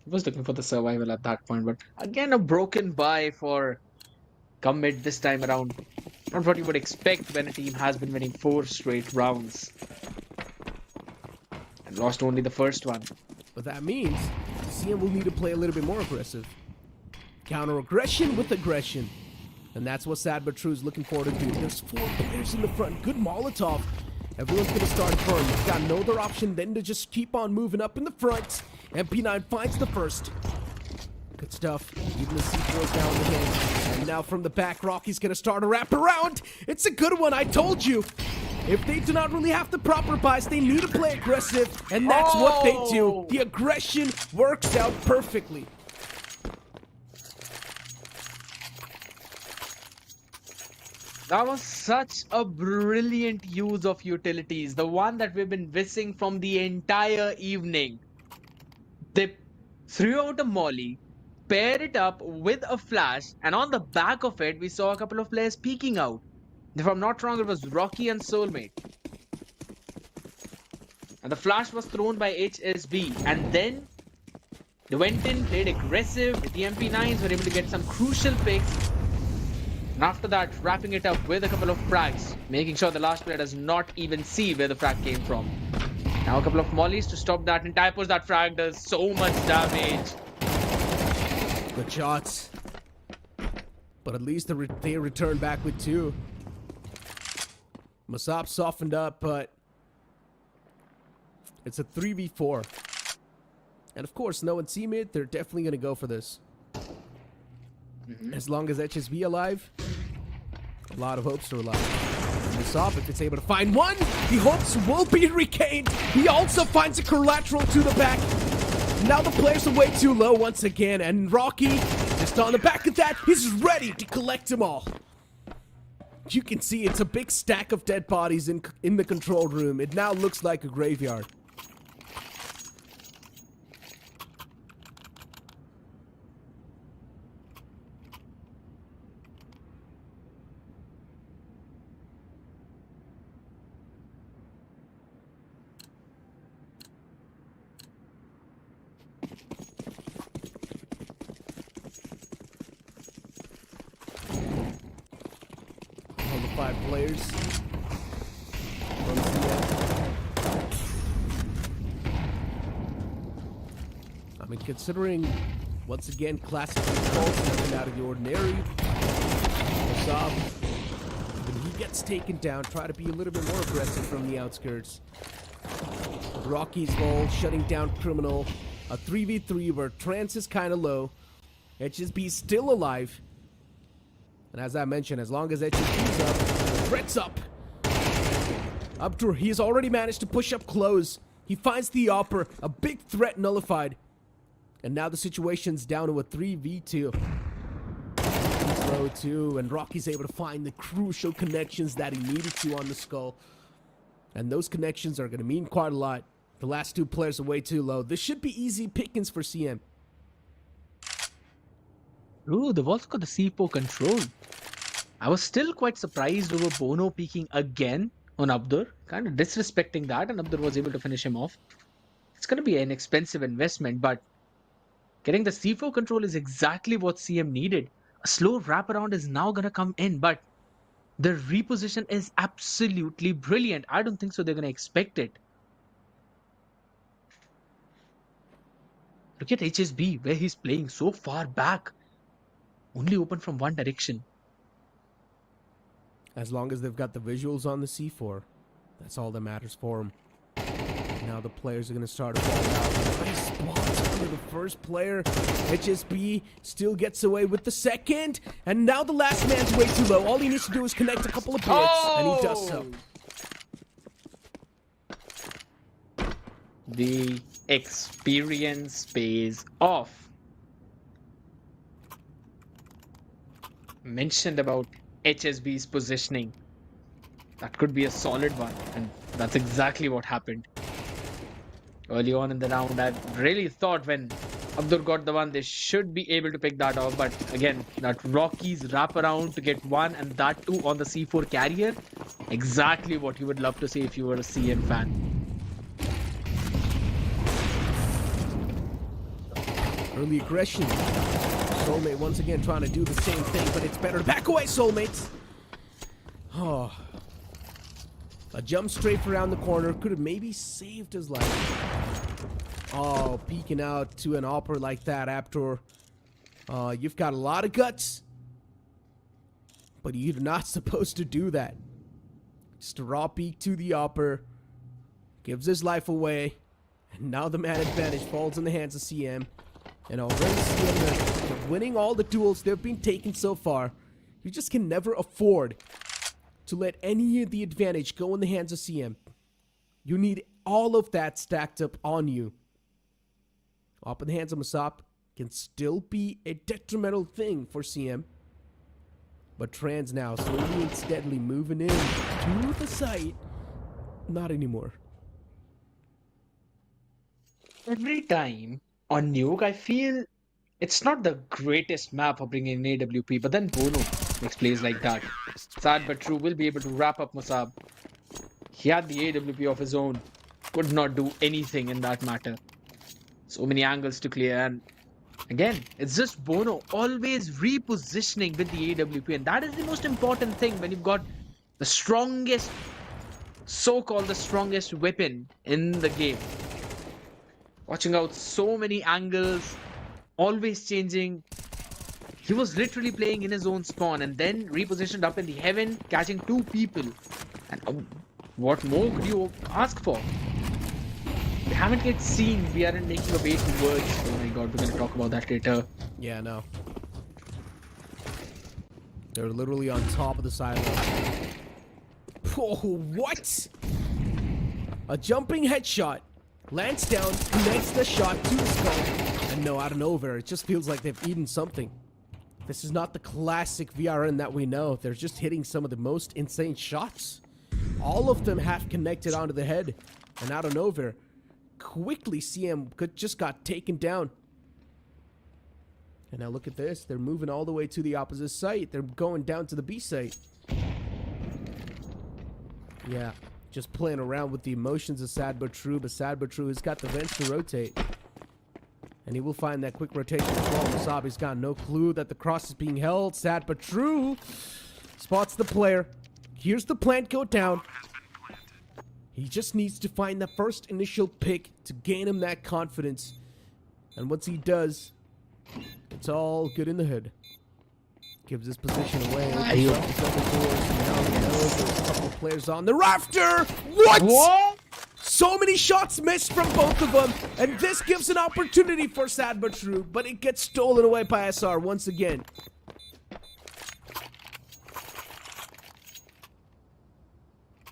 He was looking for the survival at that point, but again a broken bye for come mid this time around. Not what you would expect when a team has been winning 4 straight rounds and lost only the first one. But that means CM will need to play a little bit more aggressive. Counter aggression with aggression. And that's what Sad But True is looking forward to do. There's 4 players in the front. Good Molotov. Everyone's gonna start firm. You've got no other option than to just keep on moving up in the front. MP9 finds the first. Good stuff. Even the C4 is down the hill. And now from the back, Rocky's gonna start a wraparound. It's a good one, I told you. If they do not really have the proper buys, they need to play aggressive, and that's what they do. The aggression works out perfectly. That was such a brilliant use of utilities, the one that we've been missing from the entire evening. They threw out a molly, paired it up with a flash, and on the back of it, we saw a couple of players peeking out. If I'm not wrong, it was Rocky and Soulmate. And the flash was thrown by HSB, and then they went in, played aggressive. The MP9s were able to get some crucial picks. And after that, wrapping it up with a couple of frags, making sure the last player does not even see where the frag came from. Now a couple of mollies to stop that entire push. That frag does so much damage. Good shots. But at least they return back with 2. Masop softened up, but it's a 3v4. And of course, knowing C-mid, they're definitely going to go for this. As long as HSB alive, a lot of hopes are alive. Masop, if it's able to find one, the hopes will be regained. He also finds a collateral to the back. Now the players are way too low once again, and Rocky, just on the back of that, he's ready to collect them all. You can see it's a big stack of dead bodies in the control room. It now looks like a graveyard. All the 5 players from CM. I mean, considering, once again, classic controls, nothing out of the ordinary. Masop, when he gets taken down, try to be a little bit more aggressive from the outskirts. Rocky's goal, shutting down Criminal. A 3v3 where Trance is kind of low. HSB's still alive. And as I mentioned, as long as HSB's up, the threat's up. Abdur, he's already managed to push up close. He finds the upper, a big threat nullified. And now the situation's down to a 3v2. He's low too, and Rocky's able to find the crucial connections that he needed to on the skull. And those connections are going to mean quite a lot. The last 2 players are way too low. This should be easy pickings for CM. Ooh, they've also got the C4 control. I was still quite surprised over Bono peeking again on Abdur. Kind of disrespecting that, and Abdur was able to finish him off. It's going to be an expensive investment, but getting the C4 control is exactly what CM needed. A slow wraparound is now going to come in, but the reposition is absolutely brilliant. I don't think so they're going to expect it. Look at HSB, where he's playing so far back. Only open from one direction. As long as they've got the visuals on the C4, that's all that matters for them. Now the players are going to start to fall out. Nice spots under the first player. HSB still gets away with the second. And now the last man's way too low. All he needs to do is connect a couple of bullets, and he does so. The experience pays off. Mentioned about HSB's positioning. That could be a solid one, and that's exactly what happened. Early on in the round, I really thought when Abdur got the one, they should be able to pick that off. But again, that Rocky's wraparound to get one, and that too on the C4 carrier. Exactly what you would love to see if you were a CM fan. Early aggression. Soulmate once again trying to do the same thing, but it's better to back away, Soulmates. Oh. A jump strafe around the corner could have maybe saved his life. Oh, peeking out to an opera like that after. You've got a lot of guts, but you're not supposed to do that. Just a raw peek to the upper. Gives his life away. And now the man advantage falls in the hands of CM. And already CM, they're winning all the duels they've been taking so far. You just can never afford to let any of the advantage go in the hands of CM. You need all of that stacked up on you. Up in the hands of Masop can still be a detrimental thing for CM. But Trans now slowly and steadily moving in to the site. Not anymore. Every time on Nuke, I feel it's not the greatest map for bringing in AWP, but then Bono makes plays like that. Sad but true, will be able to wrap up Musab. He had the AWP of his own, could not do anything in that matter. So many angles to clear, and again, it's just Bono always repositioning with the AWP, and that is the most important thing when you've got the strongest, so-called the strongest weapon in the game. Watching out so many angles, always changing. He was literally playing in his own spawn and then repositioned up in the heaven, catching 2 people. And what more could you ask for? We haven't yet seen we aren't making a way towards. Oh my god, we're gonna talk about that later. Yeah, no. They're literally on top of the sideline. Oh, what? A jumping headshot. Lands down, connects the shot to the skull. And no, out of nowhere, it just feels like they've eaten something. This is not the classic VRN that we know. They're just hitting some of the most insane shots. All of them have connected onto the head. And out of nowhere, quickly CM just got taken down. And now look at this. They're moving all the way to the opposite site. They're going down to the B site. Yeah. Just playing around with the emotions of Sad But True, but Sad But True has got the vents to rotate. And he will find that quick rotation as well. Wasabi's got no clue that the cross is being held. Sad But True spots the player. Here's the plant go down. He just needs to find the first initial pick to gain him that confidence. And once he does, it's all good in the hood. Gives his position away. Now he knows there's a couple of players on the rafter. What? So many shots missed from both of them. And this gives an opportunity for Sad But True. But it gets stolen away by SR once again.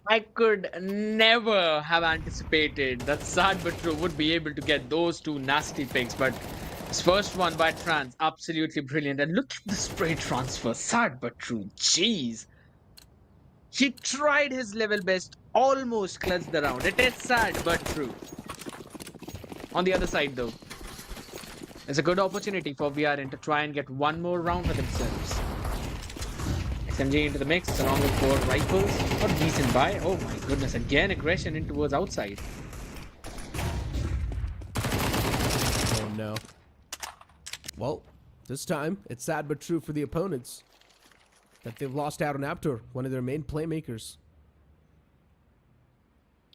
I could never have anticipated that Sad But True would be able to get those 2 nasty picks, but his first one by Trans, absolutely brilliant. And look at the spray transfer. Sad But True. Jeez. He tried his level best, almost clutched the round. It is Sad But True. On the other side, though, it's a good opportunity for VRN to try and get one more round for themselves. SMG into the mix, along with 4 rifles. Not decent buy. Oh my goodness, again aggression in towards outside. Oh no. Well, this time, it's Sad But True for the opponents. That they've lost out on Aptor, one of their main playmakers.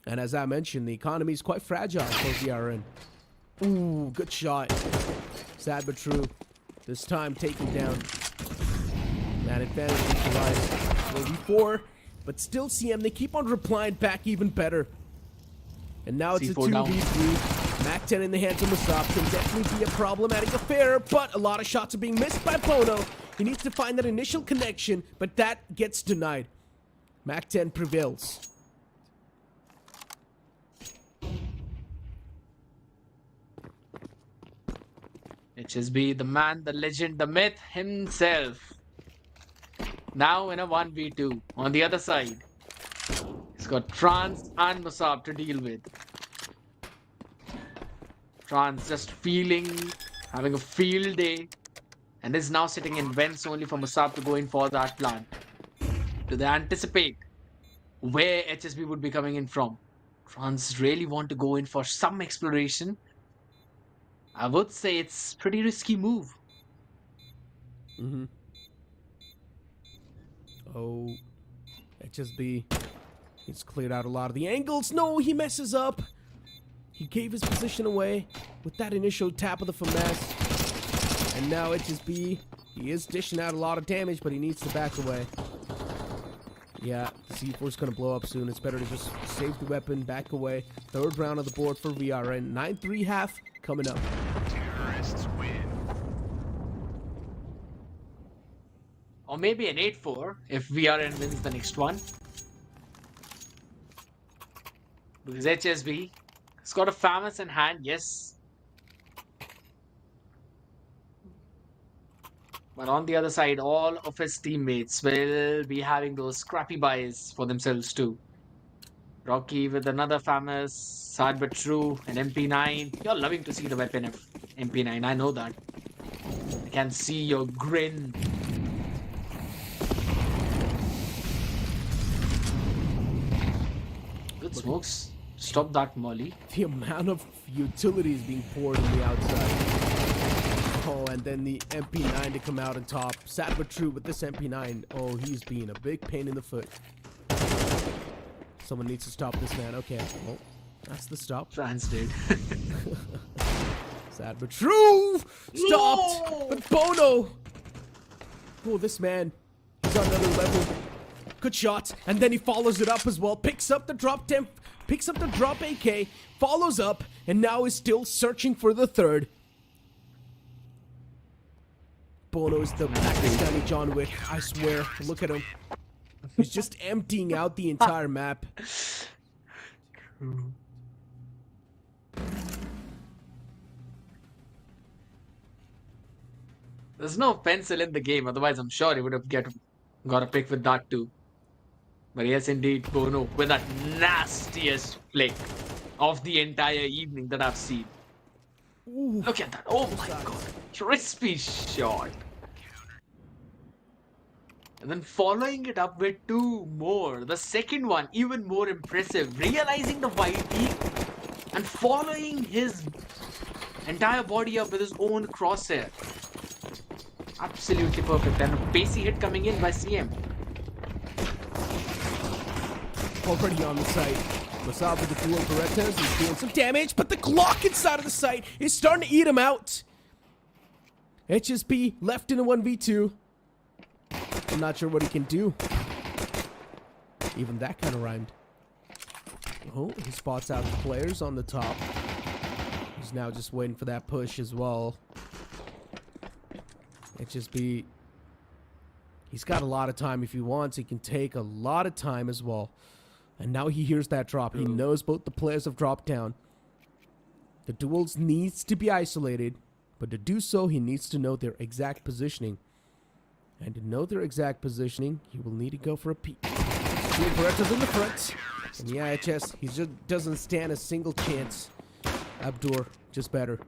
And as I mentioned, the economy is quite fragile for VRN. Ooh, good shot. Sad But True. This time taken down. That advantage neutralized. 4v4. But still CM, they keep on replying back even better. And now it's a 2v3. Mac 10 in the hands of Musab can definitely be a problematic affair, but a lot of shots are being missed by Bono. He needs to find that initial connection, but that gets denied. Mac 10 prevails. HSB, the man, the legend, the myth himself. Now in a 1v2. On the other side, he's got Trans and Musab to deal with. Trans just having a field day, and is now sitting in vents only for Musab to go in for that plan. Do they anticipate where HSB would be coming in from? Trans really want to go in for some exploration. I would say it's a pretty risky move. Oh, HSB. He's cleared out a lot of the angles. No, he messes up. He gave his position away with that initial tap of the finesse. And now HSB, he is dishing out a lot of damage, but he needs to back away. Yeah, the C4 is going to blow up soon. It's better to just save the weapon, back away. Third round of the board for VRN. 9-3 half coming up. Terrorists win. Or maybe an 8-4 if VRN wins the next one. Because HSB has got a famous in hand, yes. But on the other side, all of his teammates will be having those scrappy buys for themselves too. Rocky with another famous, sad but true, an MP9. You're loving to see the weapon of MP9, I know that. I can see your grin. Good smokes. Stop that, Molly. The amount of utilities being poured on the outside. Oh, and then the MP9 to come out on top. Sad but true with this MP9. Oh, he's being a big pain in the foot. Someone needs to stop this man. Okay, well, that's the stop. France did. Sad but true! Stopped! No! But Bono! Oh, this man. He's on another level. Good shot. And then he follows it up as well. Picks up the drop temp. Picks up the drop AK. Follows up. And now is still searching for the third. Bono is the Pakistani John Wick. I swear. Look at him. He's just emptying out the entire map. There's no pencil in the game, otherwise I'm sure he would have got a pick with that too. But yes, indeed, Bono with that nastiest flick of the entire evening that I've seen. Ooh. Look at that. Oh my god. Crispy shot. And then following it up with two more. The second one, even more impressive. Realizing the wide peak and following his entire body up with his own crosshair. Absolutely perfect. And a pacey hit coming in by CM. Already on the site. Masab with the dual Berettas. He's doing some damage, but the Glock inside of the site is starting to eat him out. HSP left in a 1v2. I'm not sure what he can do. Even that kind of rhymed. Oh, he spots out the players on the top. He's now just waiting for that push as well. HSP, he's got a lot of time if he wants. He can take a lot of time as well. And now he hears that drop. He knows both the players have dropped down. The duels needs to be isolated. But to do so, he needs to know their exact positioning. And to know their exact positioning, he will need to go for a peek. Dual Berettas in the front. And yeah, HS, he just doesn't stand a single chance. Abdur, just better.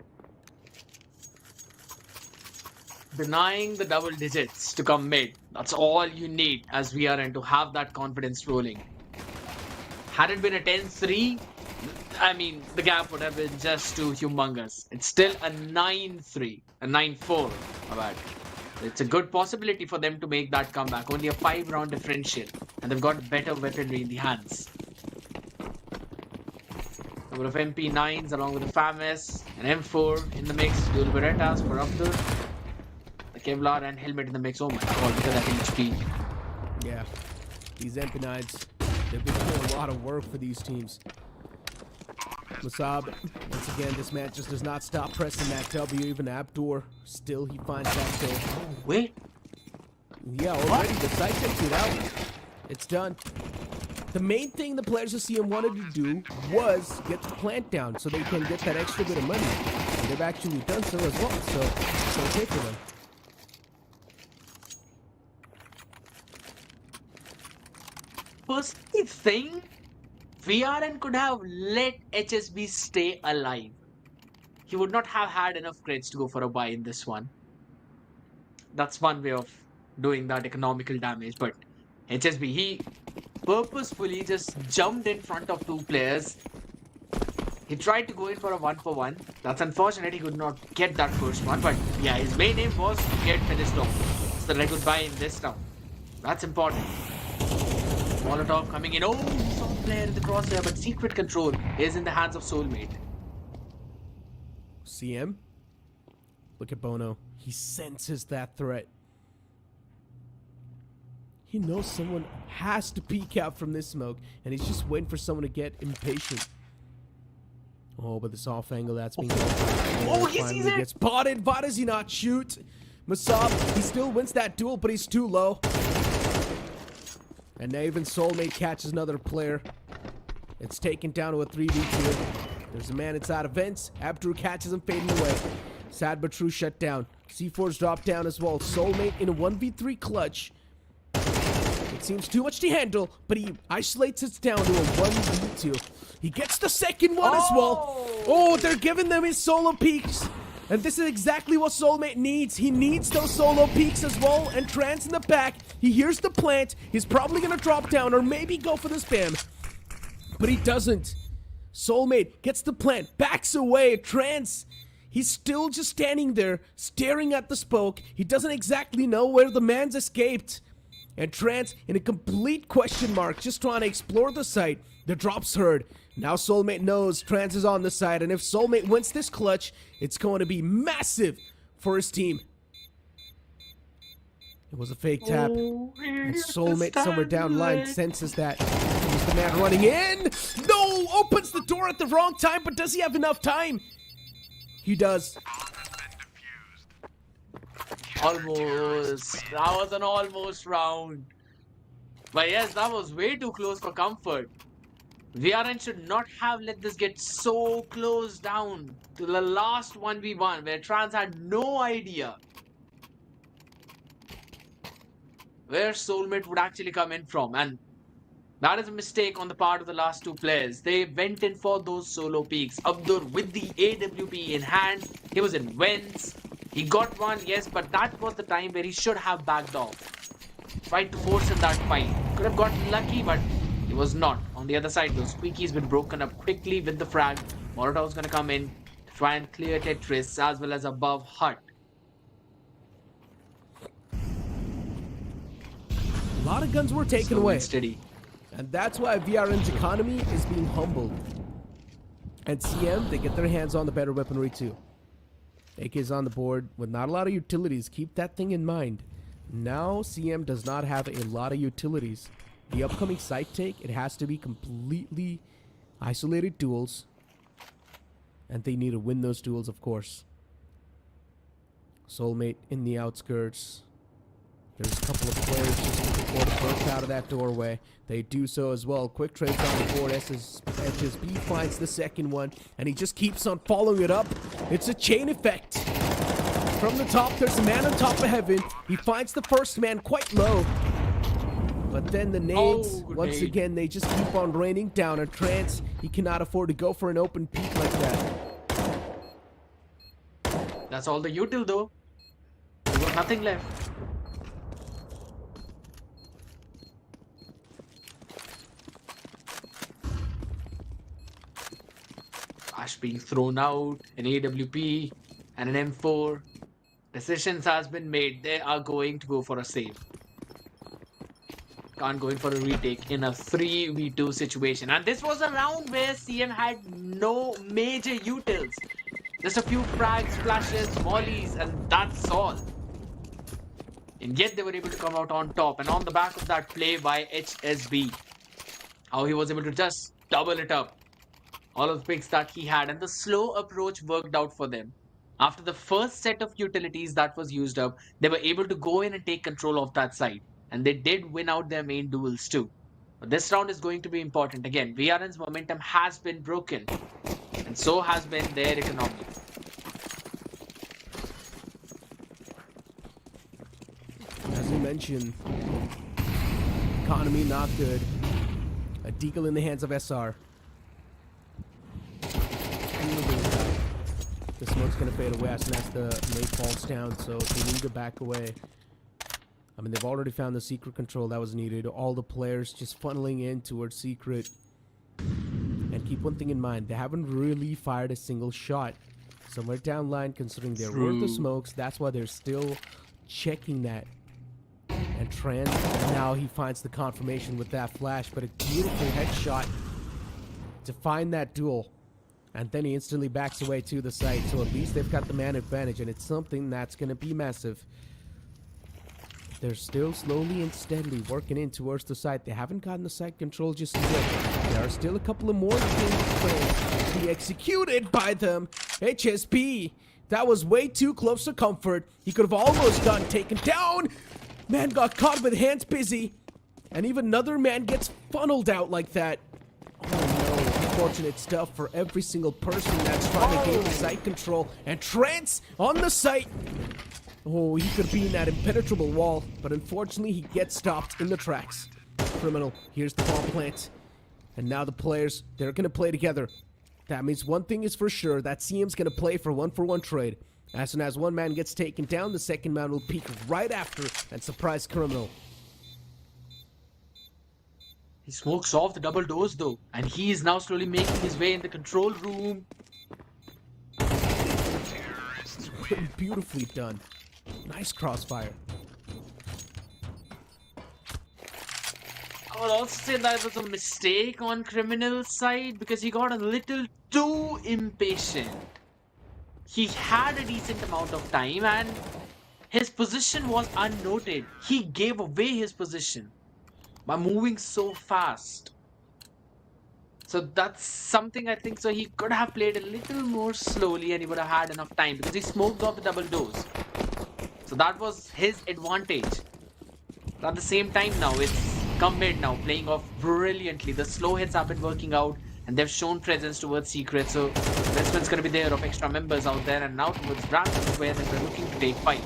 Denying the double digits to come mid. That's all you need as VRN to have that confidence rolling. Had it been a 10-3, I mean, the gap would have been just too humongous. It's still a 9-3, a 9-4, my bad. It's a good possibility for them to make that comeback. Only a 5-round differential, and they've got better weaponry in the hands. Number of MP9s along with the FAMS, an M4 in the mix, dual Berettas for Abdur. The Kevlar and helmet in the mix. Oh my god, look at that HP. Yeah, these MP9s, they've been doing a lot of work for these teams. Masab, once again, this man just does not stop pressing that W. Even Abdur, still he finds that kill. Oh, wait. Yeah, already the site takes it out. It's done. The main thing the players of CM wanted to do was get the plant down so they can get that extra bit of money. And they've actually done so as well, so it's okay for them. Personally think VRN could have let HSB stay alive. He would not have had enough crates to go for a buy in this one. That's one way of doing that economical damage. But HSB, he purposefully just jumped in front of two players. He tried to go in for a 1-for-1. That's unfortunate he could not get that first one. But yeah, his main aim was to get finished off. So that I could buy in this round. That's important. Molotov coming in. Oh, he saw a player in the crosshair, but secret control is in the hands of Soulmate. CM? Look at Bono. He senses that threat. He knows someone has to peek out from this smoke, and he's just waiting for someone to get impatient. Oh, but this off angle that's being he sees it! gets spotted. Why does he not shoot? Masab, he still wins that duel, but he's too low. And now even Soulmate catches another player. It's taken down to a 3v2. There's a man inside of vents. Abdru catches him fading away. Sad but true shut down. C4's dropped down as well. Soulmate in a 1v3 clutch. It seems too much to handle, but he isolates it down to a 1v2. He gets the second one as well. Oh, they're giving them his solo peaks. And this is exactly what Soulmate needs. He needs those solo peaks as well. And Trans in the back. He hears the plant. He's probably going to drop down or maybe go for the spam. But he doesn't. Soulmate gets the plant, backs away. Trans, he's still just standing there, staring at the smoke. He doesn't exactly know where the man's escaped. And Trans in a complete question mark, just trying to explore the site. The drop's heard. Now Soulmate knows Trans is on the side, and if Soulmate wins this clutch, it's going to be massive for his team. It was a fake tap, and Soulmate somewhere down the line senses that. He's the man running in. No! Opens the door at the wrong time, but does he have enough time? He does. Almost. That was an almost round. But yes, that was way too close for comfort. VRN should not have let this get so close down to the last 1v1 where Trans had no idea where Soulmate would actually come in from. And that is a mistake on the part of the last two players. They went in for those solo peaks. Abdur with the AWP in hand. He was in vents. He got one, yes, but that was the time where he should have backed off. Tried to force in that fight. Could have gotten lucky, but he was not. On the other side, those squeakies been broken up quickly with the frag. Molotov's gonna come in to try and clear Tetris as well as above hut. A lot of guns were taken away. Steady. And that's why VRN's economy is being humbled. And CM, they get their hands on the better weaponry too. AK is on the board with not a lot of utilities. Keep that thing in mind. Now CM does not have a lot of utilities. The upcoming site take, it has to be completely isolated duels. And they need to win those duels, of course. Soulmate in the outskirts. There's a couple of players just looking for to burst out of that doorway. They do so as well. Quick trades on the board. SSB finds the second one, and he just keeps on following it up. It's a chain effect. From the top, there's a man on top of heaven. He finds the first man quite low. But then the nades, once again, they just keep on raining down. And Trance, he cannot afford to go for an open peak like that. That's all the util though. There was nothing left. Ash being thrown out, an AWP and an M4. Decisions has been made. They are going to go for a save. Can't go in for a retake in a 3v2 situation. And this was a round where CM had no major utils. Just a few frags, flashes, mollies, and that's all. And yet they were able to come out on top. And on the back of that play by HSB, how he was able to just double it up. All of the picks that he had, and the slow approach worked out for them. After the first set of utilities that was used up, they were able to go in and take control of that side. And they did win out their main duels too. But this round is going to be important. Again, VRN's momentum has been broken. And so has been their economy. As you mentioned, economy not good. A deagle in the hands of SR. The smoke's gonna fade away as soon as the nade falls down, so they need to back away. I mean, they've already found the secret control that was needed. All the players just funneling in towards secret. And keep one thing in mind, they haven't really fired a single shot. Somewhere down line, considering there were the smokes, that's why they're still checking that. And Trent, now he finds the confirmation with that flash, but a beautiful headshot to find that duel. And then he instantly backs away to the site, so at least they've got the man advantage, and it's something that's going to be massive. They're still slowly and steadily working in towards the site. They haven't gotten the site control just yet. There are still a couple of more things to be executed by them. HSP, that was way too close to comfort. He could have almost gotten taken down. Man got caught with hands busy. And even another man gets funneled out like that. Oh no, unfortunate stuff for every single person that's trying to gain the site control. And Trance on the site. Oh, he could be in that impenetrable wall, but unfortunately he gets stopped in the tracks. Criminal, here's the bomb plant. And now the players, they're gonna play together. That means one thing is for sure, that CM's gonna play for one trade. As soon as one man gets taken down, the second man will peek right after and surprise Criminal. He smokes off the double doors though, and he is now slowly making his way in the control room. Beautifully done. Nice crossfire. I would also say that it was a mistake on Criminal's side because he got a little too impatient. He had a decent amount of time and his position was unnoted. He gave away his position by moving so fast. So that's something I think so he could have played a little more slowly and he would have had enough time because he smoked off the double doors. So that was his advantage. But at the same time now, it's come mid now, playing off brilliantly. The slow hits have been working out and they've shown presence towards Secret. So investment's going to be there of extra members out there and now towards Brandon where they're looking to take fight.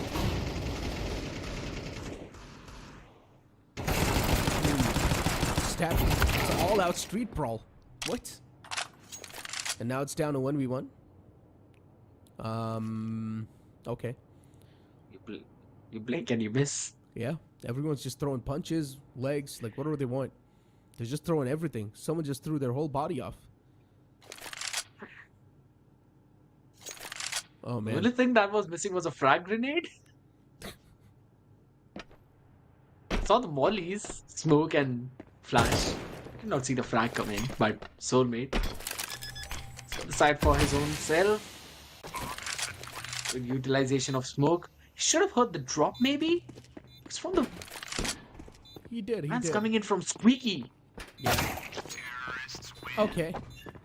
Stabbing. It's an all-out street brawl. What? And now it's down to 1v1. Okay. You blink and you miss. Yeah, everyone's just throwing punches, legs, like whatever they want. They're just throwing everything. Someone just threw their whole body off. Oh man. The only thing that was missing was a frag grenade. Saw the mollies, smoke and flash. I did not see the frag come in, but soulmate. Set aside for his own self. Good utilization of smoke. He should have heard the drop maybe. It's from the He did. man's coming in from Squeaky. Yeah. Okay.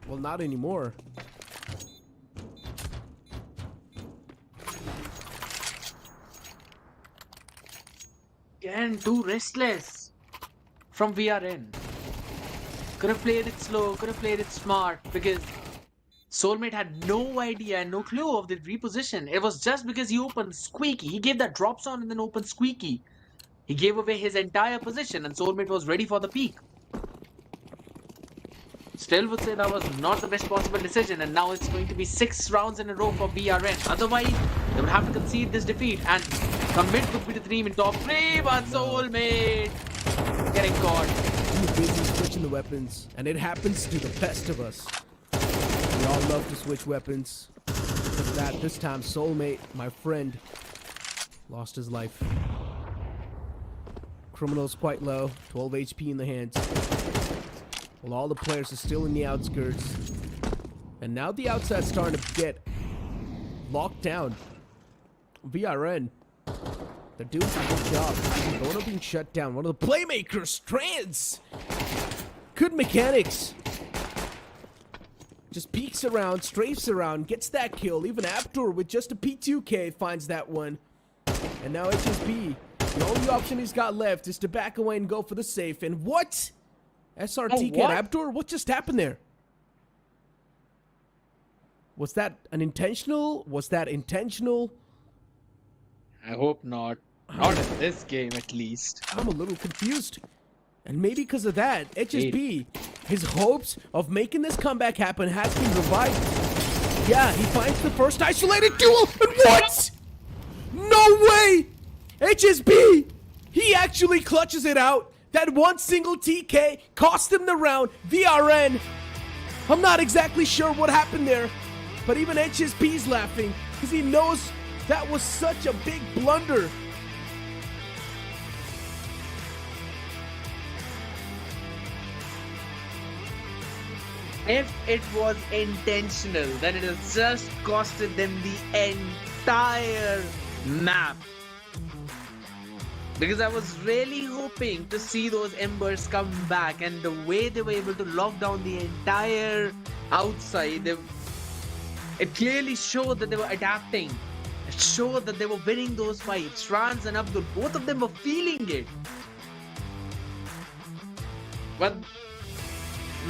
Well, not anymore. Again, too restless from VRN. Could have played it slow, could have played it smart because Soulmate had no idea and no clue of the reposition. It was just because he opened Squeaky. He gave that drop zone and then opened Squeaky. He gave away his entire position and Soulmate was ready for the peak. Still would say that was not the best possible decision and now it's going to be 6 rounds in a row for BRN. Otherwise, they would have to concede this defeat and commit could be the team in top 3, but Soulmate getting caught. Too busy switching the weapons, and it happens to the best of us. We all love to switch weapons. Because of that, this time, Soulmate, my friend, lost his life. Criminal's quite low, 12 HP in the hands. While all the players are still in the outskirts. And now the outside's starting to get locked down. VRN, they're doing a good job. Bono being shut down. One of the playmakers, Trance. Good mechanics. Just peeks around, strafes around, gets that kill. Even Aptor with just a P2K finds that one. And now HSB, the only option he's got left is to back away and go for the safe. And what? SRTK and Aptor? What just happened there? Was that an intentional? Was that intentional? I hope not. Not in this game, at least. I'm a little confused. And maybe because of that, HSB, his hopes of making this comeback happen has been revived. Yeah, he finds the first isolated duel, and what? No way! HSB, he actually clutches it out. That one single TK cost him the round. VRN, I'm not exactly sure what happened there, but even HSB's laughing because he knows that was such a big blunder. If it was intentional, then it has just costed them the entire map. because I was really hoping to see those embers come back, and the way they were able to lock down the entire outside, it clearly showed that they were adapting. It showed that they were winning those fights. Trans and Abdul, both of them were feeling it. But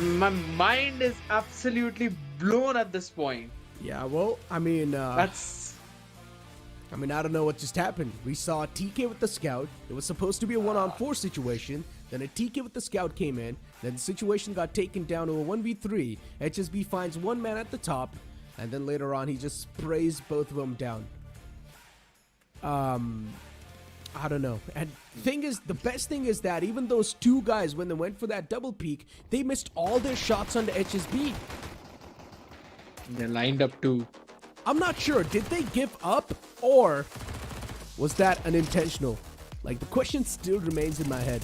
my mind is absolutely blown at this point. Yeah, well, I mean, I don't know what just happened. We saw a TK with the scout. It was supposed to be a 1-on-4 situation. Then a TK with the scout came in. Then the situation got taken down to a 1v3. HSB finds one man at the top. And then later on, he just sprays both of them down. I don't know. And the best thing is that even those two guys, when they went for that double peek, they missed all their shots on the HSB. They're lined up too. I'm not sure. Did they give up, or was that unintentional? Like, the question still remains in my head.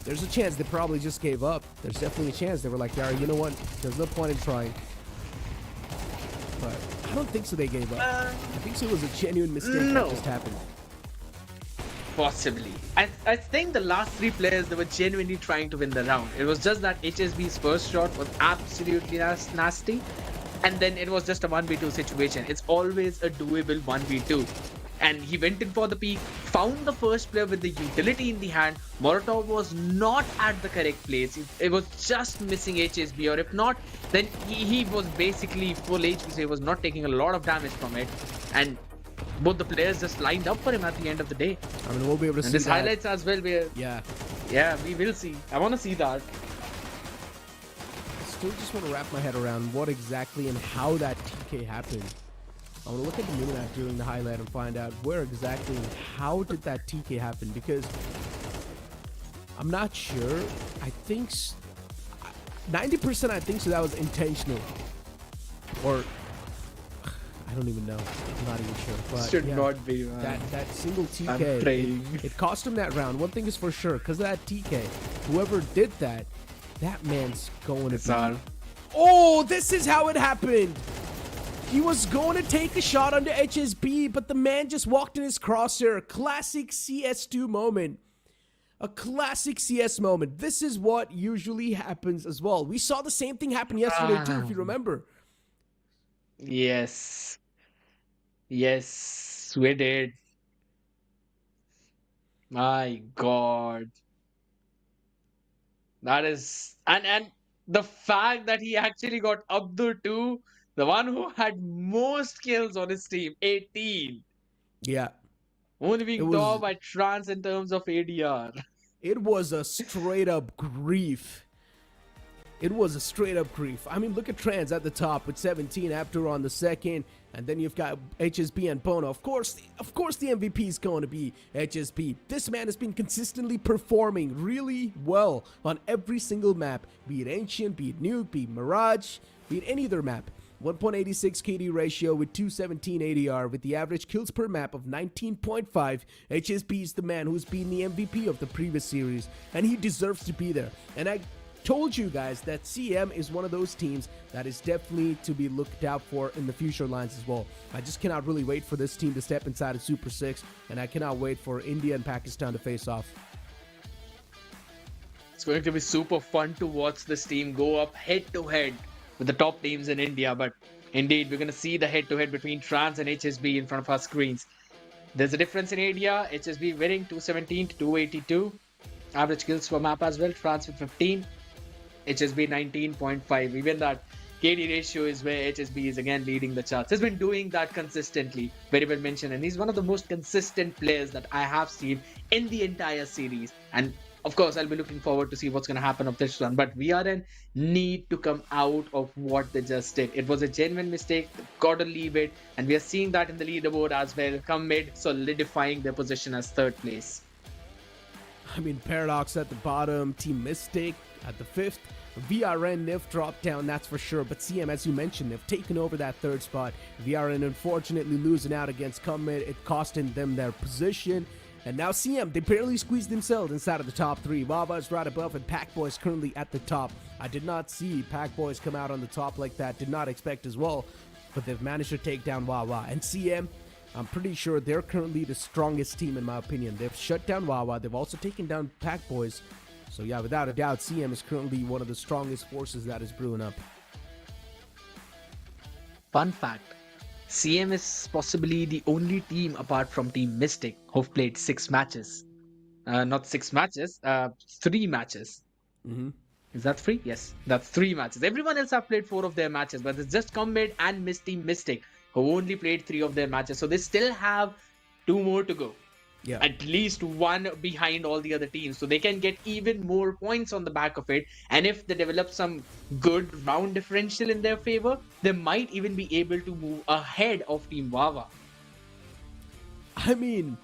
There's a chance they probably just gave up. There's definitely a chance they were like, Gary, you know what? There's no point in trying. But I don't think so they gave up. I think so it was a genuine mistake that just happened. Possibly. I think the last three players, they were genuinely trying to win the round. It was just that HSB's first shot was absolutely nasty. And then it was just a 1v2 situation. It's always a doable 1v2. And he went in for the peak, found the first player with the utility in the hand. Molotov was not at the correct place. It was just missing HSB, or if not, then he was basically full HP, so he was not taking a lot of damage from it. And both the players just lined up for him at the end of the day. I mean, we'll be able to see this that. Highlights as well. Yeah, we will see. I want to see that. I still just want to wrap my head around what exactly and how that TK happened. I want to look at the minimap during the highlight and find out where exactly and how did that TK happen, because I'm not sure. I think 90% I think so that was intentional, or I don't even know. I'm not even sure. But Should yeah, not be, man. That single TK, it cost him that round. One thing is for sure, because of that TK, whoever did that, that man's going to be... Oh, this is how it happened. He was going to take a shot under HSB, but the man just walked in his crosshair. Classic CS2 moment. A classic CS moment. This is what usually happens as well. We saw the same thing happen yesterday too, if you remember. Yes, we did. My God, that is, and the fact that he actually got Abdur too, the one who had most kills on his team, 18. Yeah. Only being top by Trans in terms of ADR. It was a straight up grief. It was a straight up grief. I mean, look at Trans at the top with 17, Abdur on the second, and then you've got HSB and Bono. Of course, the MVP is going to be HSB. This man has been consistently performing really well on every single map, be it Ancient, be it Nuke, be it Mirage, be it any other map. 1.86 KD ratio with 217 ADR with the average kills per map of 19.5. HSB is the man who's been the MVP of the previous series, and he deserves to be there. And I told you guys that CM is one of those teams that is definitely to be looked out for in the future lines as well. I just cannot really wait for this team to step inside of Super 6, and I cannot wait for India and Pakistan to face off. It's going to be super fun to watch this team go up head to head with the top teams in India, but indeed we're going to see the head to head between Trans and HSB in front of our screens. There's a difference in ADR. HSB winning 217 to 282. Average kills per map as well. Trans with 15. HSB 19.5. Even that KD ratio is where HSB is again leading the charts. He's been doing that consistently. Very well mentioned. And he's one of the most consistent players that I have seen in the entire series. And of course, I'll be looking forward to see what's going to happen of this run. But VRN need to come out of what they just did. It was a genuine mistake. Gotta leave it. And we are seeing that in the leaderboard as well. Come mid, solidifying their position as third place. I mean, Paradox at the bottom, Team Mystic at the 5th. VRN, Nif dropped down, that's for sure. But CM, as you mentioned, they've taken over that third spot. VRN unfortunately losing out against Commit. It costing them their position. And now CM, they barely squeezed themselves inside of the top 3. Wawa is right above, and Packboy is currently at the top. I did not see Packboys come out on the top like that. Did not expect as well. But they've managed to take down Wawa. And CM, I'm pretty sure they're currently the strongest team in my opinion. They've shut down Wawa. They've also taken down Pack Boys. So yeah, without a doubt, CM is currently one of the strongest forces that is brewing up. Fun fact, CM is possibly the only team apart from Team Mystic who've played 6 matches. Not 6 matches, 3 matches. Mm-hmm. Is that 3? Yes, that's 3 matches. Everyone else have played 4 of their matches, but it's just Commit and Team Mystic who only played 3 of their matches. So they still have 2 more to go. Yeah. At least 1 behind all the other teams, so they can get even more points on the back of it. And if they develop some good round differential in their favor, they might even be able to move ahead of Team Wawa. I mean,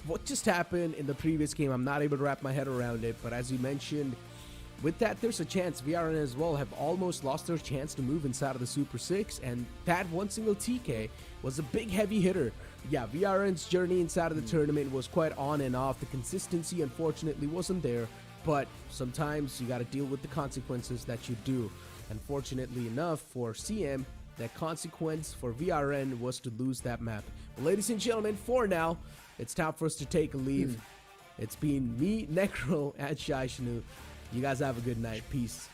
what just happened in the previous game, I'm not able to wrap my head around it, but as you mentioned, with that, there's a chance VRN as well have almost lost their chance to move inside of the Super 6, and that one single TK was a big heavy hitter. Yeah, VRN's journey inside of the tournament was quite on and off. The consistency, unfortunately, wasn't there, but sometimes you got to deal with the consequences that you do. Unfortunately enough for CM, that consequence for VRN was to lose that map. Well, ladies and gentlemen, for now, it's time for us to take a leave. It's been me, Necro, and Shai Shanu. You guys have a good night. Peace.